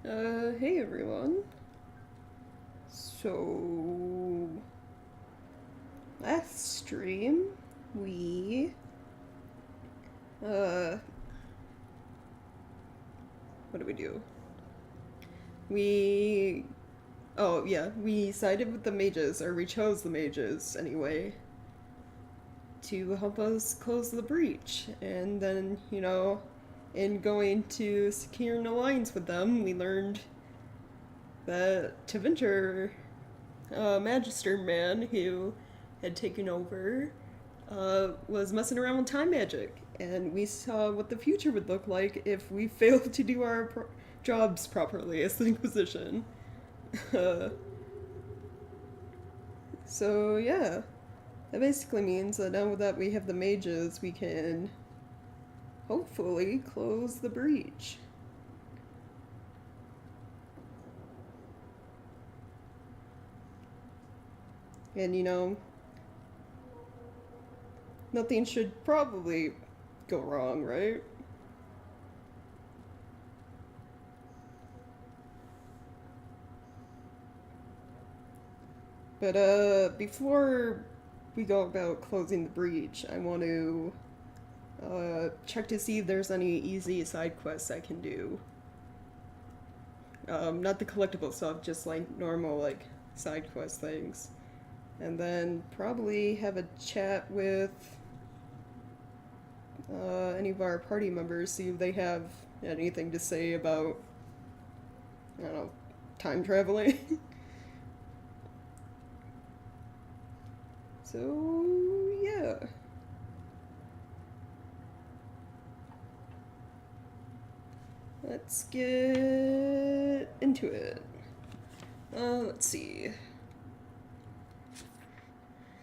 Hey everyone. So, last stream, we, uh, what did we do? We, oh yeah, we sided with the mages, or we chose the mages anyway, to help us close the breach. And then, in going to secure an alliance with them, we learned that Tevinter, Magister man who had taken over, was messing around with time magic, and we saw what the future would look like if we failed to do our jobs properly as the Inquisition. Uh, so yeah, that basically means that now that we have the mages, we can hopefully close the breach. And nothing should probably go wrong, right? But before we go about closing the breach, I want to check to see if there's any easy side quests I can do. Not the collectible stuff, just like normal like side quest things. And then probably have a chat with any of our party members, see if they have anything to say about, I don't know, time traveling. So, yeah. Let's get into it. Let's see.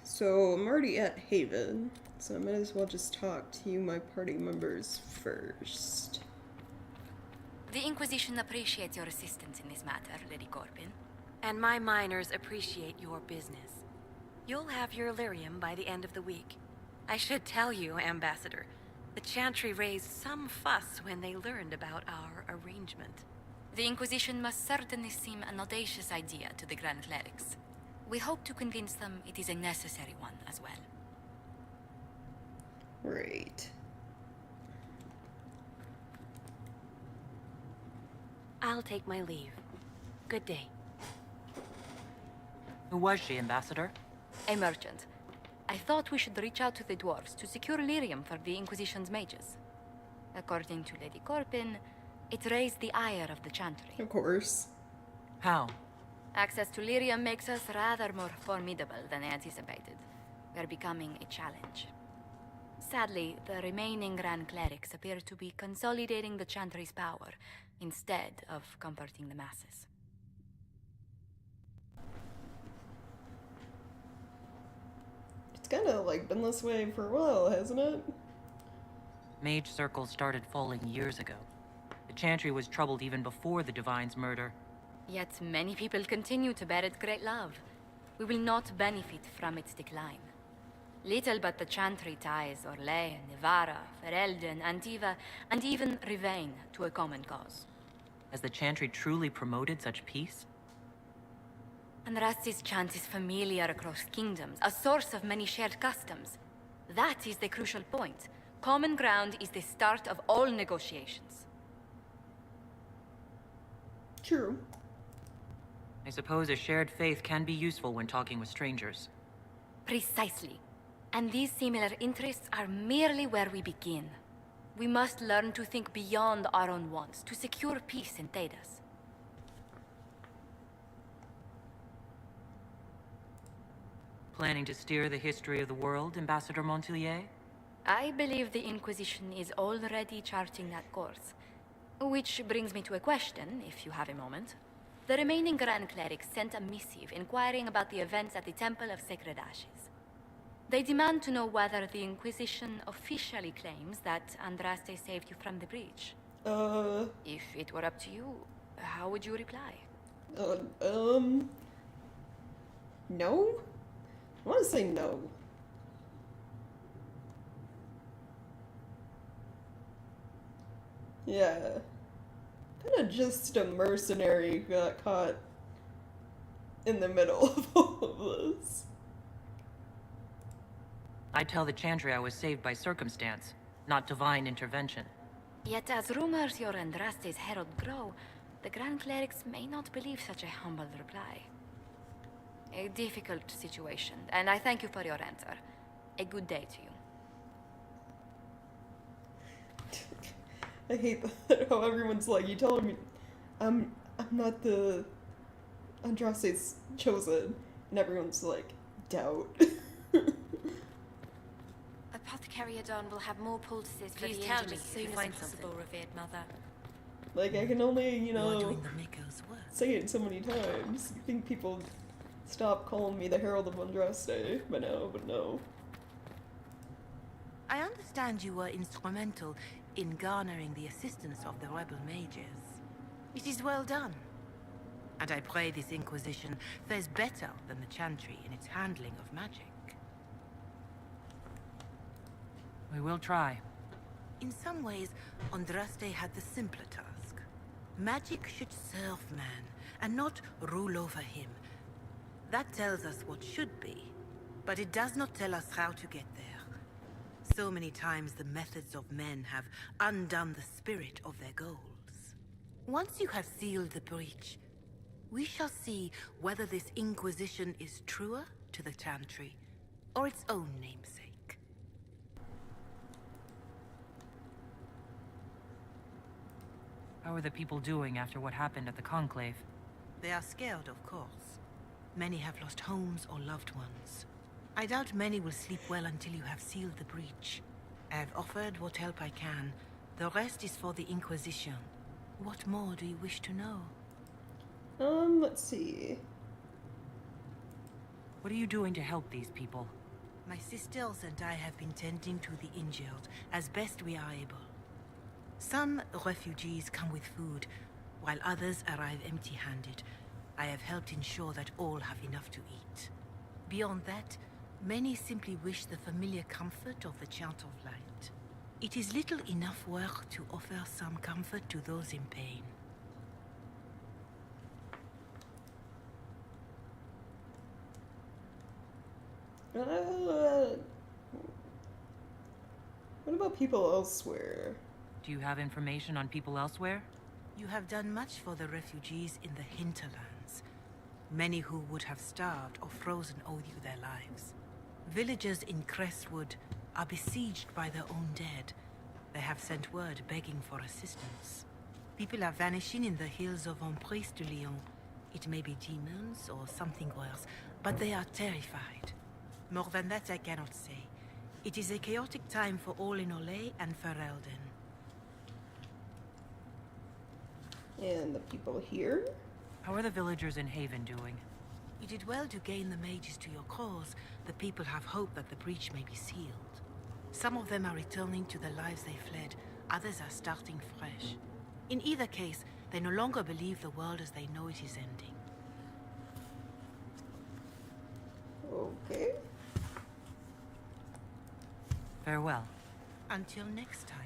So, I'm already at Haven, so I might as well just talk to you, my party members, first. The Inquisition appreciates your assistance in this matter, Lady Corbin. And my miners appreciate your business. You'll have your lyrium by the end of the week. I should tell you, Ambassador, the Chantry raised some fuss when they learned about our arrangement. The Inquisition must certainly seem an audacious idea to the Grand Clerics. We hope to convince them it is a necessary one as well. Right. I'll take my leave. Good day. Who was she, Ambassador? A merchant. I thought we should reach out to the dwarves to secure lyrium for the Inquisition's mages. According to Lady Corbin, it raised the ire of the Chantry. Of course. How? Access to lyrium makes us rather more formidable than anticipated. We're becoming a challenge. Sadly, the remaining Grand Clerics appear to be consolidating the Chantry's power, instead of comforting the masses. It's kind of like been this way for a while, hasn't it? Mage circles started falling years ago. The Chantry was troubled even before the Divine's murder. Yet many people continue to bear it great love. We will not benefit from its decline. Little but the Chantry ties Orlais, Nevara, Ferelden, Antiva, and even Rivain to a common cause. Has the Chantry truly promoted such peace? Andrasti's chant is familiar across kingdoms, a source of many shared customs. That is the crucial point. Common ground is the start of all negotiations. True. I suppose a shared faith can be useful when talking with strangers. Precisely. And these similar interests are merely where we begin. We must learn to think beyond our own wants, to secure peace in Thedas. Planning to steer the history of the world, Ambassador Montilier? I believe the Inquisition is already charting that course. Which brings me to a question, if you have a moment. The remaining Grand Clerics sent a missive inquiring about the events at the Temple of Sacred Ashes. They demand to know whether the Inquisition officially claims that Andraste saved you from the breach. If it were up to you, how would you reply? No? I want to say no. Yeah. kind of just a mercenary who got caught in the middle of all of this. I tell the Chantry I was saved by circumstance, not divine intervention. Yet as rumors your Andraste's herald grow, the Grand Clerics may not believe such a humble reply. A difficult situation, and I thank you for your answer. A good day to you. I hate that how everyone's like, you tell me I'm not the Andraste's chosen, and everyone's like, doubt. Apothecary Adon will have more poultices for Please the tell injured me as if soon you as find possible, something. revered mother. Like, I can only, You are doing the Maker's work. say it so many times. You think people stop calling me the Herald of Andraste by now, but no. I understand you were instrumental in garnering the assistance of the rebel mages. It is well done. And I pray this Inquisition fares better than the Chantry in its handling of magic. We will try. In some ways, Andraste had the simpler task. Magic should serve man, and not rule over him. That tells us what should be, but it does not tell us how to get there. So many times the methods of men have undone the spirit of their goals. Once you have sealed the breach, we shall see whether this Inquisition is truer to the Chantry, or its own namesake. How are the people doing after what happened at the Conclave? They are scared, of course. Many have lost homes or loved ones. I doubt many will sleep well until you have sealed the breach. I have offered what help I can. The rest is for the Inquisition. What more do you wish to know? Let's see. What are you doing to help these people? My sisters and I have been tending to the injured as best we are able. Some refugees come with food, while others arrive empty-handed. I have helped ensure that all have enough to eat. Beyond that, many simply wish the familiar comfort of the Chant of Light. It is little enough work to offer some comfort to those in pain. What about people elsewhere? Do you have information on people elsewhere? You have done much for the refugees in the hinterlands. Many who would have starved or frozen owe you their lives. Villagers in Crestwood are besieged by their own dead. They have sent word begging for assistance. People are vanishing in the hills of Emprise de Lyon. It may be demons or something worse, but they are terrified. More than that I cannot say. It is a chaotic time for all in Olay and Ferelden. And the people here? How are the villagers in Haven doing? You did well to gain the mages to your cause. The people have hope that the breach may be sealed. Some of them are returning to the lives they fled. Others are starting fresh. In either case, they no longer believe the world as they know it is ending. Okay. Farewell. Until next time.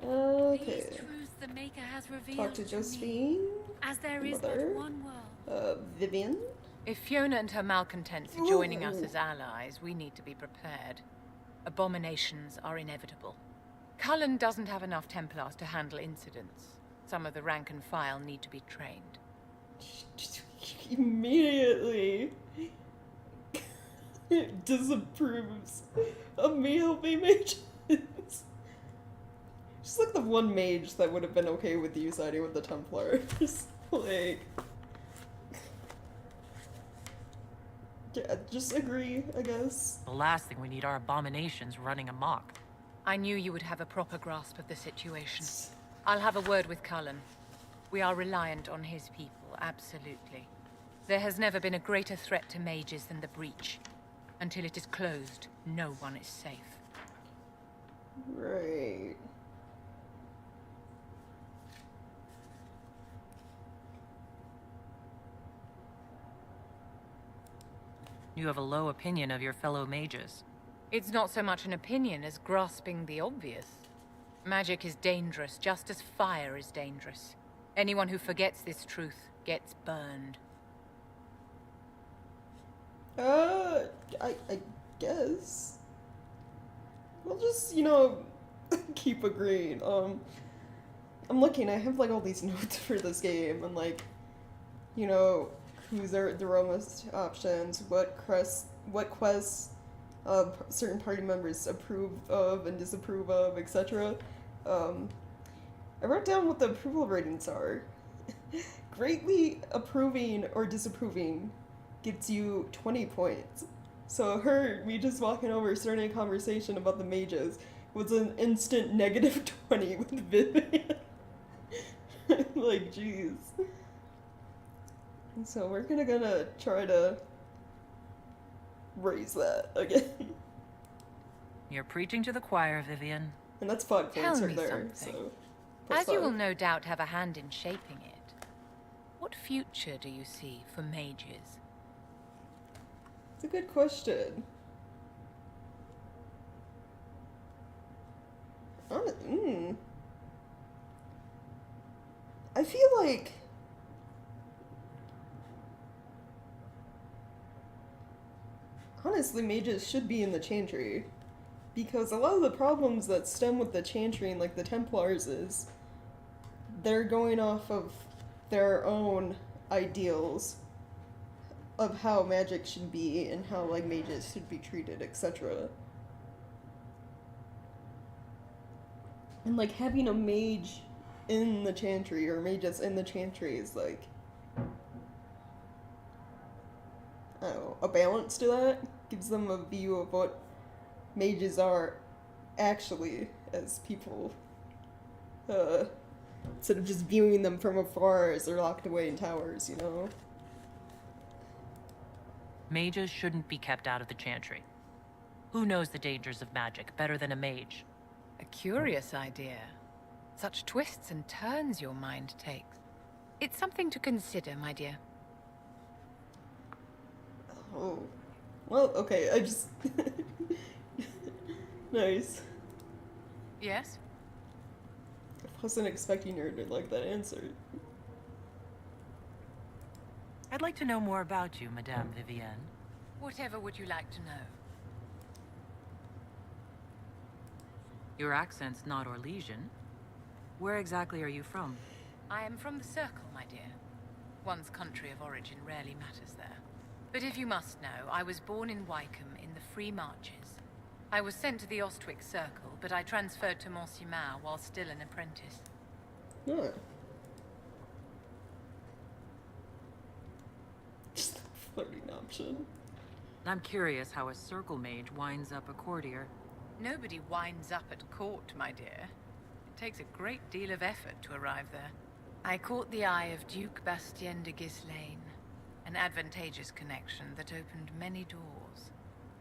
Okay. These truths the Maker has revealed Talk to me, Josephine. as there is Mother. but one world. Vivian. If Fiona and her malcontents are joining us as allies, we need to be prepared. Abominations are inevitable. Cullen doesn't have enough Templars to handle incidents. Some of the rank and file need to be trained. Immediately disapproves of me helping mages. Just like the one mage that would have been okay with you siding with the Templars. Like, yeah, just agree, I guess. The last thing we need are abominations running amok. I knew you would have a proper grasp of the situation. I'll have a word with Cullen. We are reliant on his people, absolutely. There has never been a greater threat to mages than the breach. Until it is closed, no one is safe. Right. You have a low opinion of your fellow mages. It's not so much an opinion as grasping the obvious. Magic is dangerous, just as fire is dangerous. Anyone who forgets this truth gets burned. I guess. We'll just, you know, keep agreeing. I'm looking, I have like all these notes for this game, and like, you know, who's the most options, what quests certain party members approve of and disapprove of, etc. I wrote down what the approval ratings are. Greatly approving or disapproving gets you 20 points. So me just walking over, starting a conversation about the mages, was an instant negative 20 with Vivian. Like, jeez. So we're gonna try to raise that again. You're preaching to the choir, Vivian. And that's 5 Tell points me right there, something. so. As you will +5. no doubt have a hand in shaping it, what future do you see for mages? It's a good question. I feel like honestly mages should be in the Chantry. Because a lot of the problems that stem with the Chantry and like the Templars is they're going off of their own ideals of how magic should be and how like mages should be treated, etc. And like having a mage in the Chantry or mages in the Chantry is like, I don't know, a balance to that. Gives them a view of what mages are actually as people. Instead of just viewing them from afar as they're locked away in towers, you know? Mages shouldn't be kept out of the Chantry. Who knows the dangers of magic better than a mage? A curious idea. Such twists and turns your mind takes. It's something to consider, my dear. Oh. Well, okay, I just... Nice. Yes? I wasn't expecting her to like that answer. I'd like to know more about you, Madame Vivienne. Whatever would you like to know? Your accent's not Orlesian. Where exactly are you from? I am from the Circle, my dear. One's country of origin rarely matters there. But if you must know, I was born in Wycombe in the Free Marches. I was sent to the Ostwick Circle, but I transferred to Monsignor while still an apprentice. Yeah. Just a flirting option. I'm curious how a circle mage winds up a courtier. Nobody winds up at court, my dear. It takes a great deal of effort to arrive there. I caught the eye of Duke Bastien de Ghislaine, an advantageous connection that opened many doors.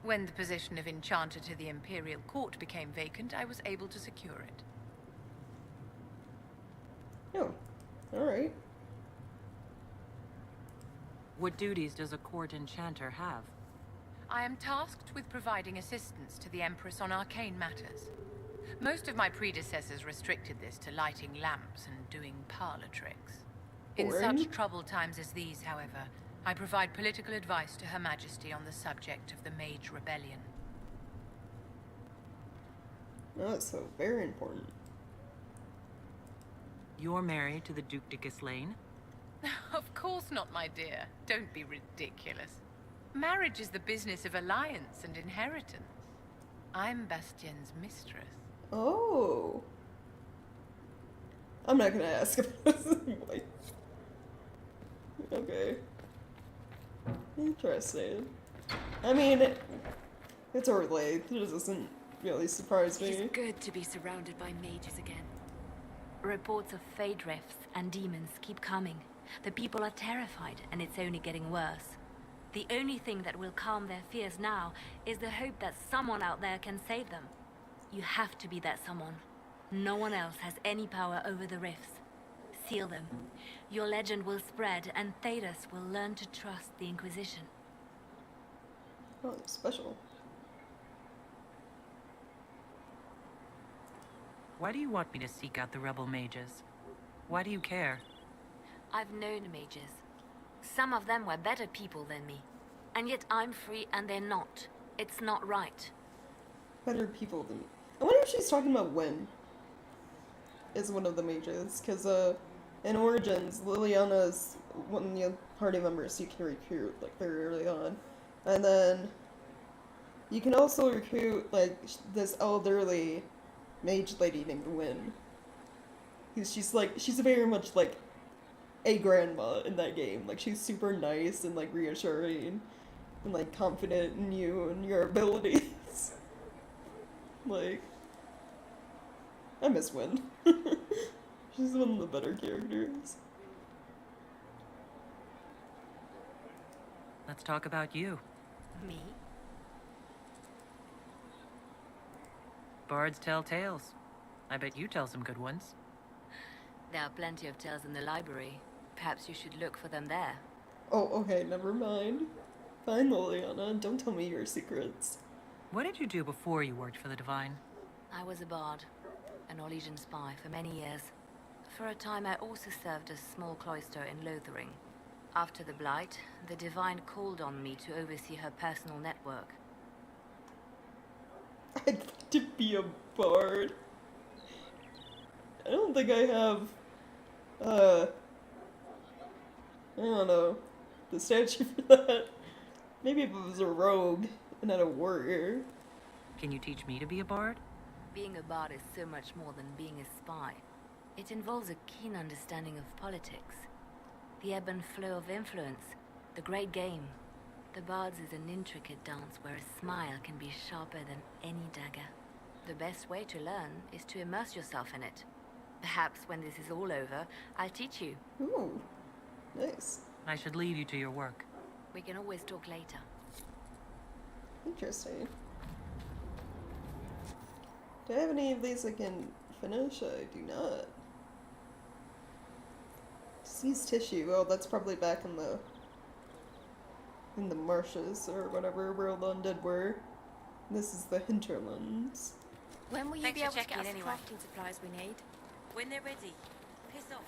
When the position of Enchanter to the Imperial Court became vacant, I was able to secure it. Oh, alright. What duties does a court enchanter have? I am tasked with providing assistance to the Empress on arcane matters. Most of my predecessors restricted this to lighting lamps and doing parlor tricks. In Boring. such troubled times as these, however, I provide political advice to Her Majesty on the subject of the Mage Rebellion. Oh, that's so very important. You're married to the Duke de Ghislaine? Of course not, my dear. Don't be ridiculous. Marriage is the business of alliance and inheritance. I'm Bastien's mistress. Oh. I'm not gonna ask about his wife. Okay. Interesting. I mean, it's Orlais. It doesn't really surprise It is me. good to be surrounded by mages again. Reports of fade rifts and demons keep coming. The people are terrified, and it's only getting worse. The only thing that will calm their fears now is the hope that someone out there can save them. You have to be that someone. No one else has any power over the rifts. Seal them. Your legend will spread, and Thedas will learn to trust the Inquisition. Oh, special. Why do you want me to seek out the rebel mages? Why do you care? I've known mages. Some of them were better people than me. And yet I'm free and they're not. It's not right. Better people than me. I wonder if she's talking about Wen is one of the mages, because in Origins, Liliana's one of the party members you can recruit like very early on, and then you can also recruit like this elderly mage lady named Wen. She's very much like a grandma in that game. Like she's super nice and like reassuring and like confident in you and your abilities. Like I miss Wen. She's one of the better characters. Let's talk about you. Me? Bards tell tales. I bet you tell some good ones. There are plenty of tales in the library. Perhaps you should look for them there. Oh, okay, never mind. Fine, Liliana, don't tell me your secrets. What did you do before you worked for the Divine? I was a bard, an Orlesian spy for many years. For a time I also served a small cloister in Lothering. After the Blight, the Divine called on me to oversee her personal network. I'd like to be a bard. I don't think I have, I don't know, the statue for that. Maybe if it was a rogue and not a warrior. Can you teach me to be a bard? Being a bard is so much more than being a spy. It involves a keen understanding of politics, the ebb and flow of influence, the great game. The bard's is an intricate dance where a smile can be sharper than any dagger. The best way to learn is to immerse yourself in it. Perhaps when this is all over, I'll teach you. Ooh, nice. I should leave you to your work. We can always talk later. Interesting. Do I have any of these I can finish? I do not. Diseased tissue. Oh, that's probably back in the marshes or whatever where the undead were. This is the hinterlands. When will you Thanks be for able to checking get us in the anyway. crafting supplies we need? When they're ready. Piss off.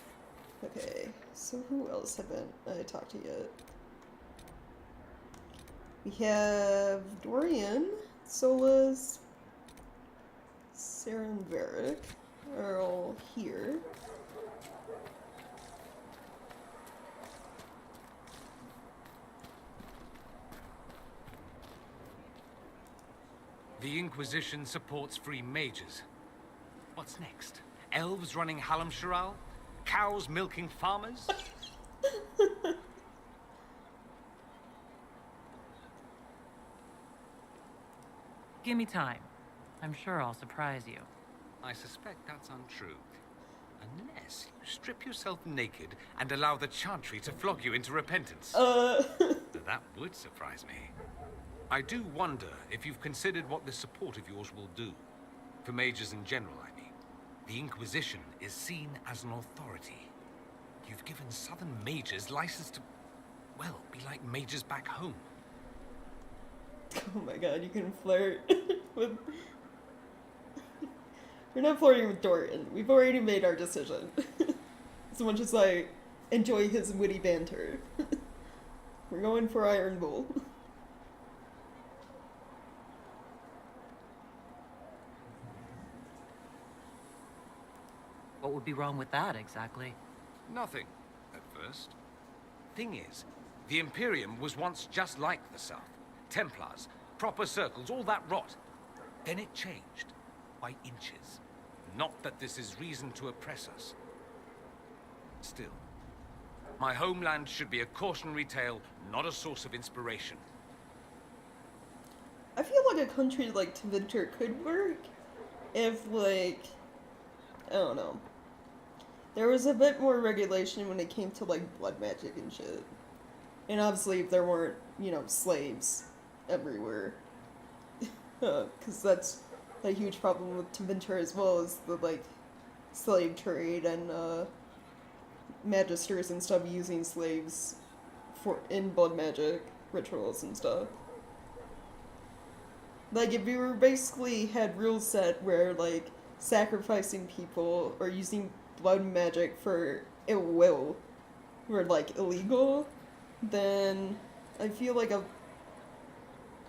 Okay, so who else haven't I talked to yet? We have Dorian, Solas, Sarah and Varric are all here. The Inquisition supports free mages. What's next? Elves running Hallam-Sharal? Cows milking farmers? Give me time. I'm sure I'll surprise you. I suspect that's untrue. Unless you strip yourself naked and allow the Chantry to flog you into repentance. That would surprise me. I do wonder if you've considered what this support of yours will do. For mages in general, I mean. The Inquisition is seen as an authority. You've given southern mages license to, well, be like mages back home. Oh my god, you can flirt with... We're not flirting with Dorian. We've already made our decision. As much as I enjoy his witty banter. We're going for Iron Bull. What would be wrong with that, exactly? Nothing, at first. Thing is, the Imperium was once just like the South. Templars, proper circles, all that rot. Then it changed, by inches. Not that this is reason to oppress us. Still, my homeland should be a cautionary tale, not a source of inspiration. I feel like a country like Tevinter could work if, like, I don't know. There was a bit more regulation when it came to, like, blood magic and shit. And obviously if there weren't, you know, slaves everywhere. Because that's a huge problem with Tevinter as well, as the, like, slave trade and, magisters and stuff using slaves in blood magic rituals and stuff. Like, if you were basically had rules set where, like, sacrificing people or using blood magic for ill will were like illegal, then I feel like a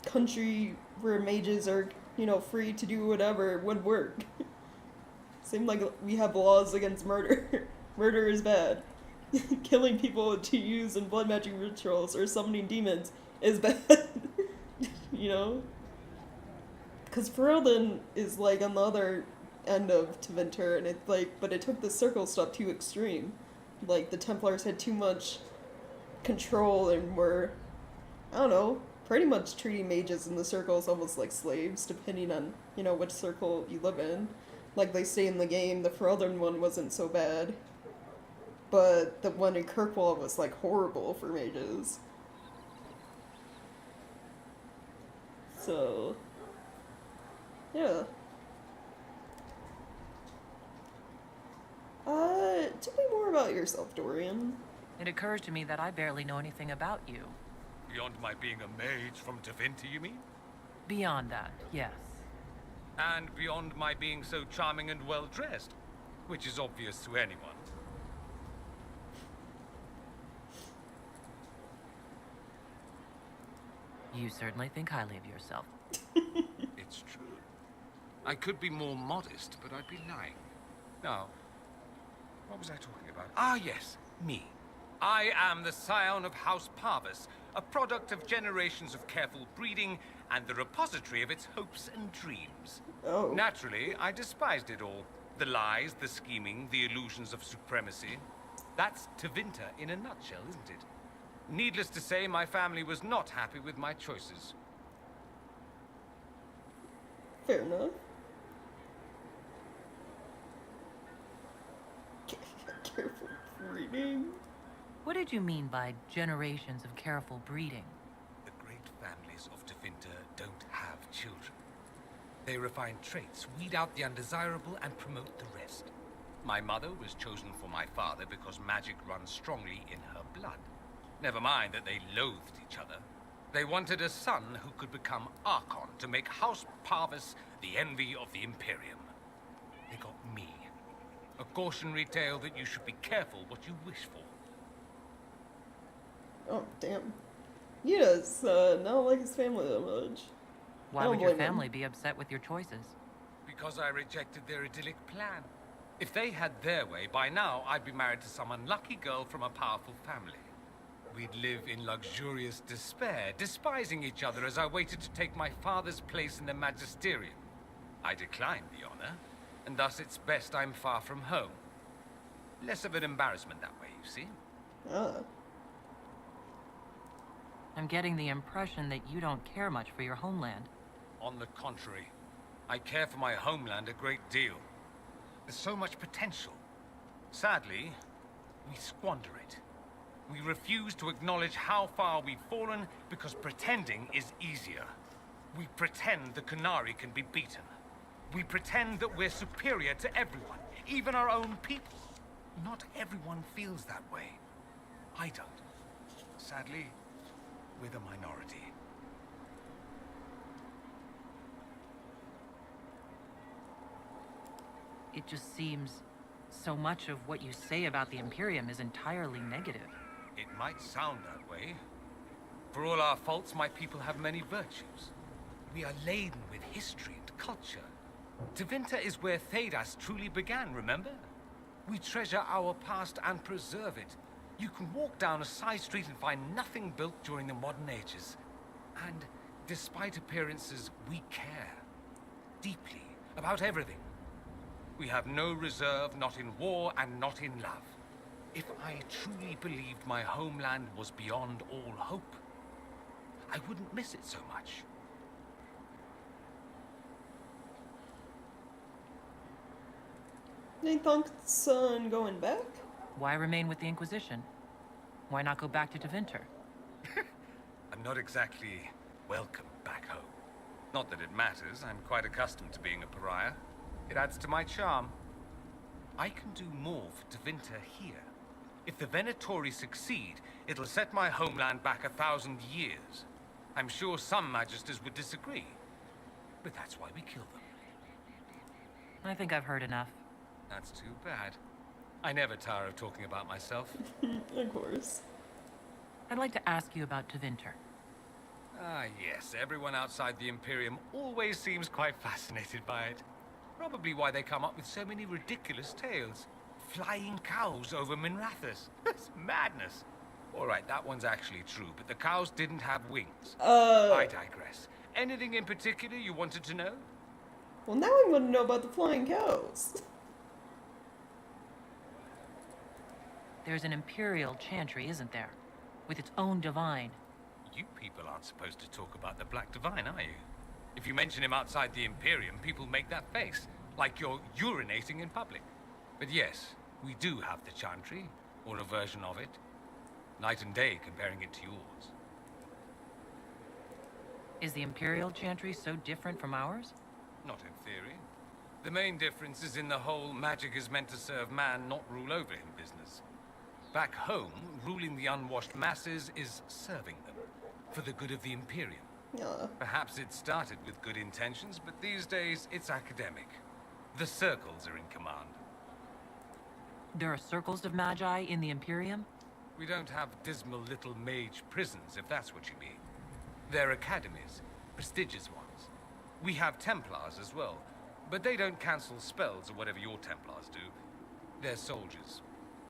country where mages are, you know, free to do whatever would work. Seems like we have laws against murder. Murder is bad. Killing people to use in blood magic rituals or summoning demons is bad. You know? Because Ferelden is like on the other end of Tevinter, and it's like, but it took the circle stuff too extreme. Like, the Templars had too much control and were, I don't know, pretty much treating mages in the circles almost like slaves, depending on, you know, which circle you live in. Like they say in the game, the Ferelden one wasn't so bad, but the one in Kirkwall was like horrible for mages. So, yeah. Tell me more about yourself, Dorian. It occurs to me that I barely know anything about you. Beyond my being a mage from Tevinter, you mean? Beyond that, yes. And beyond my being so charming and well-dressed, which is obvious to anyone. You certainly think highly of yourself. It's true. I could be more modest, but I'd be lying. Now, what was I talking about? Ah, yes, me. I am the scion of House Parvis, a product of generations of careful breeding and the repository of its hopes and dreams. Oh. Naturally, I despised it all. The lies, the scheming, the illusions of supremacy. That's Tevinter in a nutshell, isn't it? Needless to say, my family was not happy with my choices. Fair enough. Careful breeding. What did you mean by generations of careful breeding? The great families of Tevinter don't have children. They refine traits, weed out the undesirable, and promote the rest. My mother was chosen for my father because magic runs strongly in her blood. Never mind that they loathed each other. They wanted a son who could become Archon to make House Parvis the envy of the Imperium. They got me. A cautionary tale that you should be careful what you wish for. Oh, damn. He does not like his family that much. Why I don't would your blame him. family be upset with your choices? Because I rejected their idyllic plan. If they had their way, by now I'd be married to some unlucky girl from a powerful family. We'd live in luxurious despair, despising each other as I waited to take my father's place in the magisterium. I declined the honor, and thus it's best I'm far from home. Less of an embarrassment that way, you see. Ah. I'm getting the impression that you don't care much for your homeland. On the contrary, I care for my homeland a great deal. There's so much potential. Sadly, we squander it. We refuse to acknowledge how far we've fallen because pretending is easier. We pretend the Qunari can be beaten. We pretend that we're superior to everyone, even our own people. Not everyone feels that way. I don't. Sadly, we're the minority. It just seems so much of what you say about the Imperium is entirely negative. It might sound that way. For all our faults, my people have many virtues. We are laden with history and culture. Tevinter is where Thedas truly began, remember? We treasure our past and preserve it. You can walk down a side street and find nothing built during the modern ages. And despite appearances, we care. Deeply. About everything. We have no reserve, not in war and not in love. If I truly believed my homeland was beyond all hope, I wouldn't miss it so much. Any thoughts on going back? Why remain with the Inquisition? Why not go back to Tevinter? I'm not exactly welcome back home. Not that it matters, I'm quite accustomed to being a pariah. It adds to my charm. I can do more for Tevinter here. If the Venatori succeed, it'll set my homeland back 1,000 years. I'm sure some magisters would disagree, but that's why we kill them. I think I've heard enough. That's too bad. I never tire of talking about myself. Of course. I'd like to ask you about Tevinter. Ah, yes. Everyone outside the Imperium always seems quite fascinated by it. Probably why they come up with so many ridiculous tales. Flying cows over Minrathous. That's madness. All right, that one's actually true, but the cows didn't have wings. I digress. Anything in particular you wanted to know? Well, now I want to know about the flying cows. There's an Imperial Chantry, isn't there? With its own divine. You people aren't supposed to talk about the Black Divine, are you? If you mention him outside the Imperium, people make that face, like you're urinating in public. But yes, we do have the Chantry, or a version of it. Night and day comparing it to yours. Is the Imperial Chantry so different from ours? Not in theory. The main difference is in the whole magic is meant to serve man, not rule over him business. Back home, ruling the unwashed masses is serving them, for the good of the Imperium. Perhaps it started with good intentions, but these days it's academic. The circles are in command. There are circles of magi in the Imperium? We don't have dismal little mage prisons, if that's what you mean. They're academies, prestigious ones. We have Templars as well, but they don't cancel spells or whatever your Templars do. They're soldiers.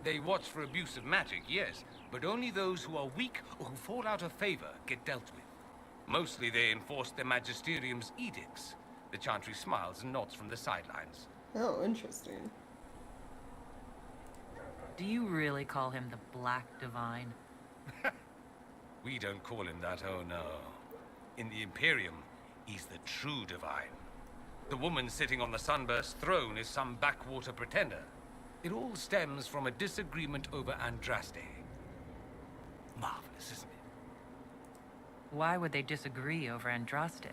They watch for abuse of magic, yes, but only those who are weak or who fall out of favor get dealt with. Mostly they enforce the Magisterium's edicts. The Chantry smiles and nods from the sidelines. Oh, interesting. Do you really call him the Black Divine? We don't call him that, oh no. In the Imperium, he's the true divine. The woman sitting on the Sunburst throne is some backwater pretender. It all stems from a disagreement over Andraste. Marvelous, isn't it? Why would they disagree over Andraste?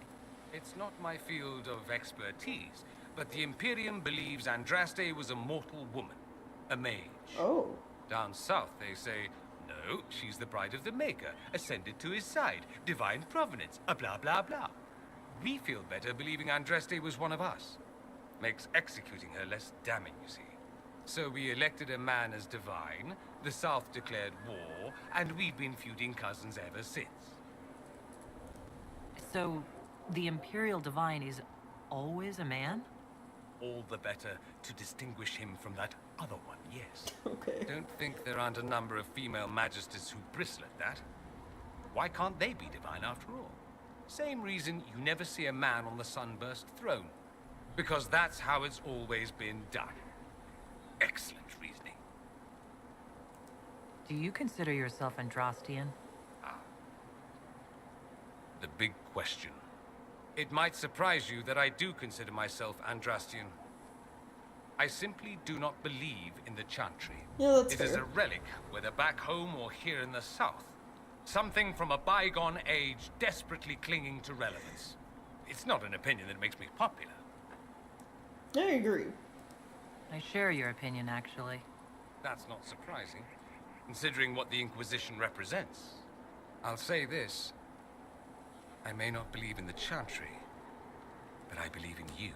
It's not my field of expertise, but the Imperium believes Andraste was a mortal woman, a mage. Oh. Down south, they say, no, she's the bride of the Maker, ascended to his side, divine provenance, a blah blah blah. We feel better believing Andraste was one of us. Makes executing her less damning, you see. So we elected a man as divine, the South declared war, and we've been feuding cousins ever since. So, the Imperial Divine is always a man? All the better to distinguish him from that other one, yes. Okay. Don't think there aren't a number of female magisters who bristle at that. Why can't they be divine after all? Same reason you never see a man on the Sunburst throne. Because that's how it's always been done. Excellent reasoning. Do you consider yourself Andrastian? The big question. It might surprise you that I do consider myself Andrastian. I simply do not believe in the Chantry. Yeah, that's It is fair. a relic, whether back home or here in the South. Something from a bygone age desperately clinging to relevance. It's not an opinion that makes me popular. I agree. I share your opinion, actually. That's not surprising, considering what the Inquisition represents. I'll say this. I may not believe in the Chantry, but I believe in you.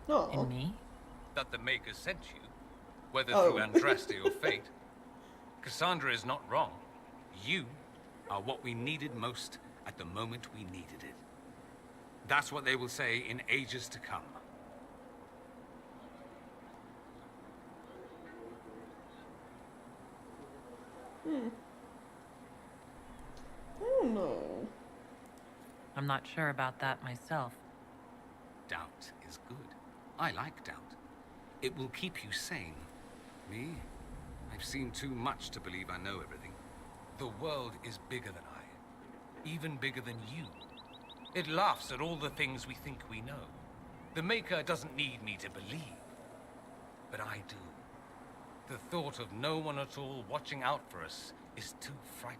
No. In me? That the Maker sent you, whether Oh. through Andraste or fate. Cassandra is not wrong. You are what we needed most at the moment we needed it. That's what they will say in ages to come. I don't know. I'm not sure about that myself. Doubt is good. I like doubt. It will keep you sane. Me? I've seen too much to believe I know everything. The world is bigger than I. Even bigger than you. It laughs at all the things we think we know. The Maker doesn't need me to believe. But I do. The thought of no one at all watching out for us is too frightening.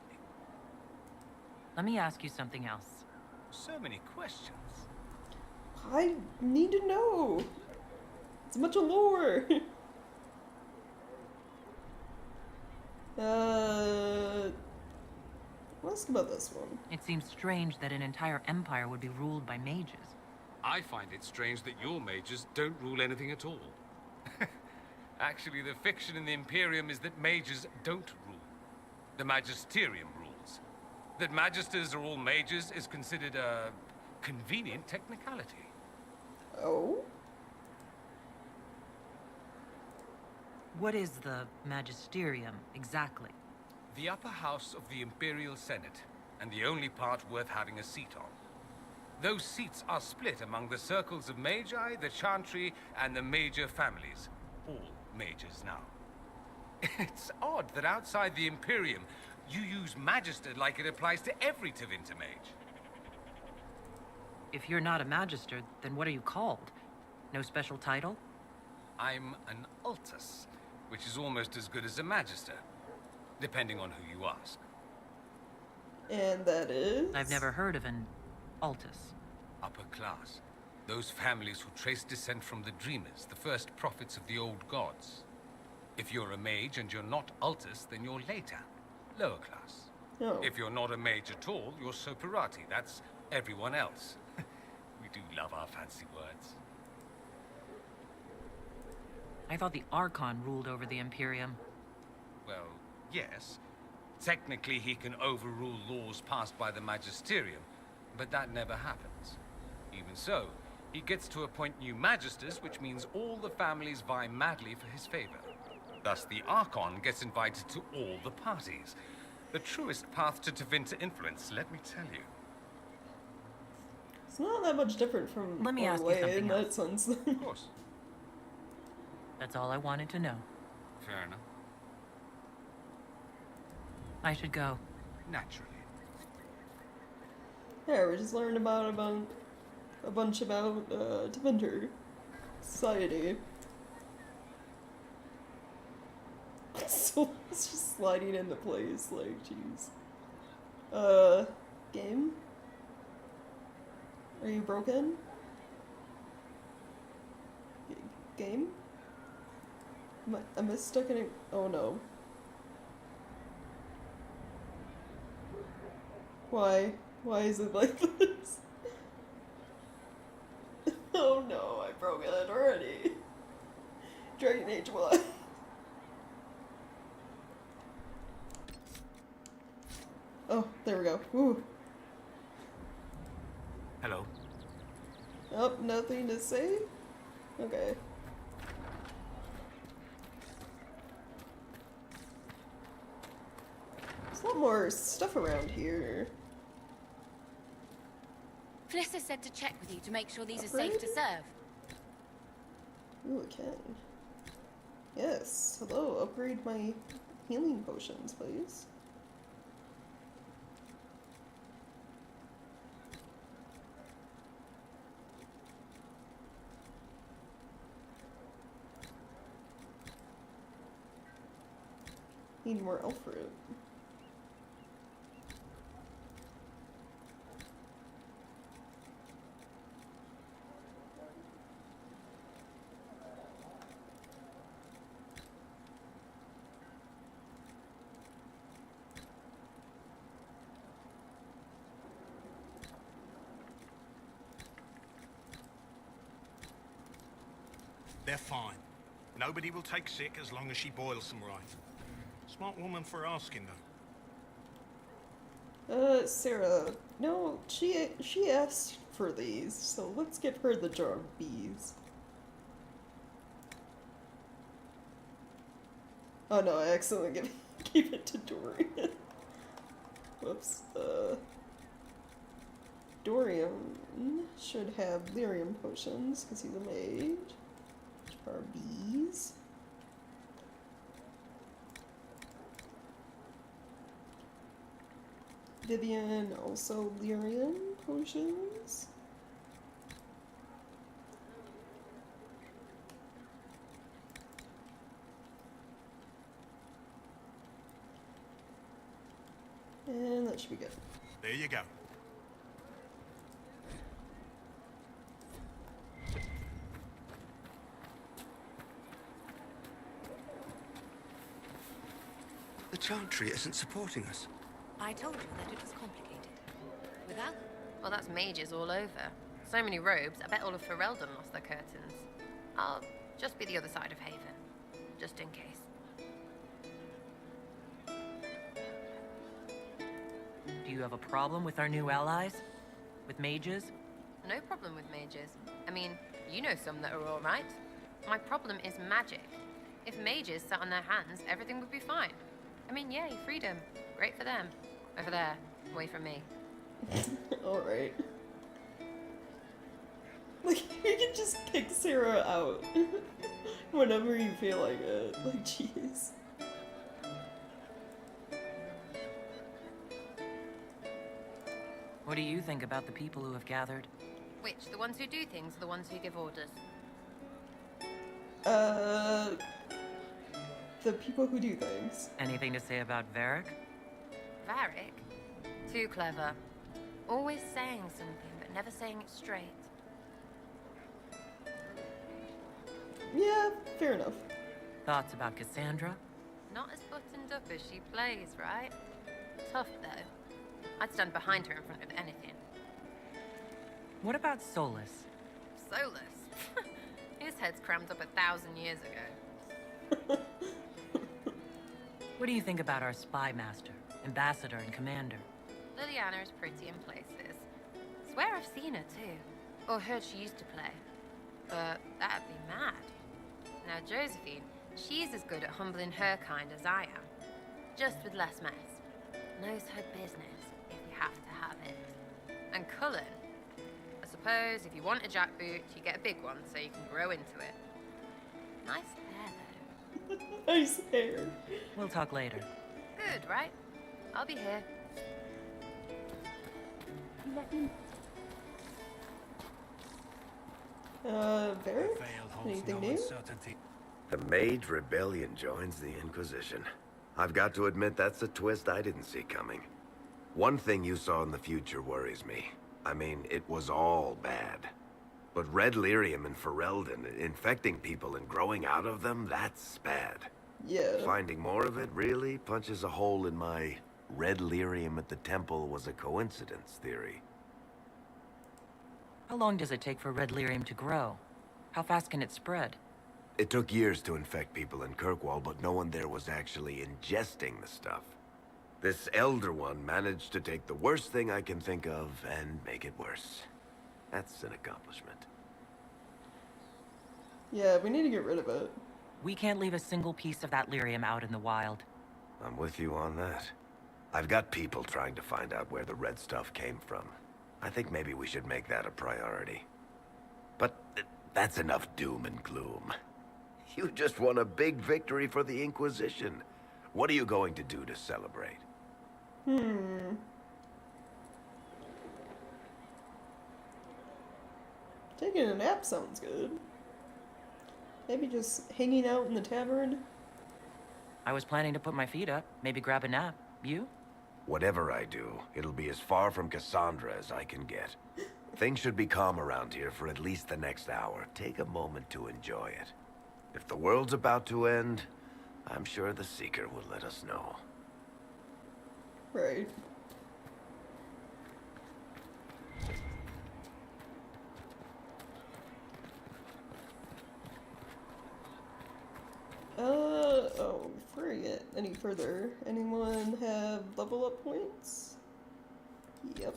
Let me ask you something else. So many questions. I need to know. It's a bunch of lore. I'll ask about this one. It seems strange that an entire empire would be ruled by mages. I find it strange that your mages don't rule anything at all. Actually, the fiction in the Imperium is that mages don't rule. The Magisterium rules. That magisters are all mages is considered a convenient technicality. Oh? What is the Magisterium, exactly? The upper house of the Imperial Senate, and the only part worth having a seat on. Those seats are split among the circles of Magi, the Chantry, and the major families. All mages now. It's odd that outside the Imperium, you use Magister like it applies to every Tevinter mage. If you're not a Magister, then what are you called? No special title? I'm an Altus, which is almost as good as a Magister, depending on who you ask. And that is? I've never heard of an Altus. Upper class. Those families who trace descent from the Dreamers, the first prophets of the old gods. If you're a mage and you're not Altus, then you're later. Lower class. Oh. If you're not a mage at all, you're Soperati. That's everyone else. We do love our fancy words. I thought the Archon ruled over the Imperium. Well, yes. Technically, he can overrule laws passed by the Magisterium, but that never happens. Even so, he gets to appoint new Magisters, which means all the families vie madly for his favor. Thus, the Archon gets invited to all the parties. The truest path to Tevinter influence, let me tell you. It's not that much different from Let me ask you Orlais something in else. that sense. Of course. That's all I wanted to know. Fair enough. I should go. Naturally. Yeah, we just learned about a bunch about Tevinter society. So it's just sliding into place, like, jeez. Game? Are you broken? Game? Am I stuck in a... Oh no. Why? Why is it like this? Oh no, I broke it already. Dragon Age 1. Oh, there we go. Woo. Hello. Oh, nothing to say? Okay. There's a lot more stuff around here. Fliss said to check with you to make sure these are safe to serve. Ooh, I can. Yes. Hello, upgrade my healing potions, please. Need more elf fruit. They're fine. Nobody will take sick as long as she boils them right. Smart woman for asking, though. Sarah, no, she asked for these, so let's give her the jar of bees. Oh no, I accidentally gave it to Dorian. Whoops. Dorian should have lyrium potions, because he's a mage. Jar of bees. Vivian, also lyrium potions. And that should be good. There you go. The Chantry isn't supporting us. I told you that it was complicated. Without... Well, that's mages all over. So many robes, I bet all of Ferelden lost their curtains. I'll just be the other side of Haven, just in case. Do you have a problem with our new allies? With mages? No problem with mages. I mean, you know some that are alright. My problem is magic. If mages sat on their hands, everything would be fine. I mean, yay, freedom. Great for them. Over there, away from me. Alright. Like, you can just pick Sarah out whenever you feel like it. Like, jeez. What do you think about the people who have gathered? Which, the ones who do things or the ones who give orders? The people who do things. Anything to say about Varric? Varric? Too clever. Always saying something, but never saying it straight. Yeah, fair enough. Thoughts about Cassandra? Not as buttoned up as she plays, right? Tough, though. I'd stand behind her in front of anything. What about Solus? Solus? His head's crammed up 1,000 years ago. What do you think about our spy master, ambassador, and commander? Liliana is pretty in places. Swear I've seen her, too. Or heard she used to play. But that'd be mad. Now, Josephine, she's as good at humbling her kind as I am. Just with less mess. Knows her business, if you have to have it. And Cullen, I suppose if you want a jackboot, you get a big one so you can grow into it. Nice hair, though. Nice hair. We'll talk later. Good, right? I'll be here. Varric? Anything new? The Mage Rebellion joins the Inquisition. I've got to admit that's a twist I didn't see coming. One thing you saw in the future worries me. I mean, it was all bad. But red lyrium and Ferelden, infecting people and growing out of them, that's bad. Yeah. Finding more of it really punches a hole in my red lyrium at the temple was a coincidence theory. How long does it take for red lyrium to grow? How fast can it spread? It took years to infect people in Kirkwall, but no one there was actually ingesting the stuff. This Elder One managed to take the worst thing I can think of and make it worse. That's an accomplishment. Yeah, we need to get rid of it. We can't leave a single piece of that lyrium out in the wild. I'm with you on that. I've got people trying to find out where the red stuff came from. I think maybe we should make that a priority. But that's enough doom and gloom. You just won a big victory for the Inquisition. What are you going to do to celebrate? Taking a nap sounds good. Maybe just hanging out in the tavern. I was planning to put my feet up, maybe grab a nap. You? Whatever I do, it'll be as far from Cassandra as I can get. Things should be calm around here for at least the next hour. Take a moment to enjoy it. If the world's about to end, I'm sure the Seeker will let us know. Right. Oh, before I get any further, anyone have level up points? Yep.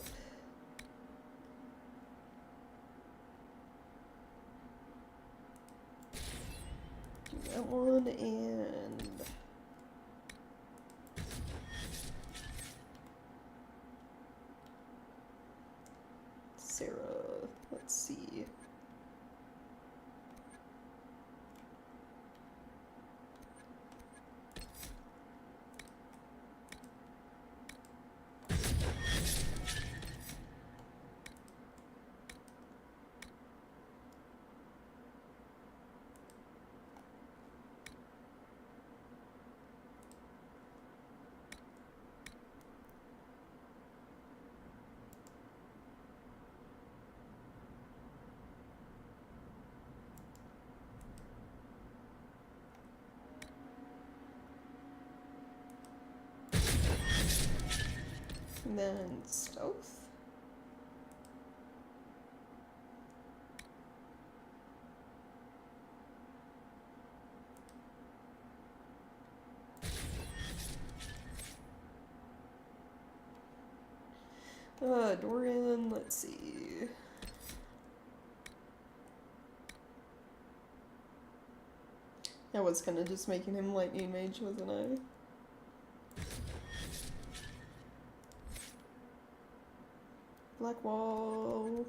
Do that one and... Sarah, let's see. And then stealth. Dorian, let's see. I was kinda just making him lightning mage, wasn't I? Black wall.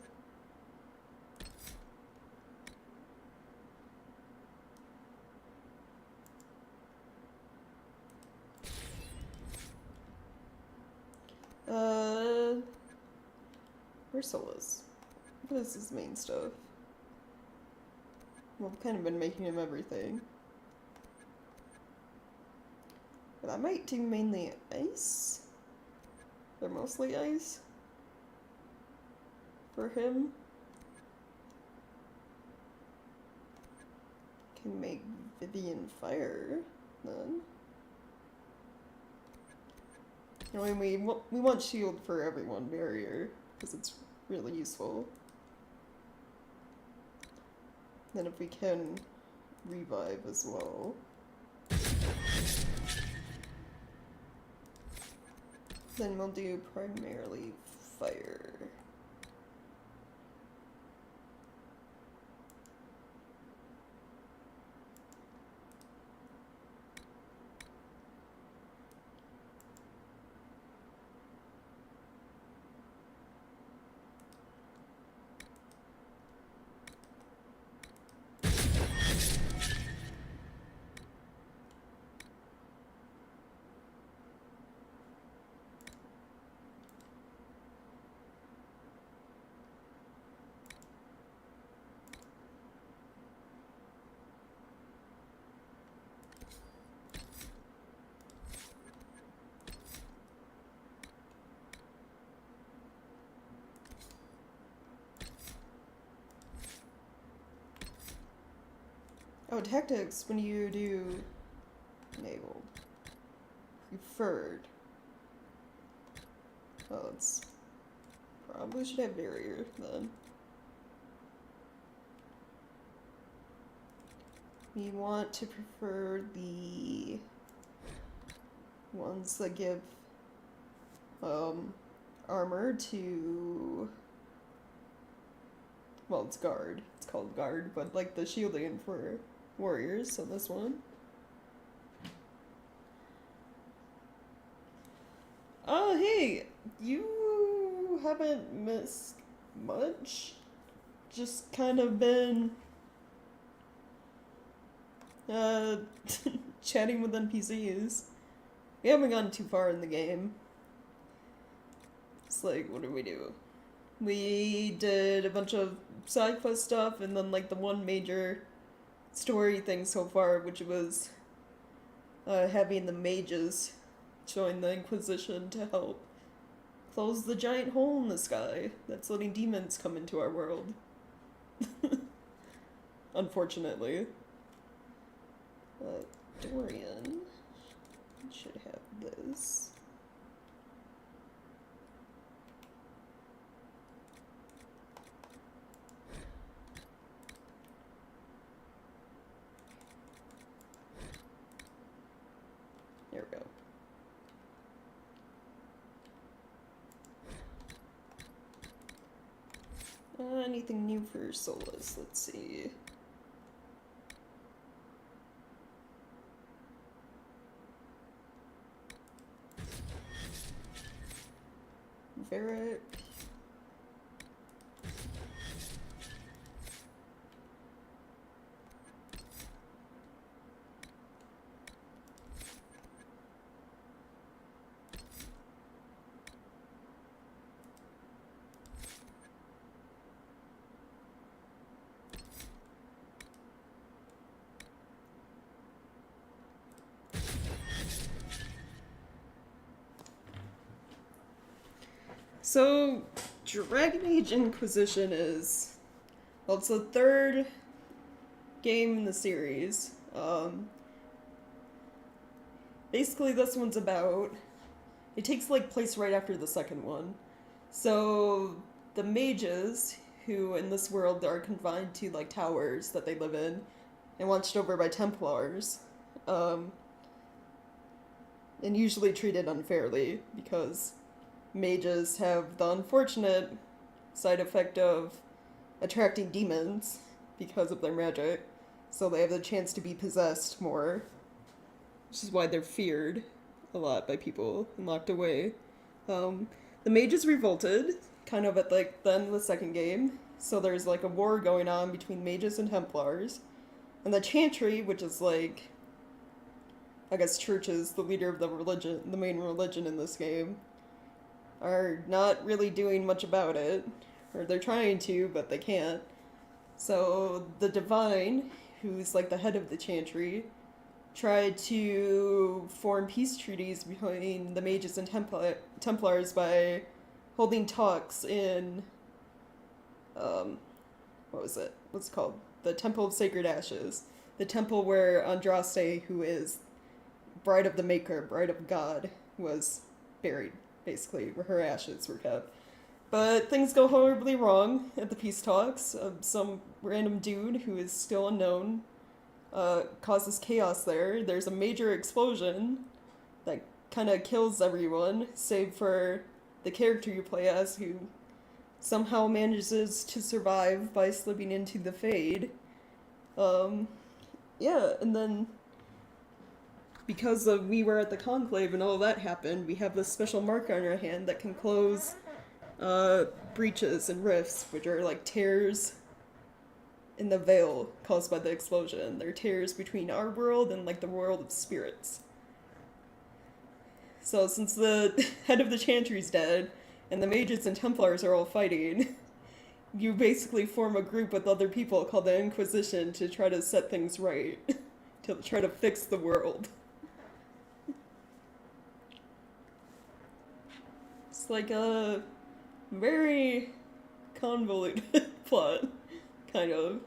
Where's Solus? What is his main stuff? Well, I've kind of been making him everything. But I might do mainly ice. They're mostly ice. For him. Can make Vivian fire, then. I mean, we want shield for everyone, barrier, because it's really useful. Then if we can revive as well. Then we'll do primarily fire. Oh, tactics, when you do enabled. Preferred. Oh, it's probably should have barrier then. We want to prefer the ones that give armor to, well, it's guard. It's called guard, but like the shielding for warriors, so this one. Oh, hey! You haven't missed much. Just kind of been chatting with NPCs. We haven't gone too far in the game. It's like, what did we do? We did a bunch of side quest stuff, and then like the one major story thing so far, which was having the mages join the Inquisition to help close the giant hole in the sky that's letting demons come into our world. Unfortunately. Dorian should have this. There we go. Anything new for Solus? Let's see. Varric. So, Dragon Age Inquisition is, well, it's the third game in the series. Basically this one's about, it takes like place right after the second one. So, the mages, who in this world are confined to like towers that they live in, and watched over by Templars, and usually treated unfairly because mages have the unfortunate side effect of attracting demons because of their magic. So they have the chance to be possessed more, which is why they're feared a lot by people and locked away. The mages revolted, kind of at like the end of the second game. So there's like a war going on between mages and Templars. And the Chantry, which is like, I guess Church is the leader of the religion, the main religion in this game, are not really doing much about it. Or they're trying to, but they can't. So the Divine, who's like the head of the Chantry, tried to form peace treaties between the mages and Templars by holding talks in, what was it? What's it called? The Temple of Sacred Ashes. The temple where Andraste, who is Bride of the Maker, Bride of God, was buried, basically, where her ashes were kept. But things go horribly wrong at the peace talks. Some random dude who is still unknown causes chaos there. There's a major explosion that kind of kills everyone, save for the character you play as, who somehow manages to survive by slipping into the Fade. Yeah, and then because we were at the Conclave and all that happened, we have this special mark on our hand that can close breaches and rifts, which are like tears in the veil caused by the explosion. They're tears between our world and like the world of spirits. So since the head of the Chantry's dead, and the mages and Templars are all fighting, you basically form a group with other people called the Inquisition to try to set things right. To try to fix the world. It's like a very convoluted plot, kind of,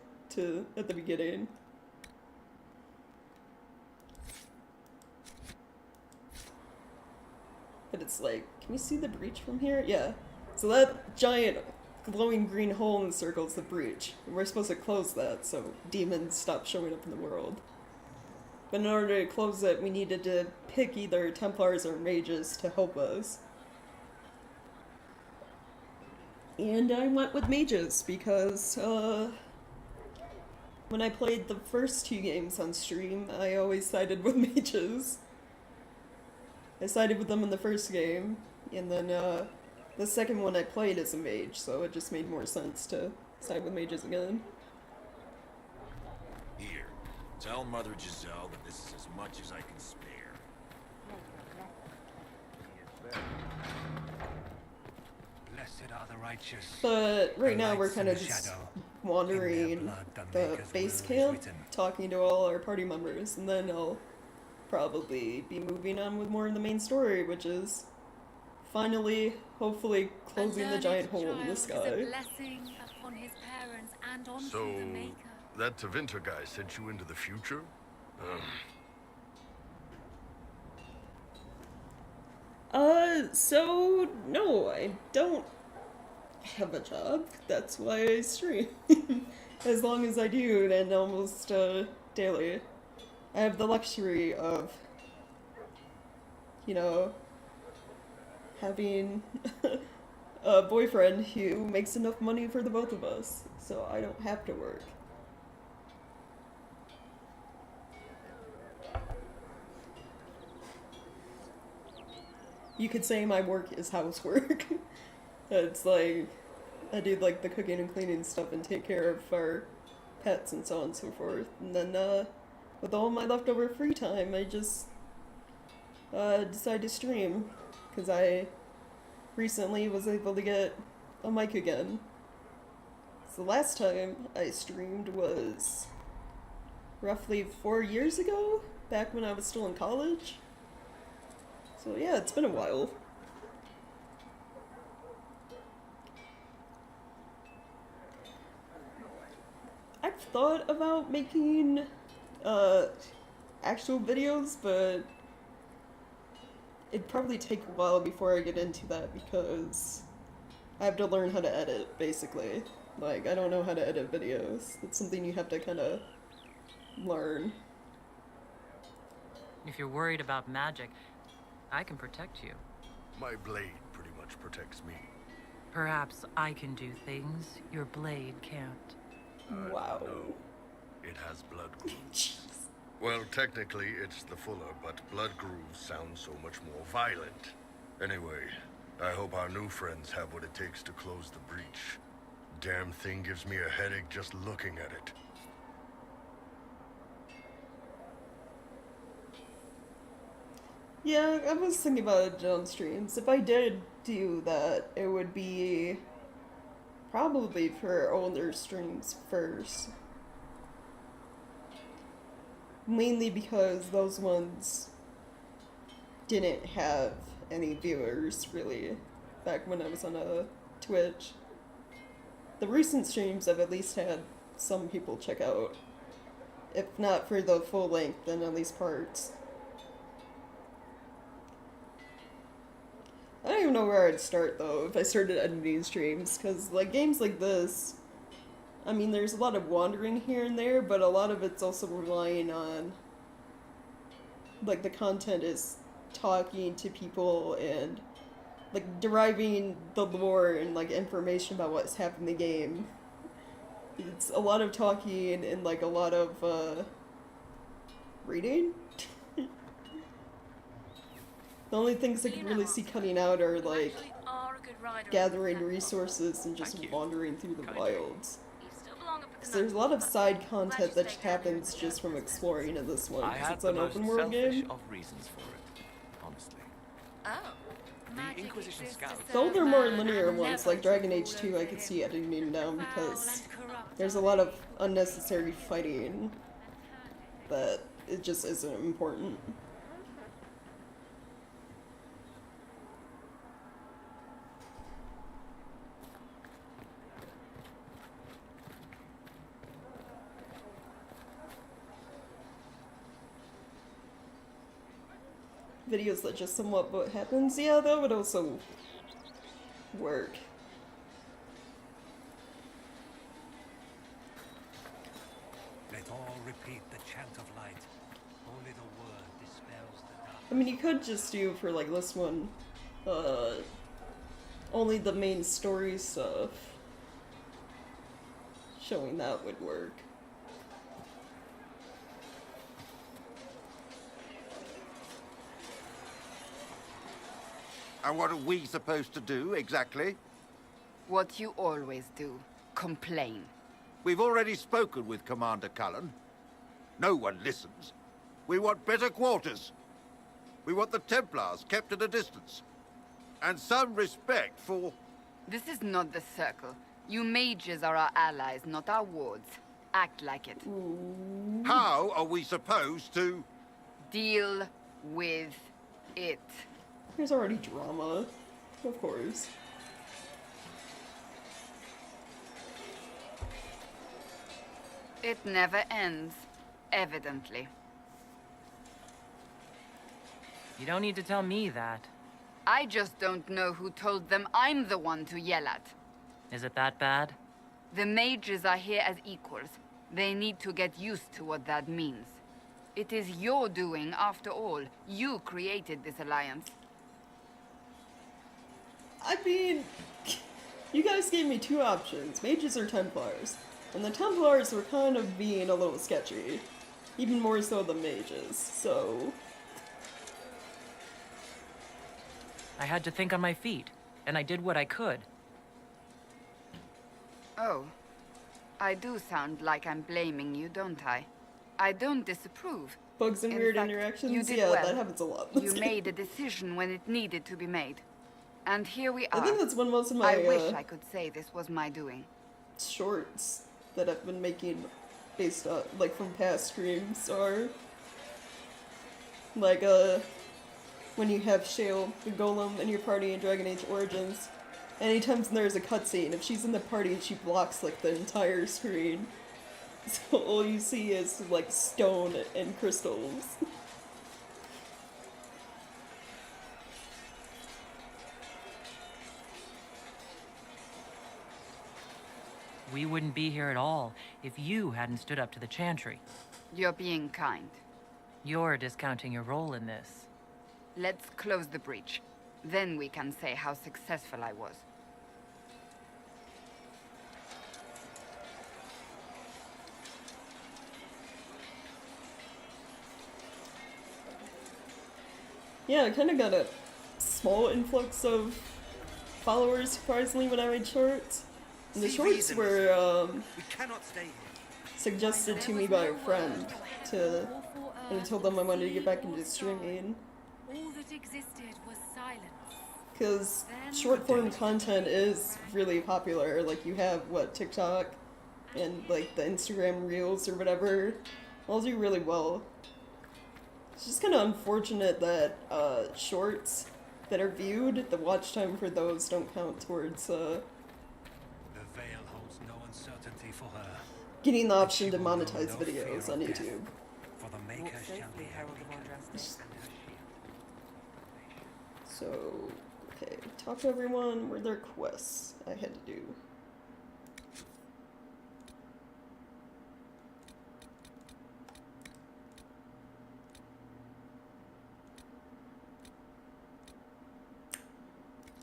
at the beginning. But it's like, can you see the breach from here? Yeah. So that giant glowing green hole in the circle is the breach. And we're supposed to close that so demons stop showing up in the world. But in order to close it, we needed to pick either Templars or mages to help us. And I went with mages because, when I played the first 2 games on stream, I always sided with mages. I sided with them in the first game, and then the second one I played as a mage, so it just made more sense to side with mages again. Here, tell Mother Giselle that this is as much as I can spare. Blessed are the righteous. But right now we're kind of just wandering the base camp, talking to all our party members, and then I'll probably be moving on with more of the main story, which is finally, hopefully, closing the giant hole in the sky. So, that Tevinter guy sent you into the future? So, no, I don't have a job. That's why I stream. As long as I do, and almost, daily. I have the luxury of, you know, having a boyfriend who makes enough money for the both of us, so I don't have to work. You could say my work is housework. It's like, I do like the cooking and cleaning stuff and take care of our pets and so on and so forth. And then, with all my leftover free time, I just decide to stream, because I recently was able to get a mic again. So the last time I streamed was roughly 4 years ago, back when I was still in college. So yeah, it's been a while. I've thought about making actual videos, but it'd probably take a while before I get into that because I have to learn how to edit, basically. Like, I don't know how to edit videos. It's something you have to kind of learn. If you're worried about magic, I can protect you. My blade pretty much which protects me. Perhaps I can do things your blade can't. Wow. No. It has blood grooves. Well, technically, it's the fuller, but blood grooves sound so much more violent. Anyway, I hope our new friends have what it takes to close the breach. Damn thing gives me a headache just looking at it. Yeah, I was thinking about it on streams. If I did do that, it would be probably for older streams first. Mainly because those ones didn't have any viewers, really, back when I was on Twitch. The recent streams I've at least had some people check out. If not for the full length, then at least parts. I don't even know where I'd start, though, if I started editing streams, because, like, games like this, I mean, there's a lot of wandering here and there, but a lot of it's also relying on, like, the content is talking to people and, like, deriving the lore and, like, information about what's happening in the game. It's a lot of talking and, like, a lot of, reading? The only things I can really see cutting out are, like, gathering resources and just wandering through the wilds. Because there's a lot of side content that happens just from exploring in this one, because it's an open world game. of reasons for it, honestly. Oh. The Inquisition scouts. The older, more linear ones, like Dragon Age 2, I could see editing down because there's a lot of unnecessary fighting that it just isn't important. Videos that just sum up what happens, yeah, that would also work. Let all repeat the chant of light. Only the word dispels the dark. I mean, you could just do for, like, this one, only the main story stuff. Showing that would work. And what are we supposed to do, exactly? What you always do. Complain. We've already spoken with Commander Cullen. No one listens. We want better quarters. We want the Templars kept at a distance. And some respect for... This is not the Circle. You mages are our allies, not our wards. Act like it. How are we supposed to... Deal with it. There's already drama, of course. It never ends, evidently. You don't need to tell me that. I just don't know who told them I'm the one to yell at. Is it that bad? The mages are here as equals. They need to get used to what that means. It is your doing, after all. You created this alliance. I mean, you guys gave me two options, mages or Templars. And the Templars were kind of being a little sketchy. Even more so than mages, so... I had to think on my feet, and I did what I could. Oh. I do sound like I'm blaming you, don't I? I don't disapprove. Bugs and weird fact, interactions? You did Yeah, well. that happens a lot in this You game. made a decision when it needed to be made. And here we are. I think that's when most of my, I wish I could say this was my doing. shorts that I've been making based on, like, from past streams are, like, when you have Shale, the Golem, in your party in Dragon Age Origins, anytime there's a cutscene, if she's in the party, she blocks, like, the entire screen. So all you see is, like, stone and crystals. We wouldn't be here at all if you hadn't stood up to the Chantry. You're being kind. You're discounting your role in this. Let's close the breach. Then we can say how successful I was. Yeah, I kind of got a small influx of followers, surprisingly, when I made shorts. And the shorts were, suggested to me by a friend and I told them I wanted to get back into streaming. All that existed was silence. Because short form content is really popular. Like, you have, what, TikTok and, like, the Instagram Reels or whatever. All do really well. It's just kind of unfortunate that shorts that are viewed, the watch time for those don't count towards The veil holds no uncertainty for her. getting the option to monetize videos on YouTube. For the maker shall be herald of Andraste. So, okay, talk to everyone. Were there quests I had to do?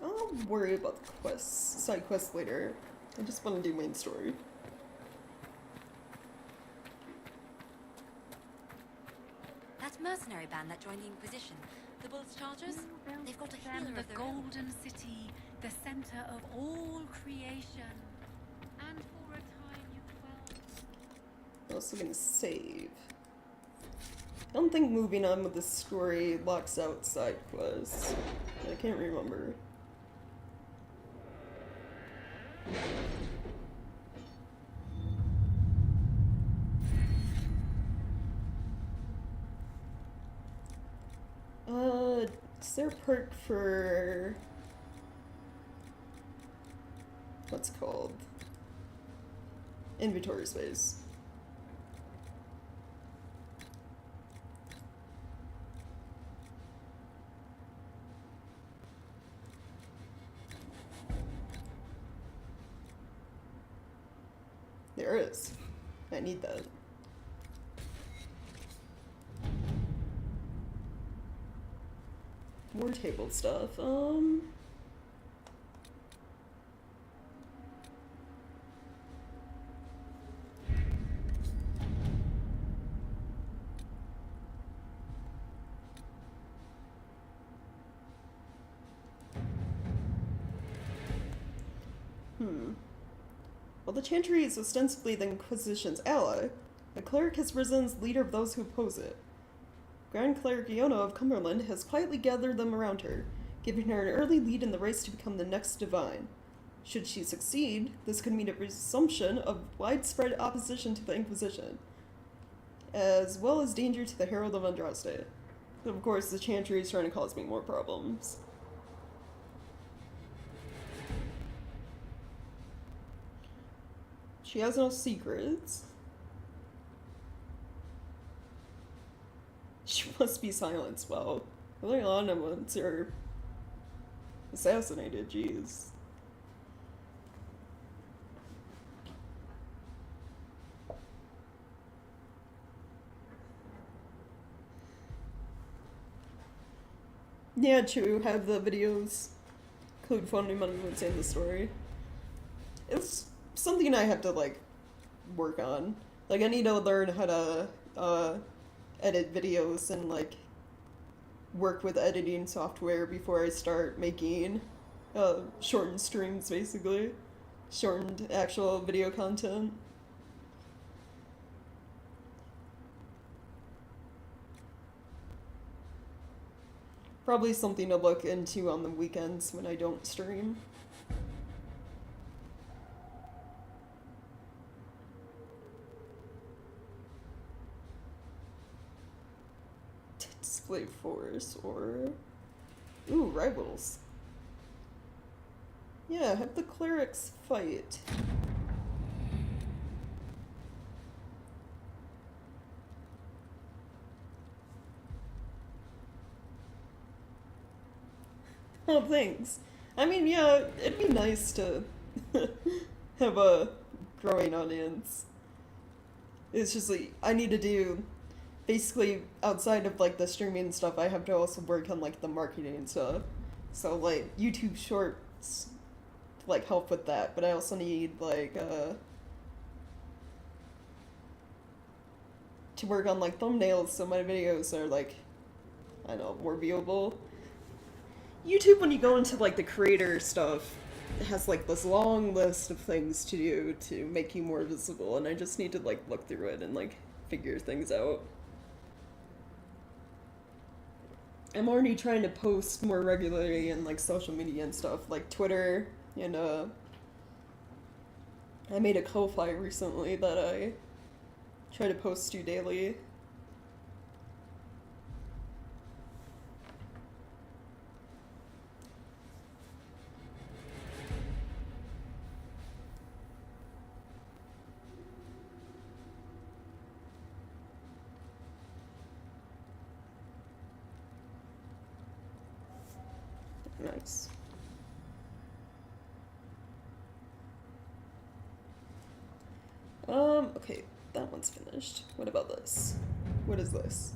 I'll worry about the quests, side quests later. I just want to do main story. That mercenary band that joined the Inquisition, the Bulls Chargers, they've got a healer The of their own. Golden City, the center of all creation. And for a time you dwelled. I'm also gonna save. I don't think moving on with the story locks out side quests. I can't remember. Is there a perk for what's it called? Inventory space. There is. I need that. More table stuff. While the Chantry is ostensibly the Inquisition's ally, the cleric has risen as leader of those who oppose it. Grand Cleric Iona of Cumberland has quietly gathered them around her, giving her an early lead in the race to become the next divine. Should she succeed, this could mean a resumption of widespread opposition to the Inquisition, as well as danger to the Herald of Andraste. Of course, the Chantry is trying to cause me more problems. She has no secrets. She must be silenced. Well, really a lot of ones are assassinated, jeez. Yeah, true. Have the videos include funny money when saying the story. It's something I have to, like, work on. Like, I need to learn how to, edit videos and, like, work with editing software before I start making, shortened streams, basically. Shortened actual video content. Probably something to look into on the weekends when I don't stream. Display force or... Ooh, rivals. Yeah, have the clerics fight. Oh, thanks. I mean, yeah, it'd be nice to have a growing audience. It's just like, I need to do, basically, outside of, like, the streaming stuff, I have to also work on, like, the marketing stuff. So, like, YouTube Shorts to, like, help with that. But I also need, like, to work on, like, thumbnails so my videos are, like, I don't know, more viewable. YouTube, when you go into, like, the creator stuff, it has, like, this long list of things to do to make you more visible, and I just need to, like, look through it and, like, figure things out. I'm already trying to post more regularly in, like, social media and stuff, like Twitter, and, I made a Ko-Fi recently that I try to post to daily. Nice. Okay, that one's finished. What about this? What is this?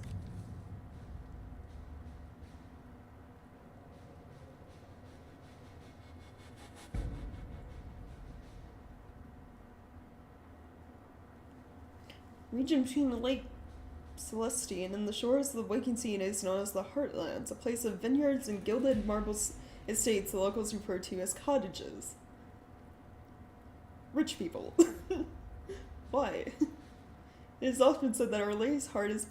Region between Lake Celestine and the shores of the Waking Sea is known as the Heartlands, a place of vineyards and gilded marble estates the locals refer to as cottages. Rich people. Why? It is often said that Our Lady's heart is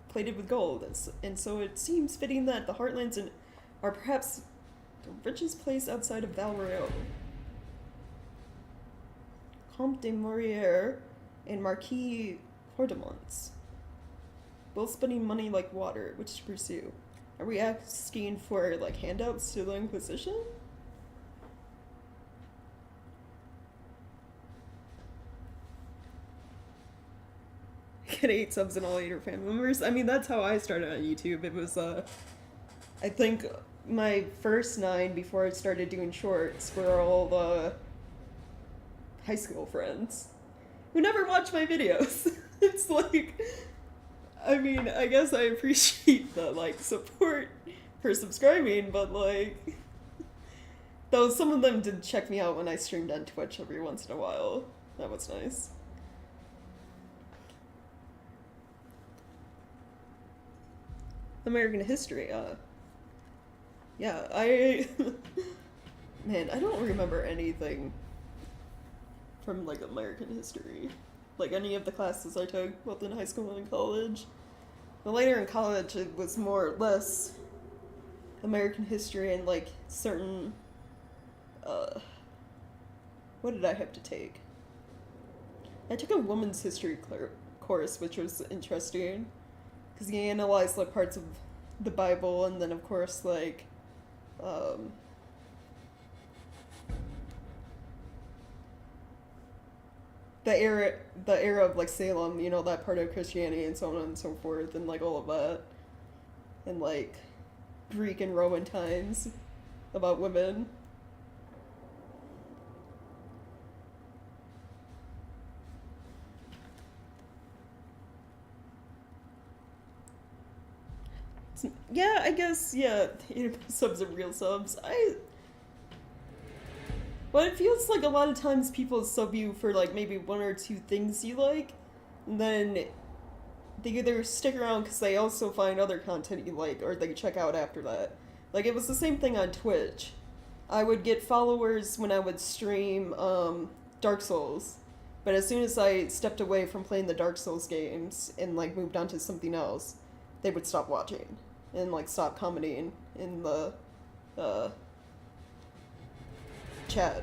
plated with gold, and so it seems fitting that the Heartlands are perhaps the richest place outside of Val Royeaux. Comte de Maurier and Marquis Cordemont, both spending money like water. Which to pursue? Are we asking for, like, handouts to the Inquisition? Get 8 subs and all 8 are family members. I mean, that's how I started on YouTube. It was, I think my first 9 before I started doing shorts were all the high school friends who never watched my videos. It's like, I mean, I guess I appreciate the, like, support for subscribing, but, like, though some of them did check me out when I streamed on Twitch every once in a while. That was nice. American history, yeah, man, I don't remember anything from, like, American history. Like, any of the classes I took, both in high school and in college. But later in college, it was more or less American history and, like, certain, what did I have to take? I took a women's history course, which was interesting. Because you analyze, like, parts of the Bible, and then, of course, like, the era of, like, Salem, you know, that part of Christianity, and so on and so forth, and, like, all of that. And, like, Greek and Roman times about women. Yeah, I guess, yeah, subs are real subs. But it feels like a lot of times people sub you for, like, maybe 1 or 2 things you like, and then they either stick around because they also find other content you like, or they check out after that. Like, it was the same thing on Twitch. I would get followers when I would stream, Dark Souls, but as soon as I stepped away from playing the Dark Souls games and, like, moved on to something else, they would stop watching and, like, stop commenting in the chat.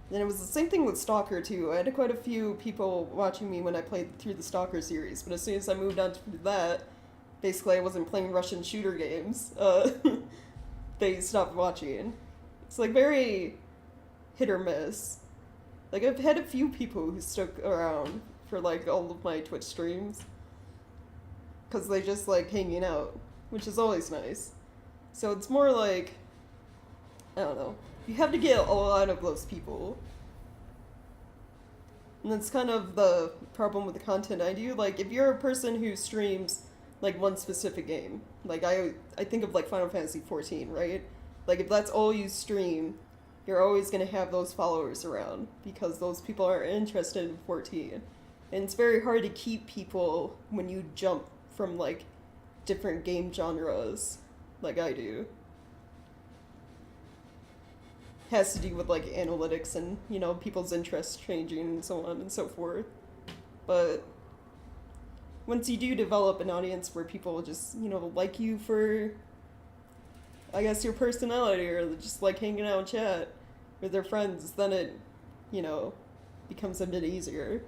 And it was the same thing with Stalker too. I had quite a few people watching me when I played through the Stalker series, but as soon as I moved on to that, basically I wasn't playing Russian shooter games, they stopped watching. It's, like, very hit or miss. Like, I've had a few people who stuck around for, like, all of my Twitch streams, because they just like hanging out, which is always nice. So it's more like, I don't know, you have to get a lot of those people. And that's kind of the problem with the content I do. Like, if you're a person who streams like one specific game. Like I think of like Final Fantasy 14, right? Like if that's all you stream, you're always going to have those followers around because those people are interested in 14. And it's very hard to keep people when you jump from like different game genres like I do. Has to do with like analytics and, you know, people's interests changing and so on and so forth. But once you do develop an audience where people just, you know, like you for, I guess, your personality, or just like hanging out and chat with their friends, then it, you know, becomes a bit easier.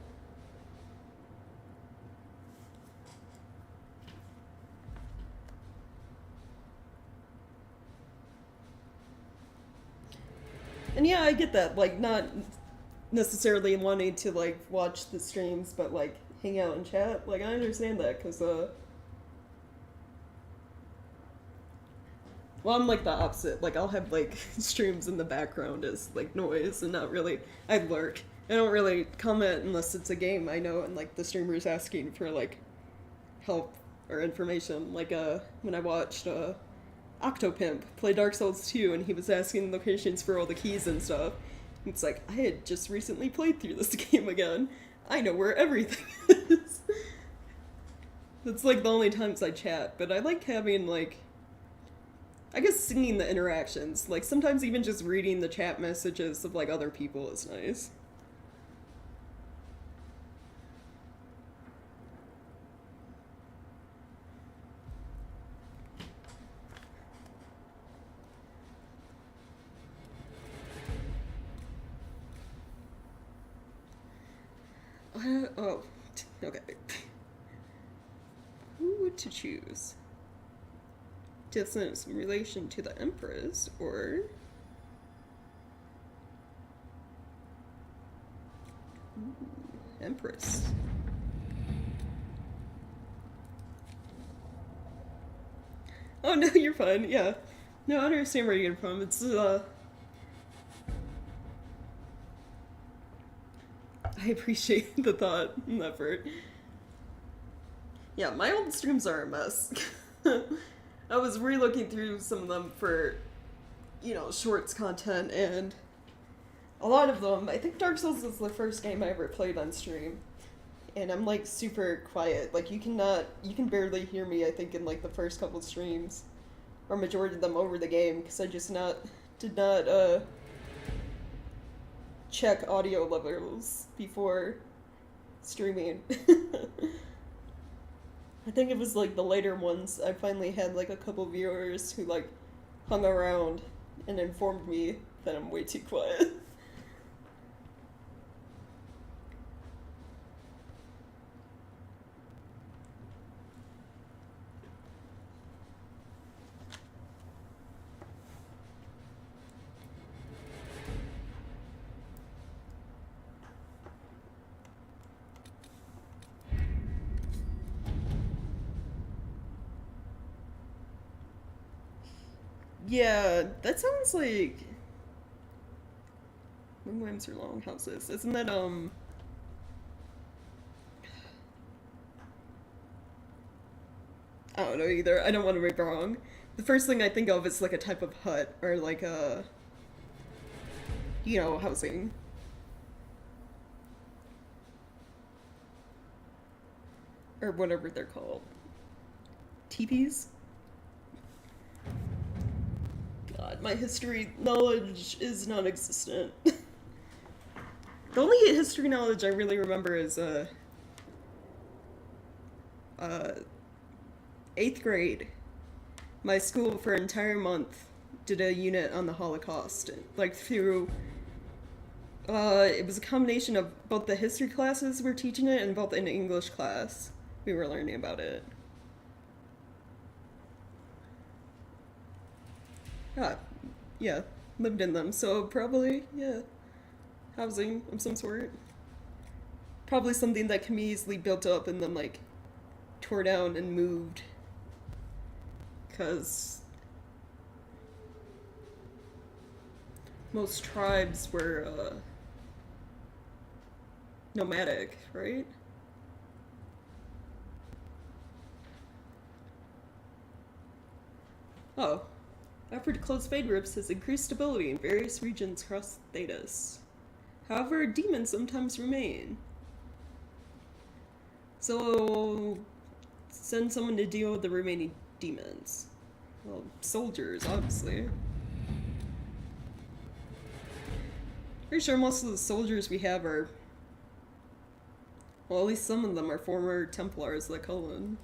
And yeah, I get that, like, not necessarily wanting to, like, watch the streams, but, like, hang out and chat. Like, I understand that, because, well, I'm, like, the opposite. Like, I'll have, like, streams in the background as, like, noise, and not really, I lurk. I don't really comment unless it's a game I know, and, like, the streamer's asking for, like, help or information. Like, when I watched, Octopimp play Dark Souls 2, and he was asking locations for all the keys and stuff. It's like, I had just recently played through this game again. I know where everything is. That's like the only times I chat, but I like having like, I guess seeing the interactions. Like sometimes even just reading the chat messages of like other people is nice. Oh, okay. Who to choose? Distance in relation to the Empress, or... Ooh, Empress. Oh, no, you're fine, yeah. No, I understand where you're getting from. It's, I appreciate the thought and effort. Yeah, my old streams are a mess. I was re-looking through some of them for, you know, shorts content, and a lot of them, I think Dark Souls was the first game I ever played on stream. And I'm, like, super quiet. Like, you can barely hear me, I think, in, like, the first couple streams. Or majority of them over the game, because I just did not, check audio levels before streaming. I think it was like the later ones I finally had like a couple viewers who like hung around and informed me that I'm way too quiet. Yeah, that sounds like Windworms or Longhouses. Isn't that I don't know either. I don't want to be wrong. The first thing I think of is like a type of hut or like a, you know, housing. Or whatever they're called. Teepees? God, my history knowledge is non-existent. The only history knowledge I really remember is, 8th grade. My school for an entire month did a unit on the Holocaust. Like, through, it was a combination of both the history classes were teaching it and both in English class we were learning about it. Yeah, lived in them, so probably, yeah, housing of some sort. Probably something that can be easily built up and then, like, tore down and moved. Because most tribes were, nomadic, right? Oh. Effort to close Fade Rips has increased stability in various regions across Thedas. However, demons sometimes remain. So, send someone to deal with the remaining demons. Well, soldiers, obviously. Pretty sure most of the soldiers we have are... Well, at least some of them are former Templars like Cullen.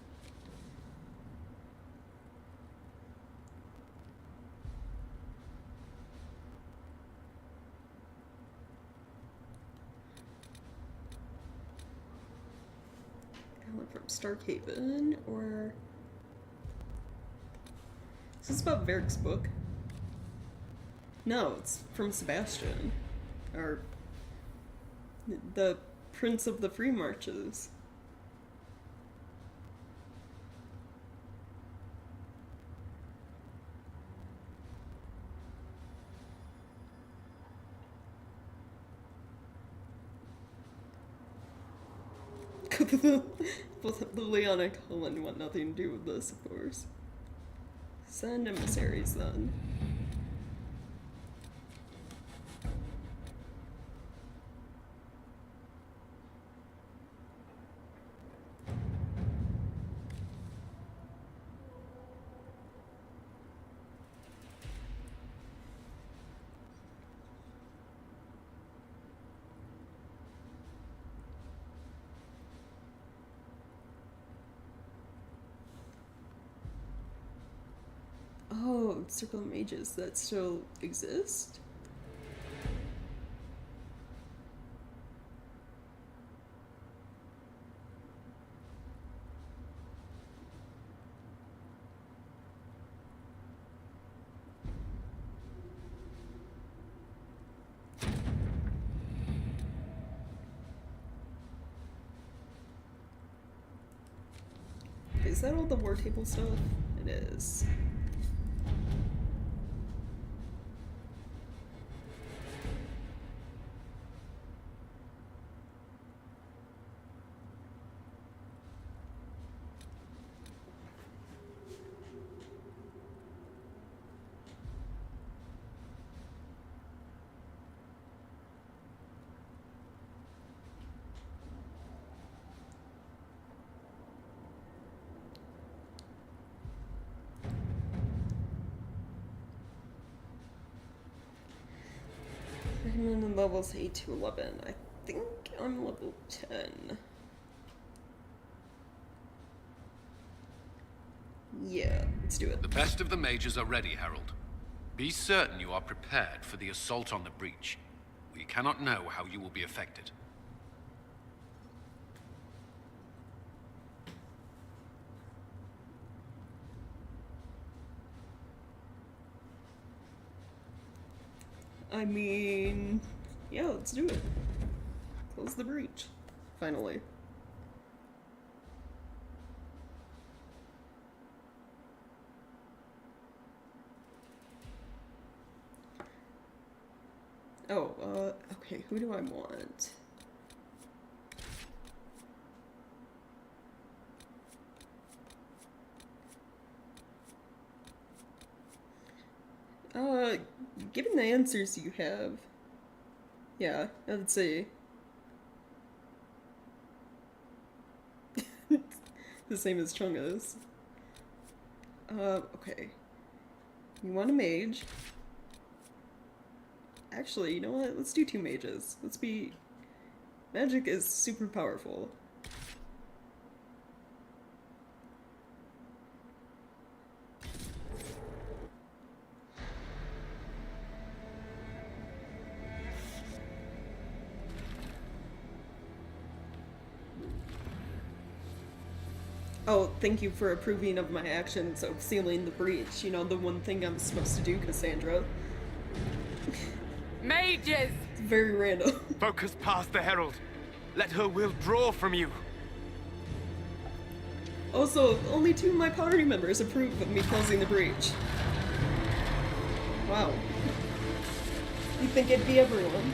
From Starkhaven, or... Is this about Varric's book? No, it's from Sebastian. Or... the Prince of the Free Marches. Both the Leon and Cullen want nothing to do with this, of course. Send emissaries, then. Oh, Circle of Mages that still exist? Is that all the war table stuff? It is. I'm in levels 8 to 11. I think I'm level 10. Yeah, let's do it. The best of the mages are ready, Herald. Be certain you are prepared for the assault on the breach. We cannot know how you will be affected. I mean, yeah, let's do it. Close the breach. Finally. Oh, okay, who do I want? Given the answers you have, yeah, I would say the same as Chunga's. Okay. You want a mage? Actually, you know what? Let's do 2 mages. Let's be... Magic is super powerful. Oh, thank you for approving of my actions of sealing the breach. You know, the one thing I'm supposed to do, Cassandra. Mages! It's very random. Focus past the Herald. Let her will draw from you. Also, only 2 of my party members approve of me closing the breach. Wow. You'd think it'd be everyone.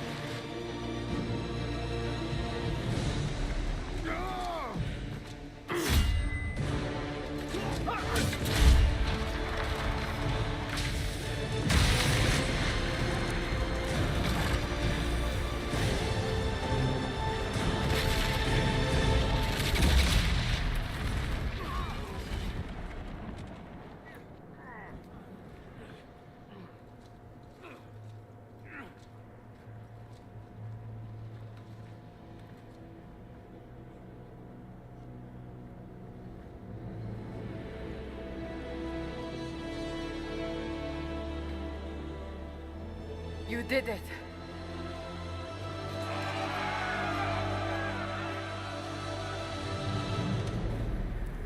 You did it.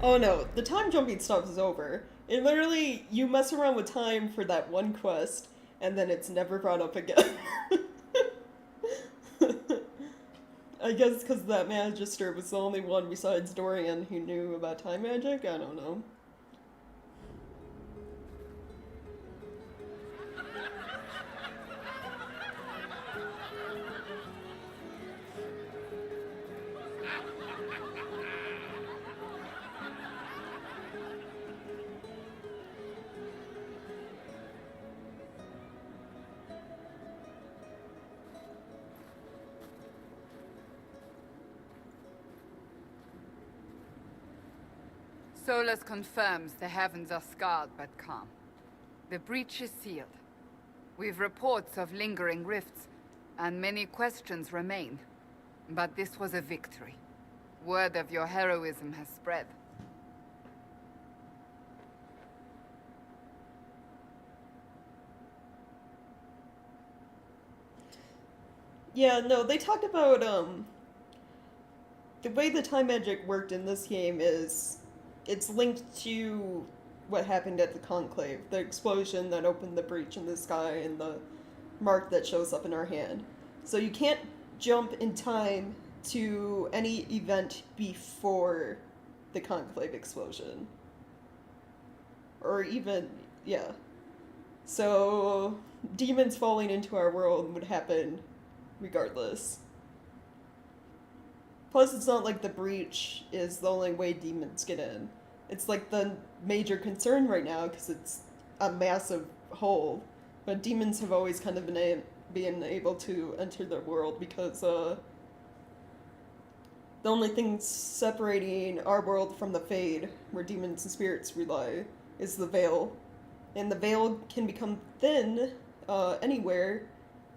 Oh no, the time jumping stuff is over. It literally, you mess around with time for that one quest, and then it's never brought up again. I guess because that Magister was the only one besides Dorian who knew about time magic? I don't know. Solus confirms the heavens are scarred but calm. The breach is sealed. We've reports of lingering rifts, and many questions remain. But this was a victory. Word of your heroism has spread. Yeah, no, they talked about, the way the time magic worked in this game is it's linked to what happened at the Conclave, the explosion that opened the breach in the sky and the mark that shows up in our hand. So you can't jump in time to any event before the Conclave explosion. Or even, yeah. So demons falling into our world would happen regardless. Plus, it's not like the breach is the only way demons get in. It's like the major concern right now because it's a massive hole. But demons have always kind of been able to enter the world because the only thing separating our world from the Fade, where demons and spirits rely, is the veil. And the veil can become thin anywhere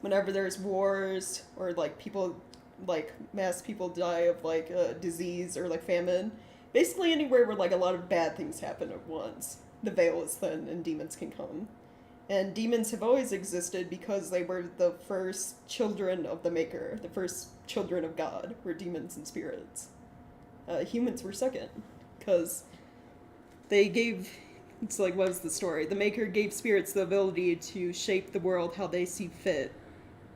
whenever there's wars or like people, like mass people die of like disease or like famine. Basically anywhere where like a lot of bad things happen at once, the veil is thin and demons can come. And demons have always existed because they were the first children of the Maker, the first children of God, were demons and spirits. Humans were second, because they gave, it's like, what was the story? The Maker gave spirits the ability to shape the world how they see fit,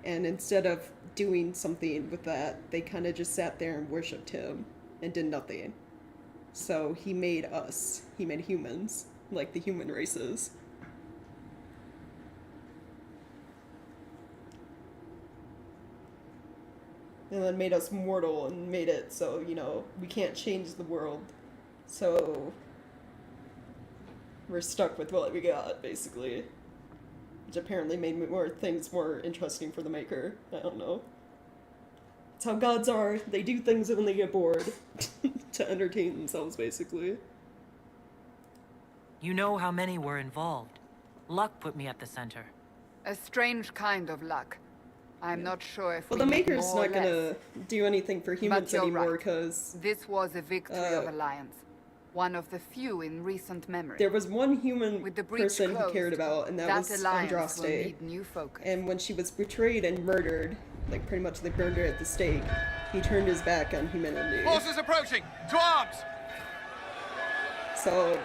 and instead of doing something with that, they kind of just sat there and worshipped him and did nothing. So he made us. He made humans, like the human races. And then made us mortal and made it so, you know, we can't change the world. So we're stuck with what we got, basically. Which apparently made things more interesting for the Maker. I don't know. It's how gods are. They do things when they get bored. To entertain themselves, basically. You know how many were involved. Luck put me at the center. A strange kind of luck. I'm not sure if well, we the Maker's more not or gonna less. do anything for humans But you're anymore, right. because... This was a victory of Alliance. One of the few in recent memory. There was one human With the breach person he closed, cared about, and that was Alliance will Andraste. need new focus. And when she was betrayed and murdered, like pretty much they burned her at the stake, he turned his back on humanity. Forces approaching! To arms! So,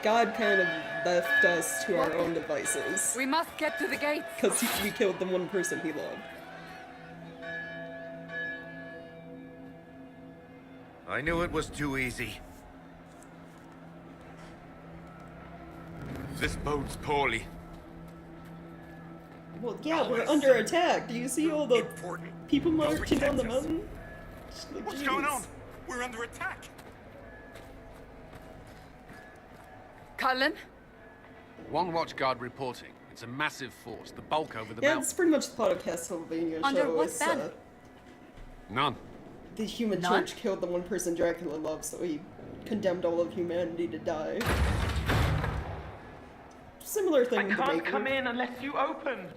God kind of left us to our own devices. We must get to the gates! Because we killed the one person he loved. I knew it was too easy. This bodes poorly. Well, yeah, we're under attack. Do you see all the people marching on the mountain? Like, What's jeez. going on? We're under attack. Cullen? One watch guard reporting. It's a massive force, the bulk over the Yeah, mountain. it's pretty much the plot of Castlevania Under show. what is, banner? None. the human None? church killed the one person Dracula loved, so he condemned all of humanity to die. Similar thing with the Can't Maker. come in unless you open.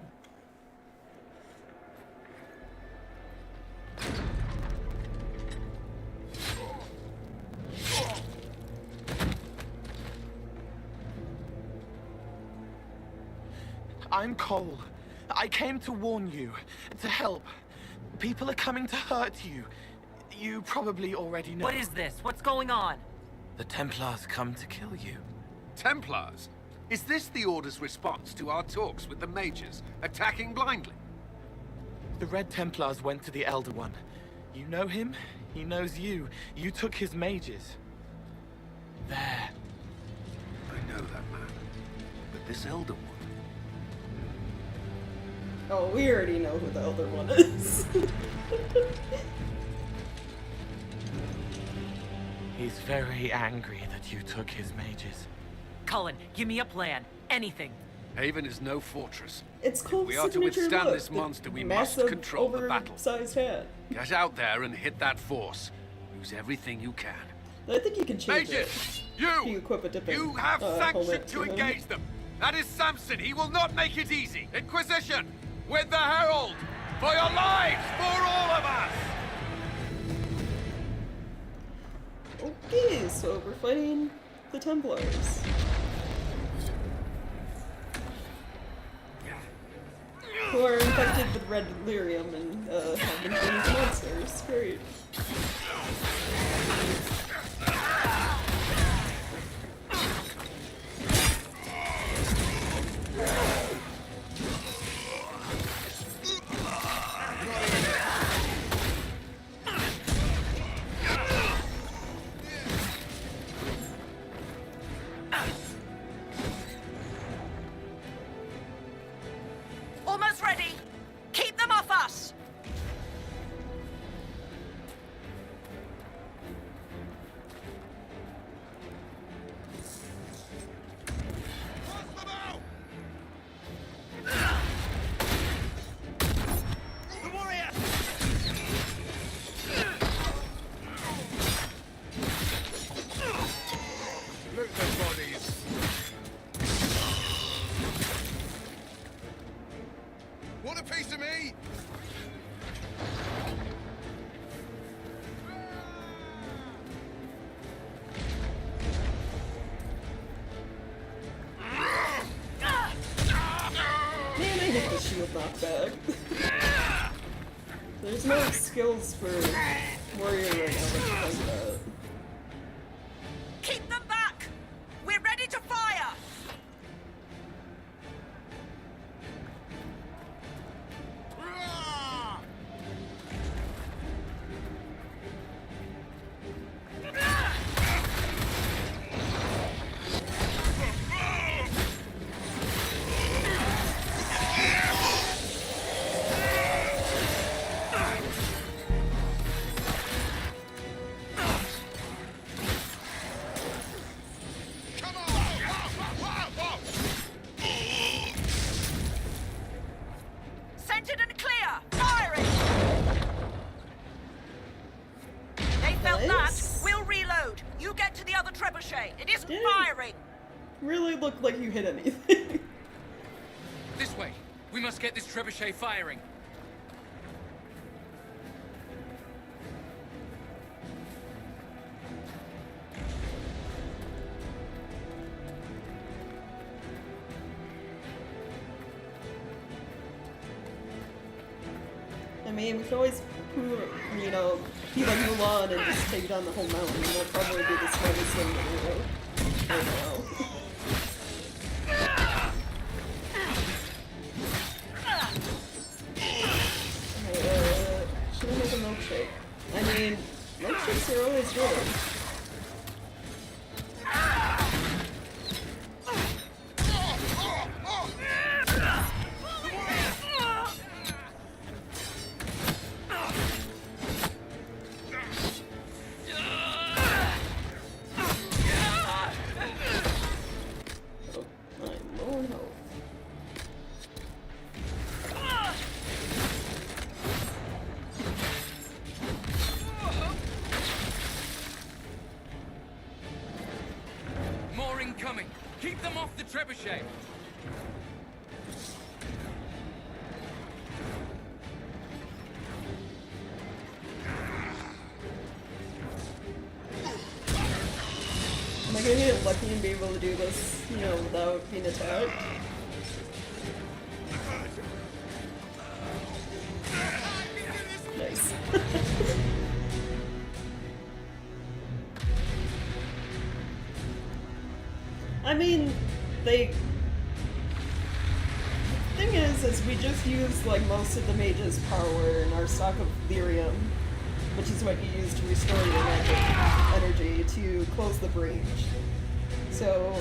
I'm Cole. I came to warn you, to help. People are coming to hurt you. You probably already know. What is this? What's going on? The Templars come to kill you. Templars? Is this the Order's response to our talks with the mages, attacking blindly? The Red Templars went to the Elder One. You know him, he knows you. You took his mages. There. I know that man. But this Elder One... Oh, we already know who the Elder One is. He's very angry that you took his mages. Cullen, give me a plan. Anything. Haven is no fortress. It's called If we are to signature withstand look. this monster, we Massive, must control the battle. oversized hat. Get out there and hit that force. Use everything you can. I think you can change Mages, it. you! Equip a different, You have sanction helmet to him. engage them. That is Samson. He will not make it easy. Inquisition, with the Herald, for your lives, for all of us. Okay, so we're fighting the Templars. Who are infected with red delirium and have been turned into monsters. Great. Almost ready. Keep them off us. Loot their bodies. Want a piece of me? Man, I hate the shield knockback. There's no skills for warrior right now that does that. Keep them back. We're ready to fire. Centered and clear. Firing. They felt Nice. that. We'll reload. You get to the other trebuchet. It isn't Didn't firing. really look like you hit anything. This way. We must get this trebuchet firing. I mean, we could always, you know, be like Mulan and just take down the whole mountain. That'll probably be the smartest thing to do right now. Should I make a milkshake? I mean, milkshakes are always good. I'm low on health. More incoming. Keep them off the trebuchet. Am I gonna get lucky and be able to do this, you know, without being attacked? I mean, the thing is we just used like most of the mage's power and our stock of lyrium, which is what you use to restore your magic energy to close the breach. So,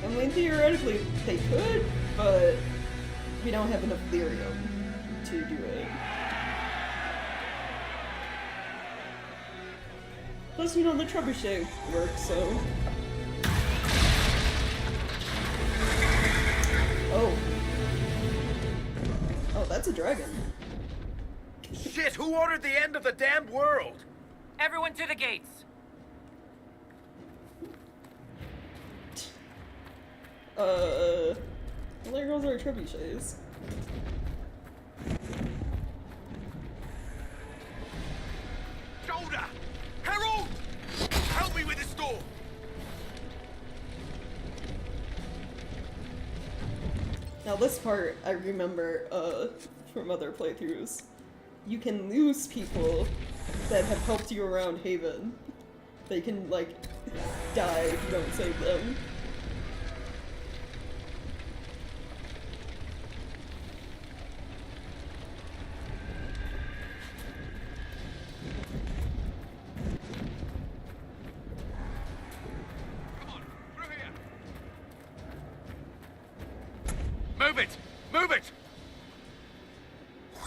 I mean, theoretically they could, but we don't have enough lyrium to do it. Plus, you know, the trebuchet works, so... Oh. Oh, that's a dragon. Shit, who ordered the end of the damned world? Everyone to the gates! Well, there goes our trebuchets. Shoulder! Herald! Help me with this door! Now this part I remember from other playthroughs. You can lose people that have helped you around Haven. They can, like, die if you don't save them. Move it! Move it!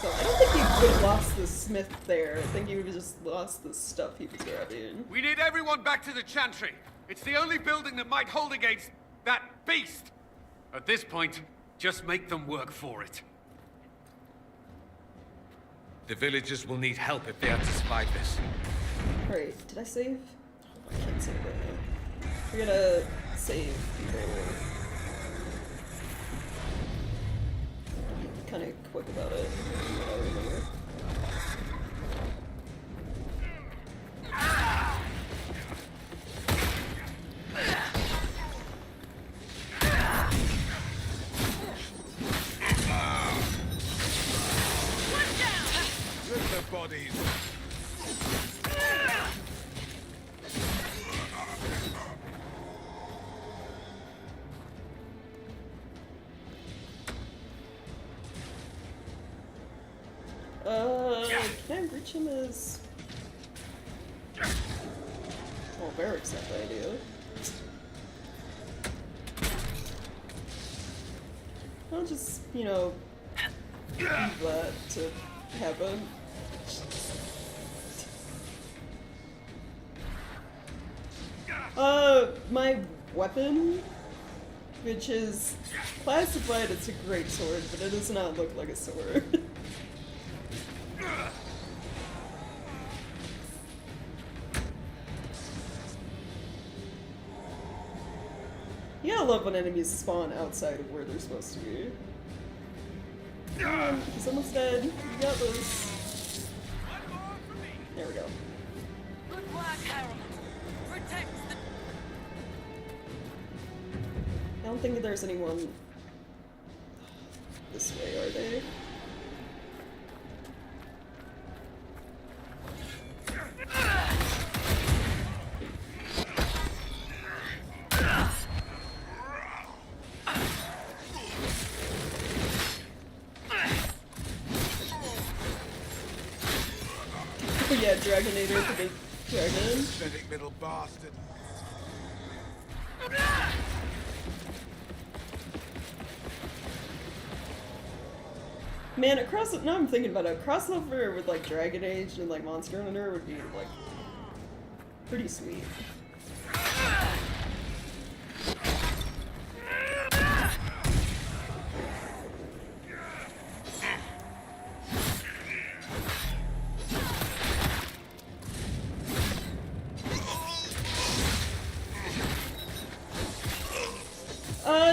So I don't think he would have lost the smith there. I think he would have just lost the stuff he was grabbing. We need everyone back to the Chantry. It's the only building that might hold against that beast. At this point, just make them work for it. The villagers will need help if they are to survive this. Alright, did I save? Oh, I can't save right now. We're gonna save people. Kind of quick about it. I remember. Lift the bodies! Can I reach him as... Well, Varric's not the idea. I'll just, you know, leave that to happen. My weapon, which is classified as a great sword, but it does not look like a sword. You gotta love when enemies spawn outside of where they're supposed to be. He's almost dead. You got this. There we go. Good work, Harold. Protect the... I don't think there's anyone this way, are they? Yeah, Dragonator, the big dragon. Pathetic little bastard. Man, now I'm thinking about it, a crossover with like Dragon Age and like Monster Hunter would be like pretty sweet.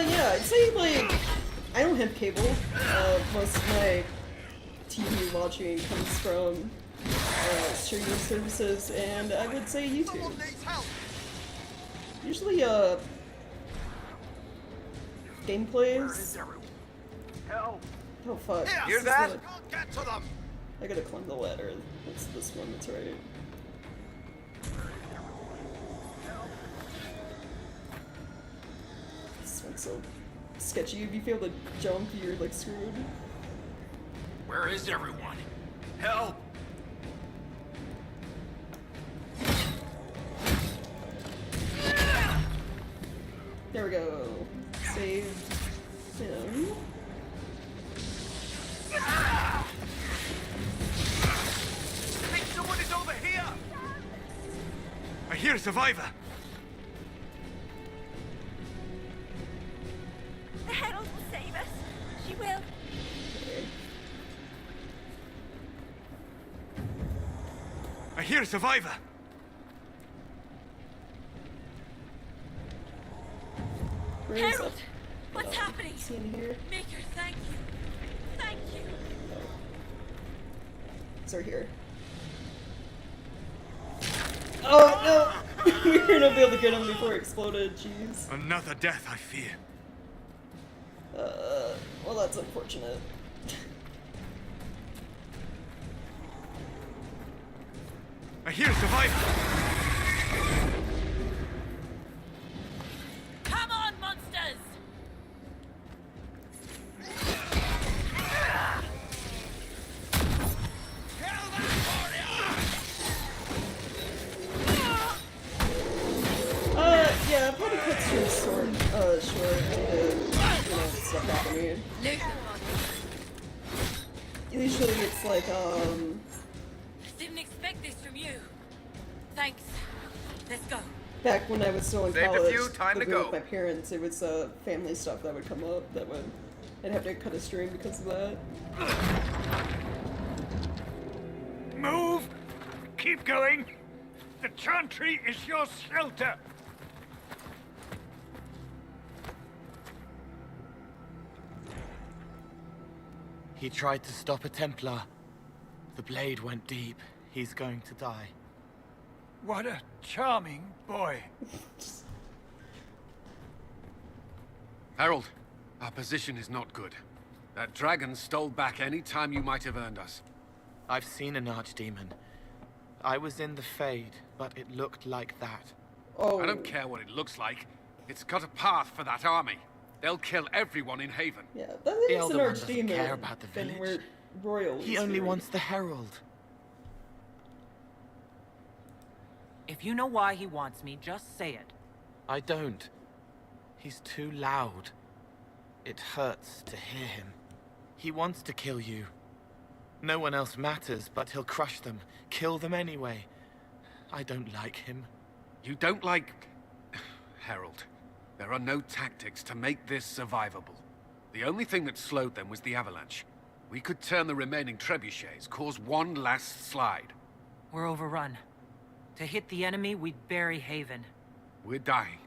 Yeah, I'd say, like, I don't have cable. Most of my TV watching comes from streaming services, and I would say YouTube. Usually, gameplays. Oh fuck. Hear This is that? not- Get to them! I gotta climb the ladder. It's this one, that's right. so sketchy. If you fail to jump, you're like screwed. Where is everyone? Help! There we go. Saved him. Hey, someone is over here! I hear a survivor. The Herald will save us. She will. I hear a survivor. Herald! What's happening? See in here? Maker, thank you. Thank you. They're here. Oh no! We were not able to get him before it exploded. Jeez. Another death, I fear. Well, that's unfortunate. I hear a survivor. Come on, monsters! Yeah, it probably cuts your sword, short to, stuff happening. Usually it's like, Didn't expect this from you. Thanks. Let's go. back when I was still in Saved a college, few, time to living with go. my parents, it was, family stuff that would come up that would, I'd have to cut a stream because of that. Move! Keep going! The Chantry is your shelter! He tried to stop a Templar. The blade went deep. He's going to die. What a charming boy. Harold, our position is not good. That dragon stole back any time you might have earned us. I've seen an archdemon. I was in the Fade, but it looked like that. I don't care what it looks like. It's got a path for that army. They'll kill everyone in Haven. Yeah, that The is an Elder One doesn't archdemon. care about the Then village. we're royals. He only here. wants the Herald. If you know why he wants me, just say it. I don't. He's too loud. It hurts to hear him. He wants to kill you. No one else matters, but he'll crush them, kill them anyway. I don't like him. You don't like... Harold, there are no tactics to make this survivable. The only thing that slowed them was the avalanche. We could turn the remaining trebuchets, cause one last slide. We're overrun. To hit the enemy, we'd bury Haven. We're dying,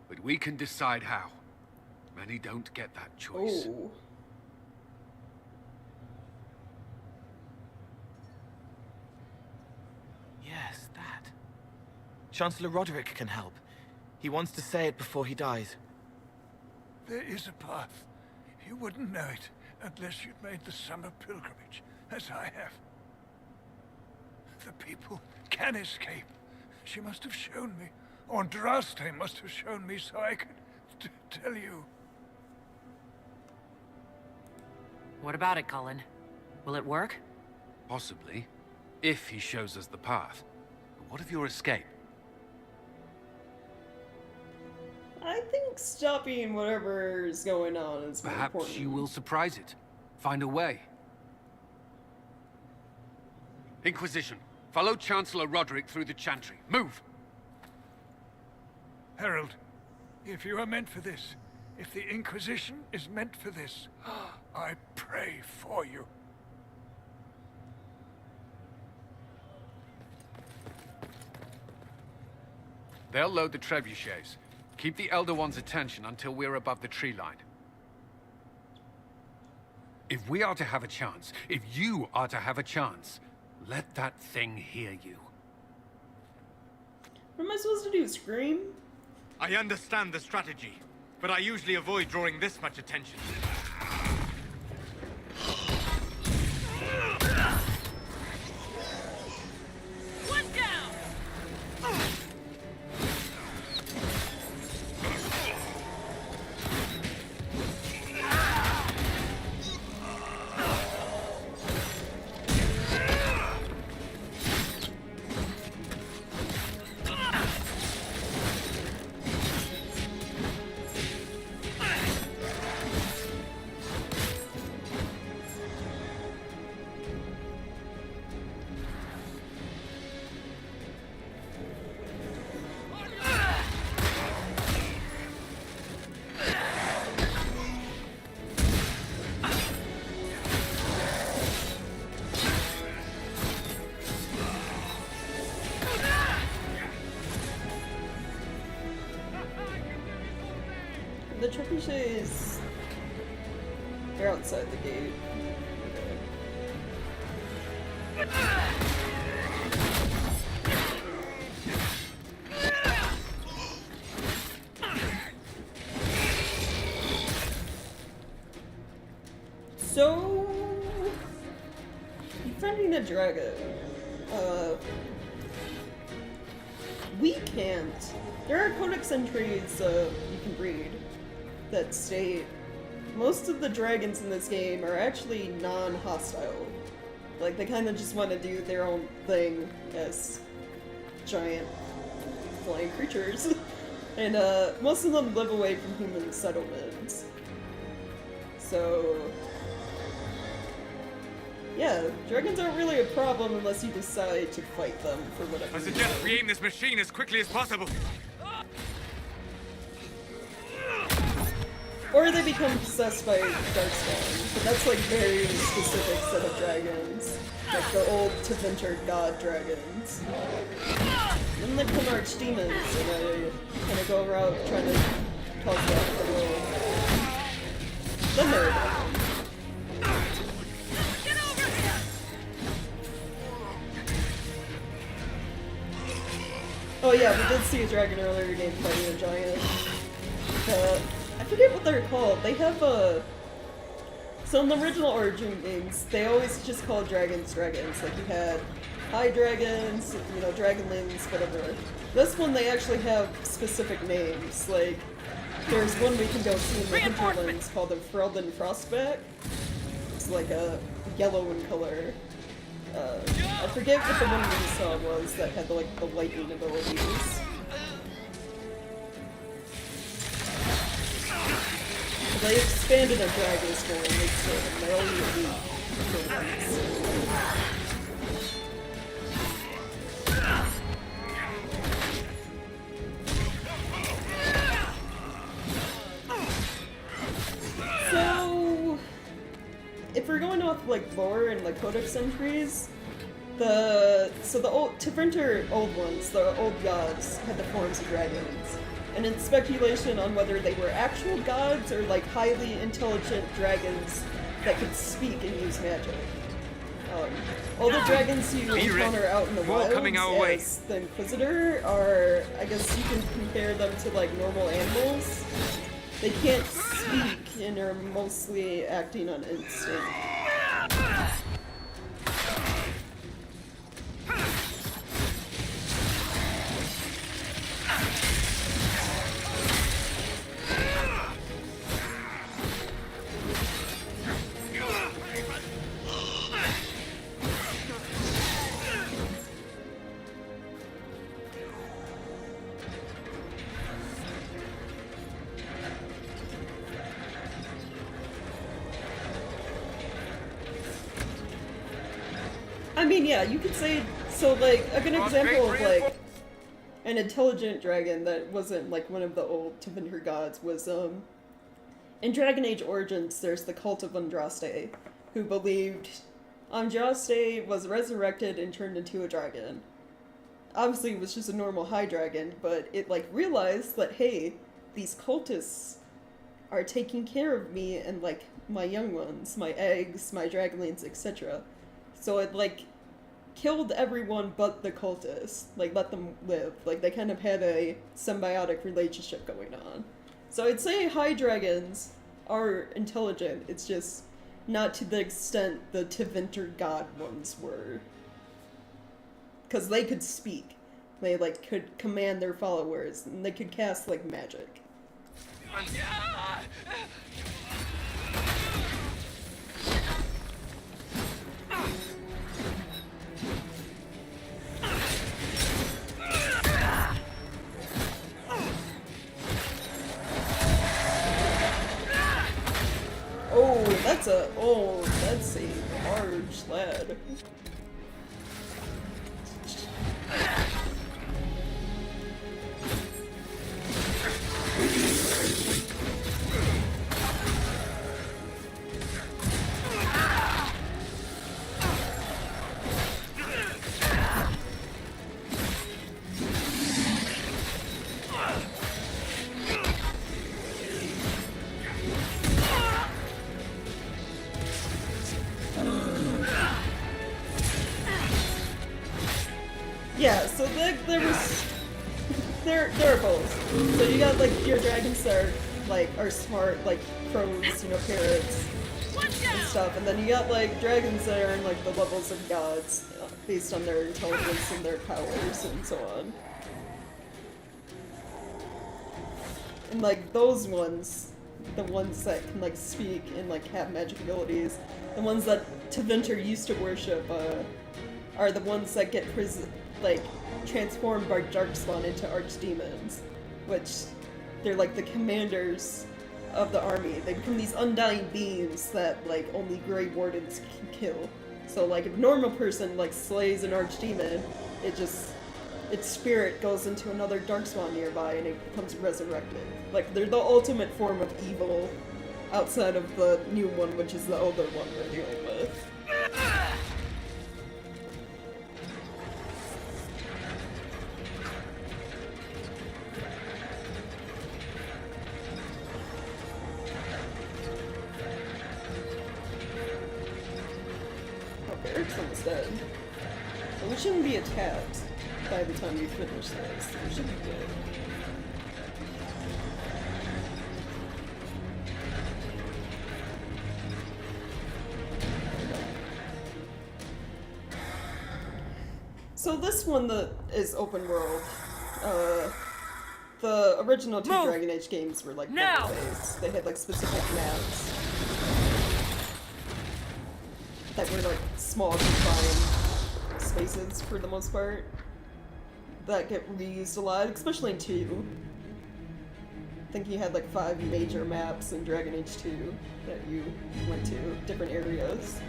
but we can decide how. Many don't get that choice. Oh. Yes, that. Chancellor Roderick can help. He wants to say it before he dies. There is a path. You wouldn't know it unless you'd made the summer pilgrimage, as I have. The people can escape. She must have shown me. Andraste must have shown me so I could tell you. What about it, Cullen? Will it work? Possibly, if he shows us the path. But what of your escape? I think stopping whatever's going on is more Perhaps important. you will surprise it. Find a way. Inquisition, follow Chancellor Roderick through the Chantry. Move! Herald, if you are meant for this, if the Inquisition is meant for this, I pray for you. They'll load the trebuchets. Keep the Elder One's attention until we're above the tree line. If we are to have a chance, if you are to have a chance, let that thing hear you. What am I supposed to do? Scream? I understand the strategy, but I usually avoid drawing this much attention. One down! the trebuchets... They're outside the gate. Okay. So... Defending the dragon. We can't. There are codex entries you can read that state most of the dragons in this game are actually non-hostile. Like, they kind of just want to do their own thing as giant flying creatures. And most of them live away from human settlements. So... yeah, dragons aren't really a problem unless you decide to fight them for whatever I suggest we aim this machine as quickly as possible. Or they become possessed by Darkspawn, but that's like very specific set of dragons. Like the old Tevinter god dragons. Then they become archdemons, and I kind of go around trying to cause that for the world. Then they're down. Oh yeah, we did see a dragon earlier game fighting a giant. I forget what they're called. They have a... So in the original Origin games, they always just called dragons dragons. Like you had high dragons, you know, dragonlings, whatever. This one they actually have specific names. Like, there's one we can go see in the hinterlands called the Ferelden Frostback. It's like a yellow in color. I forget what the one we saw was that had like the lightning abilities. They expanded a dragon school and they still they're all unique for once. So if we're going off like lore and like codex entries, the old Tevinter old ones, the old gods, had the forms of dragons. And it's speculation on whether they were actual gods or like highly intelligent dragons that could speak and use magic. All the dragons you encounter out in the wild as the Inquisitor are, I guess you can compare them to like normal animals. They can't speak and are mostly acting on instinct. I mean, yeah, you could say, so like, a good example of like, an intelligent dragon that wasn't like one of the old Tevinter gods was, in Dragon Age Origins, there's the cult of Andraste, who believed Andraste was resurrected and turned into a dragon. Obviously it was just a normal high dragon, but it like realized that, hey, these cultists are taking care of me and like my young ones, my eggs, my dragonlings, etc. So it like killed everyone but the cultists, like let them live. Like they kind of had a symbiotic relationship going on. So I'd say high dragons are intelligent, it's just not to the extent the Tevinter god ones were. Because they could speak. They like could command their followers, and they could cast like magic. That's a large lad. there was there are both. So you got like your dragons that are smart, like crows, you know, parrots and stuff, and then you got like dragons that are in like the levels of gods, based on their intelligence and their powers and so on. And like those ones, the ones that can like speak and like have magic abilities, the ones that Tevinter used to worship, are the ones that get transformed by Darkspawn into archdemons, which they're like the commanders of the army. They become these undying beings that like only Grey Wardens can kill. So like if a normal person like slays an archdemon, its spirit goes into another Darkspawn nearby and it becomes resurrected. Like they're the ultimate form of evil outside of the new one, which is the older one we're dealing with. Oh, Eric's almost dead. But we shouldn't be attacked by the time we finish this. We should be good. So this one that is open world, the original two Dragon Age games were like level-based. They had like specific maps that were like small confined spaces for the most part that get reused a lot, especially in 2. I think you had like 5 major maps in Dragon Age 2 that you went to, different areas.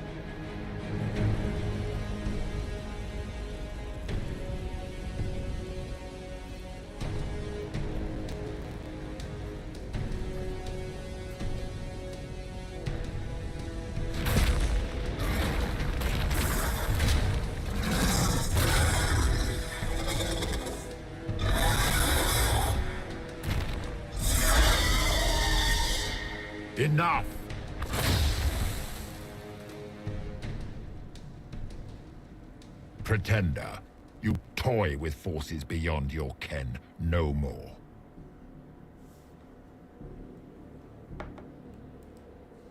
Enough! Pretender, you toy with forces beyond your ken no more.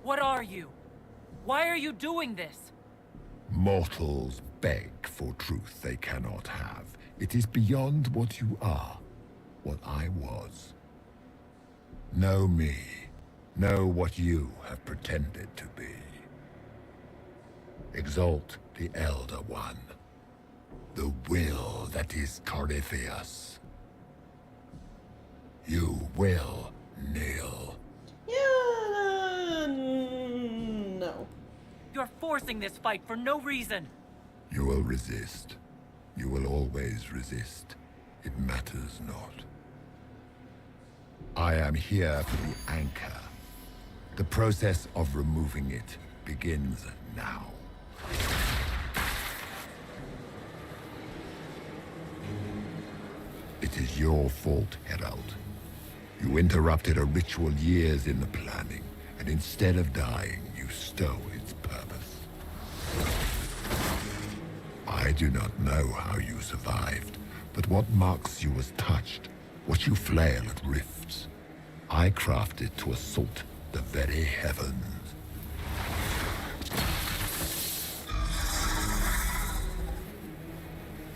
What are you? Why are you doing this? Mortals beg for truth they cannot have. It is beyond what you are, what I was. Know me. Know what you have pretended to be. Exalt the Elder One. The will that is Corypheus. You will kneel. Yeah, no. You're forcing this fight for no reason. You will resist. You will always resist. It matters not. I am here for the anchor. The process of removing it begins now. It is your fault, Herald. You interrupted a ritual years in the planning, and instead of dying, you stole its purpose. I do not know how you survived, but what marks you as touched, what you flail at rifts, I crafted to assault the very heavens.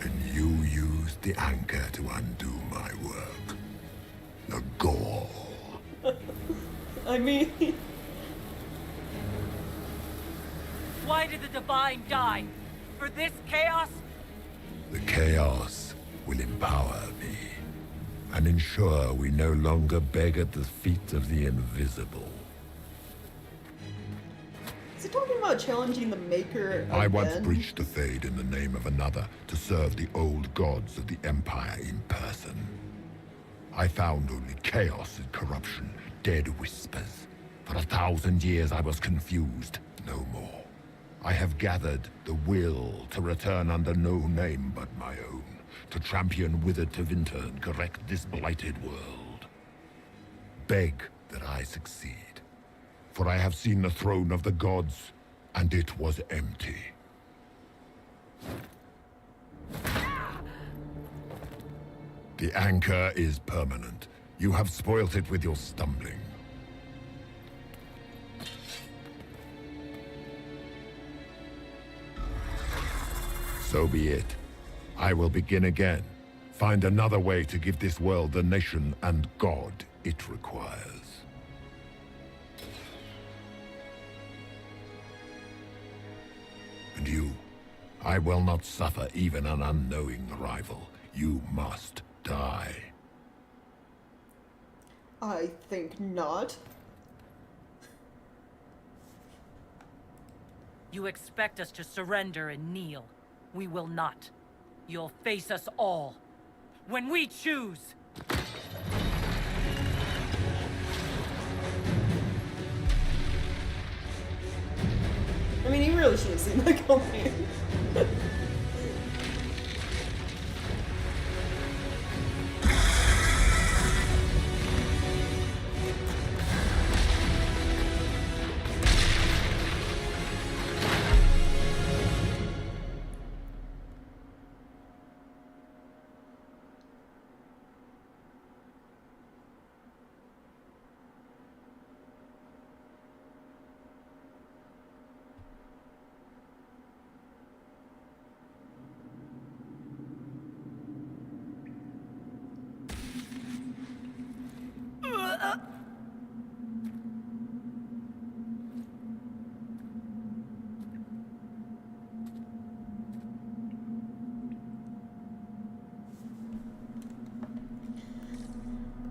And you used the anchor to undo my work. The gall. I mean... Why did the Divine die? For this chaos? The chaos will empower me, and ensure we no longer beg at the feet of the invisible. Is he talking about challenging the Maker again? I once breached the Fade in the name of another to serve the old gods of the Empire in person. I found only chaos and corruption, dead whispers. For 1,000 years I was confused, no more. I have gathered the will to return under no name but my own, to champion withered Tevinter and correct this blighted world. Beg that I succeed. For I have seen the throne of the gods, and it was empty. The anchor is permanent. You have spoilt it with your stumbling. So be it. I will begin again. Find another way to give this world the nation and God it requires. And you, I will not suffer even an unknowing rival. You must die. I think not. You expect us to surrender and kneel. We will not. You'll face us all. When we choose! I mean, you really should have seen that coming.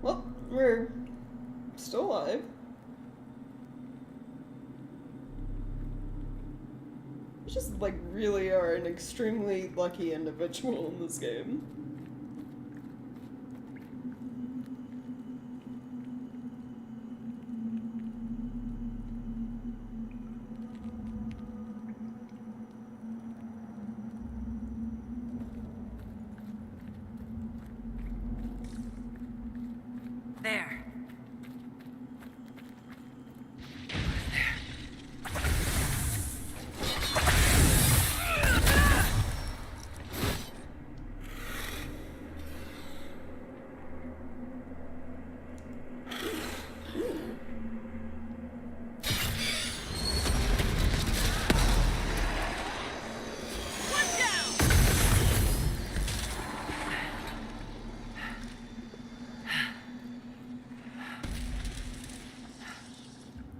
Well, we're still alive. We just, like, really are an extremely lucky individual in this game. There.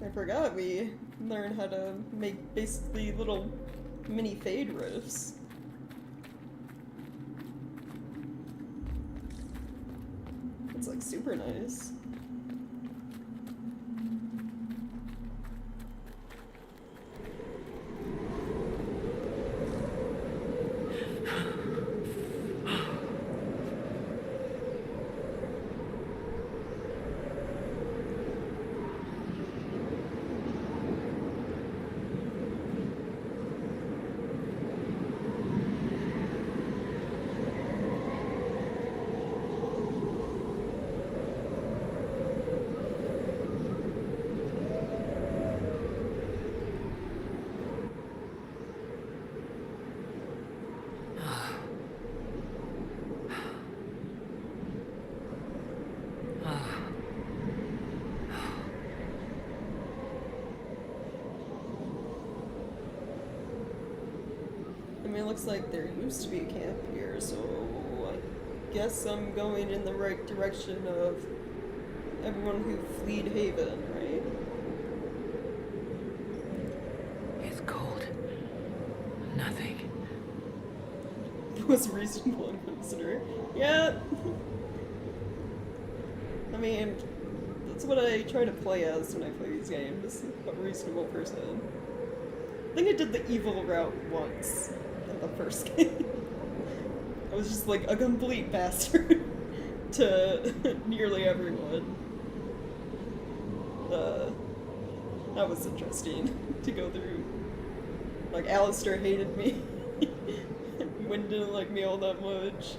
I forgot we learned how to make basically little mini fade riffs. It's like super nice. I mean, it looks like there used to be a camp here, so I guess I'm going in the right direction of everyone who fled Haven, right? It's cold. Nothing. It was reasonable Inquisitor. Yeah. I mean, that's what I try to play as when I play these games. A reasonable person. I think I did the evil route once in the first game. I was just like a complete bastard to nearly everyone. That was interesting to go through. Like, Alistair hated me. Wynn didn't like me all that much.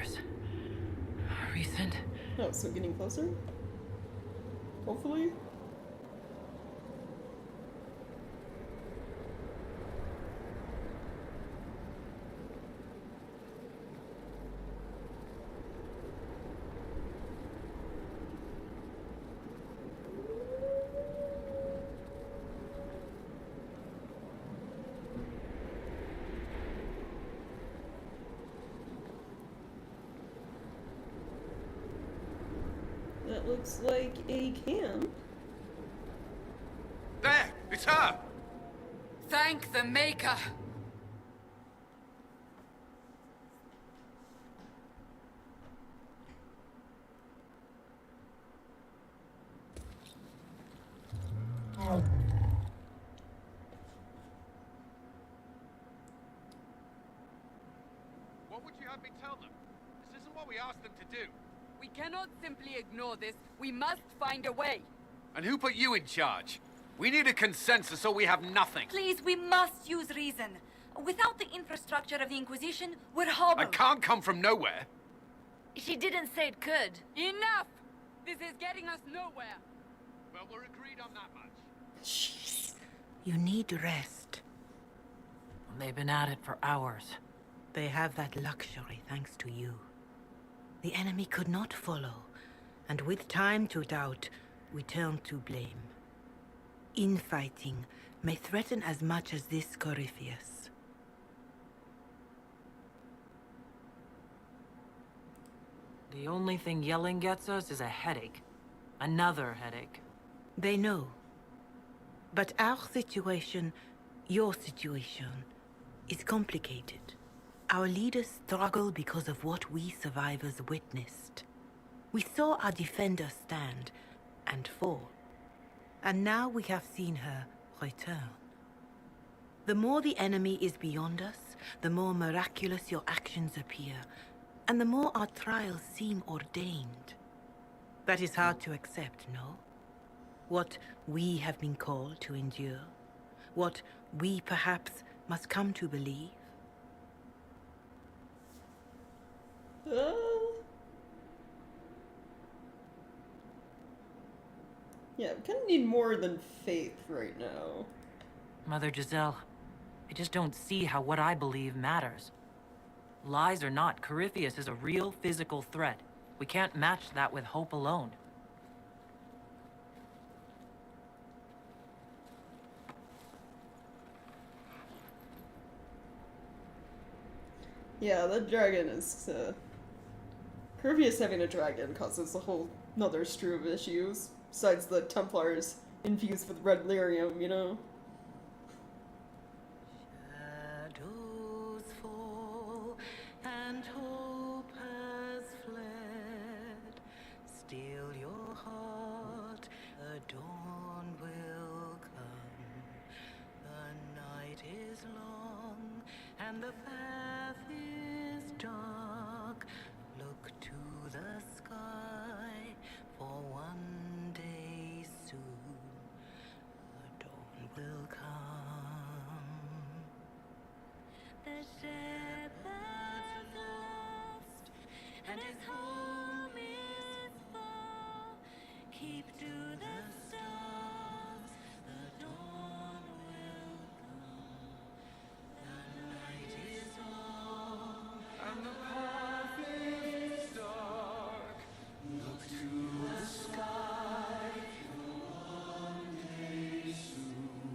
Whispers. Recent? Oh, so getting closer? Hopefully? That looks like a camp. There! It's her! Thank the Maker! What would you have me tell them? This isn't what we asked them to do. We cannot simply ignore this. We must find a way. And who put you in charge? We need a consensus or we have nothing. Please, we must use reason. Without the infrastructure of the Inquisition, we're hobbled. I can't come from nowhere. She didn't say it could. Enough! This is getting us nowhere. Well, we're agreed on that much. Jeez. You need rest. They've been at it for hours. They have that luxury thanks to you. The enemy could not follow, and with time to doubt, we turn to blame. Infighting may threaten as much as this Corypheus. The only thing yelling gets us is a headache. Another headache. They know. But our situation, your situation, is complicated. Our leaders struggle because of what we survivors witnessed. We saw our defenders stand and fall. And now we have seen her return. The more the enemy is beyond us, the more miraculous your actions appear, and the more our trials seem ordained. That is hard to accept, no? What we have been called to endure, what we perhaps must come to believe. Yeah, we kind of need more than faith right now. Mother Giselle, I just don't see how what I believe matters. Lies or not, Corypheus is a real physical threat. We can't match that with hope alone. Yeah, that dragon is, Corypheus having a dragon causes a whole another strew of issues, besides the Templars infused with red lyrium, you know? Shadows fall and hope has fled. Still your heart, a dawn will come. The night is long and the path is dark. Look to the sky for one day soon. A dawn will come. The shepherd's lost and his home is far. Keep to the stars, the dawn will come. The night is long and the path is dark. Look to the sky for one day soon.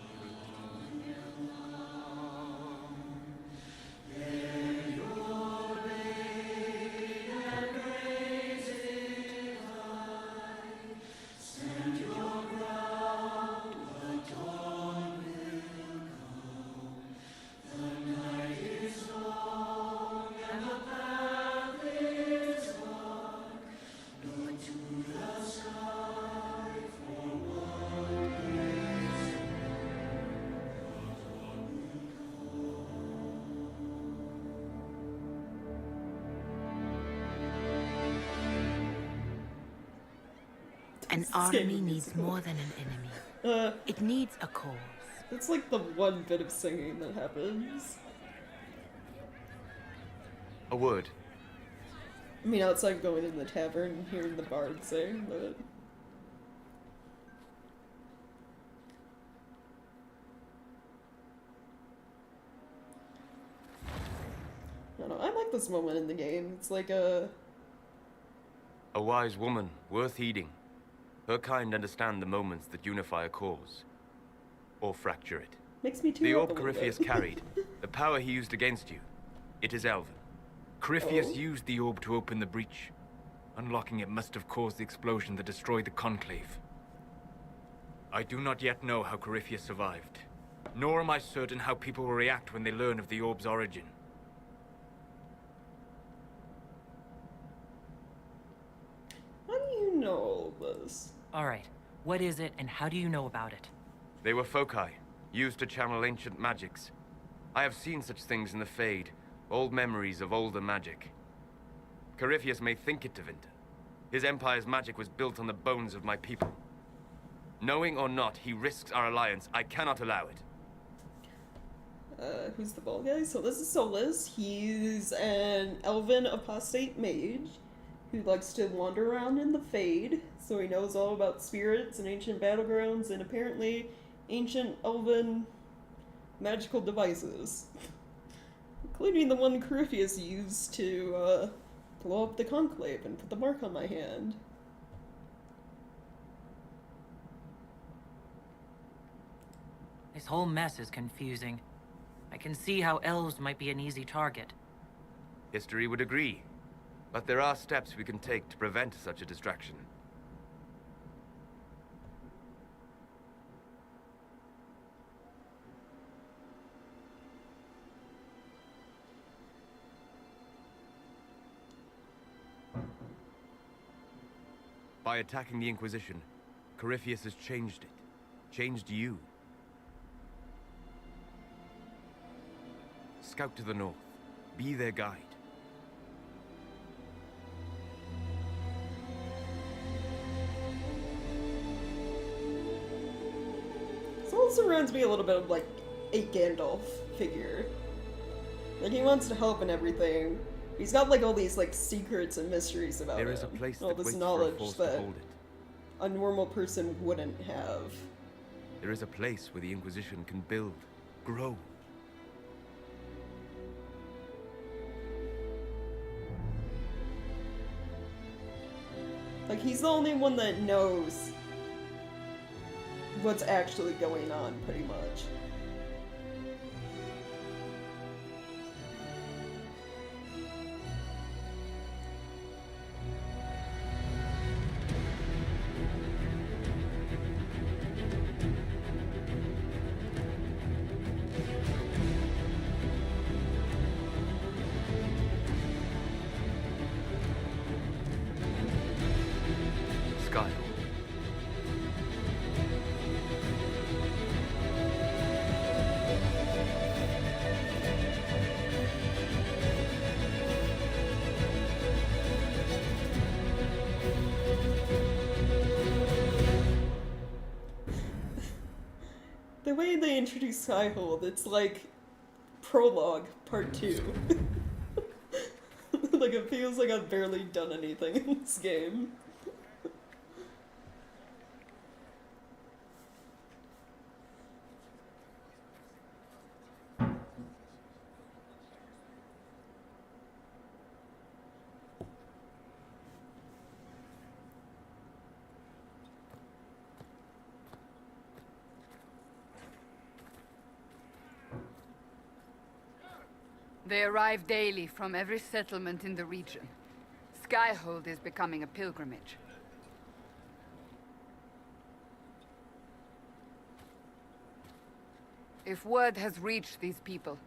The dawn will come. Bear your blade and raise it high. Stand your ground, the dawn will come. The night is long and the path is dark. Look to the sky for one day An army needs more than an enemy. It needs a cause. It's like the one bit of singing that happens. A word. I mean, outside going in the tavern and hearing the bard sing, but... I don't know, I like this moment in the game. It's like a wise woman, worth heeding. Her kind understand the moments that unify a cause. Or fracture it. Makes me The tear orb up a little Corypheus bit. carried, the power he used against you, it is Elven. Corypheus Oh. used the orb to open the breach. Unlocking it must have caused the explosion that destroyed the Conclave. I do not yet know how Corypheus survived, nor am I certain how people will react when they learn of the orb's origin. How do you know all this? Alright, what is it and how do you know about it? They were foci, used to channel ancient magics. I have seen such things in the Fade, old memories of older magic. Corypheus may think it Tevinter. His empire's magic was built on the bones of my people. Knowing or not, he risks our alliance. I cannot allow it. Who's the bald guy? So this is Solus. He's an elven apostate mage who likes to wander around in the Fade, so he knows all about spirits and ancient battlegrounds and apparently ancient elven magical devices. Including the one Corypheus used to, blow up the Conclave and put the mark on my hand. This whole mess is confusing. I can see how elves might be an easy target. History would agree. But there are steps we can take to prevent such a distraction. By attacking the Inquisition, Corypheus has changed it. Changed you. Scout to the north. Be their guide. Solus reminds me a little bit of like a Gandalf figure. Like he wants to help and everything. He's got like all these like secrets and mysteries about There is a him. place all that this waits for a knowledge force to that hold it. a normal person wouldn't have. There is a place where the Inquisition can build, grow. Like he's the only one that knows what's actually going on, pretty much. Sky. The way they introduce Skyhold, it's like prologue part 2. Like it feels like I've barely done anything in this game. They arrive daily from every settlement in the region. Skyhold is becoming a pilgrimage. If word has reached these people,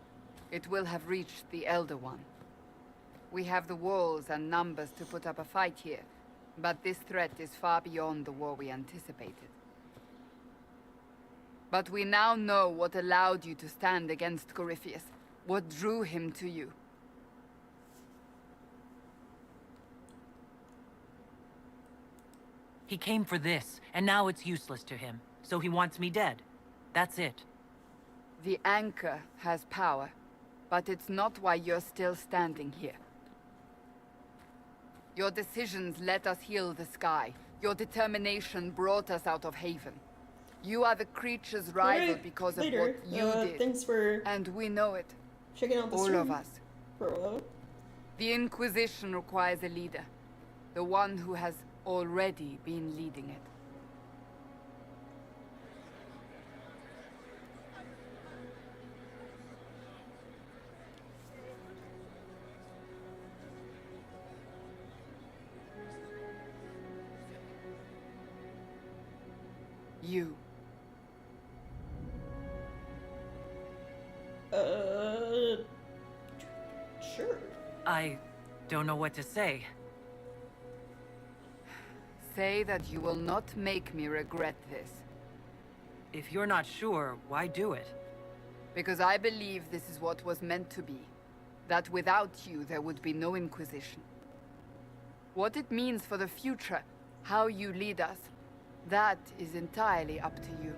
it will have reached the Elder One. We have the walls and numbers to put up a fight here, but this threat is far beyond the war we anticipated. But we now know what allowed you to stand against Corypheus. What drew him to you? He came for this, and now it's useless to him. So he wants me dead. That's it. The Anchor has power, but it's not why you're still standing here. Your decisions let us heal the sky. Your determination brought us out of Haven. You are the creature's rival Alright, because later. of what you did. Thanks for and we know it. checking out the All stream of us. for a while. The Inquisition requires a leader. The one who has already been leading it. You. Sure. I don't know what to say. Say that you will not make me regret this. If you're not sure, why do it? Because I believe this is what was meant to be. That without you, there would be no Inquisition. What it means for the future, how you lead us, that is entirely up to you.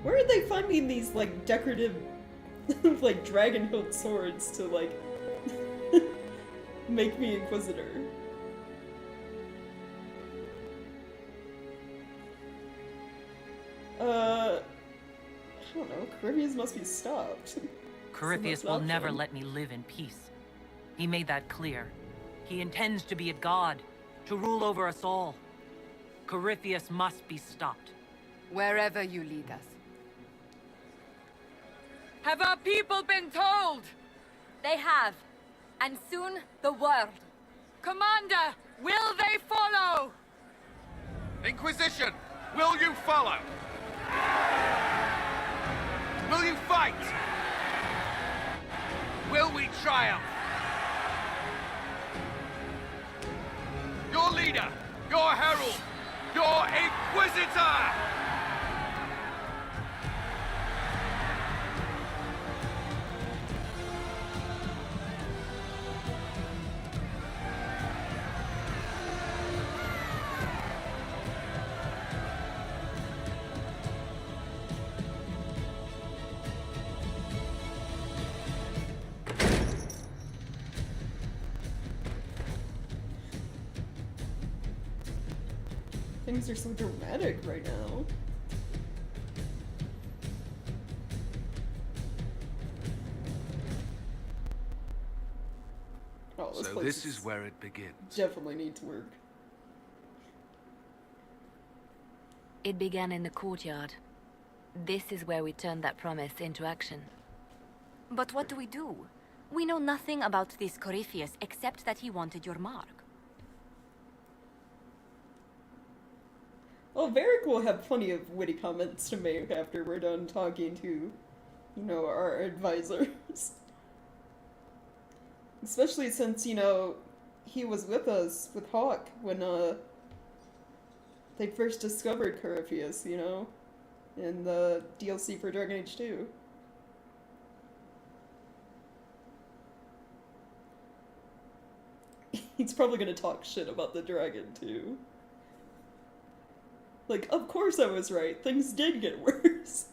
Where are they finding these, like, decorative, like, dragon hilt swords to, like, make me Inquisitor? I don't know. Caribbeans must be stopped. Corypheus will never let me live in peace. He made that clear. He intends to be a god, to rule over us all. Corypheus must be stopped. Wherever you lead us. Have our people been told? They have. And soon, the world. Commander, will they follow? Inquisition, will you follow? Will you fight? Will we triumph? Your leader, your herald, your Inquisitor! Things are so dramatic right now. Oh, So place this is where it begins. Definitely needs work. It began in the courtyard. This is where we turned that promise into action. But what do? We know nothing about this Corypheus except that he wanted your mark. Well, Varric will have plenty of witty comments to make after we're done talking to, you know, our advisors. Especially since, you know, he was with us, with Hawk, when, they first discovered Corypheus, you know, in the DLC for Dragon Age 2. He's probably gonna talk shit about the dragon, too. Like, of course I was right. Things did get worse.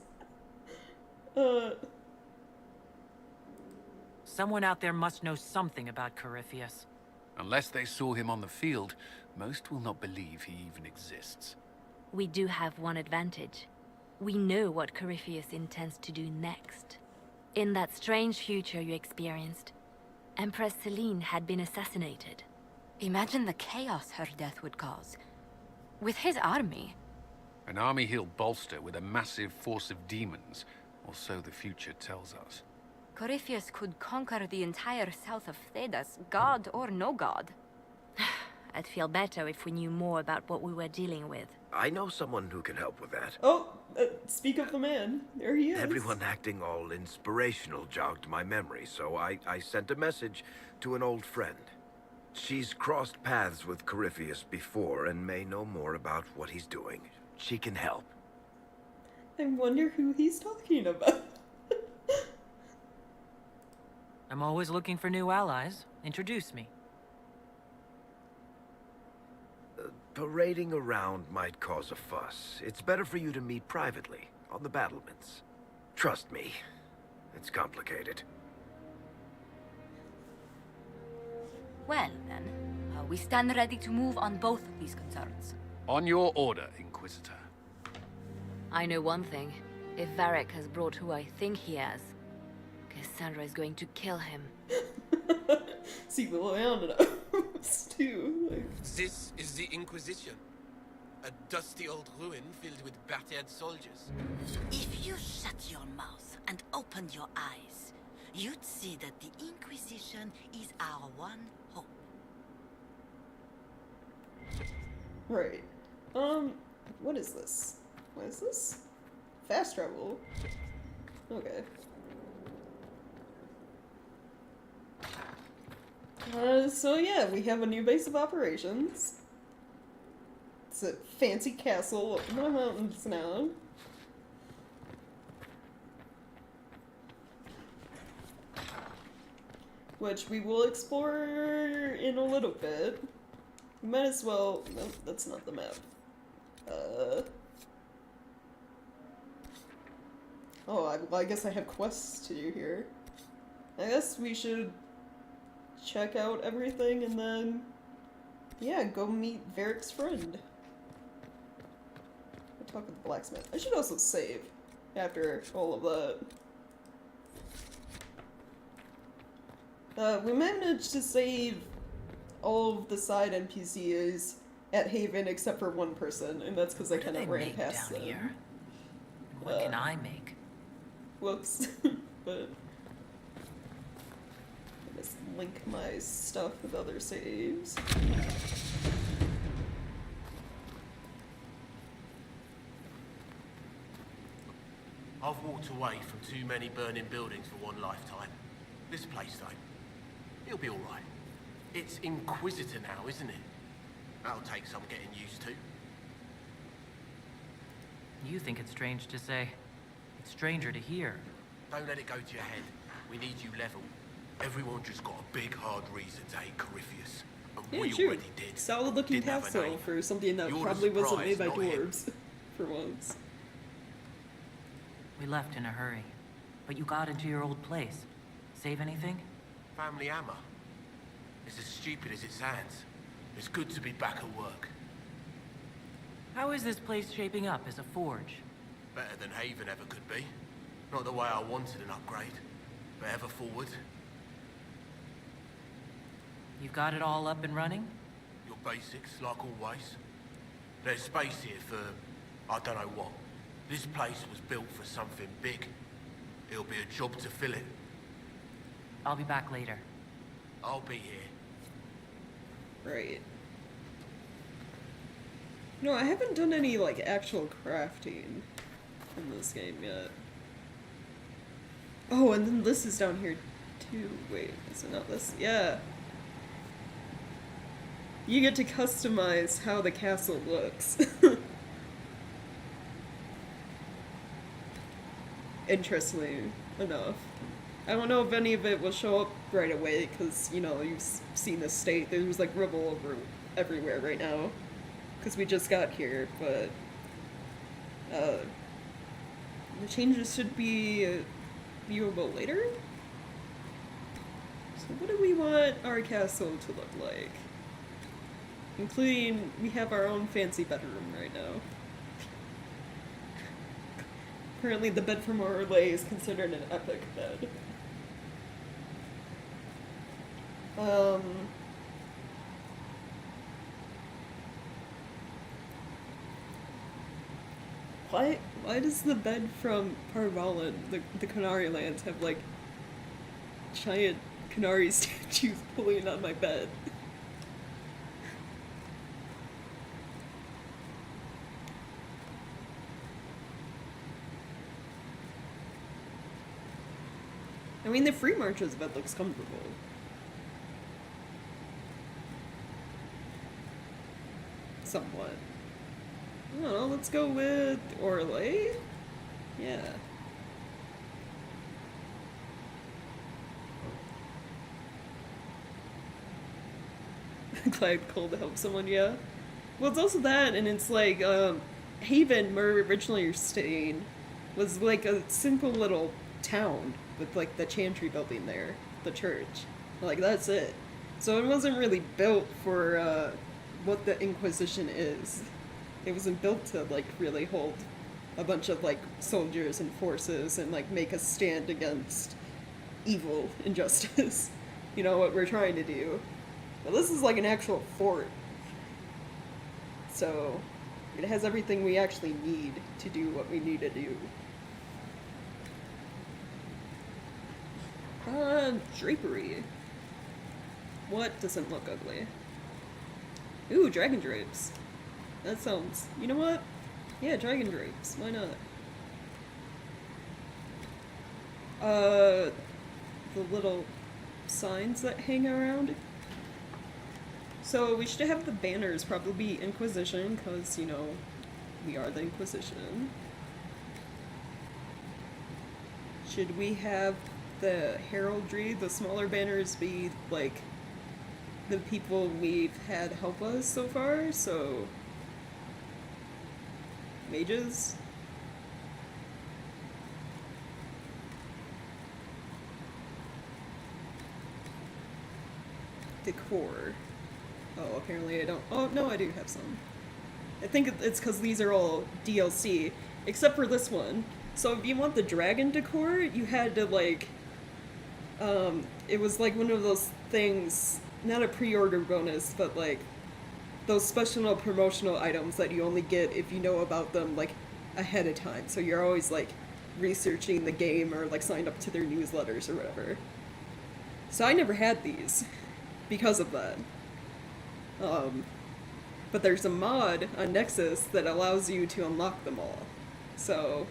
Someone out there must know something about Corypheus. Unless they saw him on the field, most will not believe he even exists. We do have one advantage. We know what Corypheus intends to do next. In that strange future you experienced, Empress Celine had been assassinated. Imagine the chaos her death would cause. With his army. An army he'll bolster with a massive force of demons, or so the future tells us. Corypheus could conquer the entire south of Thedas, god or no god. I'd feel better if we knew more about what we were dealing with. I know someone who can help with that. Oh, speak of the man. There he is. Everyone acting all inspirational jogged my memory, so I sent a message to an old friend. She's crossed paths with Corypheus before and may know more about what he's doing. She can help. I wonder who he's talking about. I'm always looking for new allies. Introduce me. parading around might cause a fuss. It's better for you to meet privately, on the battlements. Trust me, it's complicated. Well, then, we stand ready to move on both of these concerns. On your order, Inquisitor. I know one thing. If Varric has brought who I think he has, Cassandra is going to kill him. See, well, I don't know. Too. This is the Inquisition. A dusty old ruin filled with battered soldiers. If you shut your mouth and opened your eyes, you'd see that the Inquisition is our one hope. Right. What is this? What is this? Fast travel. Okay. So yeah, we have a new base of operations. It's a fancy castle up in the mountains now. Which we will explore in a little bit. We might as well... No, that's not the map. Oh, well, I guess I have quests to do here. I guess we should check out everything and then... yeah, go meet Varric's friend. I'll talk with the blacksmith. I should also save after all of that. We managed to save all of the side NPCs at Haven except for one person, and that's because I kind of ran past them. Here? What can I make? Whoops. But I just link my stuff with other saves. I've walked away from too many burning buildings for one lifetime. This place, though, it'll be alright. It's Inquisitor now, isn't it? That'll take some getting used to. You think it's strange to say. It's stranger to hear. Don't let it go to your head. We need you level. Everyone just got a big, hard reason to hate Corypheus. And Yeah, we sure. already did. Solid looking Didn't have a castle name. for something that You're the probably wasn't surprise, made by not him. dwarves. For once. We left in a hurry. But you got into your old place. Save anything? Family hammer. It's as stupid as it sounds. It's good to be back at work. How is this place shaping up as a forge? Better than Haven ever could be. Not the way I wanted an upgrade, but ever forward. You've got it all up and running? Your basics, like always. There's space here for, I don't know what. This place was built for something big. It'll be a job to fill it. I'll be back later. I'll be here. Right. No, I haven't done any, like, actual crafting in this game yet. Oh, and then this is down here, too. Wait, is it not this? Yeah. You get to customize how the castle looks. Interestingly enough. I don't know if any of it will show up right away, because, you know, you've seen the state. There's, like, rubble everywhere right now. Because we just got here, but... the changes should be viewable later? So what do we want our castle to look like? Including, we have our own fancy bedroom right now. Apparently the bed from Orlais is considered an epic bed. Why does the bed from Parvalan, the Canary Lands, have like giant Canary statues pulling on my bed? I mean, the Free Marches bed looks comfortable. Somewhat. I don't know, let's go with Orlais? Yeah. Glad cold to help someone, yeah. Well, it's also that, and it's like, Haven, where originally you're staying, was like a simple little town with like the chantry building there, the church. Like, that's it. So it wasn't really built for, what the Inquisition is. It wasn't built to, like, really hold a bunch of, like, soldiers and forces and, like, make a stand against evil, injustice. You know, what we're trying to do. But this is like an actual fort. So, it has everything we actually need to do what we need to do. Drapery. What doesn't look ugly? Ooh, dragon drapes. That sounds... You know what? Yeah, dragon drapes. Why not? The little signs that hang around. So we should have the banners probably be Inquisition, because, you know, we are the Inquisition. Should we have the heraldry, the smaller banners, be, like, the people we've had help us so far? So, mages? Decor. Oh, apparently I don't. Oh, no, I do have some. I think it's because these are all DLC, except for this one. So if you want the dragon decor, you had to, like, it was like one of those things, not a pre-order bonus, but like those special promotional items that you only get if you know about them, like, ahead of time. So you're always, like, researching the game or, like, signed up to their newsletters or whatever. So I never had these because of that. But there's a mod on Nexus that allows you to unlock them all. So,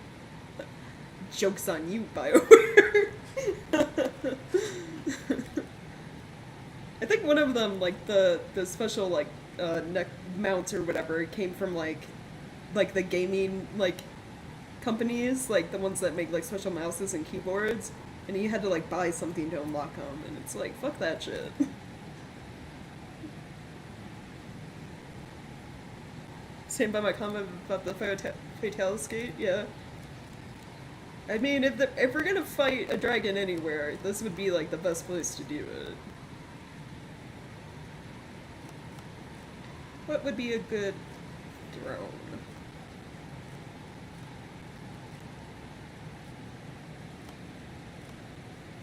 joke's on you, BioWare. I think one of them, like, the special, like, neck mounts or whatever, came from, like the gaming, like, companies, like, the ones that make, like, special mouses and keyboards, and you had to, like, buy something to unlock them, and it's like, fuck that shit. Stand by my comment about the Fatale Skate, yeah. I mean, if we're gonna fight a dragon anywhere, this would be, like, the best place to do it. What would be a good drone?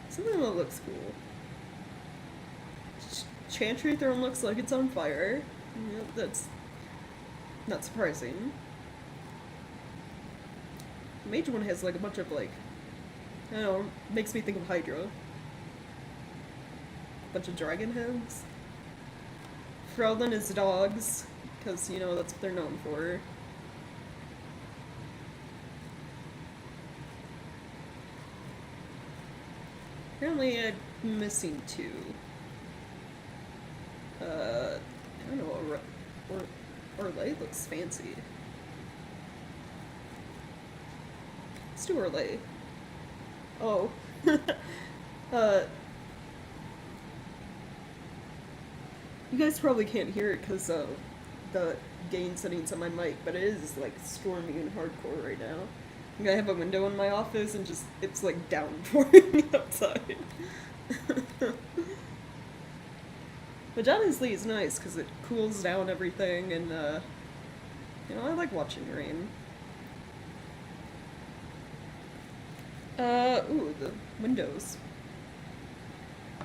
Something that looks cool. Chantry throne looks like it's on fire. Yep, that's not surprising. The mage one has, like, a bunch of, like, I don't know, makes me think of Hydra. Bunch of dragon heads. Freldon is dogs, because, you know, that's what they're known for. Apparently I'm missing two. I don't know, Orlais looks fancy. Let's do Orlais. Oh. You guys probably can't hear it because of the gain settings on my mic, but it is, like, stormy and hardcore right now. Like, I have a window in my office and just, it's, like, downpouring outside. But honestly, it's nice because it cools down everything, and, you know, I like watching rain. Ooh, the windows.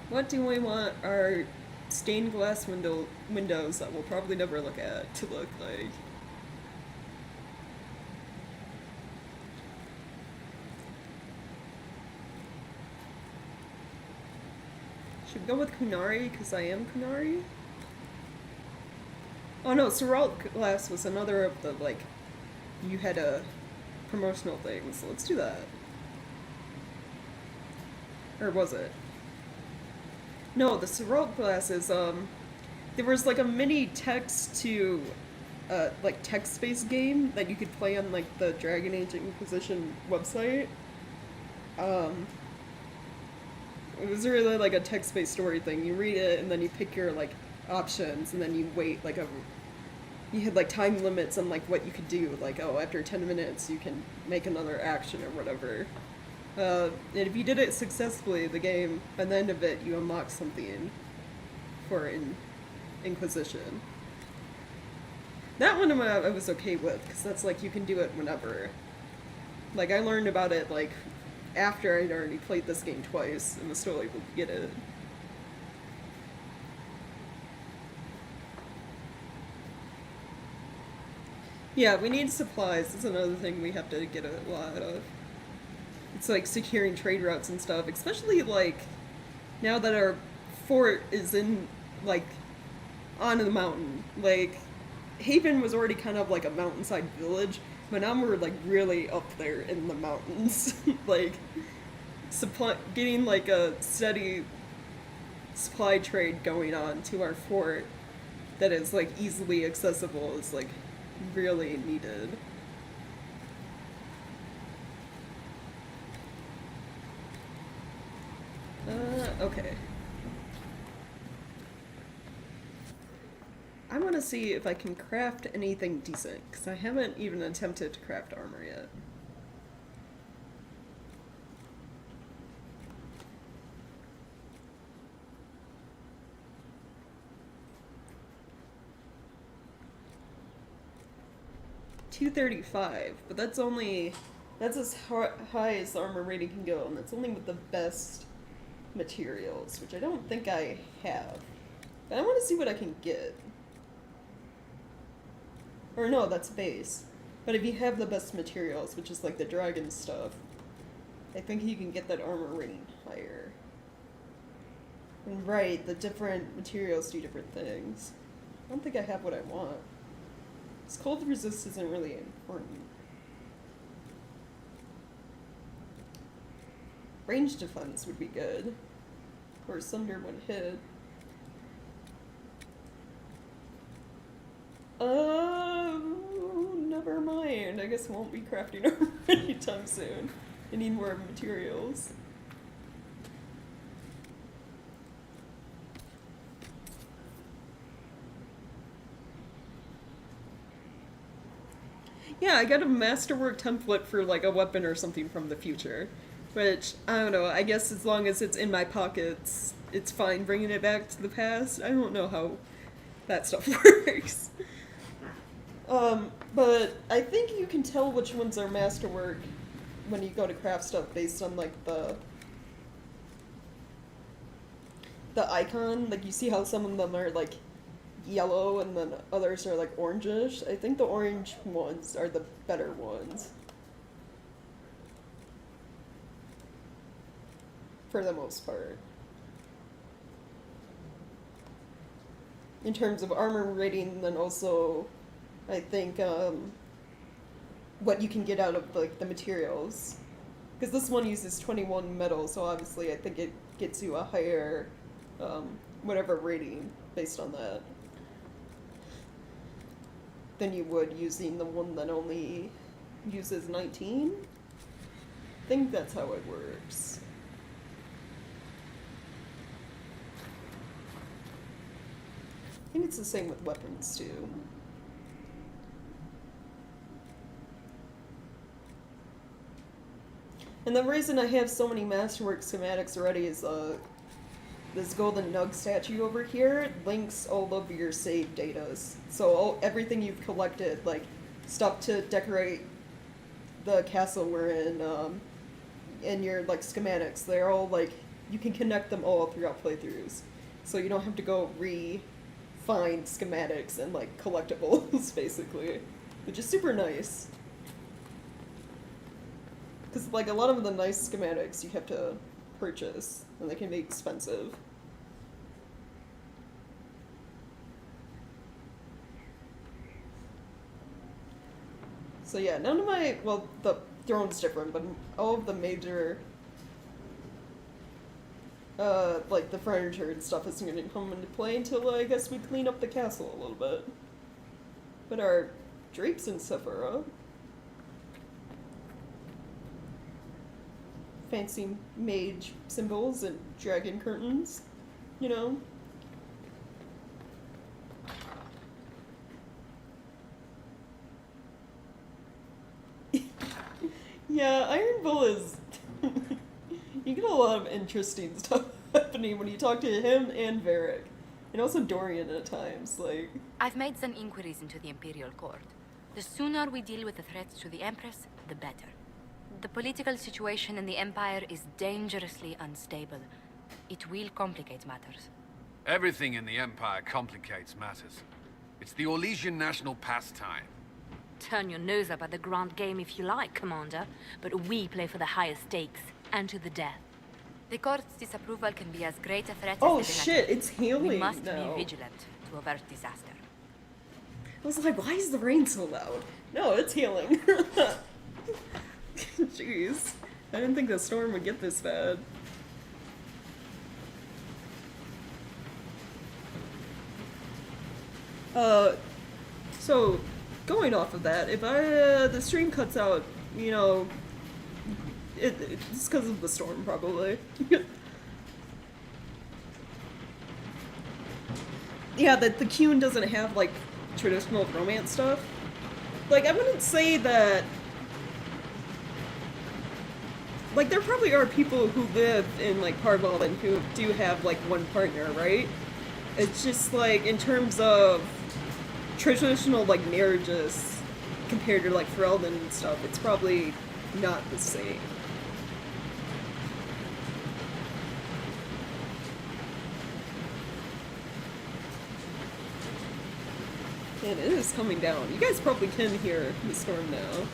What do we want our stained glass windows that we'll probably never look at to look like? Should we go with Kunari, because I am Kunari? Oh no, Seralt glass was another of the, like, you had a promotional thing, so let's do that. Or was it? No, the Seralt glasses, there was, like, a mini text to, like, text-based game that you could play on, like, the Dragon Age Inquisition website. It was really, like, a text-based story thing. You read it, and then you pick your, like, options, and then you wait, like, you had like time limits on like what you could do. Like, oh, after 10 minutes you can make another action or whatever. And if you did it successfully, the game, by the end of it, you unlock something for Inquisition. That one I was okay with, because that's like you can do it whenever. Like, I learned about it like after I'd already played this game twice and was still able to get it. Yeah, we need supplies. That's another thing we have to get a lot of. It's like securing trade routes and stuff, especially like now that our fort is in like on the mountain. Like Haven was already kind of like a mountainside village, but now we're like really up there in the mountains. Like getting like a steady supply trade going on to our fort that is like easily accessible is like really needed. Okay. I want to see if I can craft anything decent, because I haven't even attempted to craft armor yet. $235, but that's as high as the armor rating can go, and that's only with the best materials, which I don't think I have. But I want to see what I can get. Or no, that's base. But if you have the best materials, which is like the dragon stuff, I think you can get that armor rating higher. And right, the different materials do different things. I don't think I have what I want. This cold resist isn't really important. Range defense would be good. Or sunder when hit. Never mind. I guess I won't be crafting armor anytime soon. I need more materials. Yeah, I got a masterwork template for like a weapon or something from the future. Which, I don't know, I guess as long as it's in my pockets, it's fine bringing it back to the past. I don't know how that stuff works. But I think you can tell which ones are masterwork when you go to craft stuff based on like the icon. Like you see how some of them are like yellow and then others are like orangish. I think the orange ones are the better ones. For the most part. In terms of armor rating, then also, I think, what you can get out of, like, the materials. Because this one uses 21 metal, so obviously I think it gets you a higher, whatever rating based on that. Than you would using the one that only uses 19. I think that's how it works. I think it's the same with weapons, too. And the reason I have so many Masterwork schematics already is, this golden nug statue over here links all of your save datas. So everything you've collected, like, stuff to decorate the castle we're in, and your, like, schematics, they're all, like, you can connect them all throughout playthroughs. So you don't have to go find schematics and like collectibles, basically, which is super nice. Because like a lot of the nice schematics you have to purchase, and they can be expensive. So yeah, none of my, well, the throne's different, but all of the major like the furniture and stuff isn't going to come into play until I guess we clean up the castle a little bit. But our drapes and stuff are up. Fancy mage symbols and dragon curtains, you know? Yeah, Iron Bull is... you get a lot of interesting stuff happening when you talk to him and Varric. And also Dorian at times, like... I've made some inquiries into the Imperial Court. The sooner we deal with the threats to the Empress, the better. The political situation in the Empire is dangerously unstable. It will complicate matters. Everything in the Empire complicates matters. It's the Orlesian national pastime. Turn your nose up at the grand game if you like, Commander, but we play for the higher stakes, and to the death. The court's disapproval can be as great a threat oh as shit, it's healing We must now. be vigilant to avert disaster. I was like, why is the rain so loud? No, it's healing. Jeez. I didn't think the storm would get this bad. So, going off of that, if the stream cuts out, you know, it's because of the storm, probably. Yeah, that the Qun doesn't have, like, traditional romance stuff. Like, I wouldn't say that... Like, there probably are people who live in, like, Parval and who do have, like, one partner, right? It's just, like, in terms of traditional, like, marriages compared to, like, Ferelden and stuff, it's probably not the same. And it is coming down. You guys probably can hear the storm now.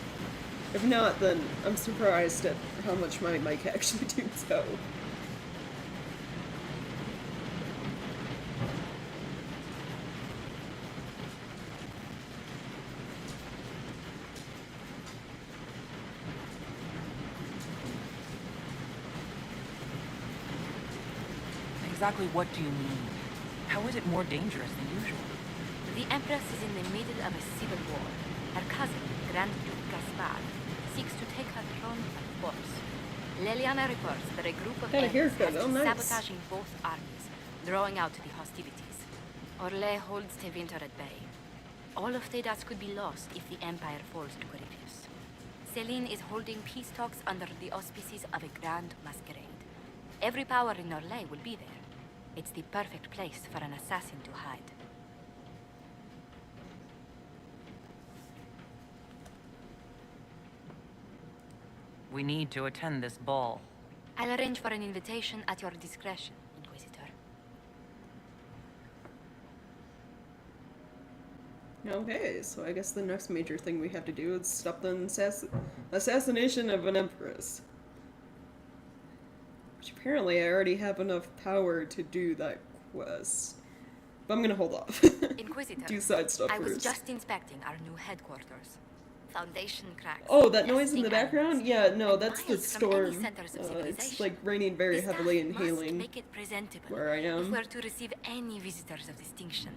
If not, then I'm surprised at how much my mic actually tunes out. Exactly what do you mean? How is it more dangerous than usual? The Empress is in the middle of a civil war. Her cousin, Grand Duke Gaspard, seeks to take her throne by force. Leliana reports that a group of enemies has been sabotaging both armies, drawing out the hostilities. Orlais holds Tevinter at bay. All of Tedas could be lost if the Empire falls to Corypheus. Celine is holding peace talks under the auspices of a grand masquerade. Every power in Orlais will be there. It's the perfect place for an assassin to hide. We need to attend this ball. I'll arrange for an invitation at your discretion, Inquisitor. Okay, so I guess the next major thing we have to do is stop the assassination of an empress. Which apparently I already have enough power to do that quest. But I'm gonna hold off. Inquisitor, do side stuff I was first. just inspecting our new headquarters. Foundation cracks. Oh, that noise in the background? Yeah, no, that's the storm. It's civilization. like raining very The staff heavily and must hailing make it presentable where I if am. we're to receive any visitors of distinction.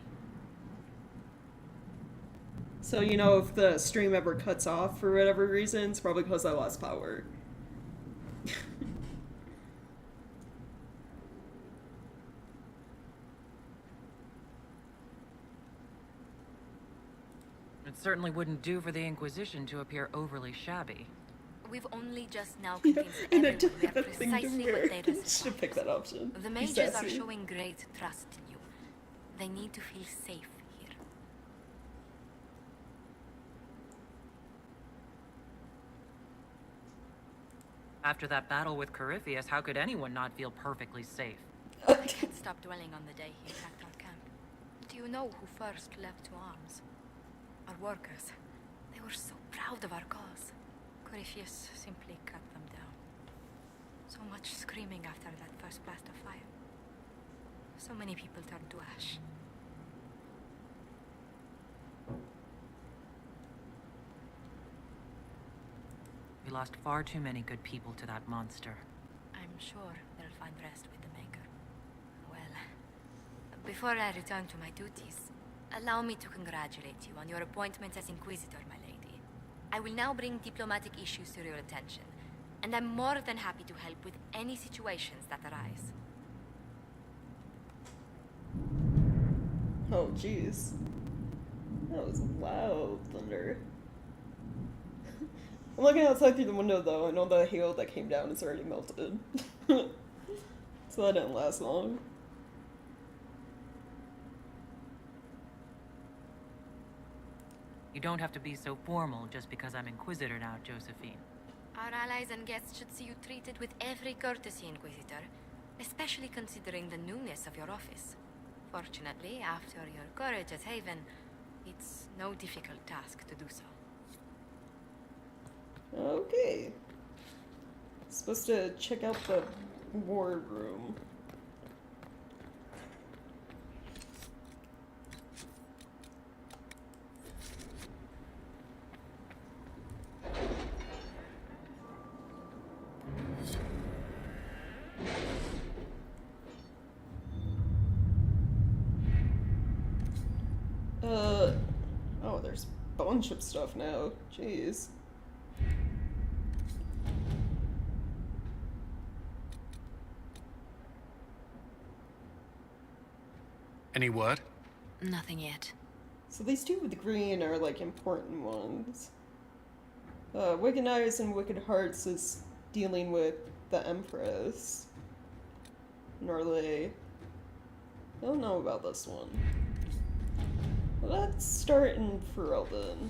So, you know, if the stream ever cuts off for whatever reason, it's probably because I lost power. It certainly wouldn't do for the Inquisition to appear overly shabby. We've only just now convinced and I everyone took we are that thing to precisely wear. what they I should pick that option. The Be mages are sassy. showing great trust in you. They need to feel safe here. After that battle with Corypheus, how could anyone not feel perfectly safe? I can't stop dwelling on the day he attacked our camp. Do you know who first leapt to arms? Our workers. They were so proud of our cause. Corypheus simply cut them down. So much screaming after that first blast of fire. So many people turned to ash. We lost far too many good people to that monster. I'm sure they'll find rest with the Maker. Well, before I return to my duties, allow me to congratulate you on your appointment as Inquisitor, my lady. I will now bring diplomatic issues to your attention, and I'm more than happy to help with any situations that arise. Oh, jeez. That was loud thunder. I'm looking outside through the window though, and all the hail that came down is already melted. So that didn't last long. You don't have to be so formal just because I'm Inquisitor now, Josephine. Our allies and guests should see you treated with every courtesy, Inquisitor, especially considering the newness of your office. Fortunately, after your courage at Haven, it's no difficult task to do so. Okay. Supposed to check out the war room. Oh, there's a bunch of stuff now. Jeez. Any word? Nothing yet. So these two with the green are like important ones. Wicked Eyes and Wicked Hearts is dealing with the Empress. Norley. I don't know about this one. Let's start in Ferelden.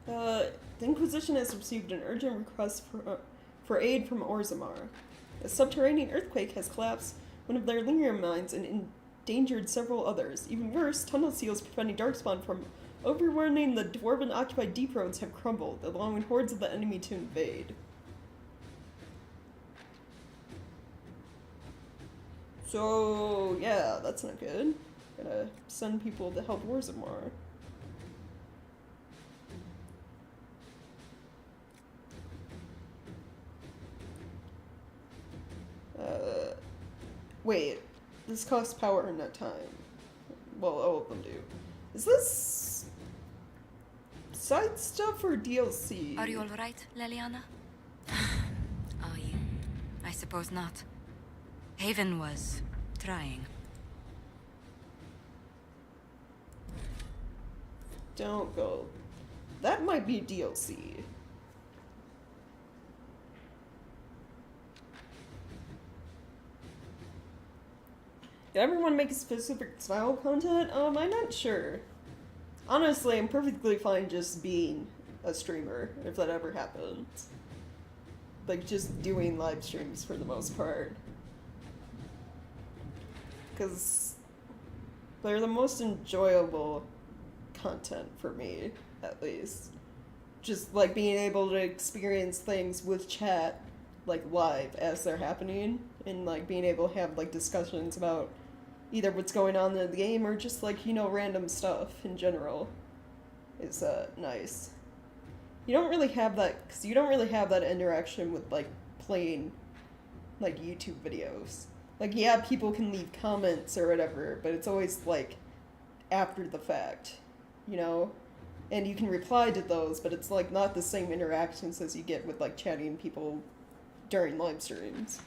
The Inquisition has received an urgent request for aid from Orzammar. A subterranean earthquake has collapsed one of their lyrium mines and endangered several others. Even worse, tunnel seals preventing Darkspawn from overrunning the dwarven-occupied deep roads have crumbled, allowing hordes of the enemy to invade. So, yeah, that's not good. Gotta send people to help Orzammar. Wait, this costs power and not time. Well, all of them do. Is this side stuff or DLC? Are you alright, Leliana? Are you? I suppose not. Haven was trying. Don't go. That might be DLC. Did everyone make a specific style of content? I'm not sure. Honestly, I'm perfectly fine just being a streamer, if that ever happens. Like, just doing live streams for the most part. Because they're the most enjoyable content for me, at least. Just, like, being able to experience things with chat, like, live as they're happening. And, like, being able to have, like, discussions about either what's going on in the game or just, like, you know, random stuff in general is, nice. You don't really have that, because you don't really have that interaction with, like, playing, like, YouTube videos. Like, yeah, people can leave comments or whatever, but it's always, like, after the fact, you know? And you can reply to those, but it's, like, not the same interactions as you get with, like, chatting people during live streams.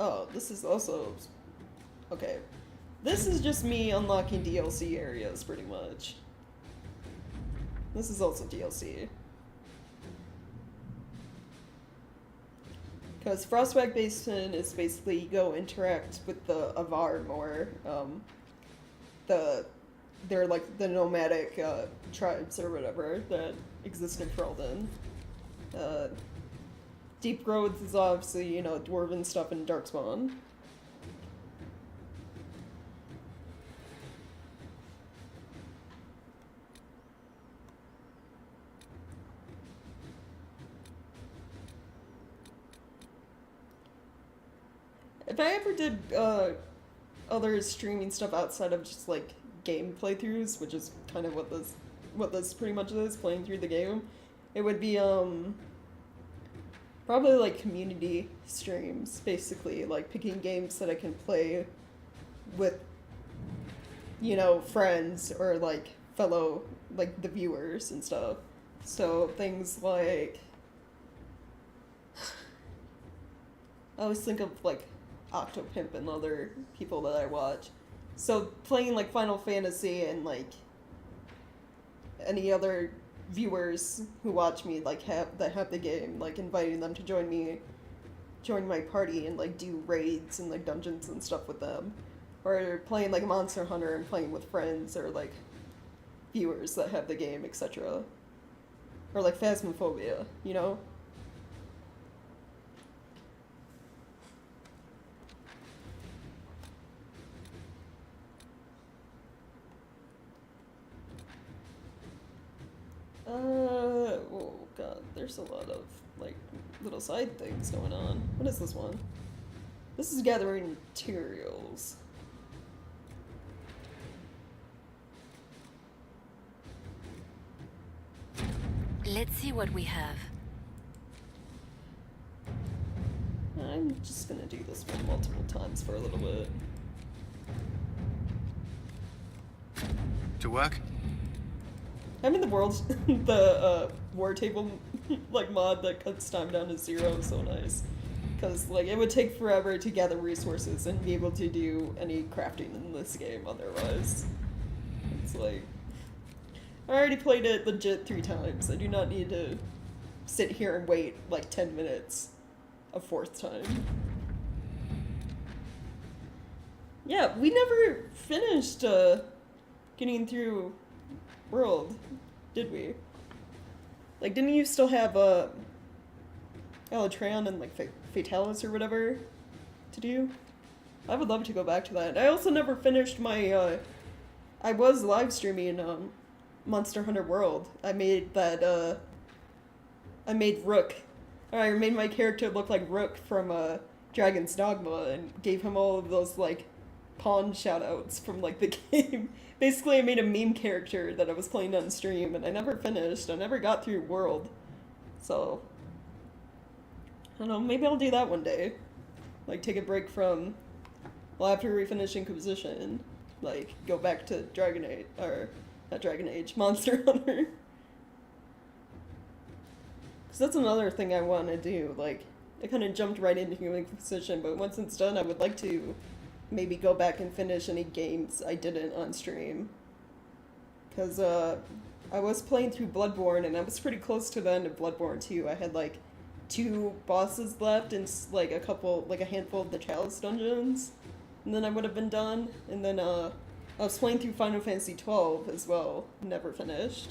Oh, this is also... Okay. This is just me unlocking DLC areas, pretty much. This is also DLC. Because Frostback Basin is basically you go interact with the Avar more. They're like the nomadic tribes or whatever that exist in Ferelden. Deep Roads is obviously, you know, dwarven stuff in Darkspawn. If I ever did other streaming stuff outside of just like game playthroughs, which is kind of what this pretty much is, playing through the game, it would be probably like community streams, basically, like picking games that I can play with, you know, friends or like fellow, like, the viewers and stuff. So things like, I always think of, like, Octopimp and other people that I watch. So playing, like, Final Fantasy and, like, any other viewers who watch me, like, have the game, like, inviting them to join my party and, like, do raids and, like, dungeons and stuff with them. Or playing, like, Monster Hunter and playing with friends or, like, viewers that have the game, etc. Or, like, Phasmophobia, you know? Oh god, there's a lot of, like, little side things going on. What is this one? This is gathering materials. Let's see what we have. I'm just gonna do this one multiple times for a little bit. To work? I'm in the world, the war table like mod that cuts time down to 0 is so nice. Because like it would take forever to gather resources and be able to do any crafting in this game otherwise. It's like, I already played it legit 3 times. I do not need to sit here and wait like 10 minutes a 4th time. Yeah, we never finished getting through World, did we? Like, didn't you still have Elatreon and like Fatalis or whatever to do? I would love to go back to that. I also never finished my I was live streaming Monster Hunter World. I made that I made Rook. I made my character look like Rook from Dragon's Dogma and gave him all of those like pawn shoutouts from like the game. Basically, I made a meme character that I was playing on stream, and I never finished. I never got through World. So, I don't know, maybe I'll do that one day. Like, take a break from, well, after we finish Inquisition, like, go back to Dragon Age, or, not Dragon Age, Monster Hunter. Because that's another thing I want to do. Like, I kind of jumped right into Inquisition, but once it's done, I would like to maybe go back and finish any games I didn't on stream. Because I was playing through Bloodborne, and I was pretty close to the end of Bloodborne too. I had like 2 bosses left and like a handful of the Chalice dungeons, and then I would have been done. And then I was playing through Final Fantasy 12 as well, never finished.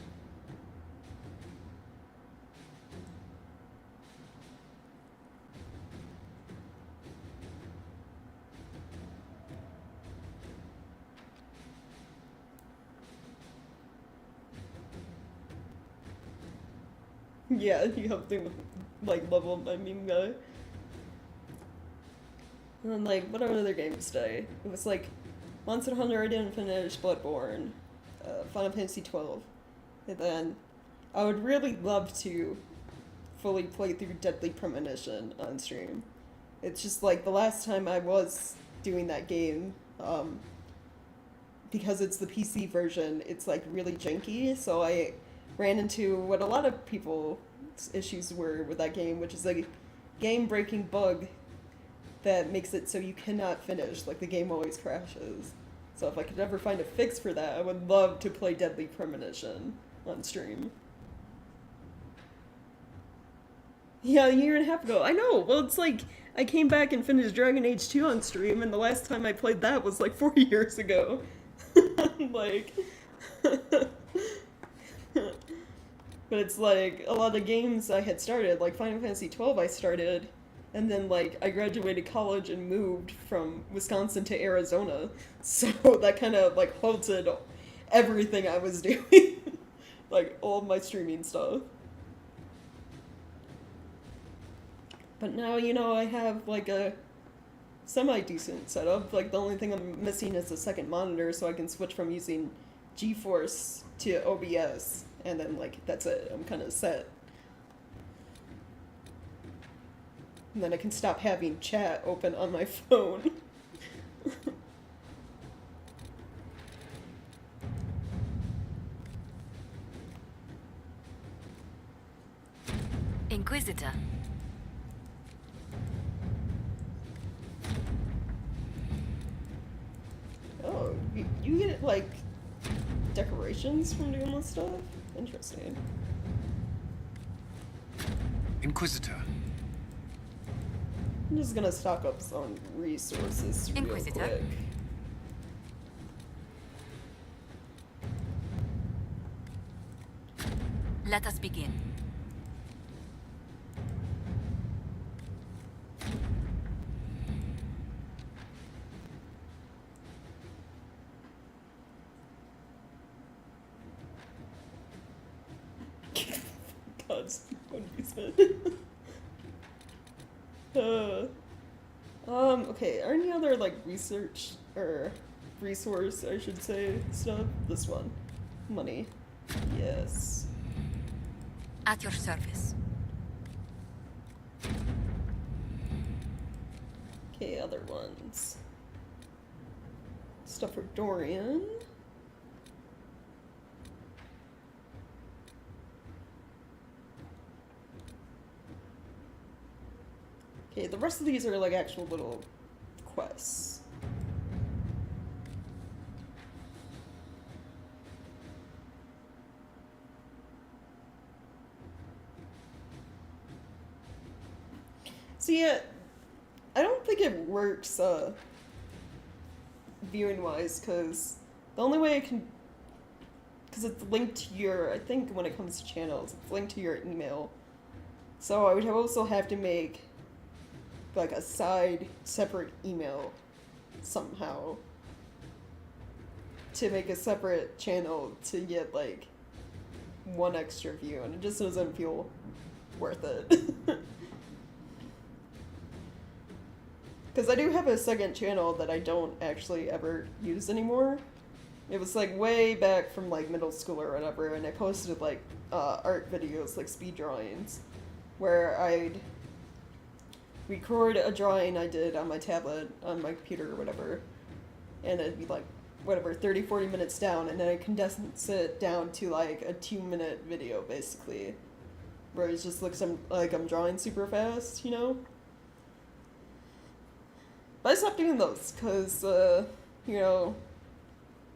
Yeah, you have to, like, level up my meme guy. And then, like, what other games today? It was, like, Monster Hunter I didn't finish, Bloodborne, Final Fantasy 12. And then, I would really love to fully play through Deadly Premonition on stream. It's just, like, the last time I was doing that game, because it's the PC version, it's, like, really janky, so I ran into what a lot of people's issues were with that game, which is a game-breaking bug that makes it so you cannot finish, like the game always crashes. So if I could ever find a fix for that, I would love to play Deadly Premonition on stream. Yeah, a year and a half ago. I know, well it's like, I came back and finished Dragon Age 2 on stream, and the last time I played that was like 4 years ago. Like... But it's like, a lot of games I had started, like Final Fantasy 12 I started, and then like, I graduated college and moved from Wisconsin to Arizona, so that kind of like halted everything I was doing. Like, all of my streaming stuff. But now, you know, I have like a semi-decent setup. Like, the only thing I'm missing is a second monitor, so I can switch from using GeForce to OBS. And then, like, that's it. I'm kind of set. And then I can stop having chat open on my phone. Inquisitor. Oh, you get, like, decorations from doing this stuff? Interesting. Inquisitor. I'm just gonna stock up on resources real Inquisitor. quick. Let us begin. God's what you said. Okay, are any other, like, research, or resource, I should say, stuff? This one. Money. Yes. At your service. Okay, other ones. Stuff for Dorian. Okay, the rest of these are like actual little quests. So yeah, I don't think it works viewing wise, because the only way I can, because it's linked to your, I think when it comes to channels, it's linked to your email. So I would also have to make like a side separate email somehow to make a separate channel to get like one extra view, and it just doesn't feel worth it. Because I do have a second channel that I don't actually ever use anymore. It was like way back from like middle school or whatever, and I posted like art videos, like speed drawings, where I'd record a drawing I did on my tablet, on my computer or whatever, and it'd be like, whatever, 30-40 minutes down, and then I condense it down to like a 2-minute video, basically, where it just looks like I'm drawing super fast, you know? But I stopped doing those, because, you know,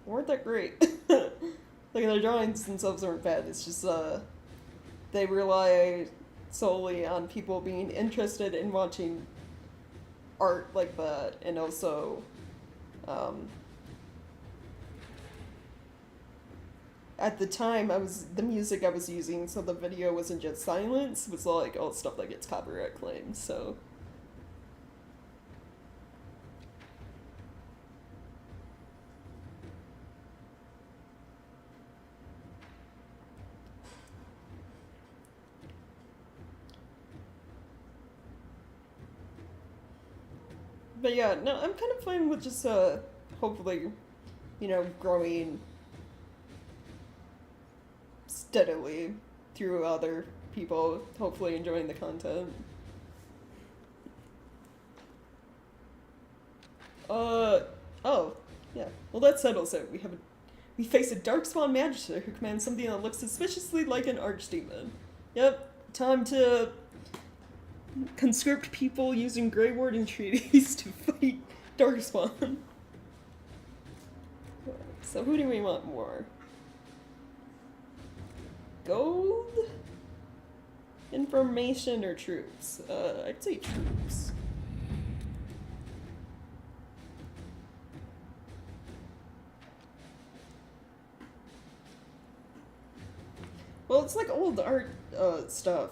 weren't that great. Like, the drawings themselves aren't bad, it's just, they rely solely on people being interested in watching art like that, and also at the time the music I was using, so the video wasn't just silence, it was like all stuff that gets copyright claimed, so but yeah, no, I'm kind of fine with just, hopefully, you know, growing steadily through other people, hopefully enjoying the content. Oh, yeah. Well, that settles it. We face a darkspawn magister who commands something that looks suspiciously like an archdemon. Yep, time to conscript people using Grey Warden treaties to fight Darkspawn. So who do we want more? Gold? Information or troops? I'd say troops. Well, it's like old art stuff.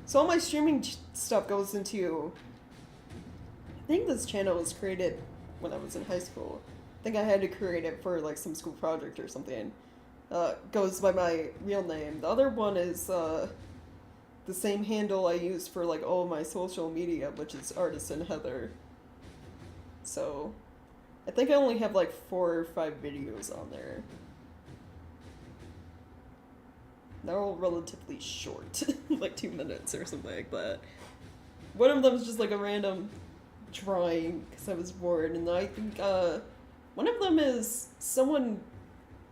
So all my streaming stuff goes into, I think this channel was created when I was in high school. I think I had to create it for like some school project or something. Goes by my real name. The other one is the same handle I use for like all my social media, which is Artisan Heather. So I think I only have like 4 or 5 videos on there. They're all relatively short, like 2 minutes or something like that. One of them is just like a random drawing because I was bored, and I think one of them is someone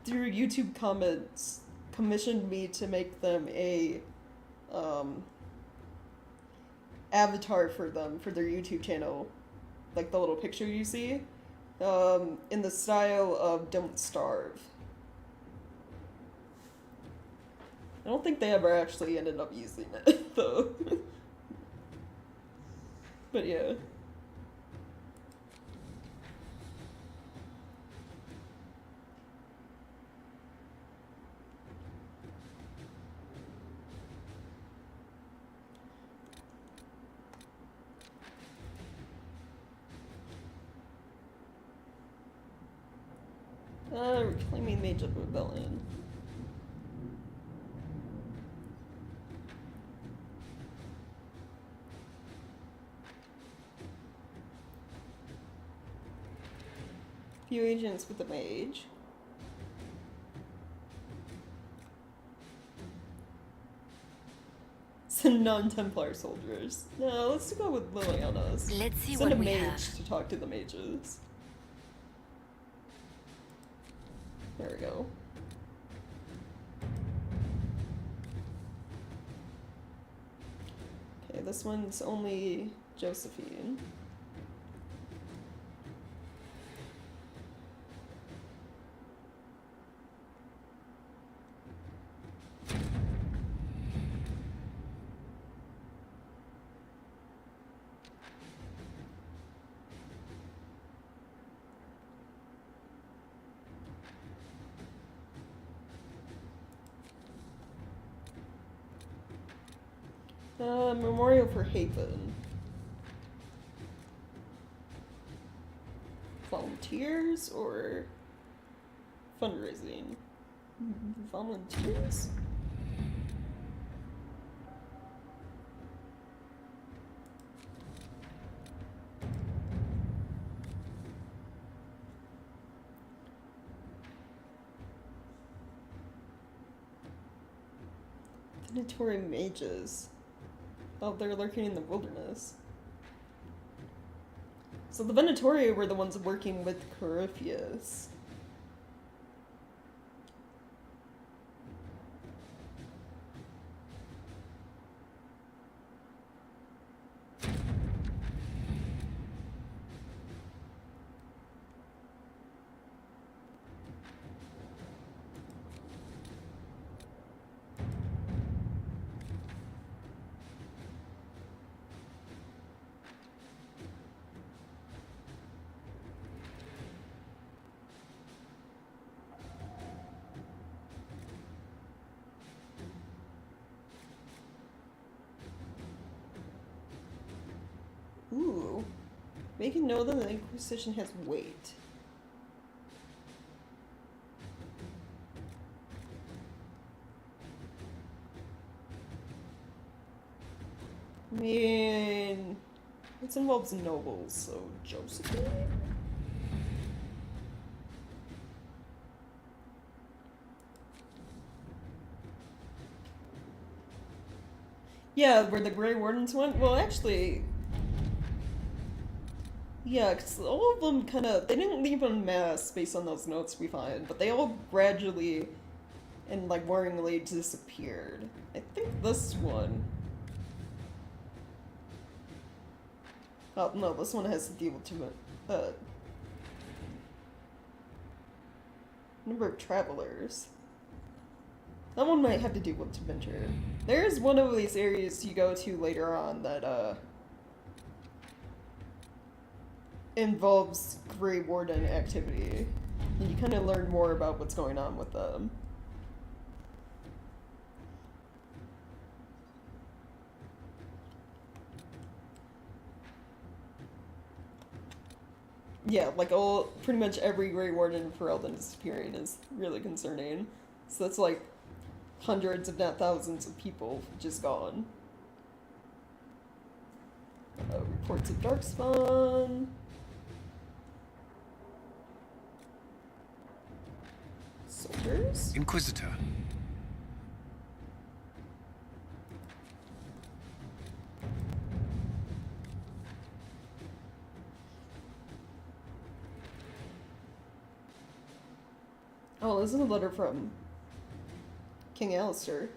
through YouTube comments commissioned me to make them a avatar for them for their YouTube channel, like the little picture you see, in the style of Don't Starve. I don't think they ever actually ended up using it though. But yeah. Reclaiming Mage of Rebellion. Few agents with the mage. Some non-Templar soldiers. No, let's go with Liliana's. Let's see Send what a we mage have. to talk to the mages. There we go. Okay, this one's only Josephine. Memorial for Haven. Volunteers or fundraising? Volunteers? Predatory mages. Oh, they're lurking in the wilderness. So the Venatori were the ones working with Corypheus. Ooh. Making know that the Inquisition has weight. I mean, this involves nobles, so Josephine? Yeah, where the Grey Wardens went? Well, actually... Yeah, because all of them kind of... They didn't leave en masse based on those notes we find, but they all gradually and, like, worryingly disappeared. I think this one... Oh, no, this one has to deal with number of travelers. That one might have to do with Winter. There's one of these areas you go to later on that, involves Grey Warden activity. And you kind of learn more about what's going on with them. Yeah, like pretty much every Grey Warden for Elden disappearing is really concerning. So that's like hundreds, if not thousands, of people just gone. Reports of Darkspawn. Soldiers? Inquisitor. Oh, this is a letter from King Alistair.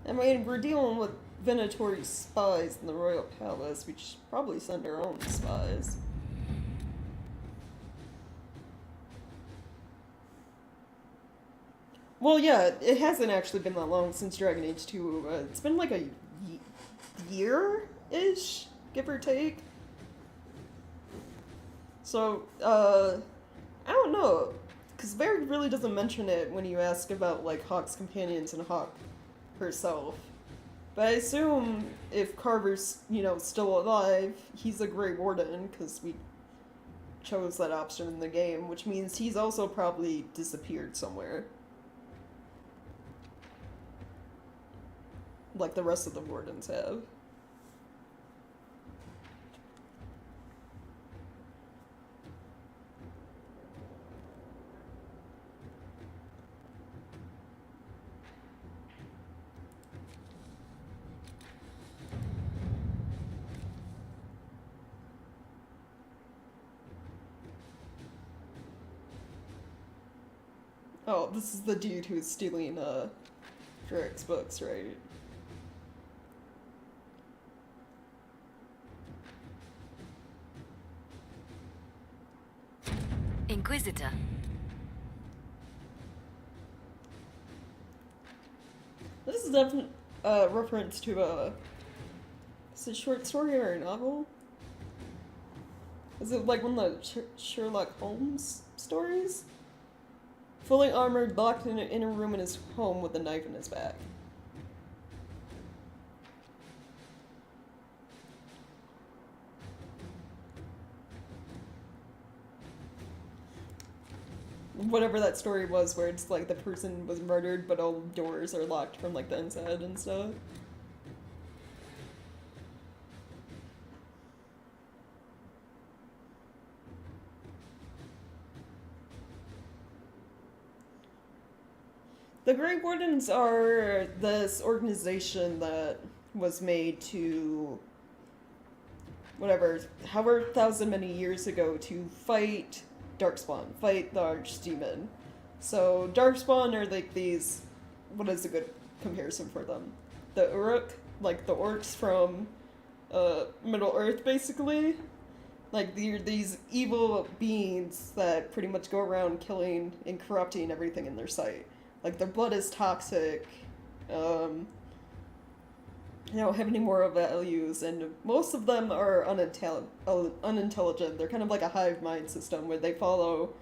I mean, we're dealing with Venatori's spies in the Royal Palace. We should probably send our own spies. Well, yeah, it hasn't actually been that long since Dragon Age 2. It's been like a year-ish, give or take. So, I don't know. Because Baird really doesn't mention it when you ask about, like, Hawke's companions and Hawke herself. But I assume if Carver's, still alive, he's a Grey Warden, because we chose that option in the game, which means he's also probably disappeared somewhere. Like the rest of the Wardens have. Oh, this is the dude who's stealing, Drake's books, right? Inquisitor. This is definitely a reference to is it a short story or a novel? Is it like one of the Sherlock Holmes stories? Fully armored, locked in an inner room in his home with a knife in his back. Whatever that story was where it's like the person was murdered but all doors are locked from like the inside and stuff. The Grey Wardens are this organization that was made to however thousand many years ago to fight Darkspawn, fight the Archdemon. So Darkspawn are like these, what is a good comparison for them? The Uruk, like the orcs from Middle Earth basically. Like they're these evil beings that pretty much go around killing and corrupting everything in their sight. Like their blood is toxic, have any moral values, and most of them are unintelligent. They're kind of like a hive mind system where they follow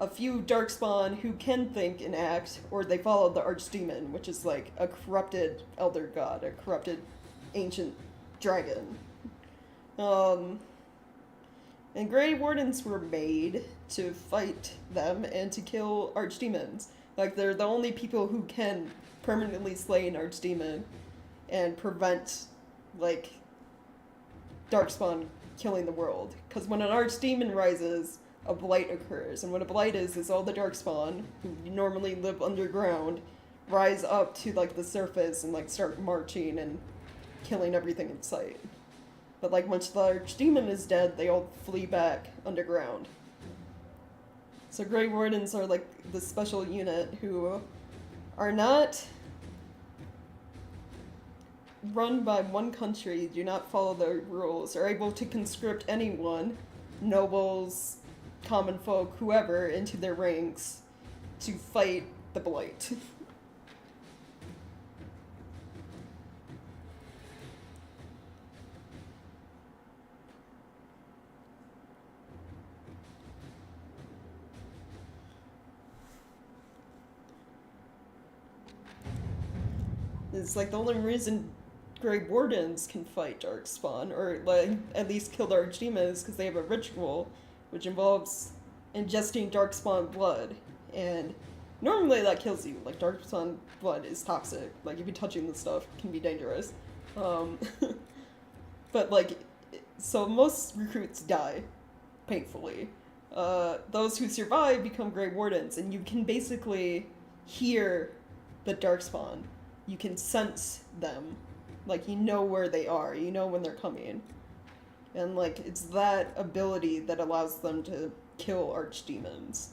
a few Darkspawn who can think and act, or they follow the Archdemon, which is like a corrupted elder god, a corrupted ancient dragon. And Grey Wardens were made to fight them and to kill Archdemons. Like, they're the only people who can permanently slay an Archdemon and prevent, like, Darkspawn killing the world. Because when an Archdemon rises, a blight occurs. And what a blight is all the Darkspawn, who normally live underground, rise up to, like, the surface and, like, start marching and killing everything in sight. But, like, once the Archdemon is dead, they all flee back underground. So Grey Wardens are like the special unit who are not run by one country, do not follow their rules, are able to conscript anyone, nobles, common folk, whoever, into their ranks to fight the Blight. It's like the only reason Grey Wardens can fight Darkspawn, or like at least kill the Archdemon, is because they have a ritual which involves ingesting Darkspawn blood, and normally that kills you. Like Darkspawn blood is toxic. Like if you're touching this stuff, it can be dangerous. But like, so most recruits die painfully. Those who survive become Grey Wardens, and you can basically hear the Darkspawn. You can sense them. Like, you know where they are. You know when they're coming. And, like, it's that ability that allows them to kill archdemons.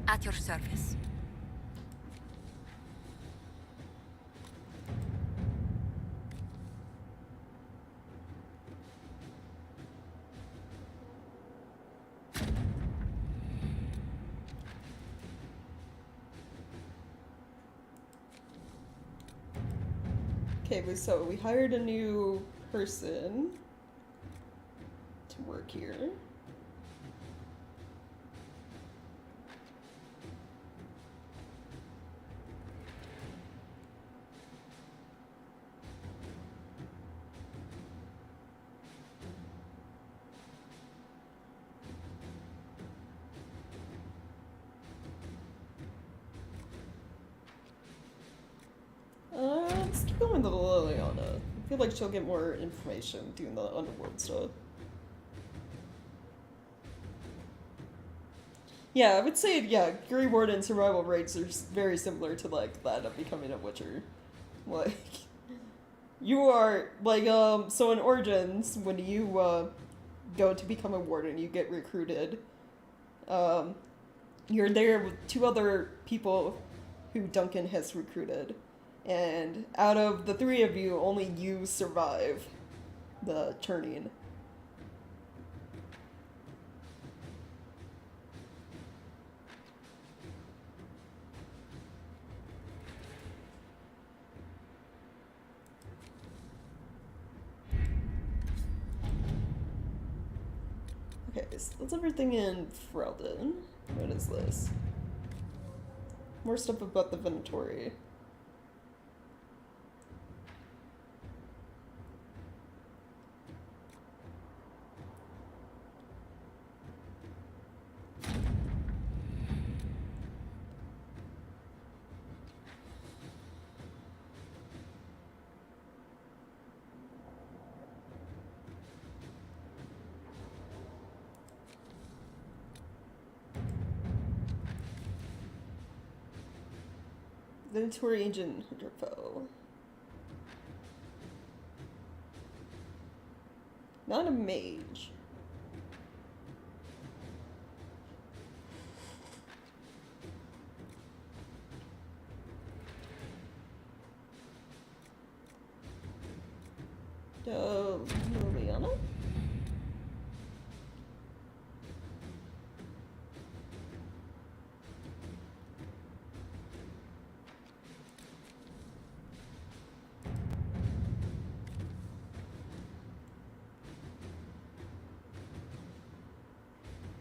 At your service. Okay, so we hired a new person to work here. Let's keep going with Liliana. I feel like she'll get more information doing the underworld stuff. Yeah, I would say, yeah, Grey Warden survival rates are very similar to, like, that of becoming a Witcher. Like, you are, like, so in Origins, when you, go to become a Warden, you get recruited. You're there with 2 other people who Duncan has recruited. And out of the 3 of you, only you survive the turning. Okay, so that's everything in Ferelden. What is this? More stuff about the Venatori. Venatori Agent Hunterfell. Not a mage. Liliana?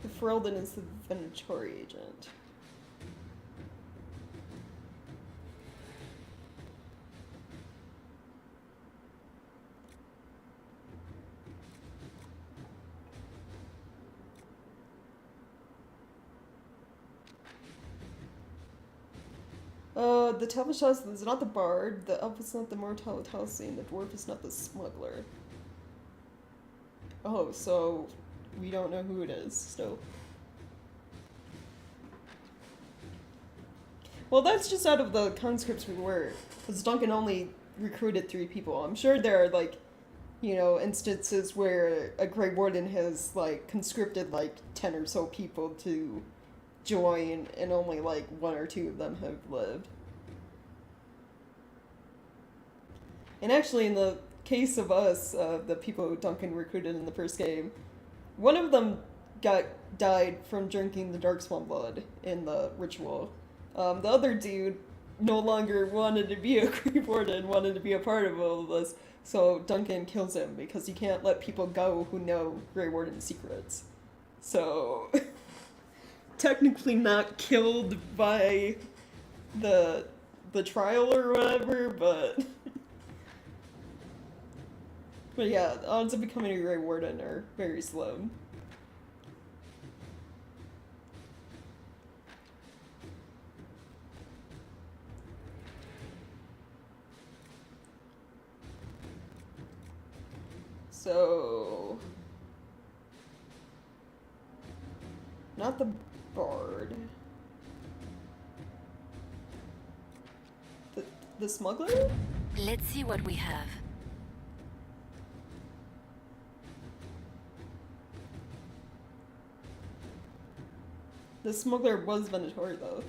The Ferelden is the Venatori agent. The Tavish is not the bard, the elf is not the Mortality, the dwarf is not the smuggler. Oh, so we don't know who it is still. Well, that's just out of the conscripts we were, because Duncan only recruited 3 people. I'm sure there are, like, you know, instances where a Grey Warden has, like, conscripted, like, 10 or so people to join, and only, like, 1 or 2 of them have lived. And actually, in the case of us, the people who Duncan recruited in the first game, one of them died from drinking the Darkspawn blood in the ritual. The other dude no longer wanted to be a Grey Warden, wanted to be a part of all of this, so Duncan kills him because you can't let people go who know Grey Warden secrets. So, technically not killed by the trial or whatever, but... But yeah, the odds of becoming a Grey Warden are very slim. So... Not the bard. The smuggler? Let's see what we have. The smuggler was Venatori, though.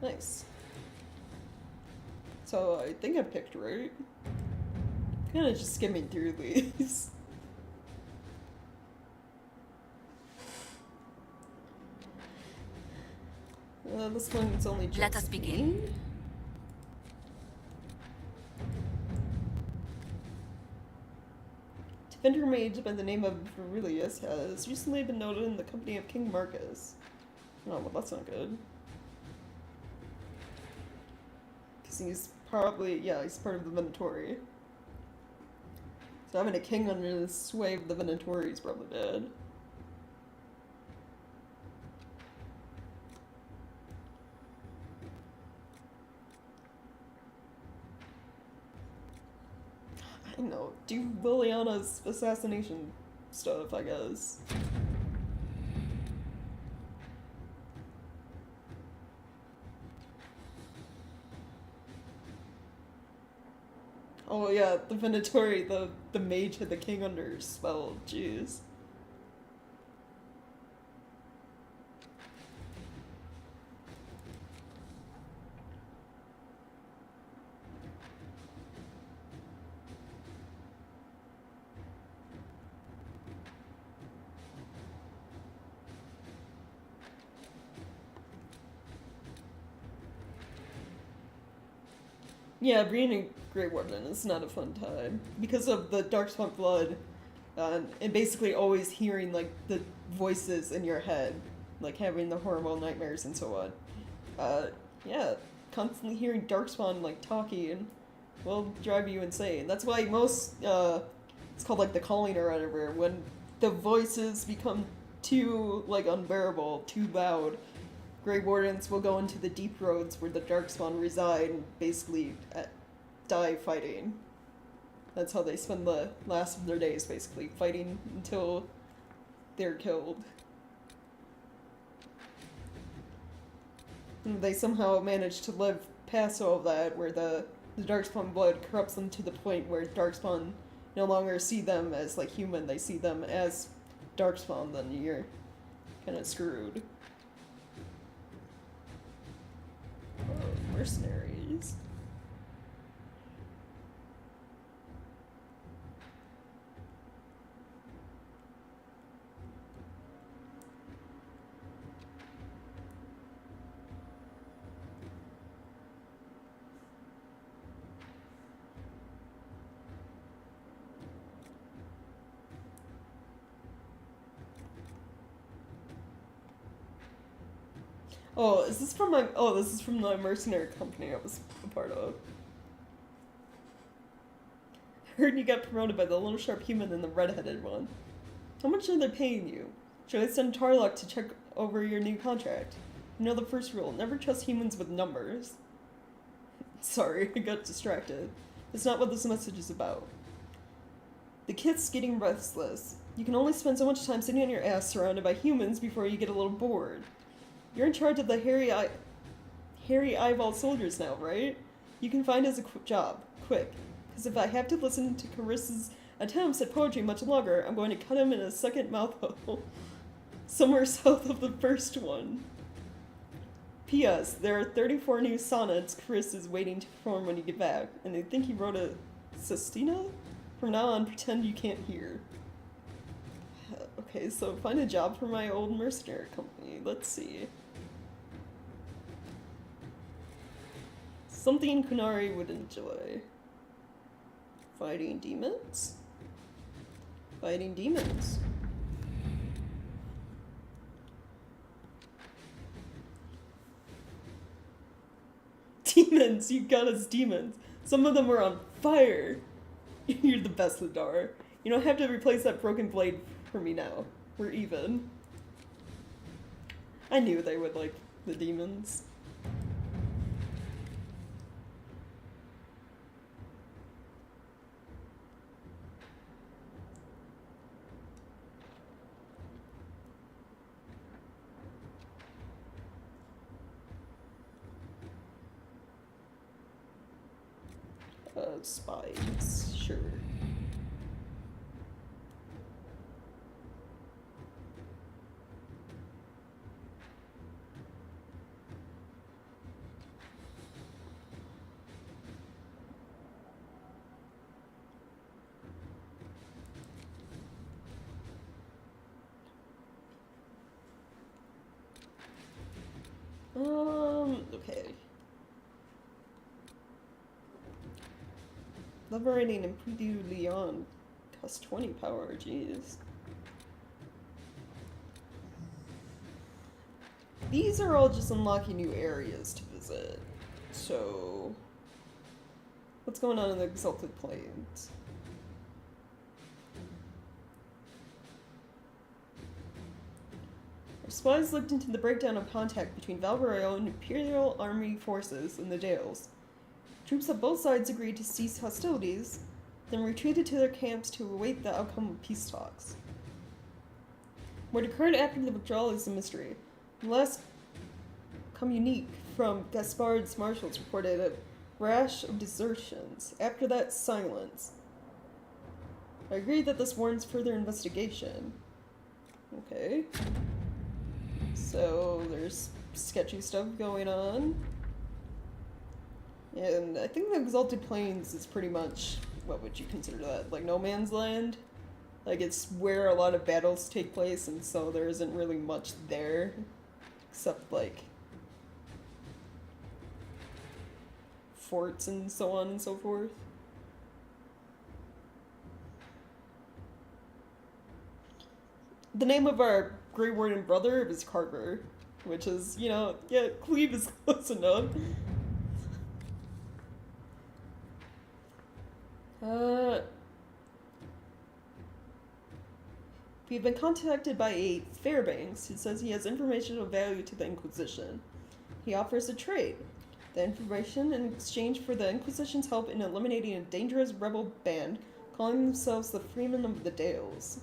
Nice. So, I think I picked right. Kinda just skimming through these. This one's only just Let us begin. Defender mage by the name of Aurelius has recently been noted in the company of King Marcus. Oh, well, that's not good. Because he's probably, yeah, he's part of the Venatori. So having a king under the sway of the Venatori is probably bad. I know, do Liliana's assassination stuff, I guess. Oh yeah, the Venatori, the mage had the king under spell, jeez. Yeah, being a Grey Warden is not a fun time. Because of the Darkspawn blood, and basically always hearing, like, the voices in your head. Like, having the horrible nightmares and so on. Yeah, constantly hearing Darkspawn, like, talking will drive you insane. That's why most, it's called, like, the calling or whatever, when the voices become too, like, unbearable, too loud, Grey Wardens will go into the deep roads where the Darkspawn reside and basically die fighting. That's how they spend the last of their days, basically, fighting until they're killed. And they somehow manage to live past all of that, where the Darkspawn blood corrupts them to the point where Darkspawn no longer see them as, like, human, they see them as Darkspawn, then you're kinda screwed. Oh, mercenaries. Oh, is this from my... Oh, this is from the mercenary company I was a part of. I heard you got promoted by the little sharp human and the red-headed one. How much are they paying you? Should I send Tarlock to check over your new contract? You know the first rule, never trust humans with numbers. Sorry, I got distracted. It's not what this message is about. The kid's getting restless. You can only spend so much time sitting on your ass surrounded by humans before you get a little bored. You're in charge of the hairy eyeball soldiers now, right? You can find us a job, quick. Because if I have to listen to Carissa's attempts at poetry much longer, I'm going to cut him in a second mouth hole. Somewhere south of the first one. P.S. There are 34 new sonnets Chris is waiting to perform when you get back, and they think he wrote a sestina? From now on, pretend you can't hear. Okay, so find a job for my old mercenary company. Let's see. Something Kunari would enjoy. Fighting demons? Fighting demons. Demons! You got us demons! Some of them were on fire! You're the best, Ladar. You don't have to replace that broken blade for me now. We're even. I knew they would like the demons. Spies, sure. Okay. Liberating and Preview Leon costs 20 power, jeez. These are all just unlocking new areas to visit. So, what's going on in the Exalted Plains? Our spies looked into the breakdown of contact between Valbareo and Imperial Army forces in the Dales. Troops of both sides agreed to cease hostilities, then retreated to their camps to await the outcome of peace talks. What occurred after the withdrawal is a mystery. The last communique from Gaspard's marshals reported a rash of desertions. After that, silence. I agree that this warrants further investigation. Okay. So, there's sketchy stuff going on. And I think the Exalted Plains is pretty much, what would you consider that? Like no man's land? Like it's where a lot of battles take place, and so there isn't really much there. Except like forts and so on and so forth. The name of our Grey Warden brother is Carver, which is, you know, yeah, Cleve is close enough. We've been contacted by a Fairbanks who says he has information of value to the Inquisition. He offers a trade. The information in exchange for the Inquisition's help in eliminating a dangerous rebel band calling themselves the Freemen of the Dales.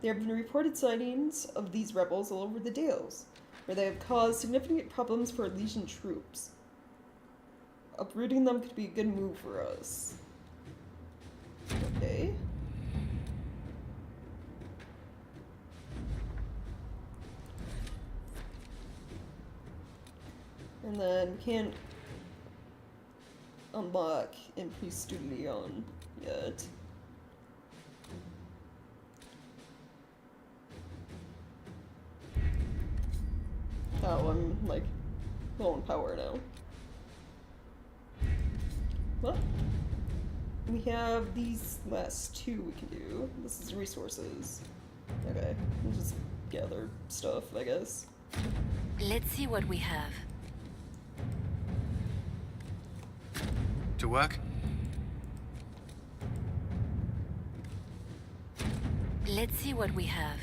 There have been reported sightings of these rebels all over the Dales, where they have caused significant problems for Legion troops. Uprooting them could be a good move for us. Okay. And then we can't unlock Increased Leon yet. Oh, I'm like low on power now. What? We have these last two we can do. This is resources. Okay, we'll just gather stuff, I guess. Let's see what we have. To work? Let's see what we have.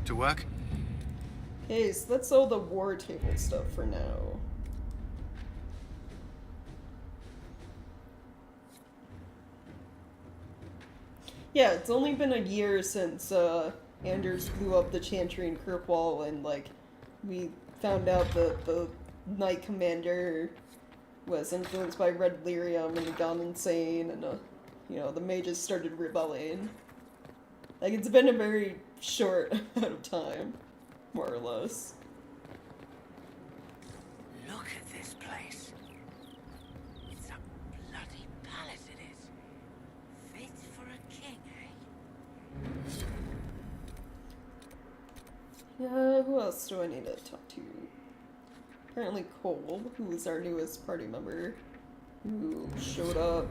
To work? Okay, so that's all the war table stuff for now. Yeah, it's only been a year since Anders blew up the Chantry in Kirkwall, and like we found out that the Knight Commander was influenced by Red Lyrium and gone insane, and you know, the mages started rebelling. Like, it's been a very short amount of time, more or less. Look at this place. It's a bloody palace, it is. Fit for a king, eh? Yeah, who else do I need to talk to? Apparently Cole, who is our newest party member, who showed up.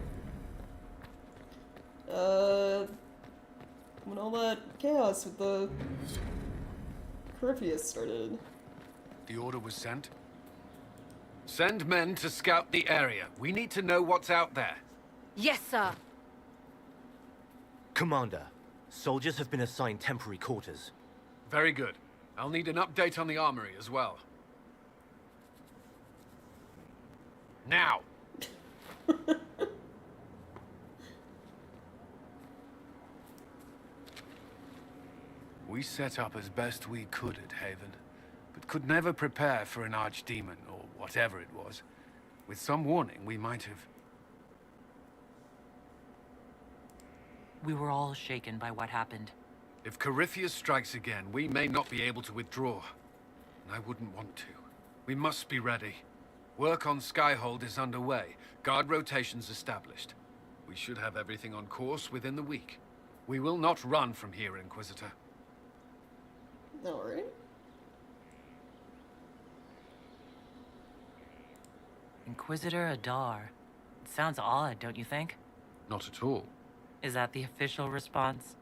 When all that chaos with the Corypheus started. The order was sent? Send men to scout the area. We need to know what's out there. Yes, sir. Commander, soldiers have been assigned temporary quarters. Very good. I'll need an update on the armory as well. Now! We set up as best we could at Haven, but could never prepare for an archdemon, or whatever it was. With some warning, we might have... We were all shaken by what happened. If Corypheus strikes again, we may not be able to withdraw. And I wouldn't want to. We must be ready. Work on Skyhold is underway. Guard rotations established. We should have everything on course within the week. We will not run from here, Inquisitor. Alright. Inquisitor Adar. It sounds odd, don't you think? Not at all. Is that the official response?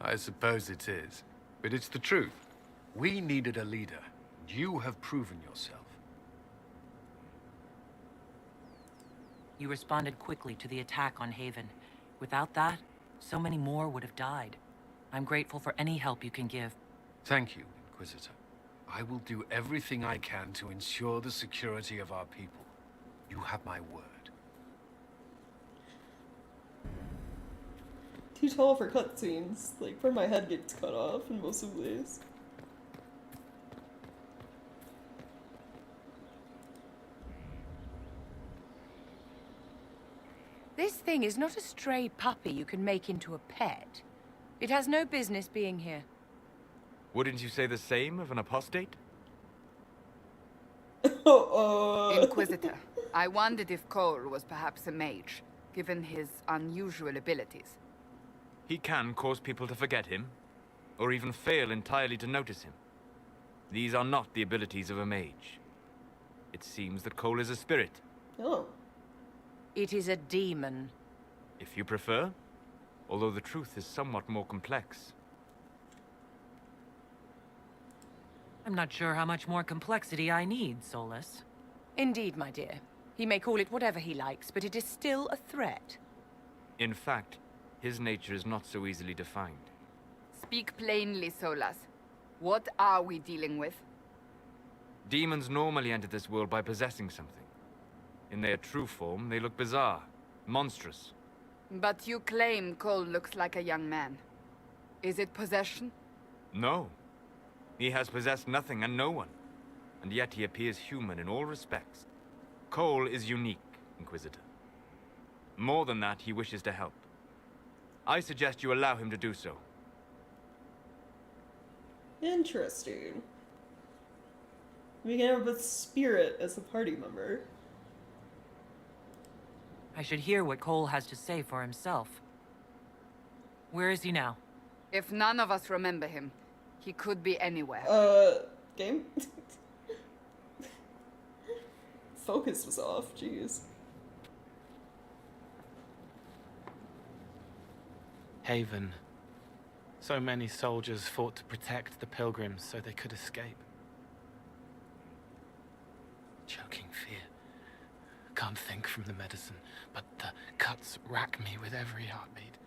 I suppose it is. But it's the truth. We needed a leader. You have proven yourself. You responded quickly to the attack on Haven. Without that, so many more would have died. I'm grateful for any help you can give. Thank you, Inquisitor. I will do everything I can to ensure the security of our people. You have my word. Too tall for cutscenes. Like, where my head gets cut off in most of these. This thing is not a stray puppy you can make into a pet. It has no business being here. Wouldn't you say the same of an apostate? Inquisitor, I wondered if Cole was perhaps a mage, given his unusual abilities. He can cause people to forget him, or even fail entirely to notice him. These are not the abilities of a mage. It seems that Cole is a spirit. Oh. It is a demon. If you prefer, although the truth is somewhat more complex. I'm not sure how much more complexity I need, Solus. Indeed, my dear. He may call it whatever he likes, but it is still a threat. In fact, his nature is not so easily defined. Speak plainly, Solas. What are we dealing with? Demons normally enter this world by possessing something. In their true form, they look bizarre, monstrous. But you claim Cole looks like a young man. Is it possession? No. He has possessed nothing and no one. And yet he appears human in all respects. Cole is unique, Inquisitor. More than that, he wishes to help. I suggest you allow him to do so. Interesting. We can have a spirit as a party member. I should hear what Cole has to say for himself. Where is he now? If none of us remember him, he could be anywhere. Game? Focus was off, jeez. Haven. So many soldiers fought to protect the pilgrims so they could escape. Choking fear. Can't think from the medicine, but the cuts rack me with every heartbeat.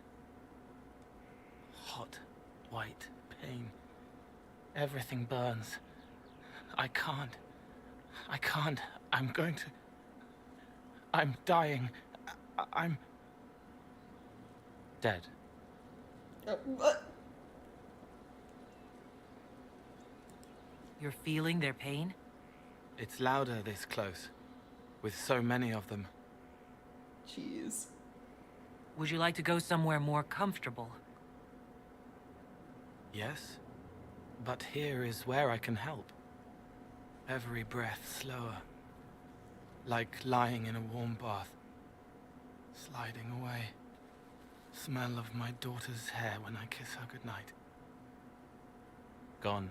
Hot, white pain. Everything burns. I can't. I'm going to... I'm dying. I'm... dead. What? You're feeling their pain? It's louder this close, with so many of them. Jeez. Would you like to go somewhere more comfortable? Yes, but here is where I can help. Every breath slower, like lying in a warm bath, sliding away. Smell of my daughter's hair when I kiss her goodnight. Gone.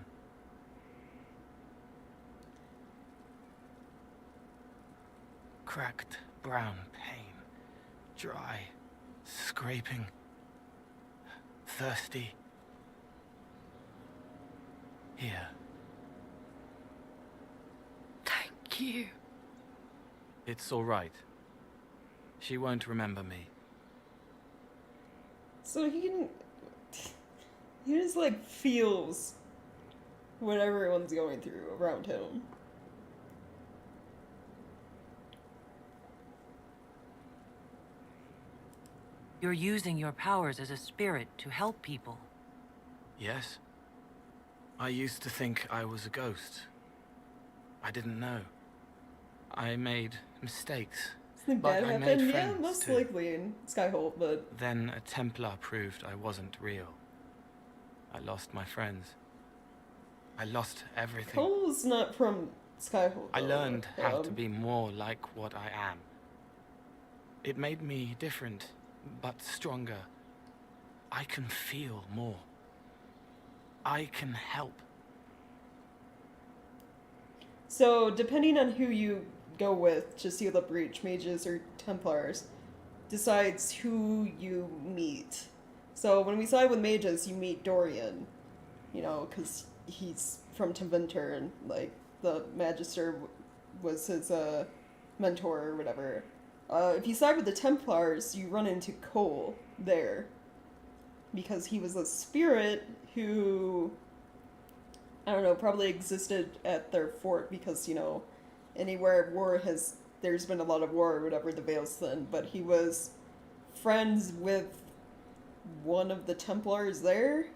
Cracked brown pain, dry, scraping, thirsty. Here. Thank you. It's all right. She won't remember me. So he just like feels what everyone's going through around him. You're using your powers as a spirit to help people. Yes. I used to think I was a ghost. I didn't know. I made mistakes. Something But bad I made happened? Yeah, friends, most too. likely in Skyhold, but... Then a Templar proved I wasn't real. I lost my friends. I lost everything. Cole's not from Skyhold, I though. learned how to be more like what I am. It made me different, but stronger. I can feel more. I can help. So, depending on who you go with to seal the breach, mages or Templars, decides who you meet. So, when we side with mages, you meet Dorian, you know, because he's from Tevinter, and, like, the Magister was his, mentor or whatever. If you side with the Templars, you run into Cole there. Because he was a spirit who, I don't know, probably existed at their fort because, you know, anywhere there's been a lot of war or whatever, the Veil's thin, but he was friends with one of the Templars there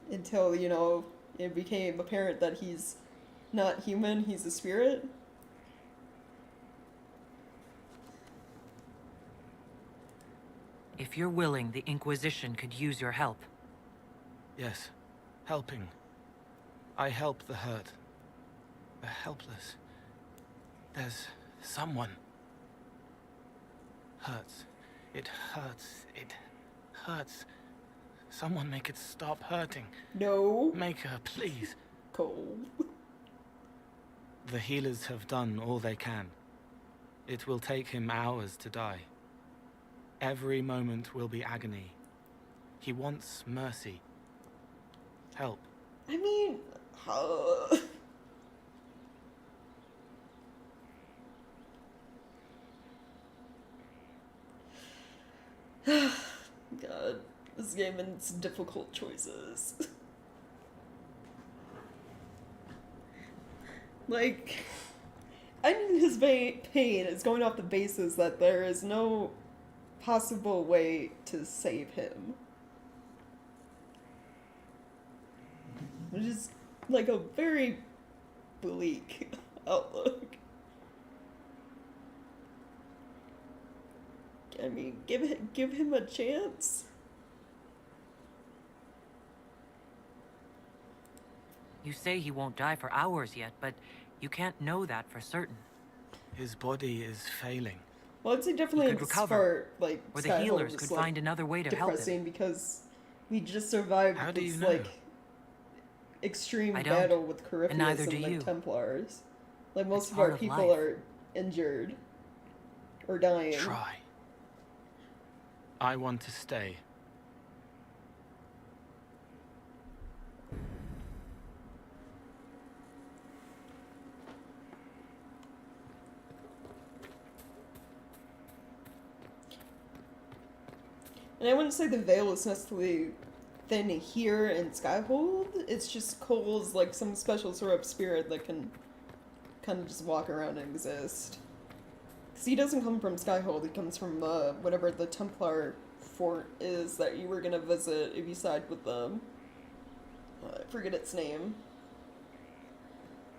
until, you know, it became apparent that he's not human, he's a spirit. If you're willing, the Inquisition could use your help. Yes, helping. I help the hurt. The helpless. There's someone. Hurts. It hurts. It hurts. Someone make it stop hurting. No. Make her, please. Cole. The healers have done all they can. It will take him hours to die. Every moment will be agony. He wants mercy. Help. I mean, God, this game and its difficult choices. Like, I mean, his pain is going off the basis that there is no possible way to save him. Which is, like, a very bleak outlook. I mean, give him a chance. You say he won't die for hours yet, but you can't know that for certain. His body is failing. Well, I'd say definitely He could recover, like, or the Skyhold healers is, could like, find another way to help him. depressing because we just survived How do you this, know? like, extreme I don't, battle with Corypheus and neither do the you. Templars. Like, most It's of our part of people life. are injured or dying. Try. I want to stay. And I wouldn't say the veil is necessarily thin here in Skyhold. It's just Cole's, like, some special sort of spirit that can kind of just walk around and exist. Because he doesn't come from Skyhold, he comes from whatever the Templar fort is that you were going to visit if you side with them. I forget its name.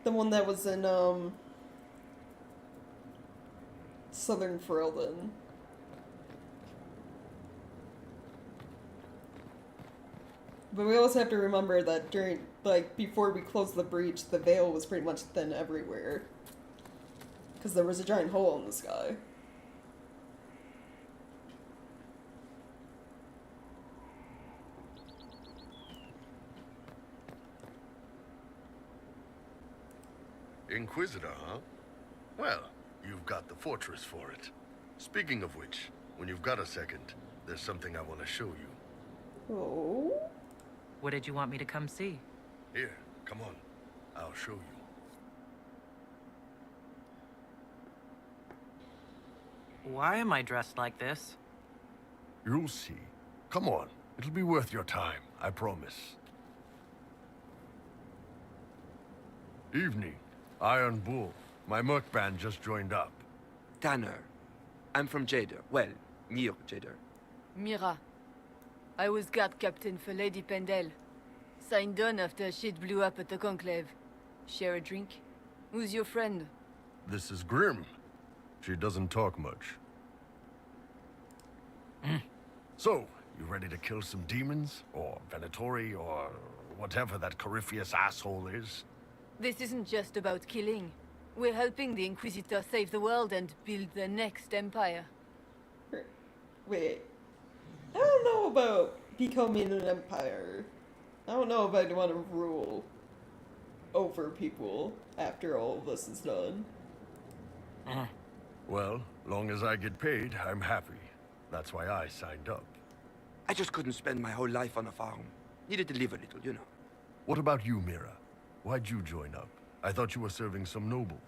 The one that was in, Southern Ferelden. But we also have to remember that before we closed the breach, the veil was pretty much thin everywhere. Because there was a giant hole in the sky. Inquisitor, huh? Well, you've got the fortress for it. Speaking of which, when you've got a second, there's something I want to show you. Oh? What did you want me to come see? Here, come on. I'll show you. Why am I dressed like this? You'll see. Come on. It'll be worth your time, I promise. Evening. Iron Bull. My merc band just joined up. Tanner. I'm from Jader. Well, near Jader. Mira. I was guard captain for Lady Pendel. Signed on after shit blew up at the Conclave. Share a drink? Who's your friend? This is Grim. She doesn't talk much. So, you ready to kill some demons? Or Venatori, or whatever that Corypheus asshole is? This isn't just about killing. We're helping the Inquisitor save the world and build the next empire. Wait. I don't know about becoming an empire. I don't know if I'd want to rule over people after all of this is done. Well, long as I get paid, I'm happy. That's why I signed up. I just couldn't spend my whole life on a farm. Needed to live a little, you know. What about you, Mira? Why'd you join up? I thought you were serving some noble.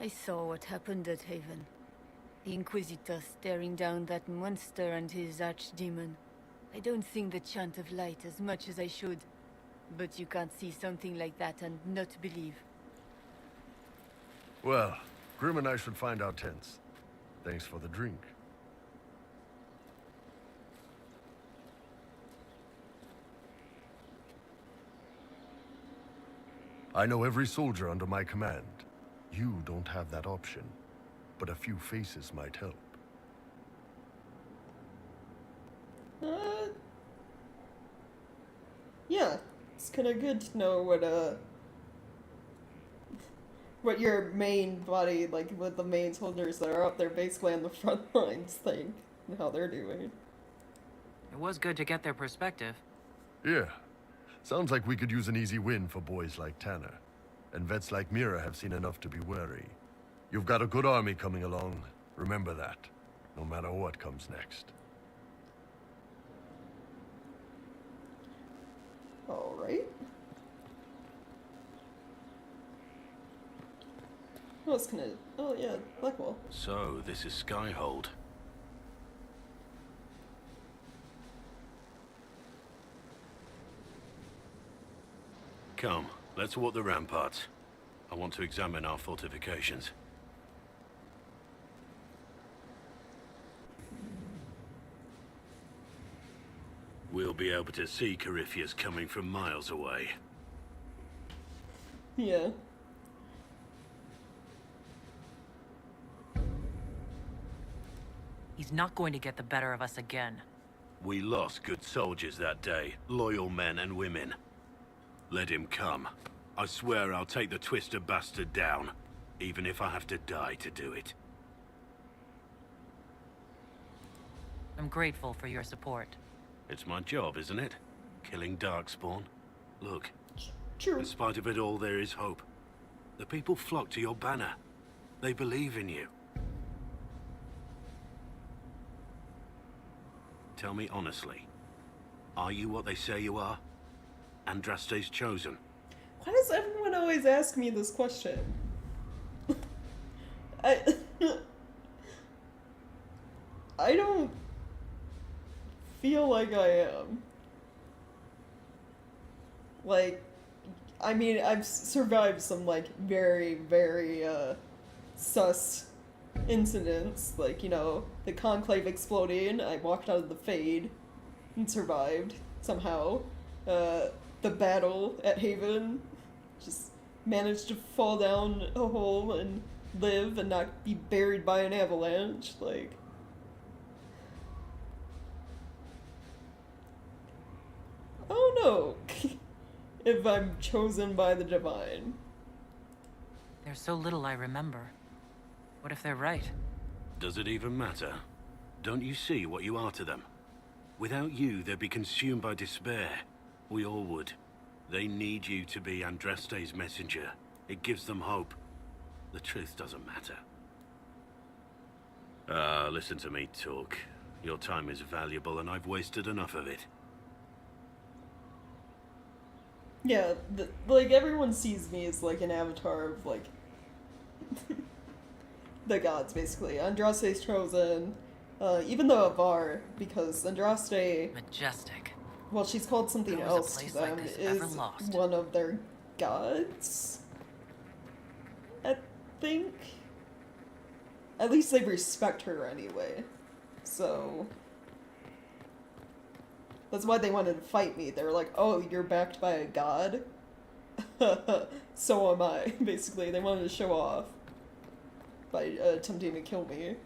I saw what happened at Haven. The Inquisitor staring down that monster and his archdemon. I don't sing the chant of light as much as I should. But you can't see something like that and not believe. Well, Grim and I should find our tents. Thanks for the drink. I know every soldier under my command. You don't have that option, but a few faces might help. Yeah, it's kind of good to know what your main body, like what the main soldiers that are up there basically on the front lines think and how they're doing. It was good to get their perspective. Yeah. Sounds like we could use an easy win for boys like Tanner. And vets like Mira have seen enough to be wary. You've got a good army coming along. Remember that. No matter what comes next. Alright. What's gonna... Oh yeah, Blackwall. So, this is Skyhold. Come, let's walk the ramparts. I want to examine our fortifications. We'll be able to see Corypheus coming from miles away. Yeah. He's not going to get the better of us again. We lost good soldiers that day, loyal men and women. Let him come. I swear I'll take the twister bastard down, even if I have to die to do it. I'm grateful for your support. It's my job, isn't it? Killing Darkspawn. Look, True. in spite of it all, there is hope. The people flock to your banner. They believe in you. Tell me honestly, are you what they say you are? Andraste's chosen? Why does everyone always ask me this question? I don't feel like I am. Like, I mean, I've survived some, like, very, very, sus incidents. Like, you know, the Conclave exploding, I walked out of the Fade and survived, somehow. The battle at Haven, just managed to fall down a hole and live and not be buried by an avalanche, like... I don't know if I'm chosen by the Divine. There's so little I remember. What if they're right? Does it even matter? Don't you see what you are to them? Without you, they'd be consumed by despair. We all would. They need you to be Andraste's messenger. It gives them hope. The truth doesn't matter. Listen to me talk. Your time is valuable and I've wasted enough of it. Yeah, like, everyone sees me as, like, an avatar of, like, the gods, basically. Andraste's chosen, even though Avar, because Andraste... Majestic. Well, she's called something There was a else place to them, like this ever is lost. one of their gods? I think? At least they respect her anyway. So... That's why they wanted to fight me. They were like, oh, you're backed by a god? So am I, basically. They wanted to show off. by attempting to kill me.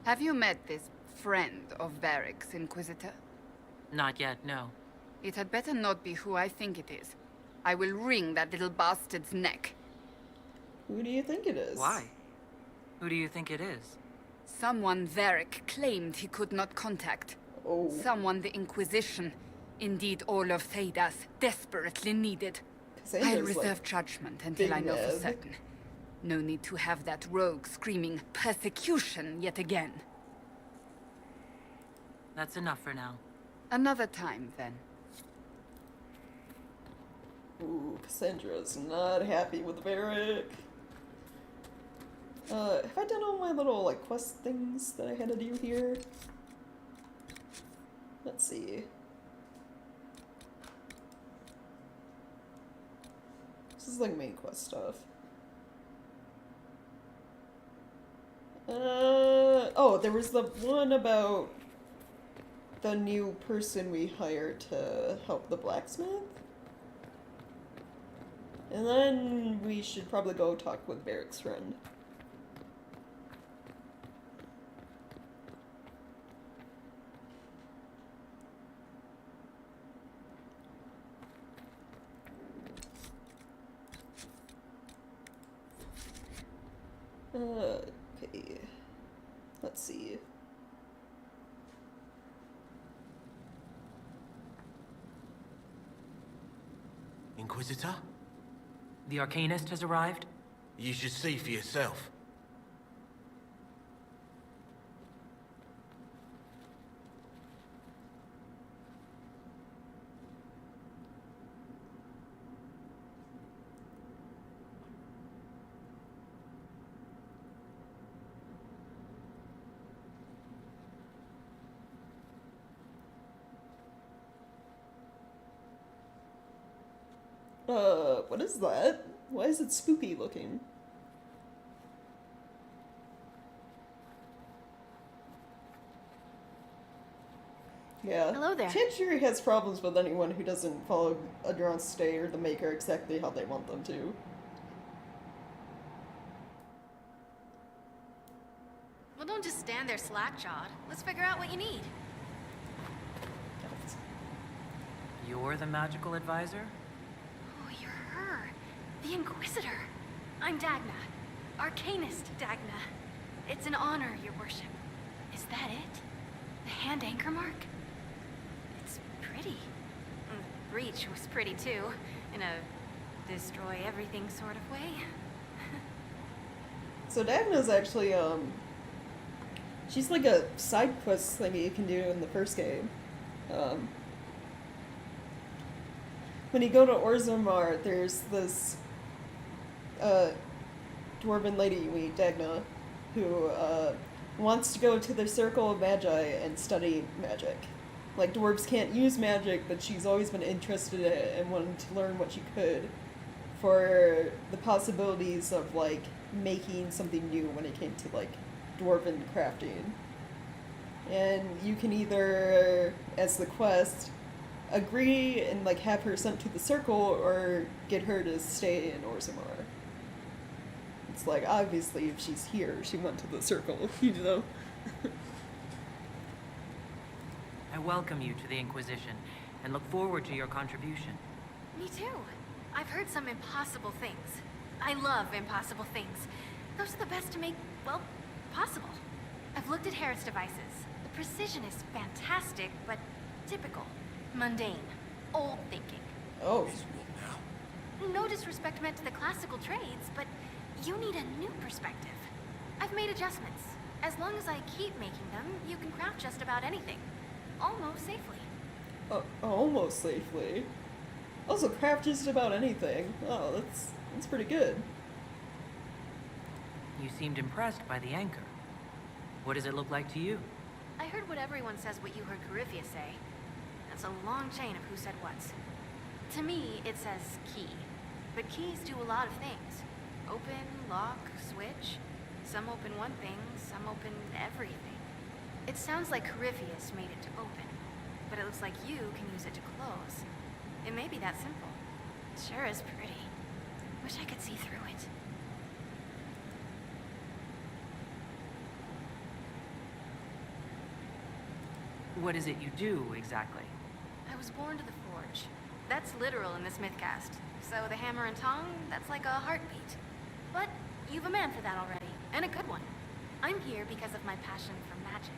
Have you met this friend of Varric's, Inquisitor? Not yet, no. It had better not be who I think it is. I will wring that little bastard's neck. Who do you think it is? Why? Who do you think it is? Someone Varric claimed he could not contact. Oh. Someone the Inquisition, indeed all of Thedas, desperately needed. Cassandra's, I'll reserve like, judgment until I know for big certain. No need to have that rogue screaming persecution yet again. That's enough for now. Another time, then. Ooh, Cassandra's not happy with Varric. Have I done all my little, like, quest things that I had to do here? Let's see. This is, like, main quest stuff. Oh, there was the one about the new person we hired to help the blacksmith. And then we should probably go talk with Varric's friend. Okay. Let's see. Inquisitor? The Arcanist has arrived? You should see for yourself. What is that? Why is it spooky looking? Yeah. Hello there. Chantry has problems with anyone who doesn't follow Adronste or the Maker exactly how they want them to. Well, don't just stand there slack-jawed. Let's figure out what you need. You're the magical advisor? Oh, you're her. The Inquisitor. I'm Dagna. Arcanist Dagna. It's an honor, your worship. Is that it? The hand anchor mark? It's pretty. The breach was pretty too, in a destroy everything sort of way. So Dagna's actually, she's like a side quest thing you can do in the first game. When you go to Orzammar, there's this dwarven lady you meet, Dagna, who wants to go to the Circle of Magi and study magic. Like, dwarves can't use magic, but she's always been interested in it and wanted to learn what she could for the possibilities of, like, making something new when it came to, like, dwarven crafting. And you can either, as the quest, agree and, like, have her sent to the Circle or get her to stay in Orzammar. It's like, obviously, if she's here, she went to the Circle, you know? I welcome you to the Inquisition, and look forward to your contribution. Me too. I've heard some impossible things. I love impossible things. Those are the best to make, well, possible. I've looked at Harris devices. The precision is fantastic, but typical. Mundane. Old thinking. Oh. No disrespect meant to the classical trades, but you need a new perspective. I've made adjustments. As long as I keep making them, you can craft just about anything. Almost safely. Almost safely. Also, craft just about anything. Oh, that's pretty good. You seemed impressed by the anchor. What does it look like to you? I heard what everyone says what you heard Corypheus say. That's a long chain of who said what. To me, it says key. But keys do a lot of things. Open, lock, switch. Some open one thing, some open everything. It sounds like Corypheus made it to open, but it looks like you can use it to close. It may be that simple. It sure is pretty. wish I could see through it. What is it you do, exactly? I was born to the forge. That's literal in this mythcast. So the hammer and tongue, that's like a heartbeat. But you've a man for that already, and a good one. I'm here because of my passion for magic.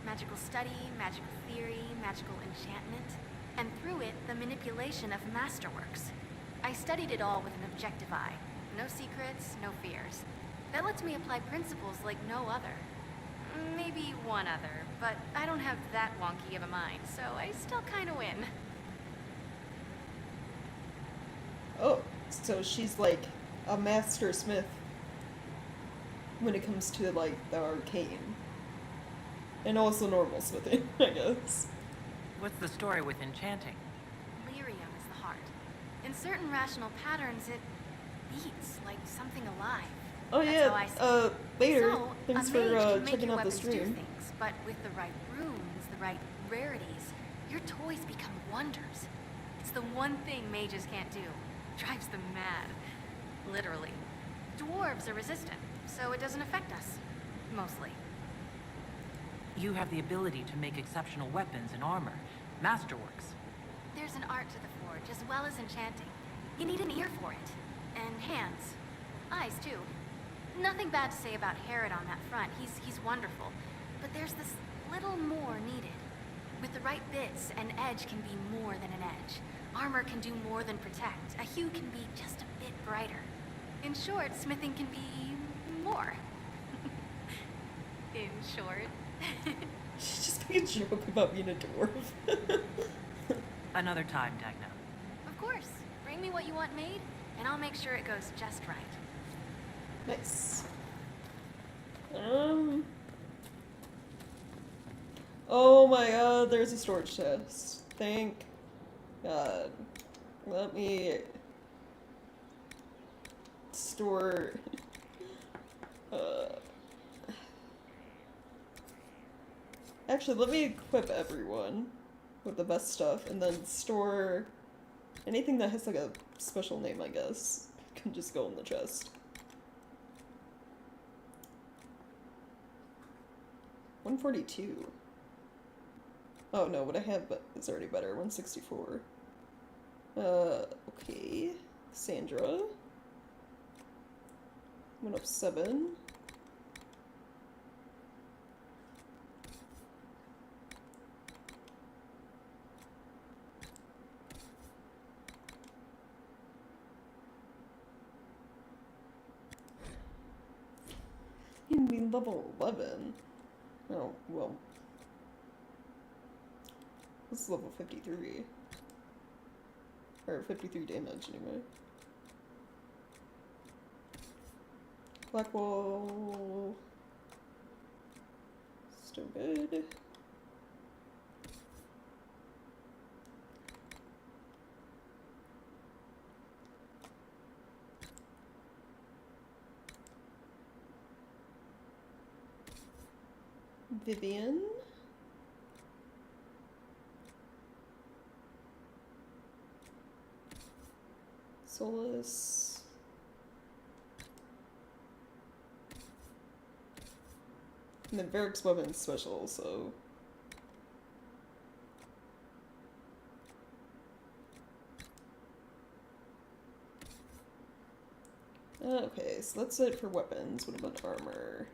Magical study, magical theory, magical enchantment, and through it, the manipulation of masterworks. I studied it all with an objective eye. No secrets, no fears. That lets me apply principles like no other. Maybe one other, but I don't have that wonky of a mind, so I still kinda win. Oh, so she's like a master smith when it comes to like the arcane. And also normal smithing, I guess. What's the story with enchanting? Lyrium is the heart. In certain rational patterns, it beats like something alive. Oh That's yeah, how I see it. later. So, Thanks a for mage can make checking your out the weapons do stream. things, but with the right runes, the right rarities, your toys become wonders. It's the one thing mages can't do. Drives them mad. Literally. Dwarves are resistant, so it doesn't affect us. Mostly. You have the ability to make exceptional weapons and armor. Masterworks. There's an art to the forge, as well as enchanting. You need an ear for it. And hands. Eyes, too. Nothing bad to say about Herod on that front. He's wonderful. But there's this little more needed. With the right bits, an edge can be more than an edge. Armor can do more than protect. A hue can be just a bit brighter. In short, smithing can be more. In short. She's just making a joke about being a dwarf. Another time, Dagna. Of course. Bring me what you want made, and I'll make sure it goes just right. Nice. Oh my god, there's a storage chest. Thank God. Let me store actually, let me equip everyone with the best stuff and then store anything that has like a special name, I guess. Can just go in the chest. 142. Oh no, what I have is already better. 164. Okay. Sandra. 107. You mean level 11? Oh, well. This is level 53. Or 53 damage, anyway. Blackwall. Still good. Vivian. Solus. And then Varric's weapon's special, so. Okay, so that's it for weapons. What about armor?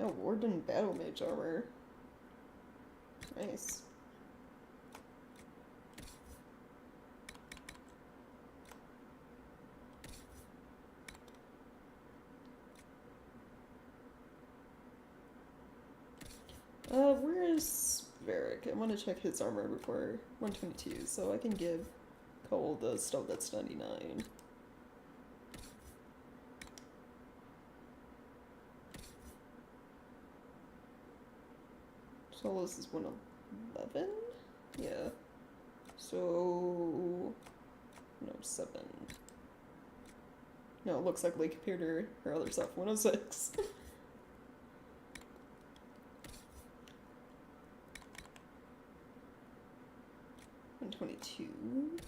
Oh, Warden Battle Mage armor. Nice. Where is Varric? I want to check his armor before 122, so I can give Cole the stuff that's 99. Solus is 1 11? Yeah. So... No, 7. No, it looks like Lake Computer or other stuff. 106. 122.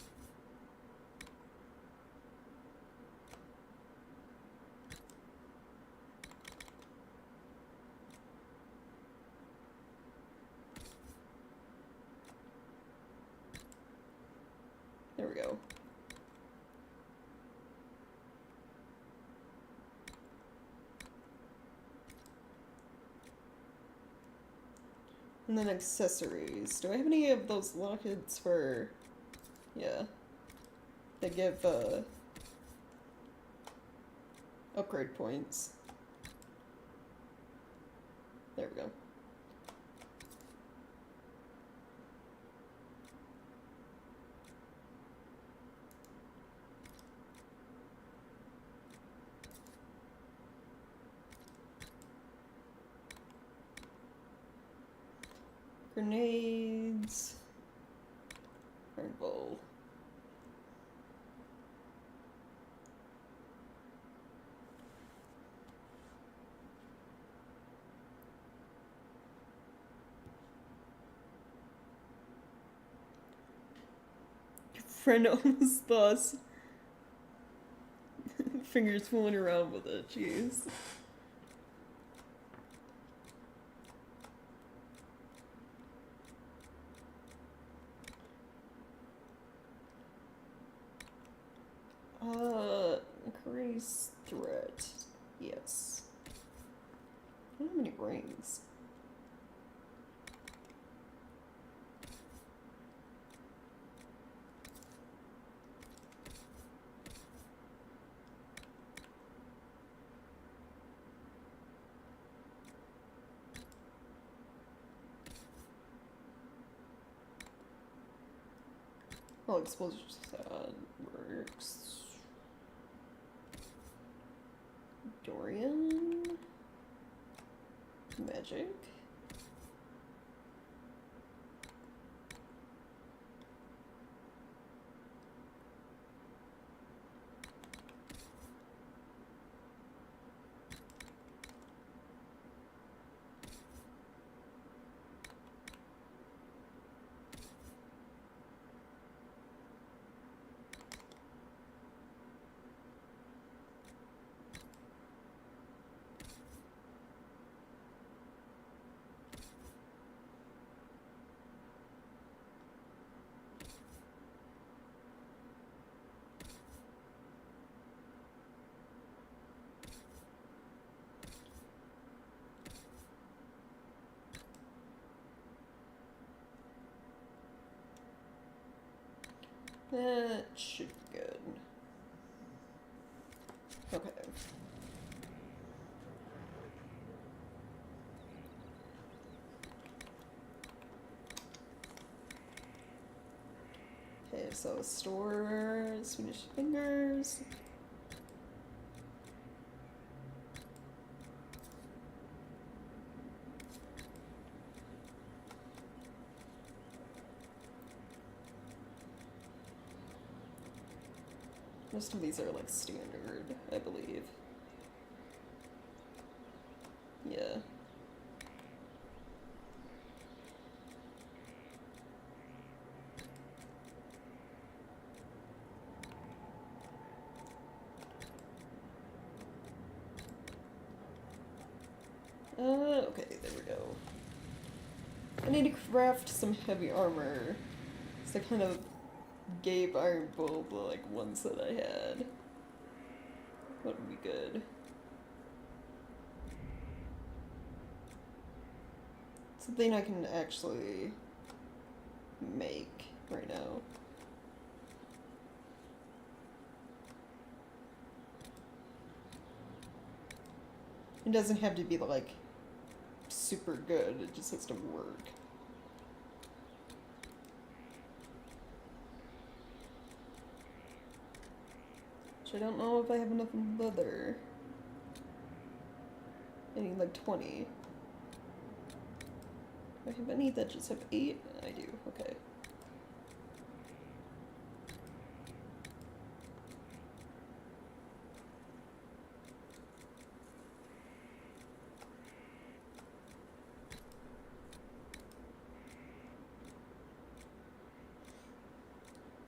There we go. And then accessories. Do I have any of those lockets for... Yeah. They give, upgrade points. There we go. Grenades. Iron bowl. Your friend almost lost. Fingers fooling around with it, jeez. Increase threat. Yes. I don't have any rings. Oh, explosives works. Dorian? Magic? That should be good. Okay. Okay, so store Swedish fingers. Most of these are like standard, I believe. Yeah. Okay, there we go. I need to craft some heavy armor. So I kind of gave Iron Bull the like ones that I had. What would be good? Something I can actually make right now. It doesn't have to be like super good, it just has to work. Which I don't know if I have enough leather. I need like 20. Do I have any that just have 8? I do, okay.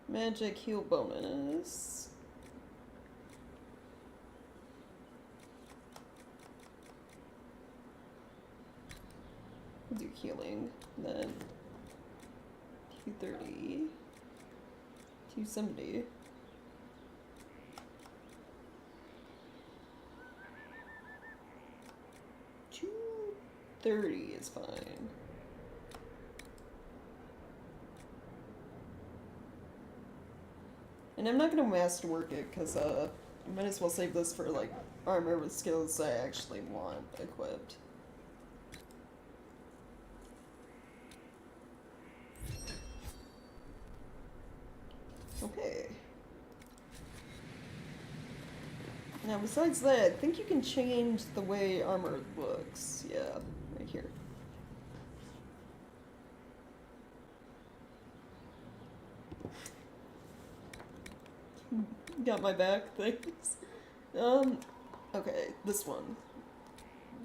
Magic heal bonus. We'll do healing, then 230, 270. $230 is fine. And I'm not gonna masterwork it, because I might as well save this for, like, armor with skills I actually want equipped. Okay. Now, besides that, I think you can change the way armor looks. Yeah, right here. Got my back, thanks. Okay, this one.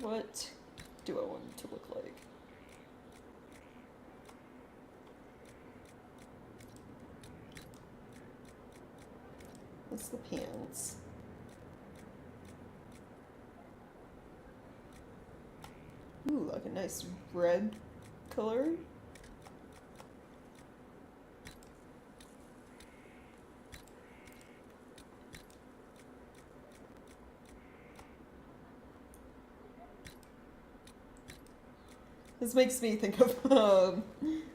What do I want it to look like? That's the pants. Ooh, like a nice red color. This makes me think of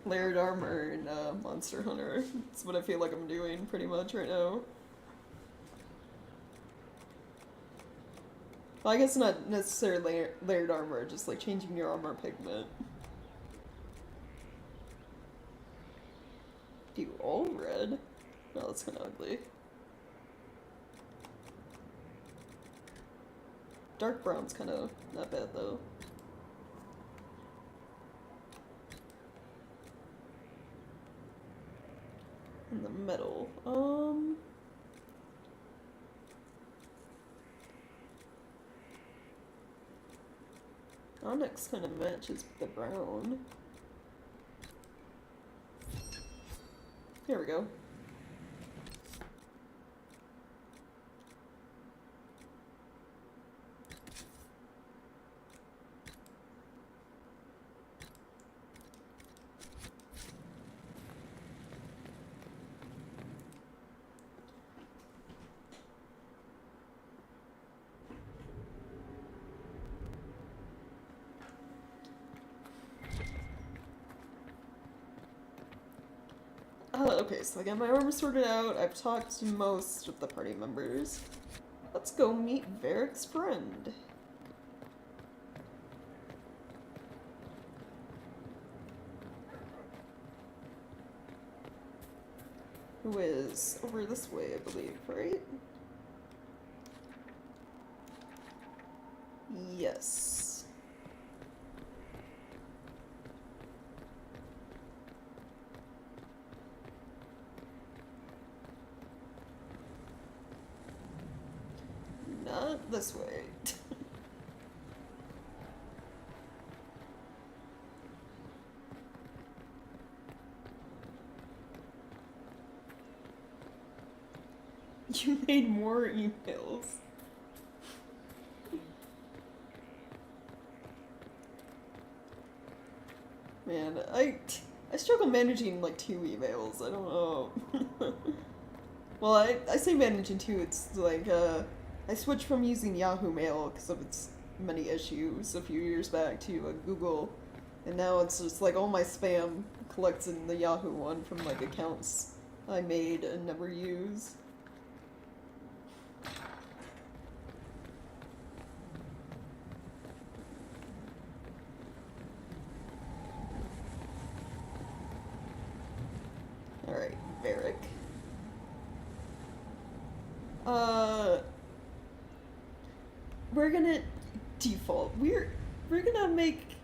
layered armor in Monster Hunter. That's what I feel like I'm doing pretty much right now. Well, I guess not necessarily layered armor, just like changing your armor pigment. Do all red? No, that's kind of ugly. Dark brown's kind of not bad though. And the metal. Onyx kind of matches the brown. Here we go. Okay, so I got my armor sorted out. I've talked to most of the party members. Let's go meet Varric's friend. Who is over this way, I believe, right? Yes. Not this way. You made more emails. Man, I struggle managing like 2 emails. I don't know. Well, I say managing 2. It's like I switched from using Yahoo Mail because of its many issues a few years back to Google, and now it's just like all my spam collects in the Yahoo one from like accounts I made and never use. Alright, Varric. We're gonna default. We're gonna make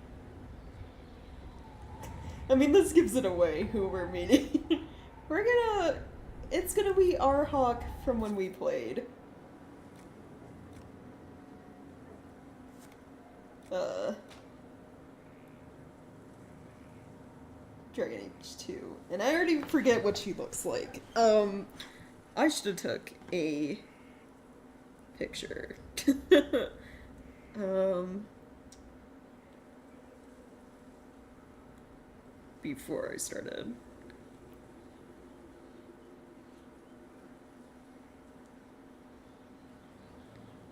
I mean, this gives it away who we're meeting. It's gonna be our Hawk from when we played. Dragon Age 2. And I already forget what she looks like. I should have took a picture. Before I started.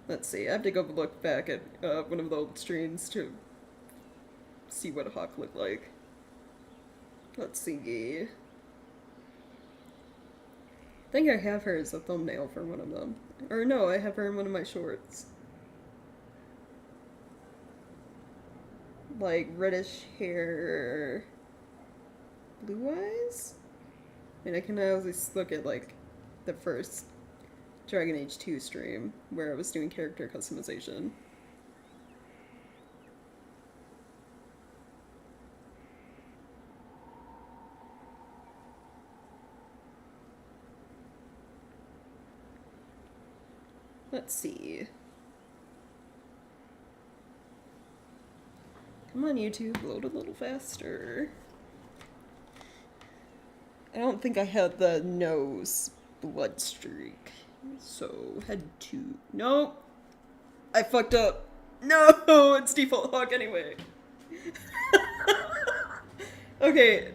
Let's see, I have to go look back at one of the old streams to see what Hawk looked like. Let's see. I think I have her as a thumbnail for one of them. Or no, I have her in one of my shorts. Like reddish hair, blue eyes? And I can always look at like the first Dragon Age 2 stream where I was doing character customization. Let's see. Come on, YouTube, load a little faster. I don't think I had the nose blood streak, so had to. Nope. I fucked up. No, it's default Hawk anyway. Okay,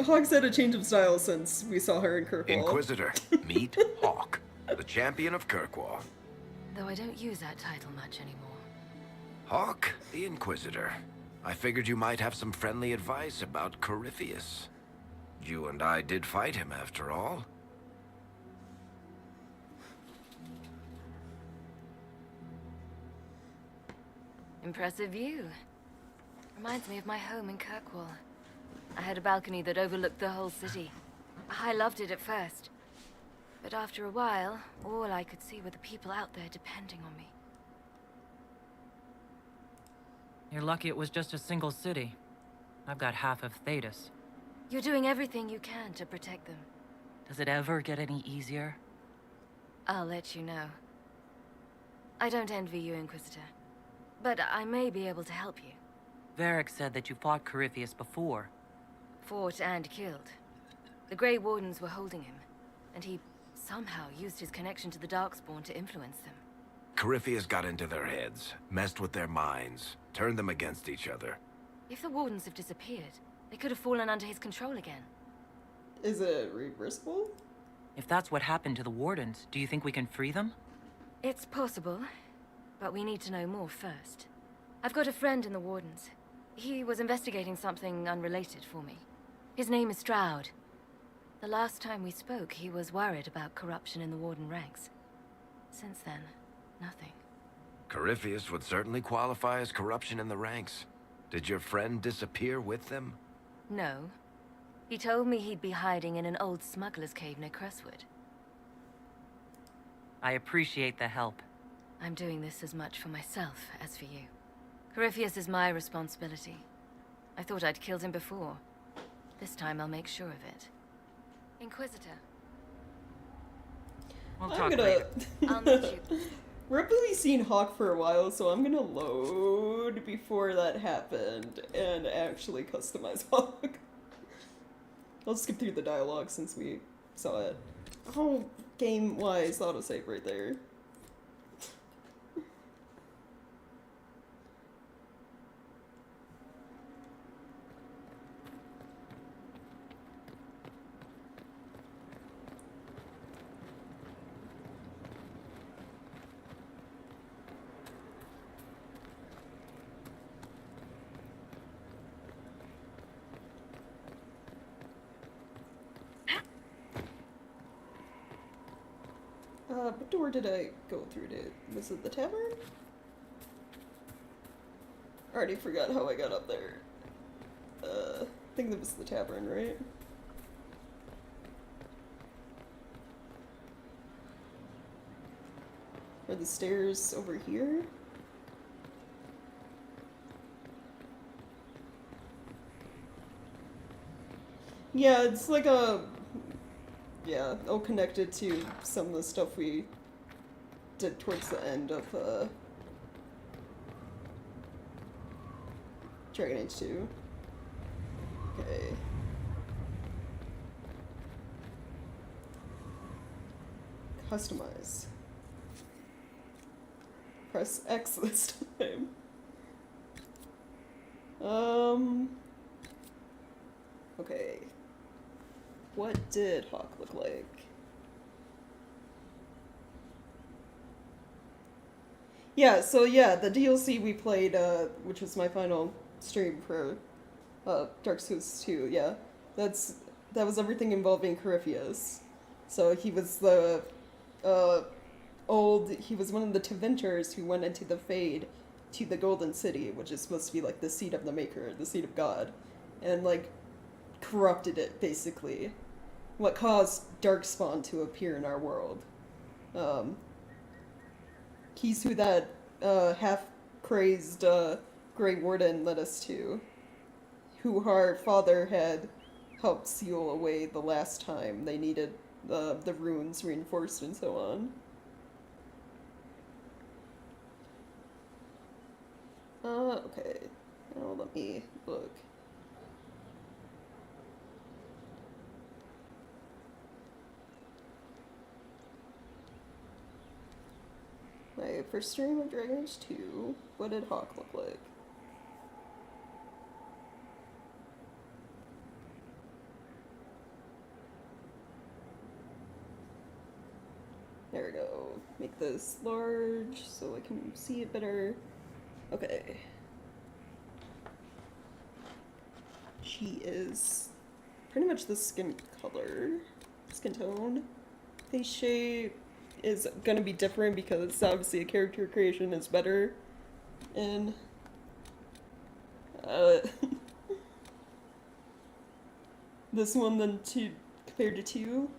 Hawk's had a change of style since we saw her in Kirkwall. Inquisitor, meet Hawk, the champion of Kirkwall. Though I don't use that title much anymore. Hawk, the Inquisitor. I figured you might have some friendly advice about Corypheus. You and I did fight him, after all. Impressive view. Reminds me of my home in Kirkwall. I had a balcony that overlooked the whole city. I loved it at first. But after a while, all I could see were the people out there depending on me. You're lucky it was just a single city. I've got half of Thetis. You're doing everything you can to protect them. Does it ever get any easier? I'll let you know. I don't envy you, Inquisitor. But I may be able to help you. Varric said that you fought Corypheus before. Fought and killed. The Grey Wardens were holding him, and he somehow used his connection to the Darkspawn to influence them. Corypheus got into their heads, messed with their minds, turned them against each other. If the Wardens have disappeared, they could have fallen under his control again. Is it reversible? If that's what happened to the Wardens, do you think we can free them? It's possible, but we need to know more first. I've got a friend in the Wardens. He was investigating something unrelated for me. His name is Stroud. The last time we spoke, he was worried about corruption in the Warden ranks. Since then, nothing. Corypheus would certainly qualify as corruption in the ranks. Did your friend disappear with them? No. He told me he'd be hiding in an old smuggler's cave near Crestwood. I appreciate the help. I'm doing this as much for myself as for you. Corypheus is my responsibility. I thought I'd killed him before. This time I'll make sure of it. Inquisitor. We'll I'm talk gonna... later. I'll meet you. We're really seen Hawk for a while, so I'm gonna load before that happened and actually customize Hawk. I'll skip through the dialogue since we saw it. Oh, game-wise, autosave right there. What door did I go through to? Was it the tavern? I already forgot how I got up there. I think that was the tavern, right? Are the stairs over here? Yeah, it's like a... Yeah, all connected to some of the stuff we did towards the end of, Dragon Age 2. Okay. Customize. Press X this time. Okay. What did Hawk look like? Yeah, so yeah, the DLC we played, which was my final stream for Dark Souls 2, yeah. That was everything involving Corypheus. So he was the he was one of the Tevinters who went into the Fade to the Golden City, which is supposed to be like the seat of the Maker, the seat of God, and like corrupted it basically. What caused Darkspawn to appear in our world. He's who that half-crazed Grey Warden led us to, who our father had helped seal away the last time they needed the runes reinforced and so on. Okay. Now let me look. My first stream of Dragon Age 2, what did Hawk look like? There we go. Make this large so I can see it better. Okay. She is pretty much the skin color, skin tone. Face shape is gonna be different because obviously a character creation is better in this one than compared to 2.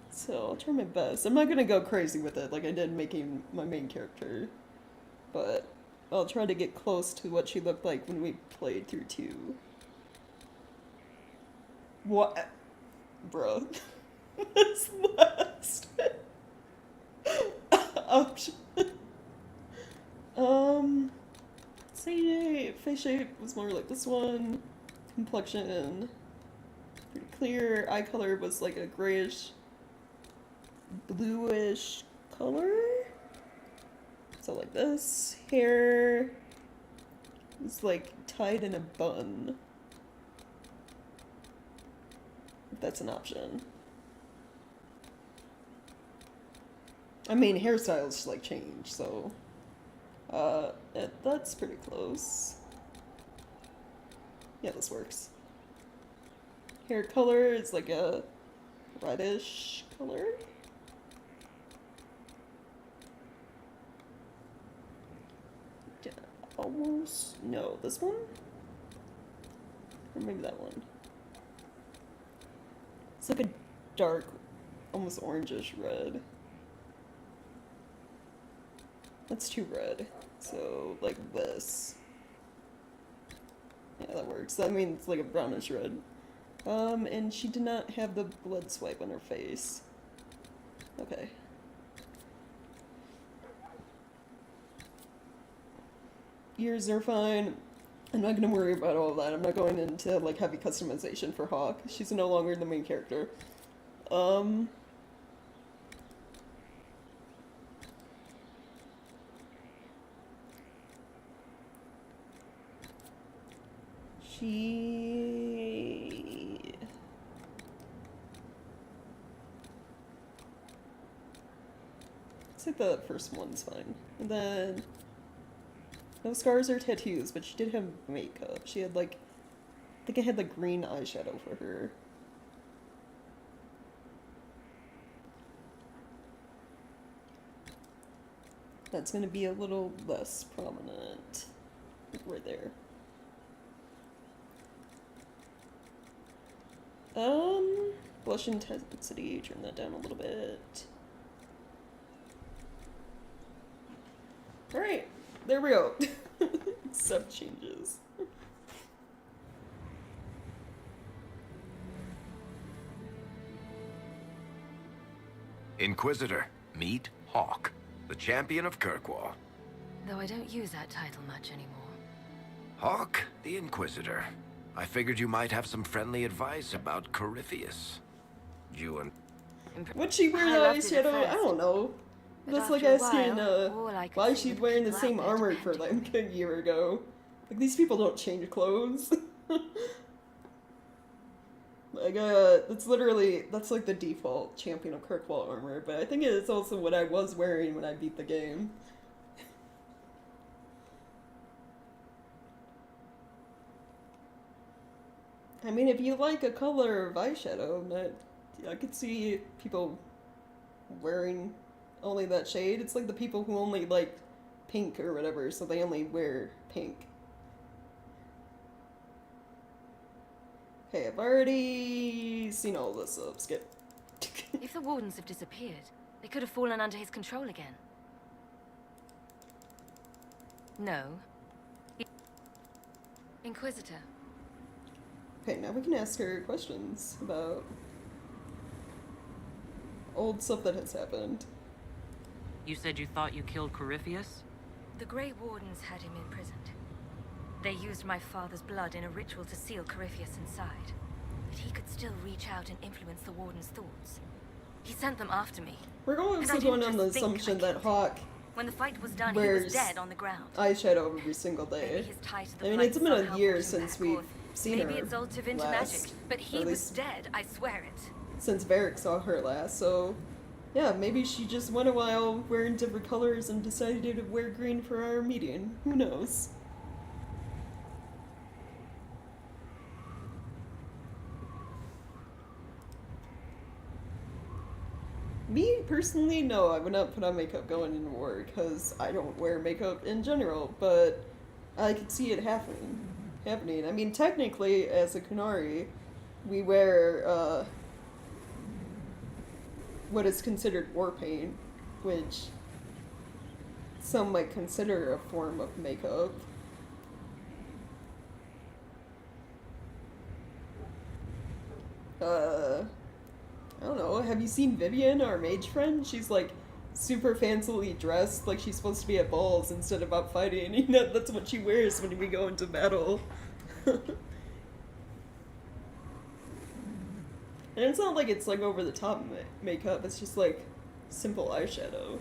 So I'll try my best. I'm not gonna go crazy with it like I did making my main character, but I'll try to get close to what she looked like when we played through 2. What? Bro. This last option. Say face shape was more like this one. Complexion, pretty clear. Eye color was like a grayish, bluish color. So like this. Hair is like tied in a bun. If that's an option. I mean, hairstyles like change, so that's pretty close. Yeah, this works. Hair color is like a reddish color. Yeah, almost, no, this one? Or maybe that one. It's like a dark, almost orangish red. That's too red. So, like this. Yeah, that works. I mean, it's like a brownish red. And she did not have the blood swipe on her face. Okay. Ears are fine. I'm not gonna worry about all of that. I'm not going into, like, heavy customization for Hawk. She's no longer the main character. Looks like the first one's fine. And then no scars or tattoos, but she did have makeup. She had like, I think I had like green eyeshadow for her. That's gonna be a little less prominent. Right there. Blush intensity, turn that down a little bit. Alright, there we go. Stuff changes. Inquisitor, meet Hawk, the champion of Kirkwall. Though I don't use that title much anymore. Hawk, the Inquisitor. I figured you might have some friendly advice about Corypheus. You and... Would she wear that eyeshadow? I don't know. That's like asking why she's wearing the same armor for like a year ago. Like, these people don't change clothes. Like, that's like the default champion of Kirkwall armor, but I think it's also what I was wearing when I beat the game. I mean, if you like a color of eyeshadow, I could see people wearing only that shade. It's like the people who only like pink or whatever, so they only wear pink. Okay, I've already seen all this, so skip. If the wardens have disappeared, they could have fallen under his control again. No. Inquisitor. Okay, now we can ask her questions about old stuff that has happened. You said you thought you killed Corypheus? The Grey Wardens had him imprisoned. They used my father's blood in a ritual to seal Corypheus inside. But he could still reach out and influence the Warden's thoughts. He sent them after me. We're also going on the assumption that Hawk when the fight was done, he was dead on the ground. Eyeshadow every single day. I mean, it's been a year since we've seen her Maybe it's altered into magic, but he was dead, I swear it. Since Varric saw her last, so yeah, maybe she just went a while wearing different colors and decided to wear green for our meeting. Who knows? Me, personally, no, I would not put on makeup going into work, because I don't wear makeup in general, but I could see it happening. I mean, technically, as a Kunari, we wear, what is considered war paint, which some might consider a form of makeup. I don't know, have you seen Vivian, our mage friend? She's like super fancily dressed, like she's supposed to be at balls instead of out fighting. You know, that's what she wears when we go into battle. And it's not like it's like over the top makeup, it's just like simple eyeshadow.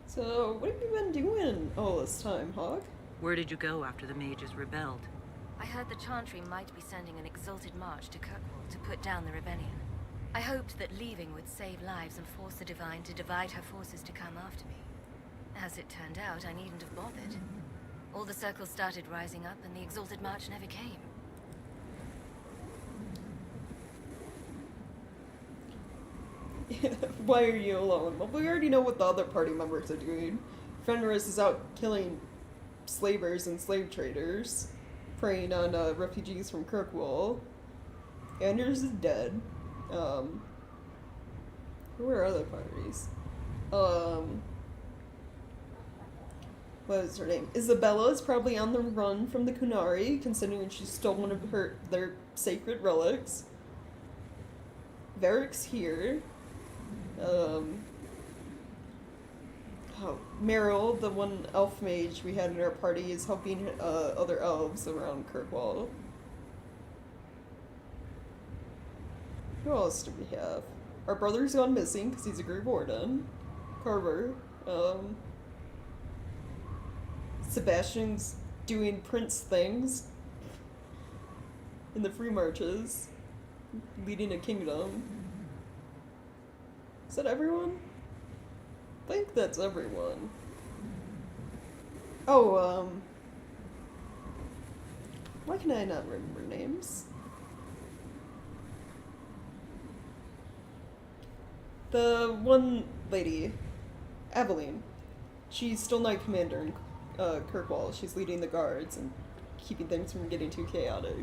So, what have you been doing all this time, Hawk? Where did you go after the mages rebelled? I heard the Chantry might be sending an exalted march to Kirkwall to put down the rebellion. I hoped that leaving would save lives and force the Divine to divide her forces to come after me. As it turned out, I needn't have bothered. All the circles started rising up and the exalted march never came. Why are you alone? Well, we already know what the other party members are doing. Fenris is out killing slavers and slave traders, preying on refugees from Kirkwall. Anders is dead. Who are other parties? What is her name? Isabella is probably on the run from the Kunari, considering she stole one of their sacred relics. Varric's here. Meryl, the one elf mage we had in our party, is helping other elves around Kirkwall. Who else do we have? Our brother's gone missing because he's a Grey Warden. Carver. Sebastian's doing prince things in the free marches, leading a kingdom. Is that everyone? I think that's everyone. Oh, why can I not remember names? The one lady, Aveline, she's still Knight Commander in Kirkwall. She's leading the guards and keeping things from getting too chaotic.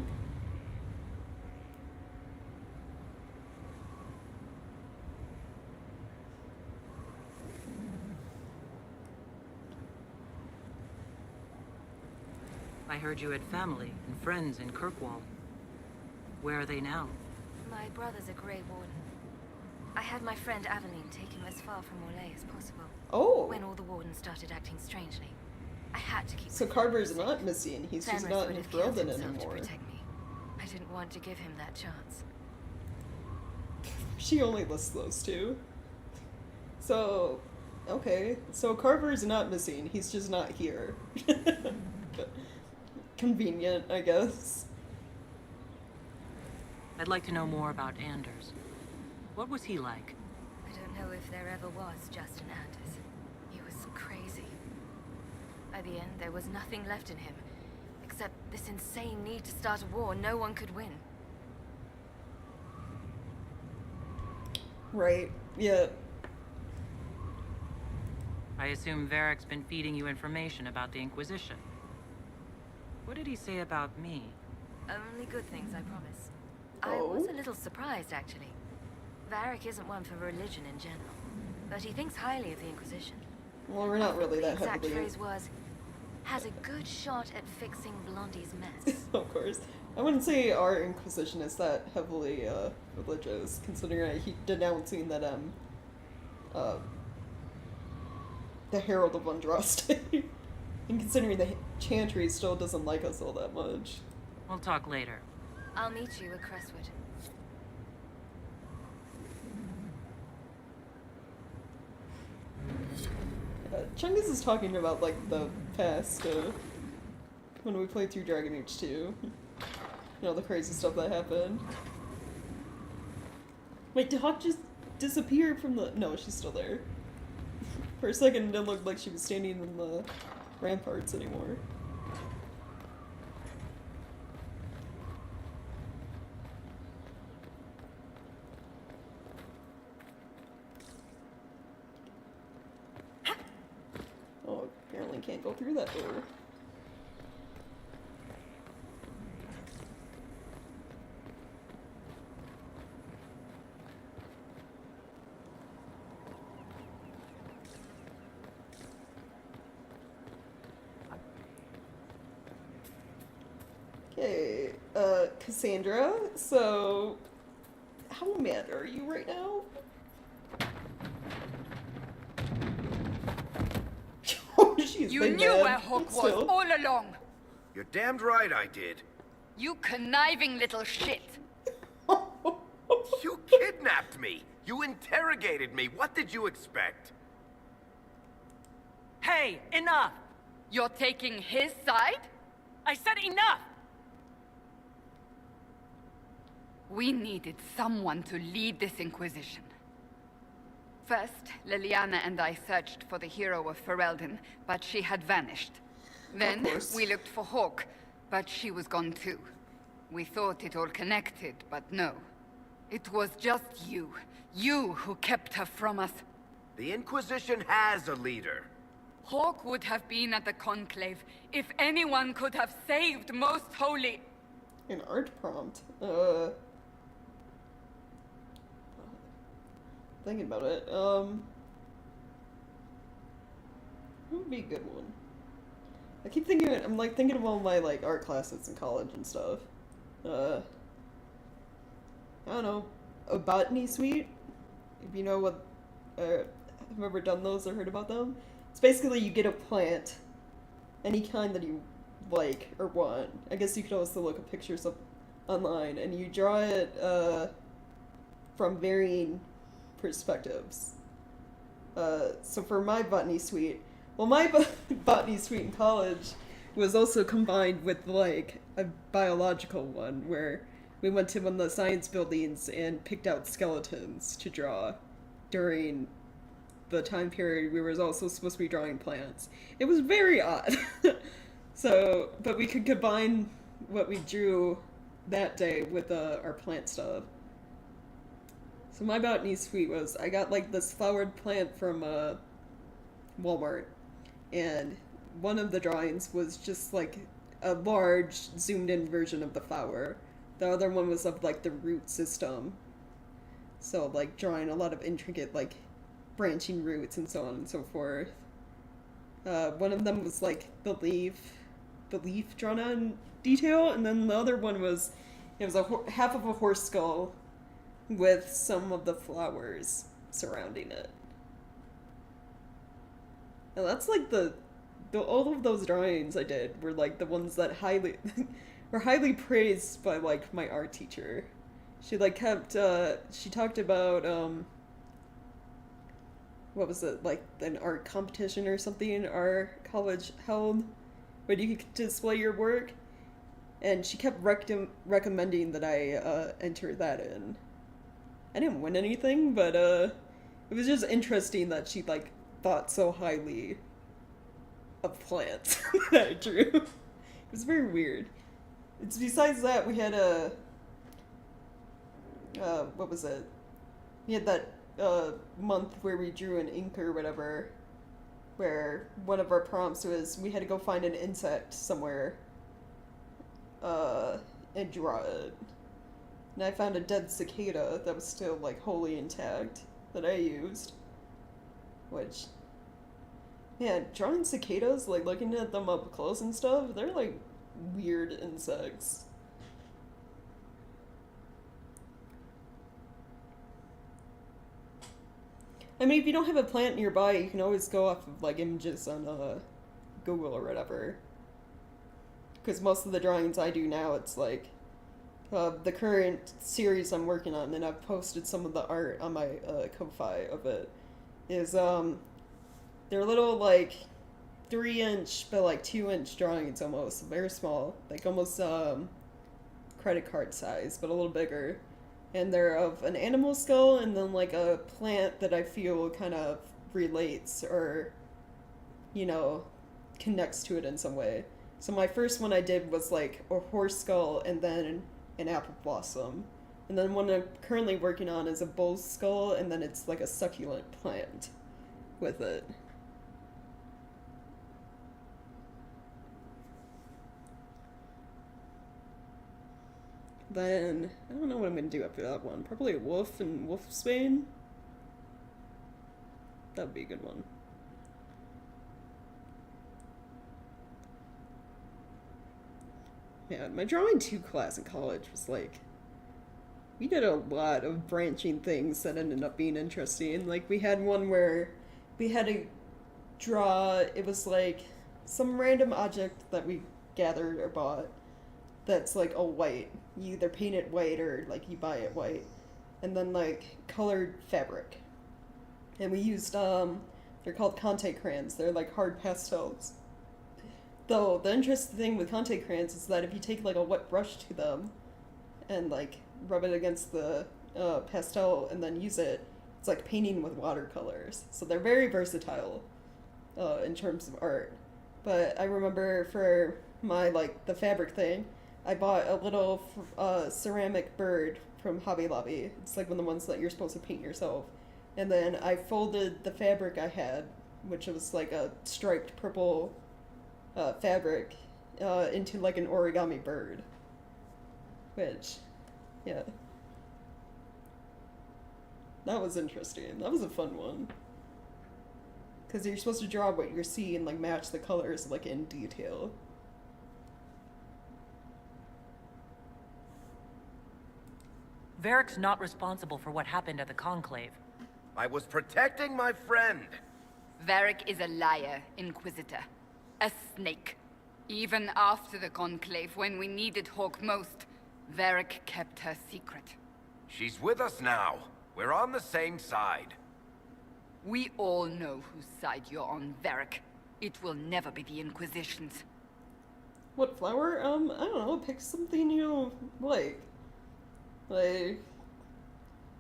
I heard you had family and friends in Kirkwall. Where are they now? My brother's a Grey Warden. I had my friend Aveline take him as far from Orlais as possible. Oh. When all the Wardens started acting strangely, I had to keep. So Carver's not missing. He's just Fenris not would in have killed Ferelden himself to anymore. protect me. I didn't want to give him that chance. She only lists those two. So, okay. So Carver's not missing. He's just not here. Convenient, I guess. I'd like to know more about Anders. What was he like? I don't know if there ever was just an Anders. He was crazy. By the end, there was nothing left in him, except this insane need to start a war no one could win. Right. Yeah. I assume Varric's been feeding you information about the Inquisition. What did he say about me? Only good things, I promise. I was a little surprised, actually. Varric isn't one for religion in general, but he thinks highly of the Inquisition. Well, we're not really that The exact heavily. phrase was, has a good shot at fixing Blondie's mess. Of course. I wouldn't say our Inquisition is that heavily religious, considering he denouncing that the Herald of Andraste. And considering the Chantry still doesn't like us all that much. We'll talk later. I'll meet you at Crestwood. Chungus is talking about, like, the past, when we played through Dragon Age 2. You know, the crazy stuff that happened. Wait, did Hawk just disappear from the... No, she's still there. For a second, it didn't look like she was standing in the ramparts anymore. Oh, apparently can't go through that door. Okay, Cassandra, so how mad are you right now? She's You been knew mad, where Hawk but was still. all along. You're damned right I did. You conniving little shit. You kidnapped me. You interrogated me. What did you expect? Hey, enough! You're taking his side? I said enough! We needed someone to lead this Inquisition. First, Liliana and I searched for the hero of Ferelden, but she had vanished. Then, we looked for Hawk, but she was gone too. We thought it all connected, but no. It was just you. You who kept her from us. The Inquisition has a leader. Hawk would have been at the Conclave if anyone could have saved Most Holy. An art prompt. Thinking about it. Who would be a good one? I keep thinking. I'm like thinking of all my like art classes in college and stuff. I don't know. A botany suite. If you know what, have ever done those or heard about them? It's basically you get a plant, any kind that you like or want. I guess you could also look at pictures of online, and you draw it from varying perspectives. So for my botany suite, well, my botany suite in college was also combined with like a biological one where we went to one of the science buildings and picked out skeletons to draw during the time period we were also supposed to be drawing plants. It was very odd. So, but we could combine what we drew that day with our plant stuff. So my botany suite was, I got like this flowered plant from Walmart, and one of the drawings was just like a large zoomed in version of the flower. The other one was of like the root system. So like drawing a lot of intricate like branching roots and so on and so forth. One of them was like the leaf the leaf drawn on detail, and then the other one was, it was half of a horse skull with some of the flowers surrounding it. And that's like the all of those drawings I did were like the ones that were highly praised by like my art teacher. She like kept she talked about what was it, like an art competition or something our college held where you could display your work, and she kept recommending that I enter that in. I didn't win anything, but it was just interesting that she like thought so highly of plants that I drew. It was very weird. It's besides that we had a what was it? We had that month where we drew an ink or whatever, where one of our prompts was we had to go find an insect somewhere and draw it. And I found a dead cicada that was still like wholly intact that I used. Which, man, drawing cicadas, like looking at them up close and stuff, they're like weird insects. I mean, if you don't have a plant nearby, you can always go off of like images on Google or whatever. Because most of the drawings I do now, it's like the current series I'm working on, and I've posted some of the art on my Ko-Fi of it, is they're little like 3-inch but like 2-inch drawings almost, very small, like almost credit card size, but a little bigger. And they're of an animal skull and then like a plant that I feel kind of relates or, you know, connects to it in some way. So my first one I did was like a horse skull and then an apple blossom. And then one I'm currently working on is a bull's skull, and then it's like a succulent plant with it. Then, I don't know what I'm going to do after that one. Probably a wolf and wolfsbane. That would be a good one. Yeah, my drawing 2 class in college was like, we did a lot of branching things that ended up being interesting. Like, we had one where we had to draw, it was like some random object that we gathered or bought that's like all white. You either paint it white or like you buy it white. And then like colored fabric. And we used, they're called Conte crayons. They're like hard pastels. Though the interesting thing with Conte crayons is that if you take like a wet brush to them and like rub it against the pastel and then use it, it's like painting with watercolors. So they're very versatile in terms of art. But I remember for my like the fabric thing, I bought a little ceramic bird from Hobby Lobby. It's like one of the ones that you're supposed to paint yourself. And then I folded the fabric I had, which was like a striped purple fabric, into like an origami bird. Which, yeah. That was interesting. That was a fun one. Because you're supposed to draw what you're seeing and like match the colors like in detail. Varric's not responsible for what happened at the Conclave. I was protecting my friend. Varric is a liar, Inquisitor. A snake. Even after the Conclave, when we needed Hawk most, Varric kept her secret. She's with us now. We're on the same side. We all know whose side you're on, Varric. It will never be the Inquisition's. What flower? I don't know, pick something you like. Like,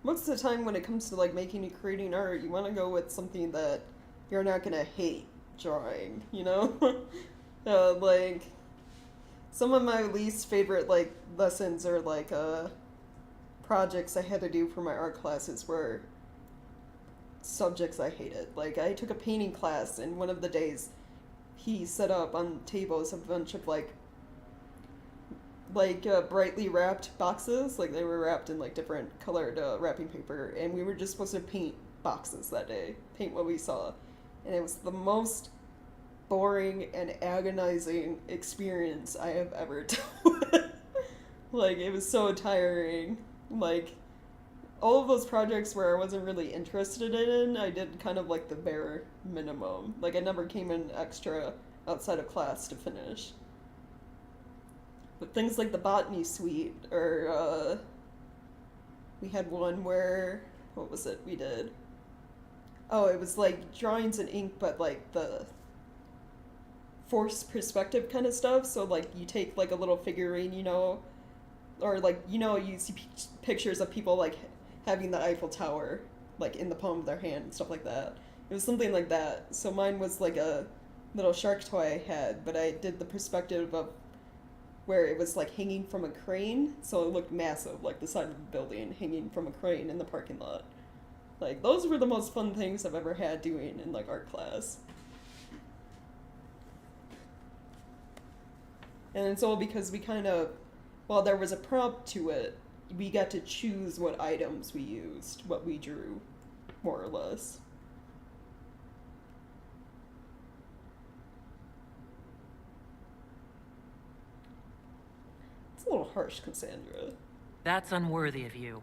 most of the time when it comes to like making and creating art, you want to go with something that you're not gonna hate drawing, you know? Like, some of my least favorite like lessons or like projects I had to do for my art classes were subjects I hated. Like, I took a painting class, and one of the days he set up on tables a bunch of like brightly wrapped boxes. Like, they were wrapped in like different colored wrapping paper, and we were just supposed to paint boxes that day, paint what we saw. And it was the most boring and agonizing experience I have ever dealt with. Like, it was so tiring. Like, all of those projects where I wasn't really interested in, I did kind of like the bare minimum. Like, I never came in extra outside of class to finish. But things like the botany suite, or, we had one where, what was it we did? Oh, it was like drawings in ink, but like the forced perspective kind of stuff. So like you take like a little figurine, you know, or like, you know, you see pictures of people like having the Eiffel Tower like in the palm of their hand and stuff like that. It was something like that. So mine was like a little shark toy I had, but I did the perspective of where it was like hanging from a crane, so it looked massive, like the side of the building hanging from a crane in the parking lot. Like, those were the most fun things I've ever had doing in like art class. And it's all because we kind of, while there was a prompt to it, we got to choose what items we used, what we drew, more or less. It's a little harsh, Cassandra. That's unworthy of you.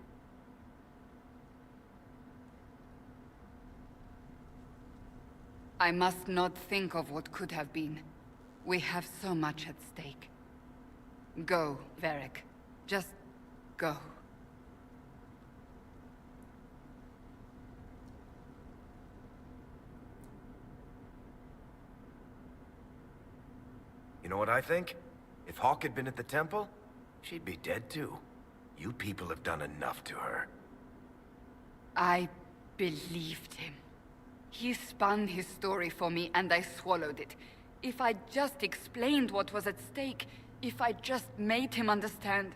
I must not think of what could have been. We have so much at stake. Go, Varric. Just go. You know what I think? If Hawk had been at the temple, she'd be dead too. You people have done enough to her. I believed him. He spun his story for me and I swallowed it. If I just explained what was at stake, if I just made him understand.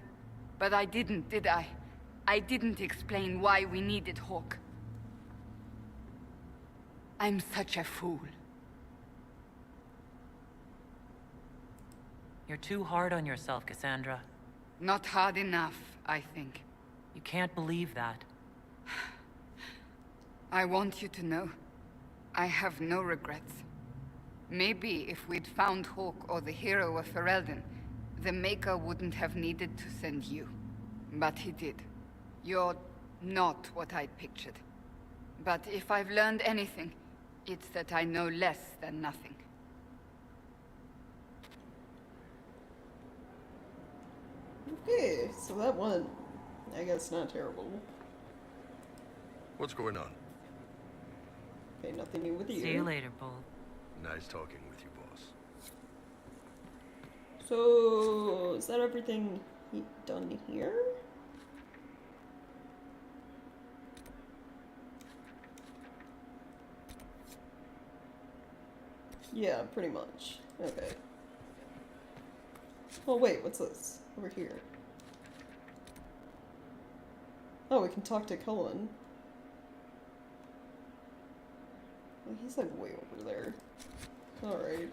But I didn't, did I? I didn't explain why we needed Hawk. I'm such a fool. You're too hard on yourself, Cassandra. Not hard enough, I think. You can't believe that. I want you to know, I have no regrets. Maybe if we'd found Hawk or the hero of Ferelden, the Maker wouldn't have needed to send you. But he did. You're not what I'd pictured. But if I've learned anything, it's that I know less than nothing. Okay, so that one, I guess, not terrible. What's going on? Okay, nothing new with you. See you later, Bull. Nice talking with you, boss. So, is that everything done here? Yeah, pretty much. Okay. Oh wait, what's this? Over here. Oh, we can talk to Cullen. Oh, he's like way over there. Alright.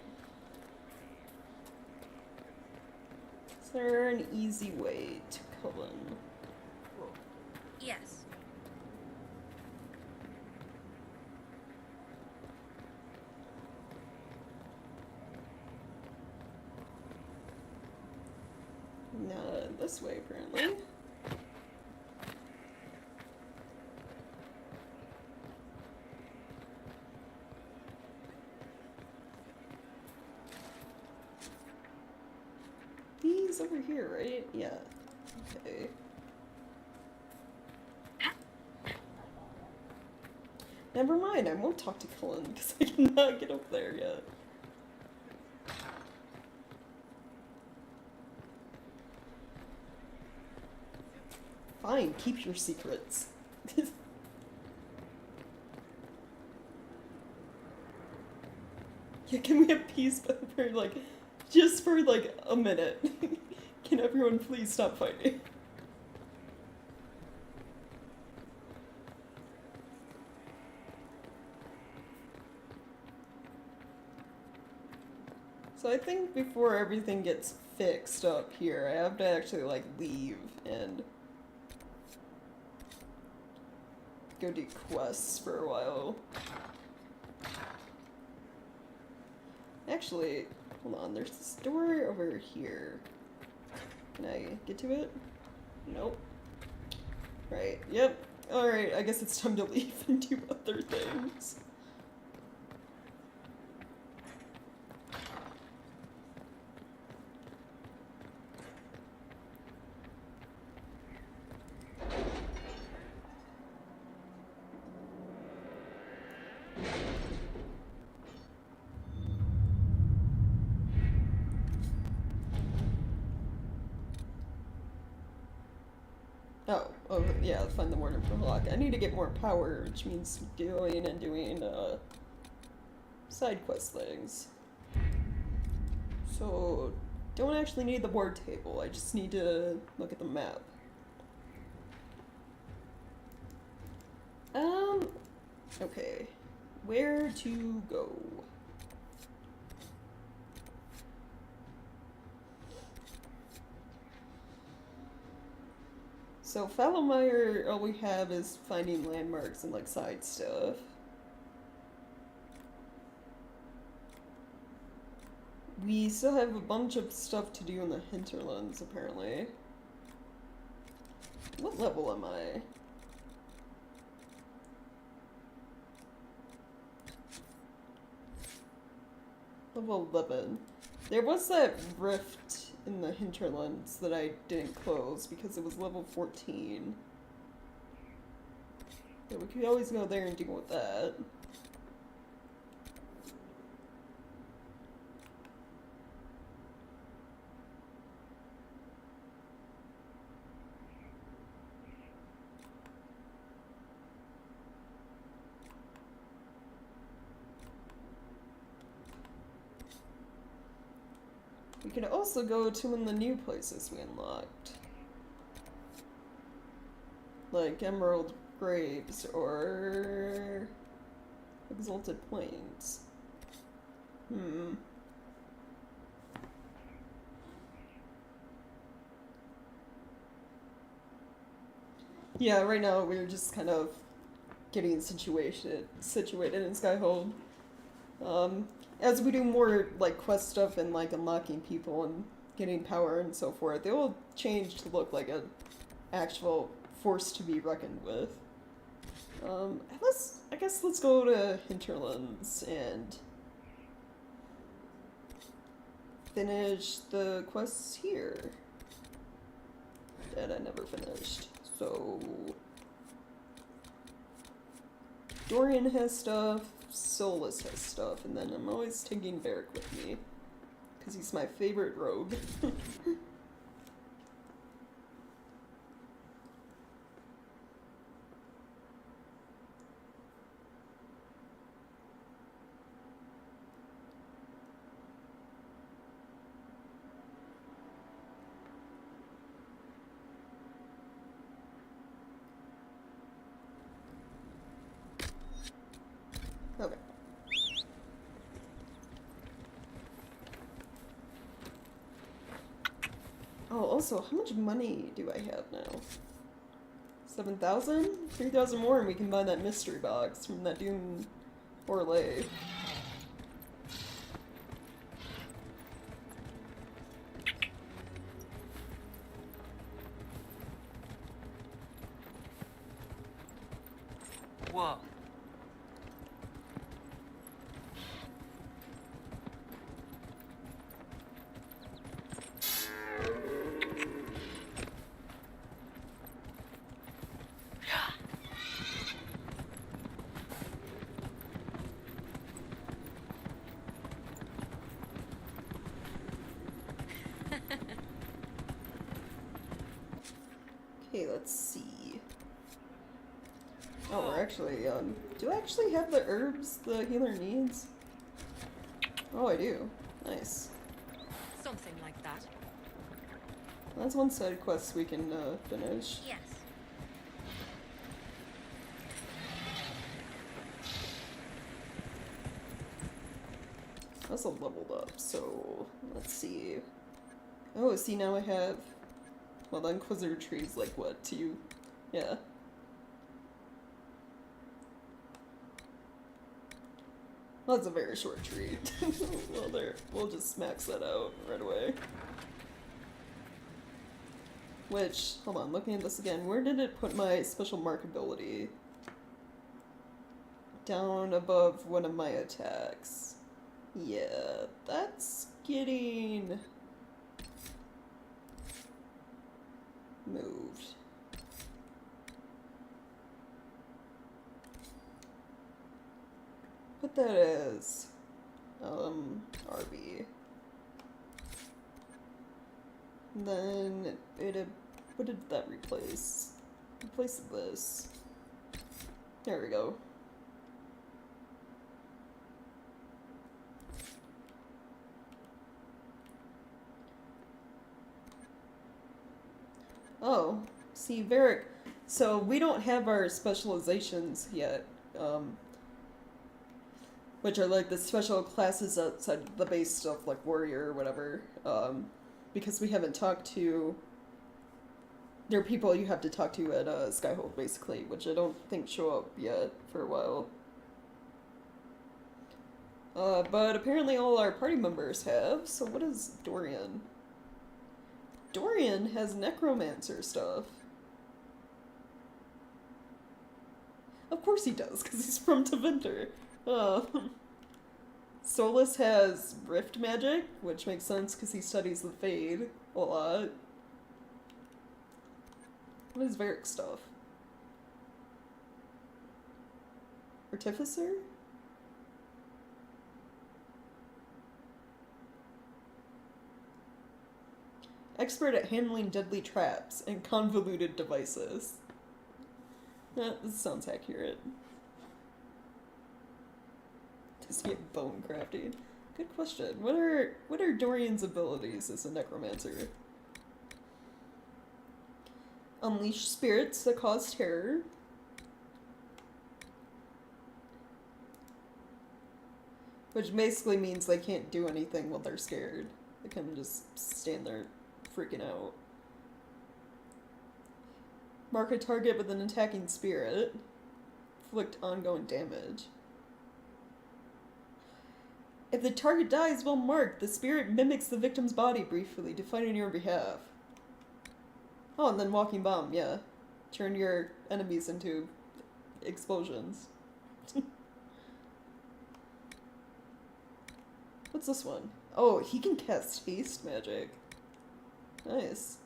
Is there an easy way to Cullen? Yes. Not this way, apparently. He's over here, right? Yeah. Okay. Never mind, I won't talk to Cullen because I cannot get up there yet. Fine, keep your secrets. Yeah, can we have peace for like, just for like a minute? Can everyone please stop fighting? So I think before everything gets fixed up here, I have to actually like leave and go do quests for a while. I Actually, hold on, there's this door over here. Can I get to it? Nope. Right, yep. Alright, I guess it's time to leave and do other things. Oh, yeah, find the mortar for lock. I need to get more power, which means doing side quest things. So, don't actually need the board table, I just need to look at the map. Okay. Where to go? So Fallowmire, all we have is finding landmarks and like side stuff. We still have a bunch of stuff to do in the hinterlands, apparently. What level am I? Level 11. There was that rift in the hinterlands that I didn't close because it was level 14. Yeah, we could always go there and deal with that. We could also go to one of the new places we unlocked. Like Emerald Graves or Exalted Plains. Yeah, right now we're just kind of getting situated in Skyhold. As we do more like quest stuff and like unlocking people and getting power and so forth, they will change to look like an actual force to be reckoned with. I guess let's go to Hinterlands and finish the quests here that I never finished. So Dorian has stuff, Solus has stuff, and then I'm always taking Varric with me because he's my favorite rogue. Okay. Oh, also, how much money do I have now? 7,000? 3,000 more and we can buy that mystery box from that Dune Orlais. Whoa. Okay, let's see. Oh, we're actually, do I actually have the herbs the healer needs? Oh, I do. Nice. Something like that. That's one side quest we can, finish. Yes. Also leveled up, so let's see. Oh, see, now I have, well, the Inquisitor tree's like, what, 2? Yeah. Well, that's a very short treat. Well, there, we'll just max that out right away. Which, hold on, looking at this again, where did it put my special mark ability? Down above one of my attacks. Yeah, that's getting moved. Put that as RB. And then it, what did that replace? Replace this. There we go. Oh, see, Varric. So we don't have our specializations yet, which are like the special classes outside the base stuff, like warrior or whatever. Because we haven't talked to. There are people you have to talk to at Skyhold, basically, which I don't think show up yet for a while. But apparently all our party members have. So what is Dorian? Dorian has necromancer stuff. Of course he does, because he's from Tevinter. Solus has rift magic, which makes sense because he studies the Fade a lot. What is Varric stuff? Artificer? Expert at handling deadly traps and convoluted devices. This sounds accurate. Does he get bone crafting? Good question. What are Dorian's abilities as a necromancer? Unleash spirits that cause terror. Which basically means they can't do anything while they're scared. They kind of just stand there freaking out. Mark a target with an attacking spirit. Inflict ongoing damage. If the target dies while marked, the spirit mimics the victim's body briefly to fight on your behalf. Oh, and then walking bomb, yeah. Turn your enemies into explosions. What's this one? Oh, he can cast haste magic. Nice.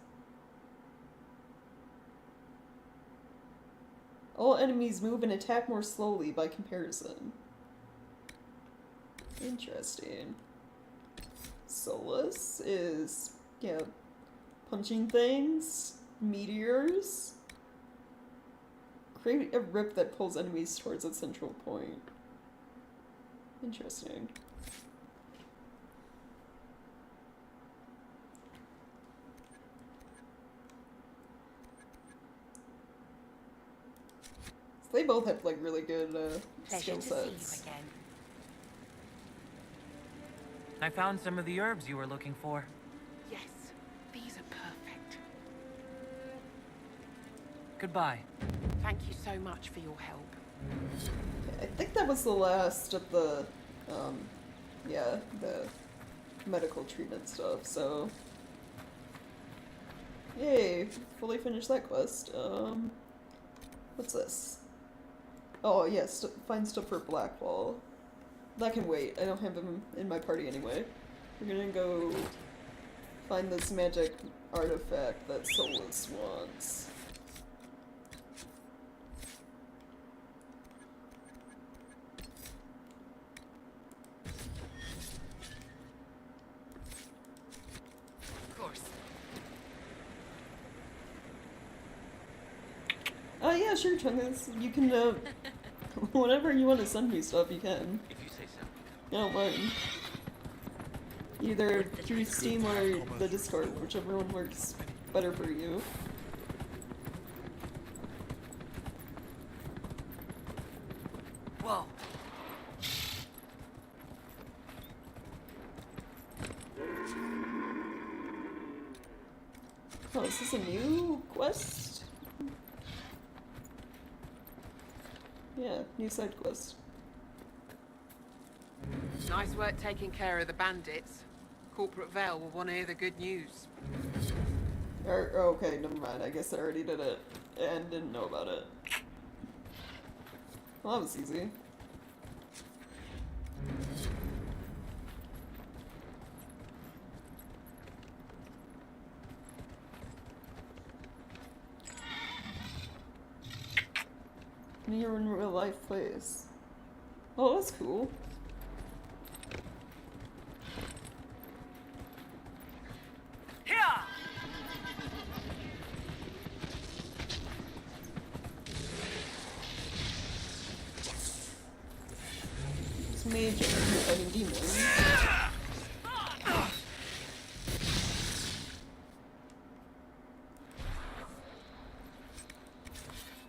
All enemies move and attack more slowly by comparison. Interesting. Solus is, yeah, punching things, meteors. Create a rip that pulls enemies towards a central point. Interesting. So they both have like really good skill sets. I found some of the herbs you were looking for. Yes, these are perfect. Goodbye. Thank you so much for your help. I think that was the last of the, yeah, the medical treatment stuff, so. Yay, fully finished that quest. What's this? Oh, yes, find stuff for Blackwall. That can wait. I don't have him in my party anyway. We're gonna go find this magic artifact that Solus wants. Of course. Oh yeah, sure, Chungus. You can, whenever you want to send me stuff, you can. If you say so. I don't mind. Either through Steam or the Discord, whichever one works better for you. Whoa. Oh, is this a new quest? Yeah, new side quest. Nice work taking care of the bandits. Corporate Vale will want to hear the good news. Okay, never mind. I guess I already did it and didn't know about it. Well, that was easy. You're in real life place. Oh, that's cool. It's mage fighting demons.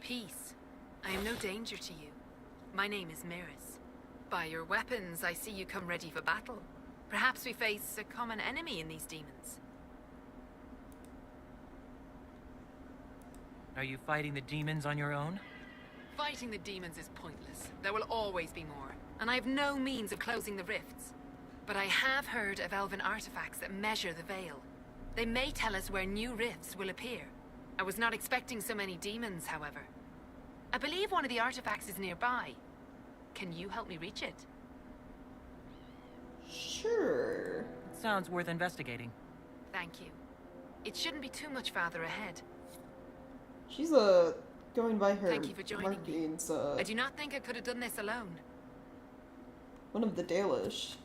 Peace. I am no danger to you. My name is Maris. By your weapons, I see you come ready for battle. Perhaps we face a common enemy in these demons. Are you fighting the demons on your own? Fighting the demons is pointless. There will always be more, and I have no means of closing the rifts. But I have heard of elven artifacts that measure the veil. They may tell us where new rifts will appear. I was not expecting so many demons, however. I believe one of the artifacts is nearby. Can you help me reach it? Sure. Sounds worth investigating. Thank you. It shouldn't be too much farther ahead. She's going by her Thank you for joining markings, I do not think I could have done this alone. one of the Dalish.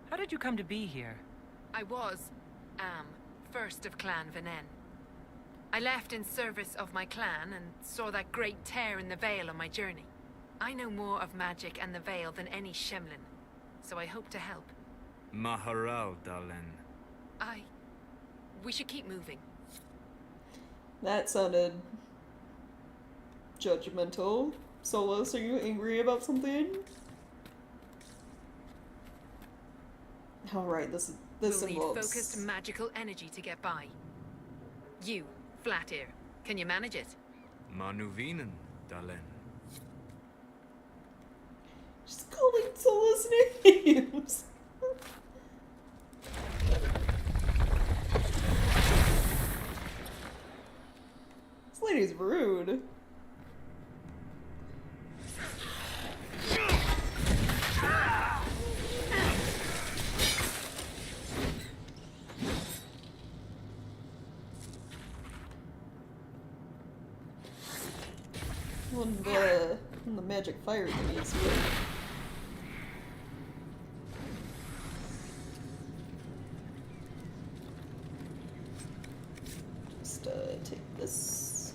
How did you come to be here? I am, first of Clan Venen. I left in service of my clan and saw that great tear in the Vale on my journey. I know more of magic and the Vale than any Shemlin, so I hope to help. Maharal, Dalen. We should keep moving. That sounded judgmental. Solus, are you angry about something? Alright, this We'll need involves... focused magical energy to get by. You, Flatear, can you manage it? Manuvinen, Dalen. Just calling Solus names! This lady's rude. When the magic fire thingies here. Just take this.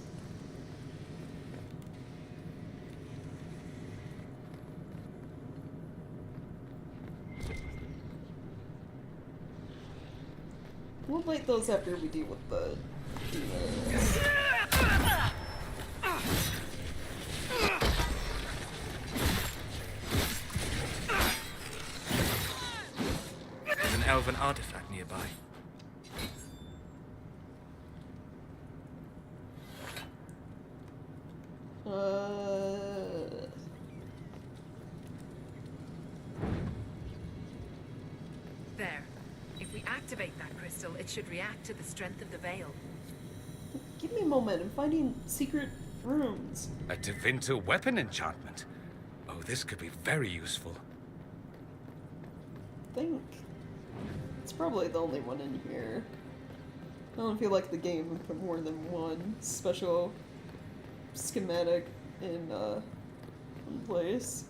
We'll light those after we deal with the demons. There's an elven artifact nearby. There. If we activate that crystal, it should react to the strength of the veil. Give me a moment. I'm finding secret rooms. A Tevinter weapon enchantment? Oh, this could be very useful. I think it's probably the only one in here. I don't feel like the game would put more than one special schematic in place.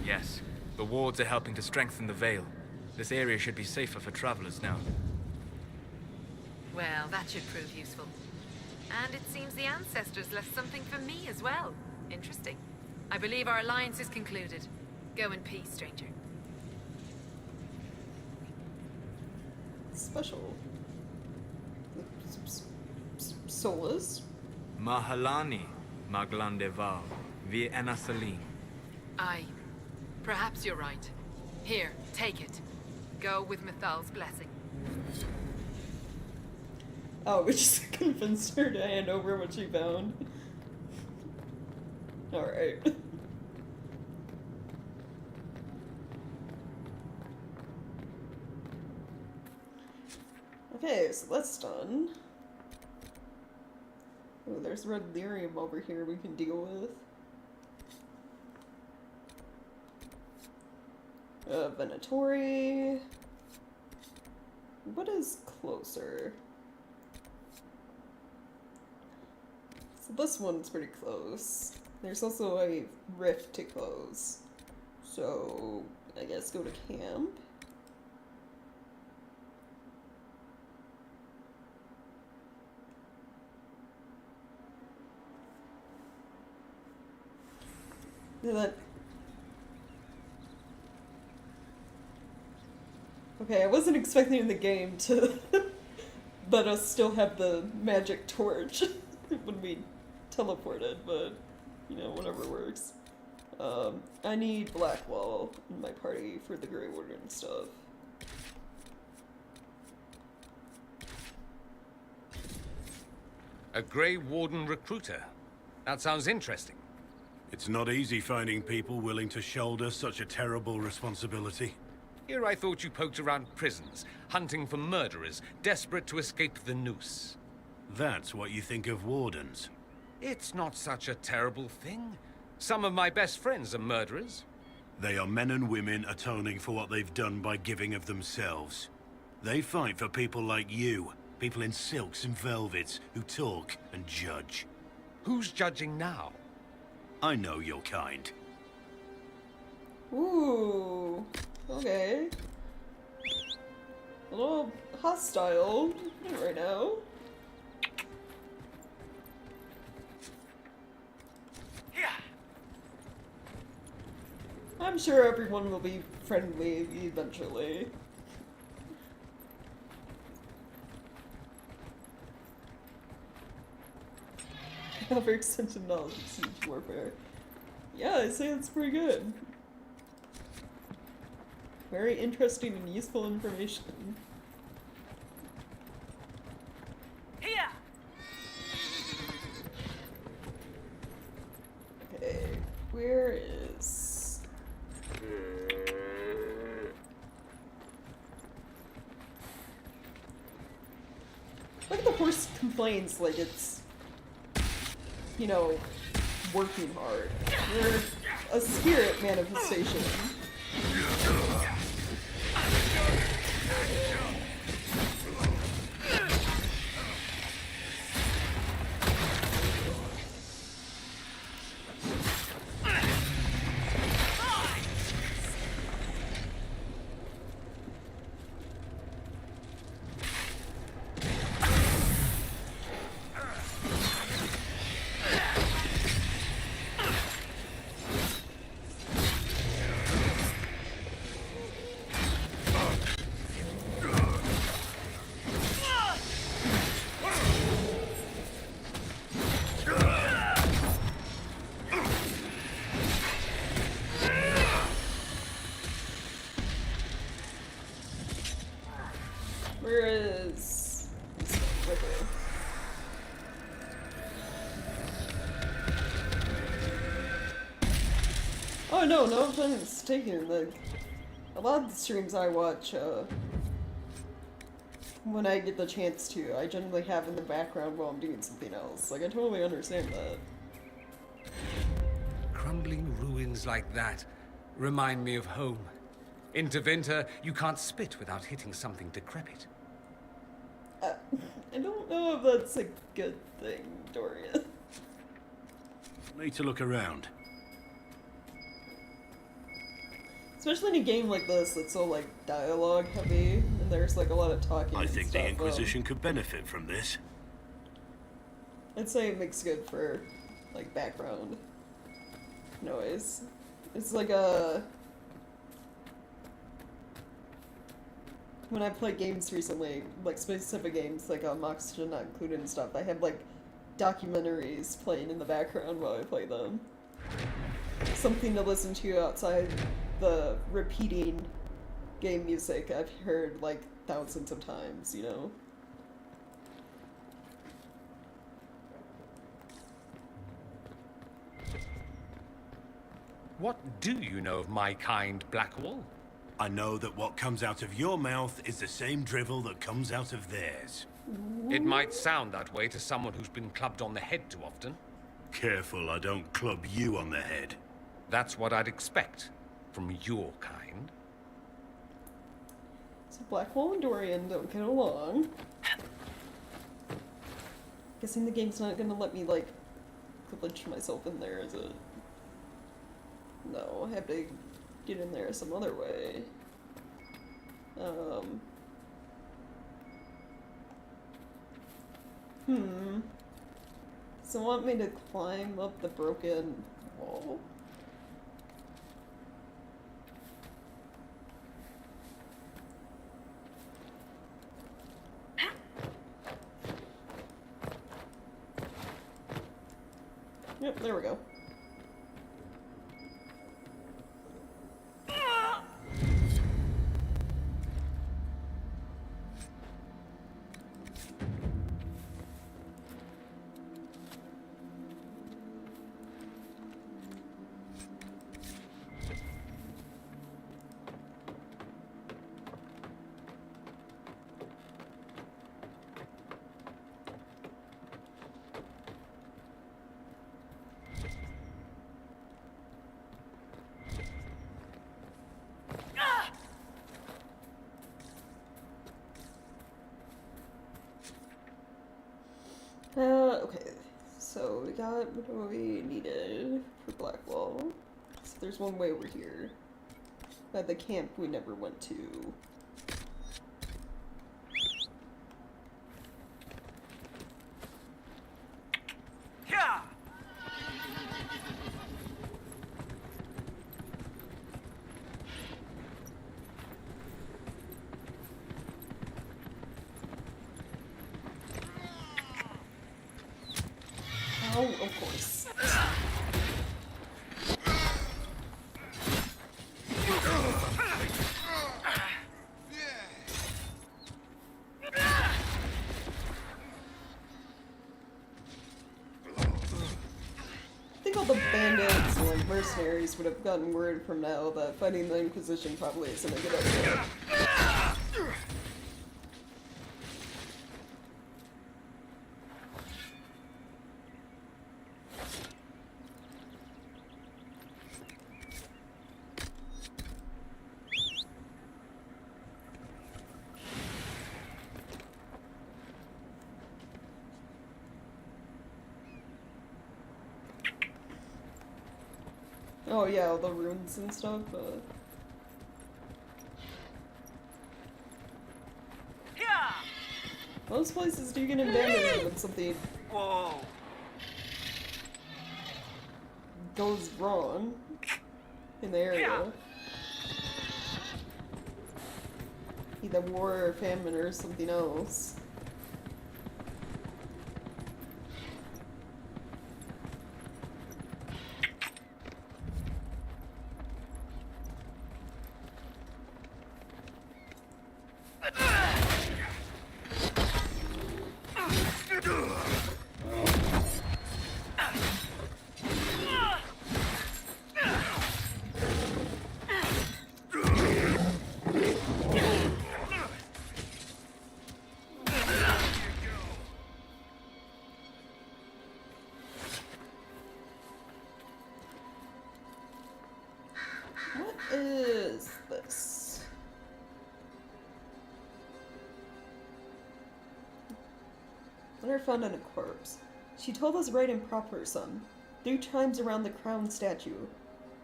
Yes, the wards are helping to strengthen the Veil. This area should be safer for travelers now. Well, that should prove useful. And it seems the ancestors left something for me as well. Interesting. I believe our alliance is concluded. Go in peace, stranger. special? Solas? Mahalani, Maglandeval, vi enasalim. Aye. Perhaps you're right. Here, take it. Go with Mithal's blessing. Oh, we just convinced her to hand over what she found. Alright. Okay, so that's done. Oh, there's red lyrium over here we can deal with. Venatori. What is closer? So this one's pretty close. There's also a rift to close. So, I guess go to camp. Okay, I wasn't expecting the game to let us still have the magic torch when we teleported, but, you know, whatever works. I need Blackwall in my party for the Grey Warden stuff. A Grey Warden recruiter? That sounds interesting. It's not easy finding people willing to shoulder such a terrible responsibility. Here I thought you poked around prisons, hunting for murderers, desperate to escape the noose. That's what you think of wardens? It's not such a terrible thing. Some of my best friends are murderers. They are men and women atoning for what they've done by giving of themselves. They fight for people like you, people in silks and velvets who talk and judge. Who's judging now? I know your kind. Ooh, okay. A little hostile right now. I'm sure everyone will be friendly eventually. Have extensive knowledge of siege warfare. Yeah, I say it's pretty good. Very interesting and useful information. Here. Okay, where is... Look at the horse complains like it's, you know, working hard. We're a spirit manifestation. Where is this river? Oh no, no offense taken. Like, a lot of the streams I watch, when I get the chance to, I generally have in the background while I'm doing something else. Like, I totally understand that. Crumbling ruins like that remind me of home. In Tevinter, you can't spit without hitting something decrepit. I don't know if that's a good thing, Dorian. Need to look around. Especially in a game like this that's so, like, dialogue heavy, and there's, like, a lot of talking I think and stuff, the Inquisition could benefit from this. I'd say it makes good for, like, background noise. It's like a... when I play games recently, like specific games, like Oxygen Not Included and stuff, I have like documentaries playing in the background while I play them. Something to listen to outside the repeating game music I've heard like thousands of times, you know? What do you know of my kind, Blackwall? I know that what comes out of your mouth is the same drivel that comes out of theirs. It might sound that way to someone who's been clubbed on the head too often. Careful I don't club you on the head. That's what I'd expect from your kind. So Blackwall and Dorian don't get along. Guessing the game's not gonna let me, like, glitch myself in there, is it? No, I have to get in there some other way. Does it want me to climb up the broken wall? Yep, there we go. Okay, so we got what we needed for Blackwall. So there's one way over here. At the camp we never went to. Yeah! Oh, of course. I think all the bandits and like mercenaries would have gotten word from now that fighting the Inquisition probably isn't a good idea. Oh yeah, all the runes and stuff. Most places do get abandoned when something goes wrong in the area. Either war or famine or something else. What is this? Letter found in a corpse. She told us right and proper, son. 3 times around the crown statue.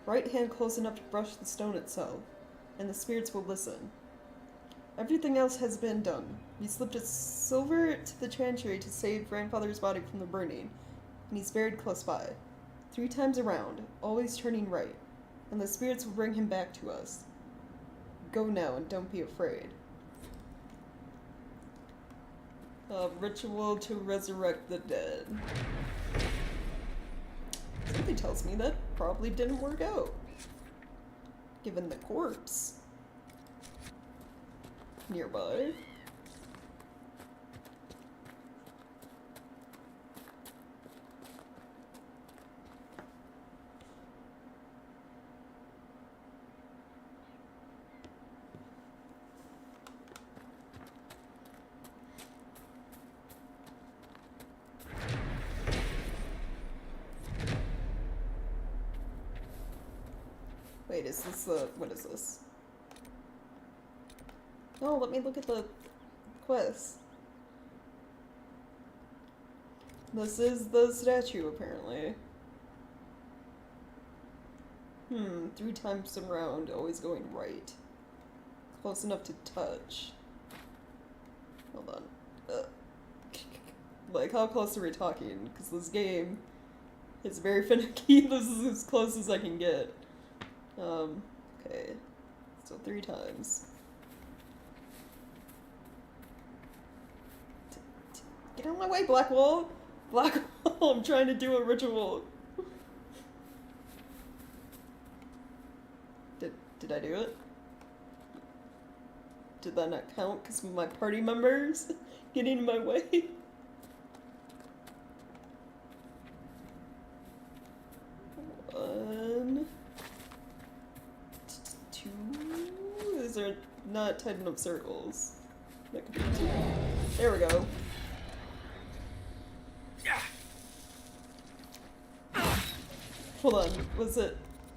Right hand close enough to brush the stone itself, and the spirits will listen. Everything else has been done. We slipped a silver to the chantry to save grandfather's body from the burning, and he's buried close by. 3 times around, always turning right, and the spirits will bring him back to us. Go now and don't be afraid. Ritual to resurrect the dead. Something tells me that probably didn't work out. Given the corpse nearby. Wait, is this the... what is this? Oh, let me look at the quest. This is the statue, apparently. 3 times around, always going right. Close enough to touch. Hold on. Like, how close are we talking? Because this game is very finicky. This is as close as I can get. Okay. So 3 times. Get out of my way, Blackwall! Blackwall, I'm trying to do a ritual. Did I do it? Did that not count because of my party members getting in my way? One, 2. These are not tight enough circles. That could be 2. There we go. Hold on,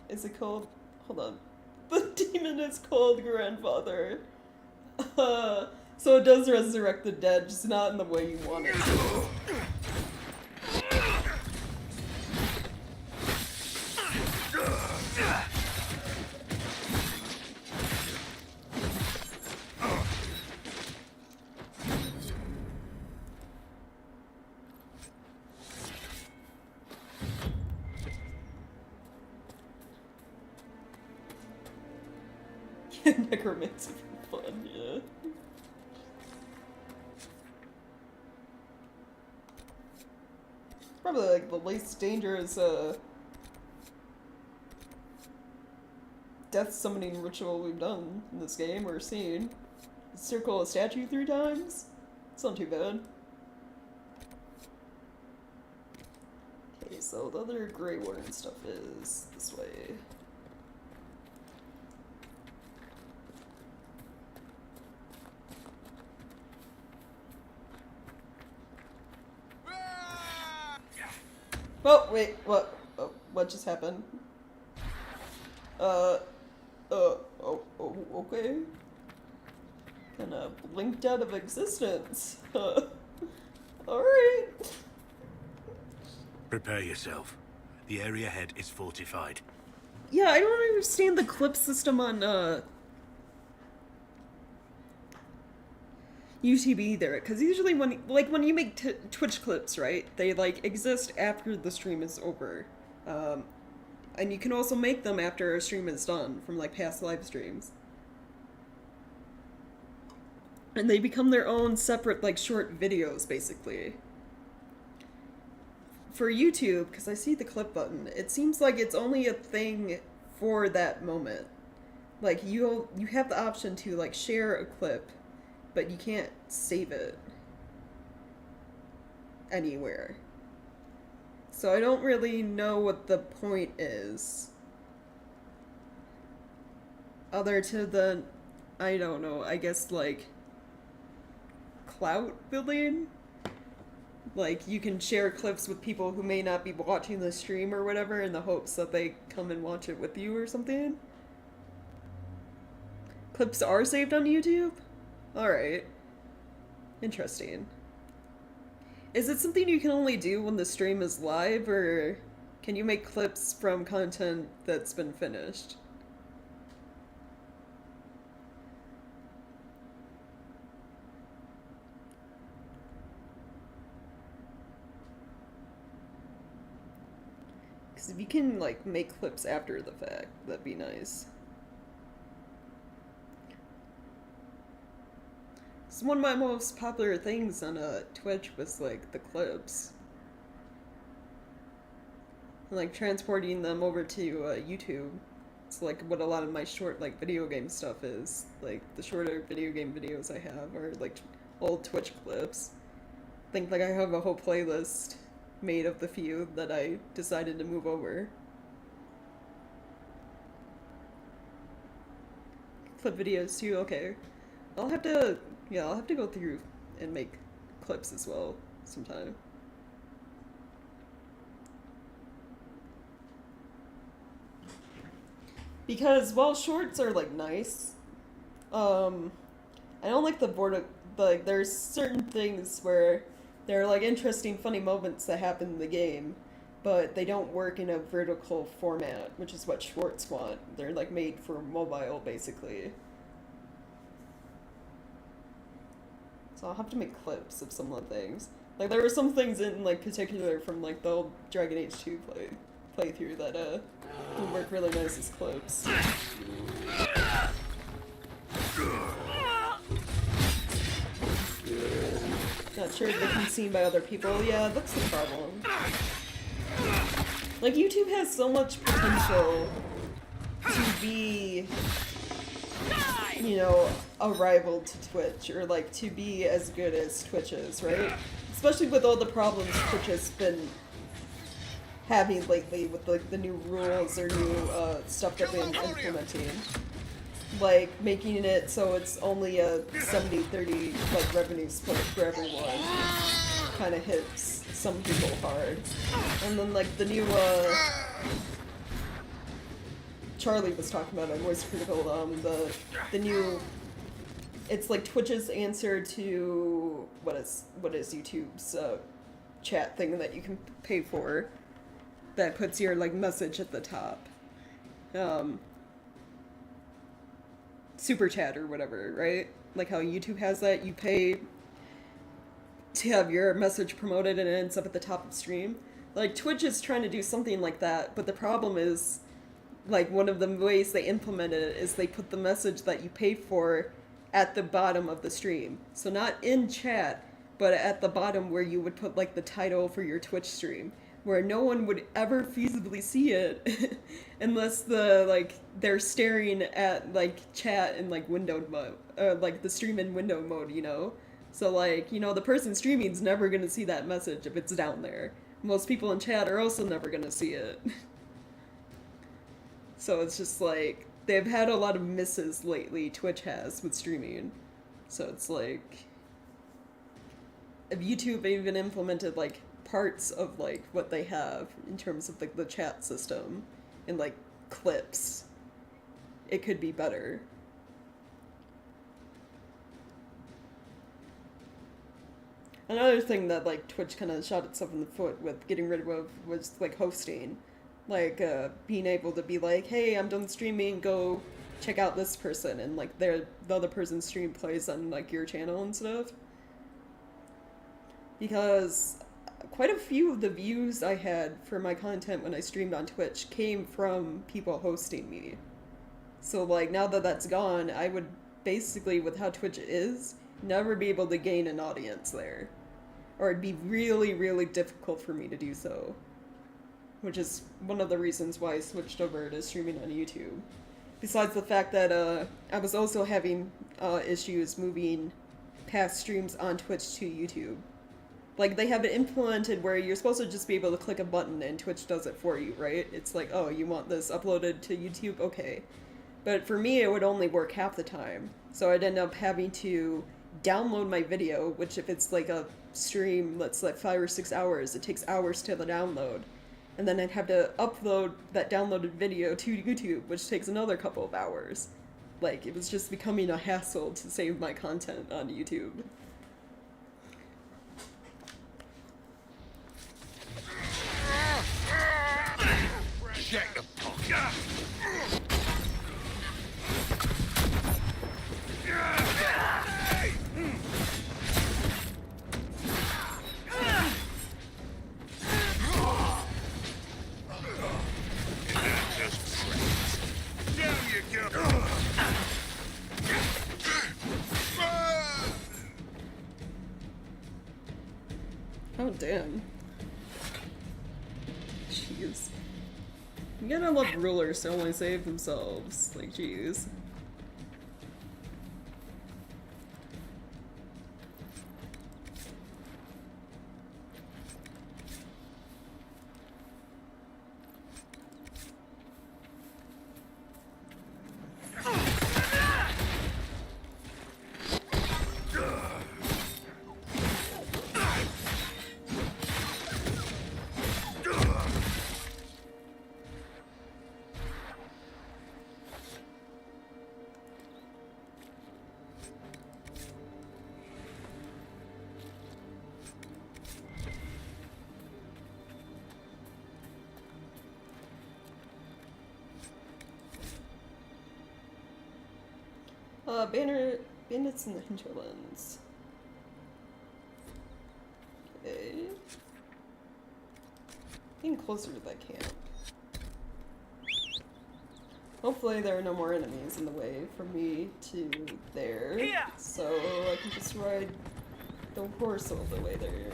is it called, hold on. The demon is called Grandfather. So it does resurrect the dead, just not in the way you want it to. Necromancy for fun, yeah. Probably like the least dangerous death summoning ritual we've done in this game or seen. Circle a statue 3 times? It's not too bad. Okay, so the other Grey Warden stuff is this way. Oh, wait, what? Oh, what just happened? Okay. Kinda blinked out of existence. Alright. Prepare yourself. The area ahead is fortified. Yeah, I don't understand the clip system on, YouTube either, because usually when you make Twitch clips, right, they, like, exist after the stream is over. And you can also make them after a stream is done from, like, past live streams. And they become their own separate, like, short videos, basically. For YouTube, because I see the clip button, it seems like it's only a thing for that moment. Like, you have the option to, like, share a clip, but you can't save it anywhere. So I don't really know what the point is. Other to the, I don't know, I guess like clout building? Like you can share clips with people who may not be watching the stream or whatever in the hopes that they come and watch it with you or something. Clips are saved on YouTube? Alright. Interesting. Is it something you can only do when the stream is live, or can you make clips from content that's been finished? Because if you can, like, make clips after the fact, that'd be nice. It's one of my most popular things on Twitch was like the clips. And, like transporting them over to YouTube. It's like what a lot of my short like video game stuff is. Like the shorter video game videos I have are like old Twitch clips. I think like I have a whole playlist made of the few that I decided to move over. Clip videos too, okay. I'll have to go through and make clips as well sometime. Because while shorts are like nice, I don't like the board. Like there's certain things where there are like interesting, funny moments that happen in the game, but they don't work in a vertical format, which is what shorts want. They're like made for mobile, basically. So I'll have to make clips of some of the things. Like there were some things in like particular from like the old Dragon Age 2 playthrough that would work really nice as clips. Not sure if they can be seen by other people. Yeah, that's the problem. Like YouTube has so much potential to be, you know, a rival to Twitch, or like to be as good as Twitch is, right? Especially with all the problems Twitch has been having lately with like the new rules or new stuff that they've been implementing. Like making it so it's only a 70-30 like revenue split for everyone kind of hits some people hard. And then like the new Charlie was talking about on Voice Critical, the new, it's like Twitch's answer to what is YouTube's chat thing that you can pay for, that puts your like message at the top. Super chat or whatever, right? Like how YouTube has that, you pay to have your message promoted and it ends up at the top of stream. Like Twitch is trying to do something like that, but the problem is, like one of the ways they implemented it is they put the message that you pay for at the bottom of the stream. So not in chat, but at the bottom where you would put like the title for your Twitch stream, where no one would ever feasibly see it unless they're staring at like chat in like windowed mode, like the stream in window mode, you know? So like, you know, the person streaming's never gonna see that message if it's down there. Most people in chat are also never gonna see it. So it's just like, they've had a lot of misses lately, Twitch has, with streaming. So it's like, if YouTube even implemented like parts of like what they have in terms of like the chat system and like clips, it could be better. Another thing that like Twitch kind of shot itself in the foot with getting rid of was like hosting, like being able to be like, hey, I'm done streaming, go check out this person, and like the other person's stream plays on like your channel and stuff. Because quite a few of the views I had for my content when I streamed on Twitch came from people hosting me. So like now that that's gone, I would basically, with how Twitch is, never be able to gain an audience there. Or it'd be really, really difficult for me to do so. Which is one of the reasons why I switched over to streaming on YouTube. Besides the fact that I was also having issues moving past streams on Twitch to YouTube. Like, they have it implemented where you're supposed to just be able to click a button and Twitch does it for you, right? It's like, oh, you want this uploaded to YouTube? Okay. But for me, it would only work half the time. So I'd end up having to download my video, which if it's like a stream that's like 5 or 6 hours, it takes hours to download. And then I'd have to upload that downloaded video to YouTube, which takes another couple of hours. Like, it was just becoming a hassle to save my content on YouTube. Get the fuck. Oh, damn. Jeez. You gotta love rulers to only save themselves. Like, jeez. Bandits in the hinterlands. Okay. Getting closer to that camp. Hopefully there are no more enemies in the way from me to there. So I can just ride the horse all the way there.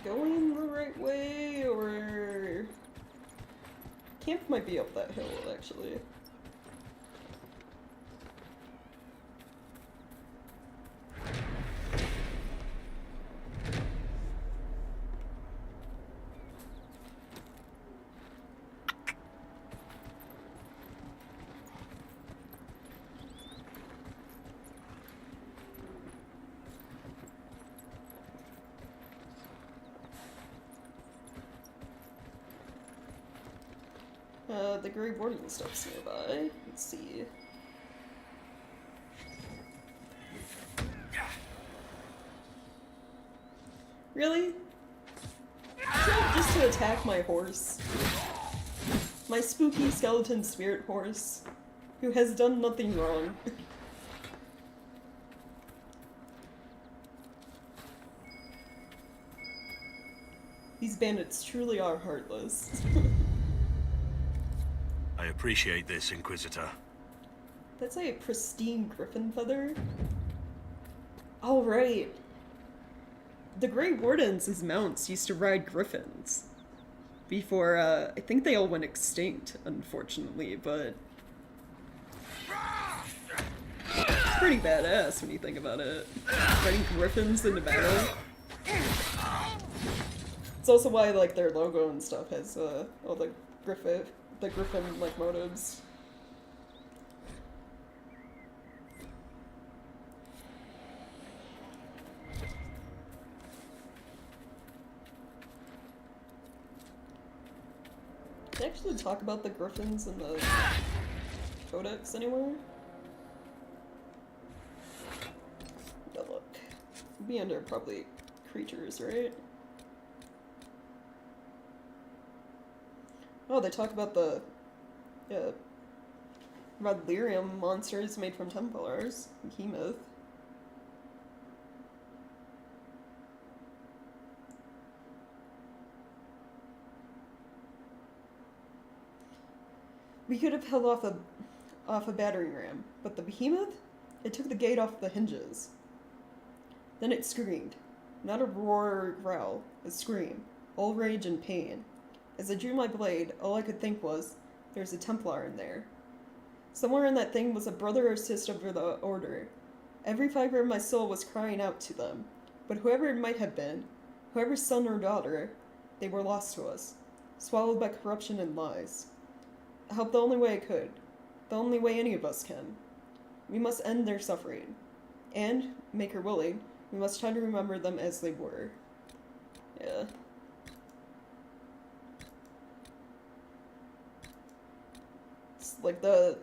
Going the right way, or camp might be up that hill actually. The Grey Warden stuff's nearby. Let's see. Really? Just to attack my horse. My spooky skeleton spirit horse, who has done nothing wrong. These bandits truly are heartless. I appreciate this, Inquisitor. That's a pristine griffin feather. Oh, right. The Grey Wardens as mounts used to ride griffins. Before, I think they all went extinct, unfortunately, but... it's pretty badass when you think about it. Riding griffins into battle. It's also why, like, their logo and stuff has, all the griffin, like, motives. Did they actually talk about the griffins in the codex anywhere? Yeah, look. It'd be under probably creatures, right? Oh, they talk about the red lyrium monsters made from Templars, Behemoth. We could have held off a battering ram, but the Behemoth, it took the gate off the hinges. Then it screamed. Not a roar or growl, a scream, all rage and pain. As I drew my blade, all I could think was, there's a Templar in there. Somewhere in that thing was a brother or sister of the Order. Every fiber of my soul was crying out to them, but whoever it might have been, whoever's son or daughter, they were lost to us, swallowed by corruption and lies. I helped the only way I could, the only way any of us can. We must end their suffering, and, maker willing, we must try to remember them as they were. Yeah. It's like the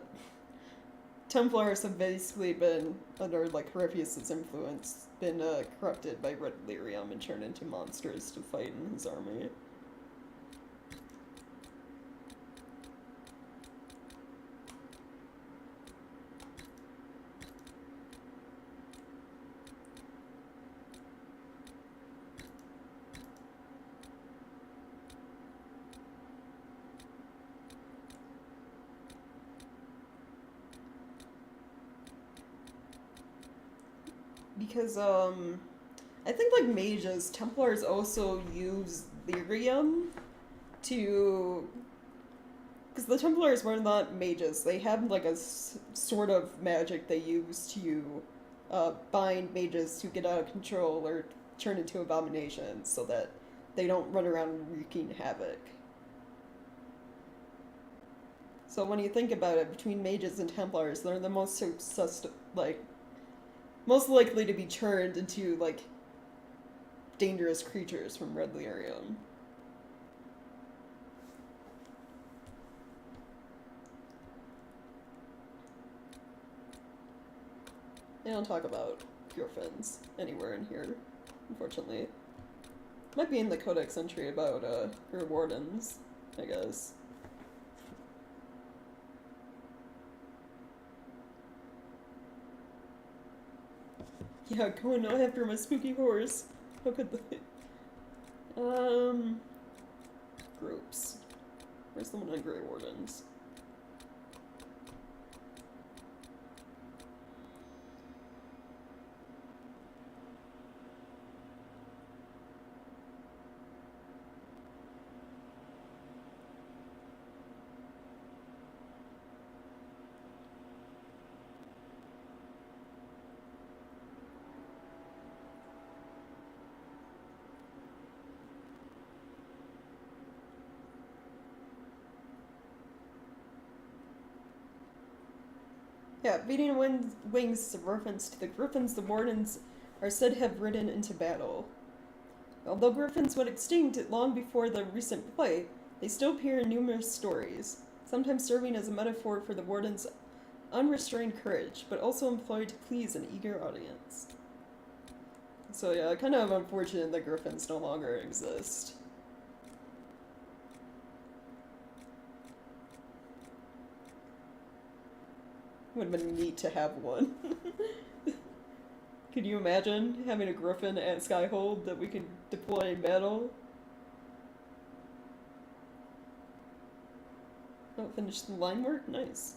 Templars have basically been, under like Corypheus' influence, been corrupted by red lyrium and turned into monsters to fight in his army. because I think like mages, Templars also use lyrium to, because the Templars were not mages. They have like a sort of magic they use to bind mages to get out of control or turn into abominations so that they don't run around wreaking havoc. So when you think about it, between mages and Templars, they're the most most likely to be turned into like dangerous creatures from Red Lyrium. They don't talk about griffins anywhere in here, unfortunately. Might be in the Codex entry about her wardens, I guess. Yeah, going after my spooky horse. How could they? Groups. Where's the one on Grey Wardens? Yeah, beating wings is a reference to the griffins the Wardens are said to have ridden into battle. Although griffins went extinct long before the recent plague, they still appear in numerous stories, sometimes serving as a metaphor for the Wardens' unrestrained courage, but also employed to please an eager audience. So yeah, kind of unfortunate that griffins no longer exist. Would have been neat to have one. Could you imagine having a griffin at Skyhold that we could deploy in battle? Oh, finished the line work? Nice.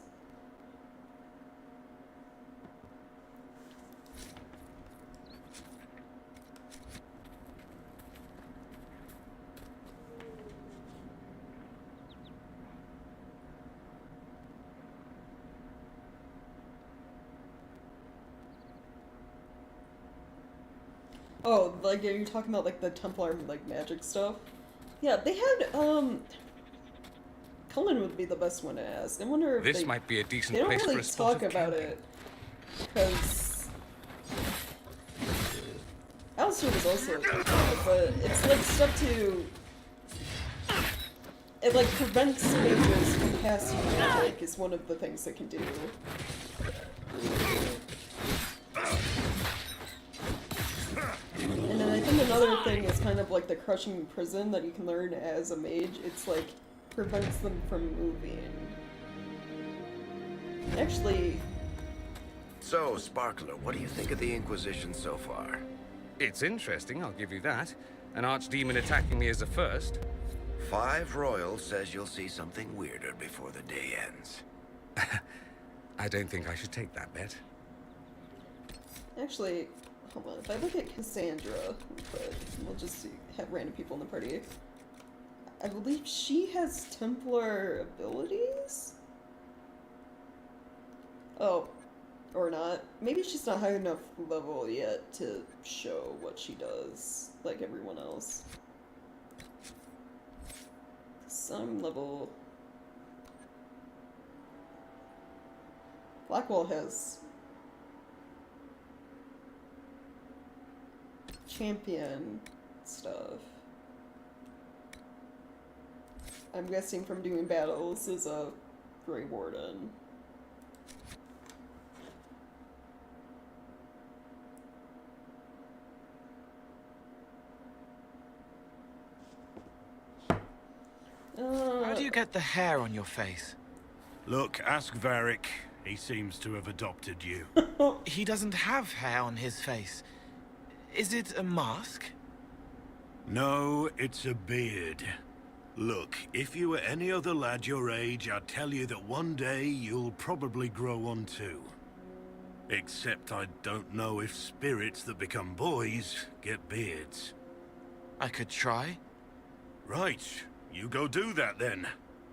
Oh, like, are you talking about, like, the Templar, like, magic stuff? Yeah, they had, Cullen would be the best one to ask. I wonder if This might be a decent they don't place really for a spot talk of about camping. it, because Alistair was also but it's, like, stuff to... It, like, prevents mages from casting magic is one of the things it can do. And then I think another thing is kind of like the crushing prison that you can learn as a mage. It's like prevents them from moving. Actually... So, Sparkler, what do you think of the Inquisition so far? It's interesting, I'll give you that. An archdemon attacking me is a first. 5 Royal says you'll see something weirder before the day ends. I don't think I should take that bet. Actually, hold on. If I look at Cassandra, but we'll just have random people in the party. I believe she has Templar abilities? Oh, or not. Maybe she's not high enough level yet to show what she does, like everyone else. Some level... Blackwell has champion stuff. I'm guessing from doing battles is a Grey Warden. How do you get the hair on your face? Look, ask Varric. He seems to have adopted you. He doesn't have hair on his face. Is it a mask? No, it's a beard. Look, if you were any other lad your age, I'd tell you that one day you'll probably grow one too. Except I don't know if spirits that become boys get beards. I could try. Right, you go do that then.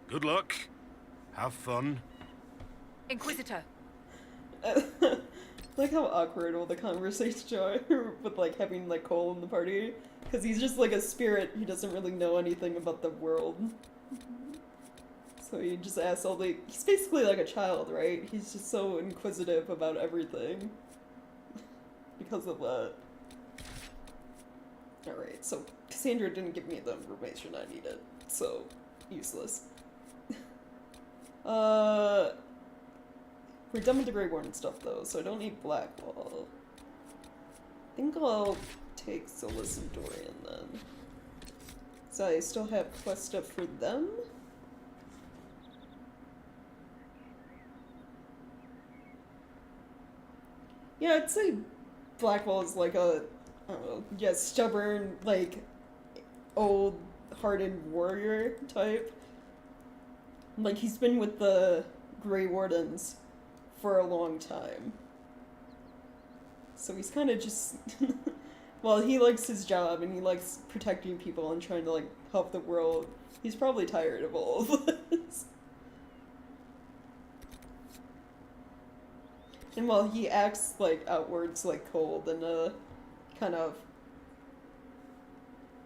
Good luck. Have fun. Inquisitor. Like how awkward all the conversations are with like having like Cole in the party, because he's just like a spirit. He doesn't really know anything about the world, so he just asks all the. He's basically like a child, right? He's just so inquisitive about everything because of that. All right, so Cassandra didn't give me the information I needed, so useless. We're done with the Grey Warden stuff though, so I don't need Blackwall. I think I'll take Solus and Dorian then. So I still have quest stuff for them. Yeah, I'd say Blackwall is like a, I don't know, yeah, stubborn, like, old-hearted warrior type. Like, he's been with the Grey Wardens for a long time. So he's kind of just... well, he likes his job, and he likes protecting people and trying to, like, help the world. He's probably tired of all of this. And while he acts, like, outwards, like, cold and, kind of...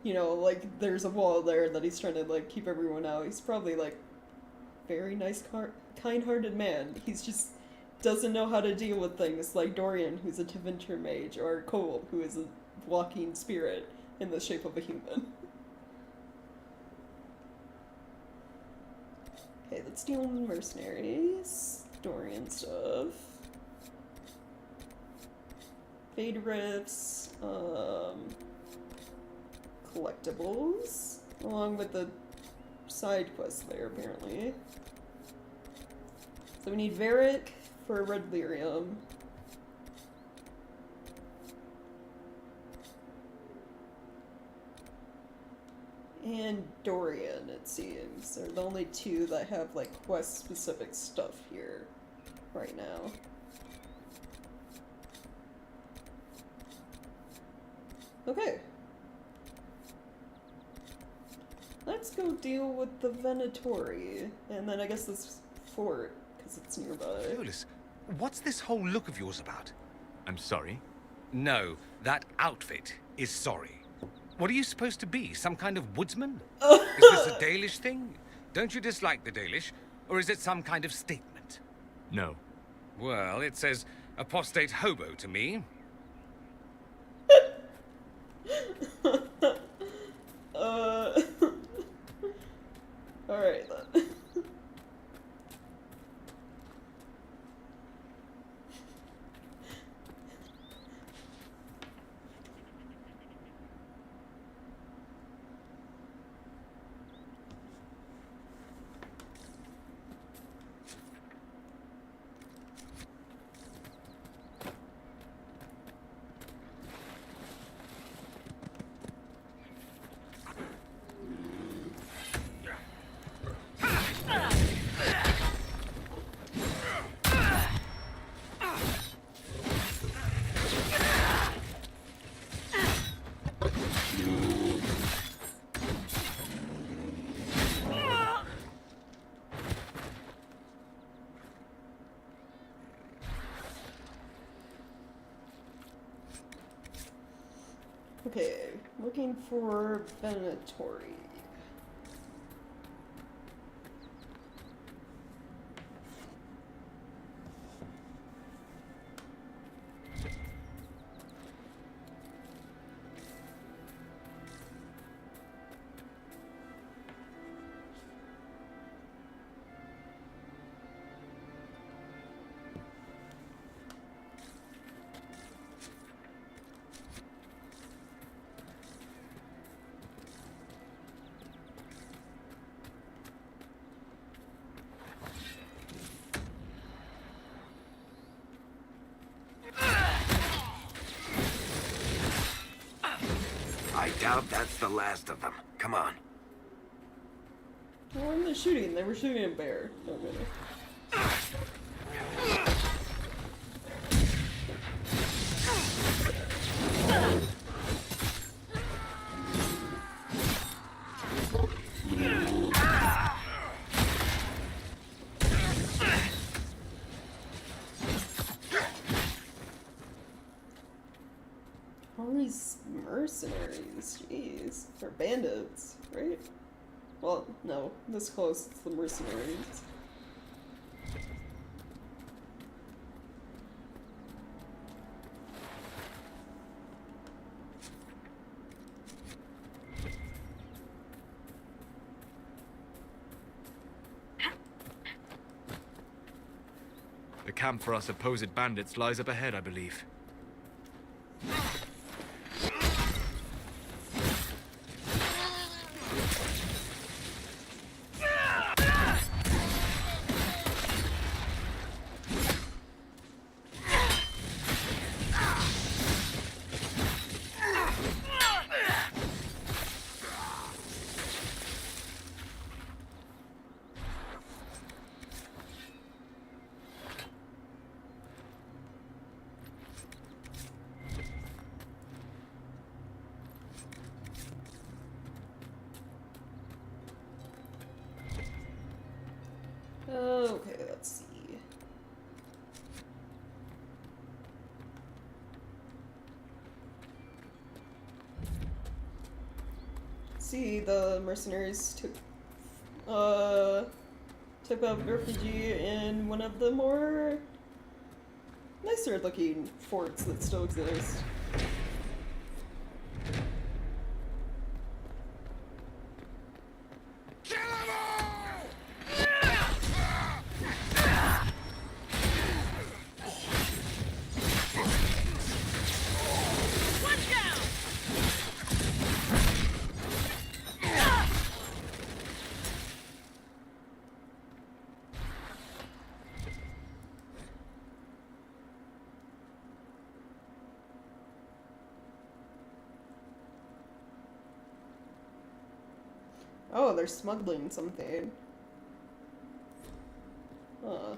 You know, like, there's a wall there that he's trying to, like, keep everyone out. He's probably, like, very nice, kind-hearted man. He's just doesn't know how to deal with things like Dorian, who's a Tevinter mage, or Cole, who is a walking spirit in the shape of a human. Okay, let's deal with mercenaries. Dorian stuff. Fade rifts. Collectibles. Along with the side quest there, apparently. So we need Varric for Red Lyrium. And Dorian, it seems. They're the only two that have, like, quest-specific stuff here right now. Okay. Let's go deal with the Venatori, and then I guess this fort, because it's nearby. Solus, what's this whole look of yours about? I'm sorry? No, that outfit is sorry. What are you supposed to be, some kind of woodsman? Is this a Dalish thing? Don't you dislike the Dalish? Or is it some kind of statement? No. Well, it says apostate hobo to me. Alright then. Okay, looking for Venatori. I doubt that's the last of them. Come on. Well, when they're shooting, they were shooting a bear. Oh, really. All these mercenaries, jeez. They're bandits, right? Well, no, this close, it's the mercenaries. The camp for our supposed bandits lies up ahead, I believe. Okay, let's see. See, the mercenaries took up refugee in one of the more nicer looking forts that still exist. Oh, they're smuggling something. Huh.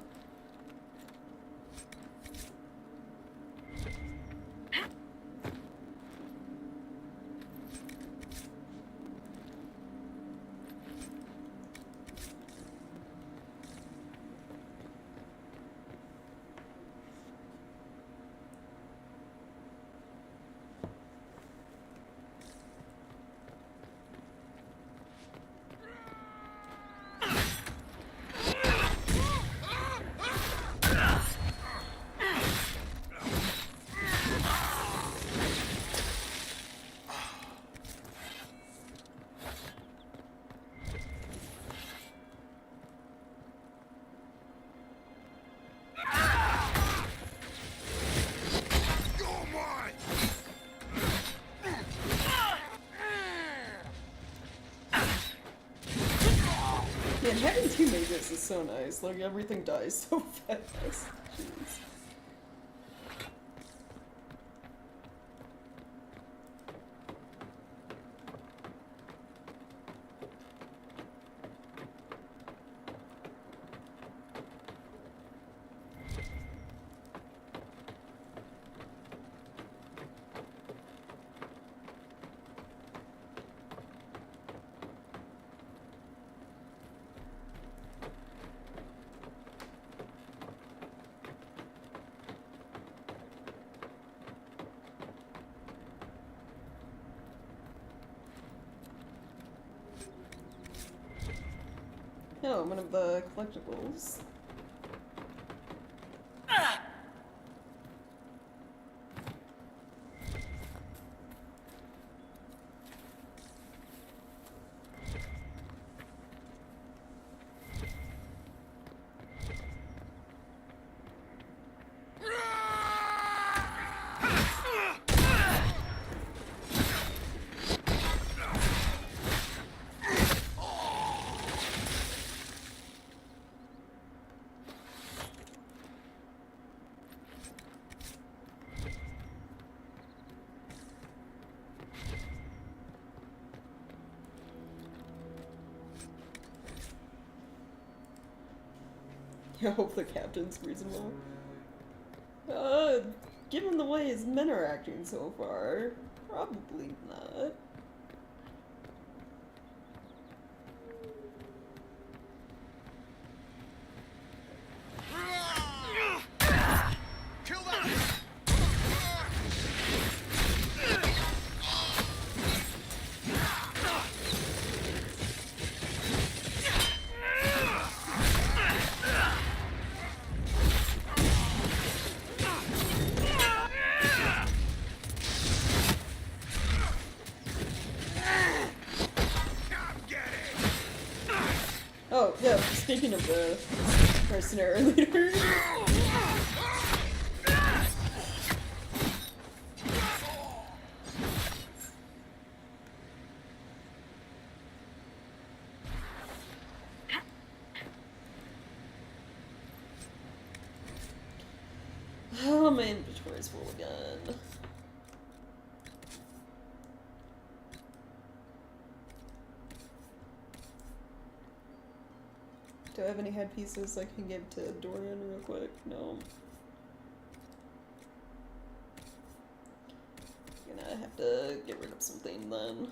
Man, having two mages is so nice. Like, everything dies so fast. Jeez. Oh, one of the collectibles. I hope the captain's reasonable. given the way his men are acting so far, probably not. Kill that! Oh, yeah, speaking of the mercenary leader. Oh, my inventory's full again. Do I have any headpieces I can give to Dorian real quick? No. Gonna have to get rid of something then.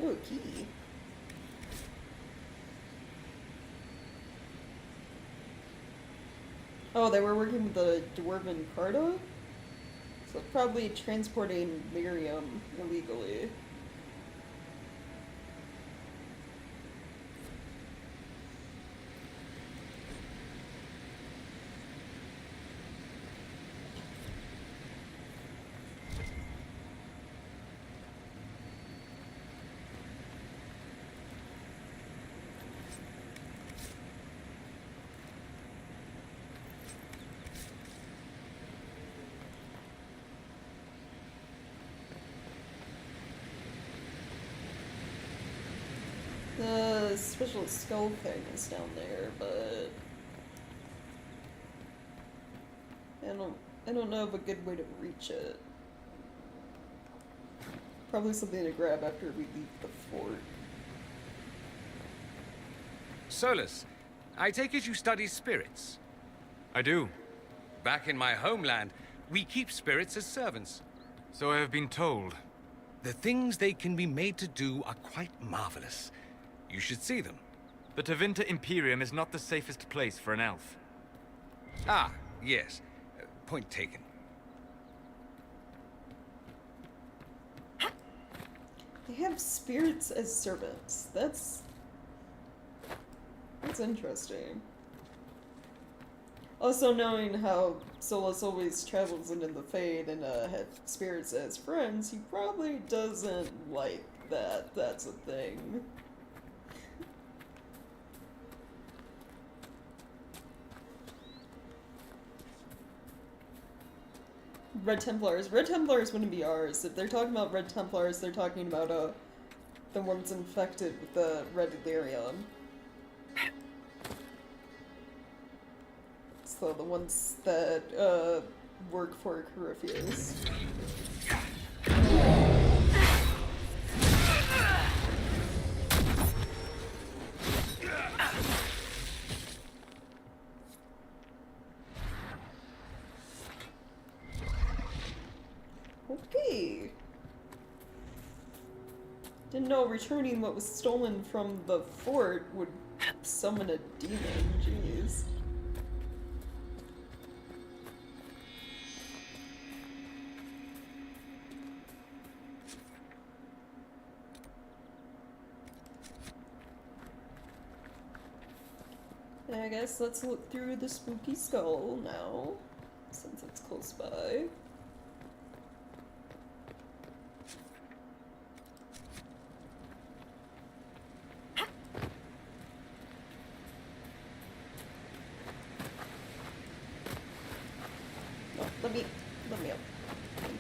Oh, a key. Oh, they were working with the Dwarven Carta? So probably transporting Miriam illegally. The special skull thing is down there, but I don't know of a good way to reach it. Probably something to grab after we leave the fort. Solus, I take it you study spirits? I do. Back in my homeland, we keep spirits as servants. So I have been told. The things they can be made to do are quite marvelous. You should see them. The Tevinter Imperium is not the safest place for an elf. Ah, yes. Point taken. They have spirits as servants. That's interesting. Also, knowing how Solus always travels into the Fade and had spirits as friends, he probably doesn't like that. That's a thing. Red Templars. Red Templars wouldn't be ours. If they're talking about Red Templars, they're talking about the ones infected with the Red Delirium. So the ones that work for Corypheus. Okay. Didn't know returning what was stolen from the fort would summon a demon. Jeez. I guess let's look through the spooky skull now, since it's close by. Oh, let me up. Thank you.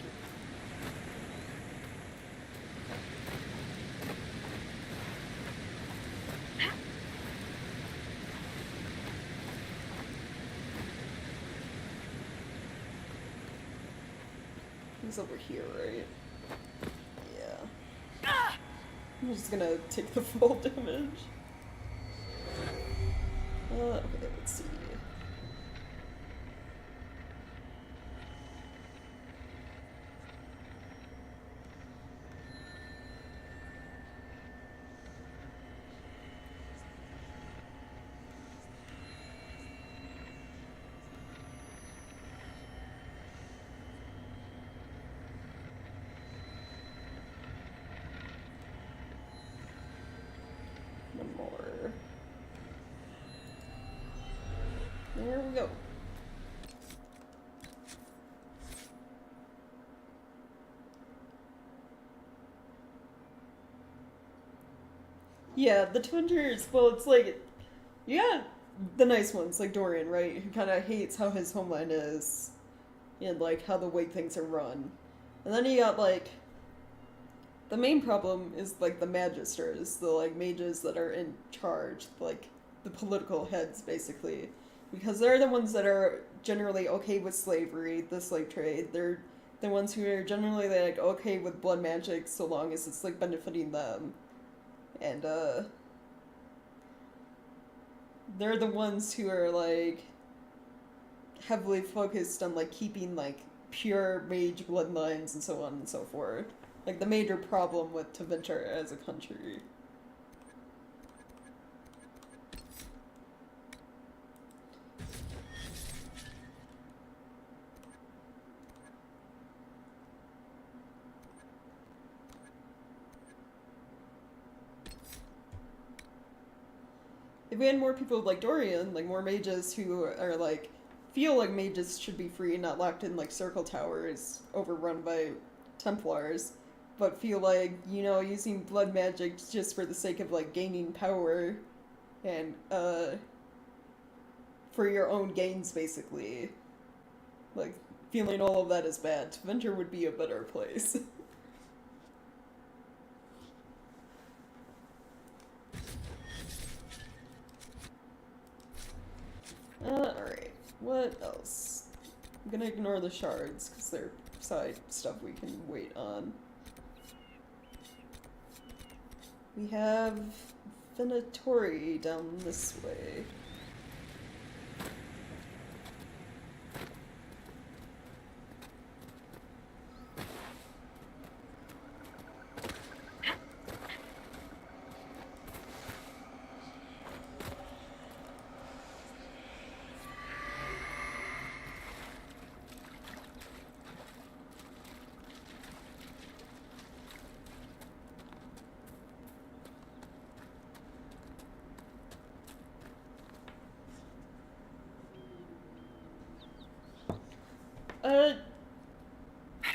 He's over here, right? Yeah. I'm just gonna take the full damage. Okay, let's see. One more. There we go. Yeah, the Twingers, well, it's like, yeah, the nice ones, like Dorian, right? Who kind of hates how his homeland is, and, like, how the way things are run. And then you got, like, the main problem is, like, the magisters, the, like, mages that are in charge, like, the political heads, basically. Because they're the ones that are generally okay with slavery, the slave trade. They're the ones who are generally, like, okay with blood magic so long as it's, like, benefiting them. And, they're the ones who are, like, heavily focused on, like, keeping, like, pure mage bloodlines and so on and so forth. Like, the major problem with Tevinter as a country. If we had more people like Dorian, like more mages who are like, feel like mages should be free, not locked in like circle towers overrun by Templars, but feel like, you know, using blood magic just for the sake of like gaining power and for your own gains basically. Like, feeling all of that is bad. Tevinter would be a better place. Alright. What else? I'm gonna ignore the shards, because they're side stuff we can wait on. We have Venatori down this way.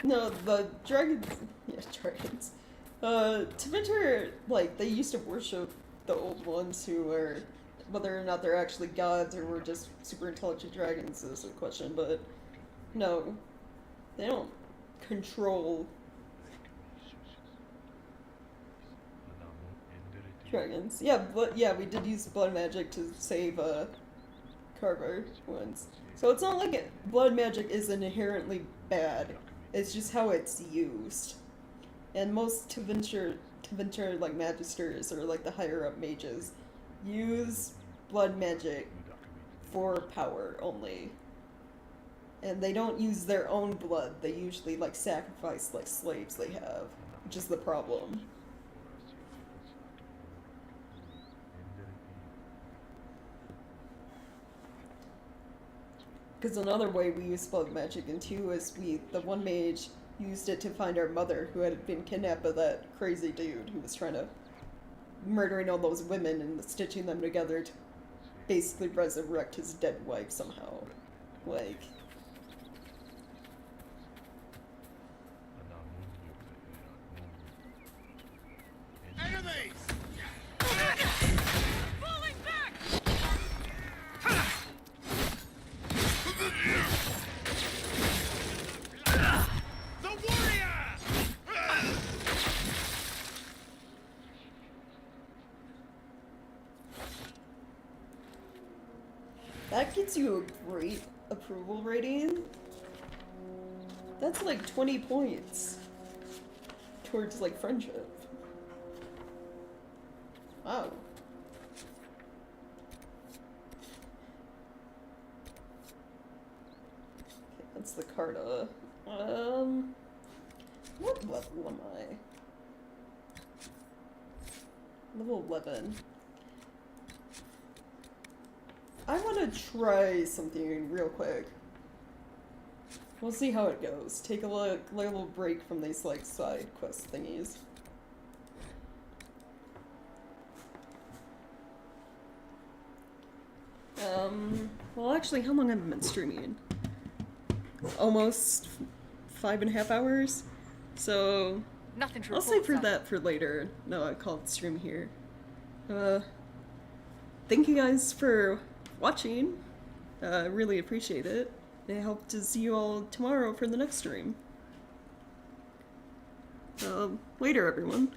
No, the dragons... Yeah, dragons. Tevinter, like, they used to worship the old ones who are... Whether or not they're actually gods or were just super intelligent dragons is a question, but... No. They don't control... dragons. Yeah, but yeah, we did use blood magic to save, Carver once. So it's not like blood magic is inherently bad. It's just how it's used. And most Tevinter like magisters or like the higher up mages use blood magic for power only. And they don't use their own blood. They usually like sacrifice like slaves they have, which is the problem. Because another way we use blood magic in 2 is the one mage used it to find our mother who had been kidnapped by that crazy dude who was trying to murdering all those women and stitching them together to basically resurrect his dead wife somehow. Like... Enemies! Falling back! The warrior! That gets you a great approval rating. That's like 20 points towards like friendship. Wow. Okay, that's the Carta. What level am I? Level 11. I want to try something real quick. We'll see how it goes. Take a little break from these like side quest thingies. Well actually, how long have I been streaming? Almost 5.5 hours? So Nothing to I'll report, save for sir. that for later. No, I called stream here. Thank you guys for watching. Really appreciate it. I hope to see you all tomorrow for the next stream. Later, everyone.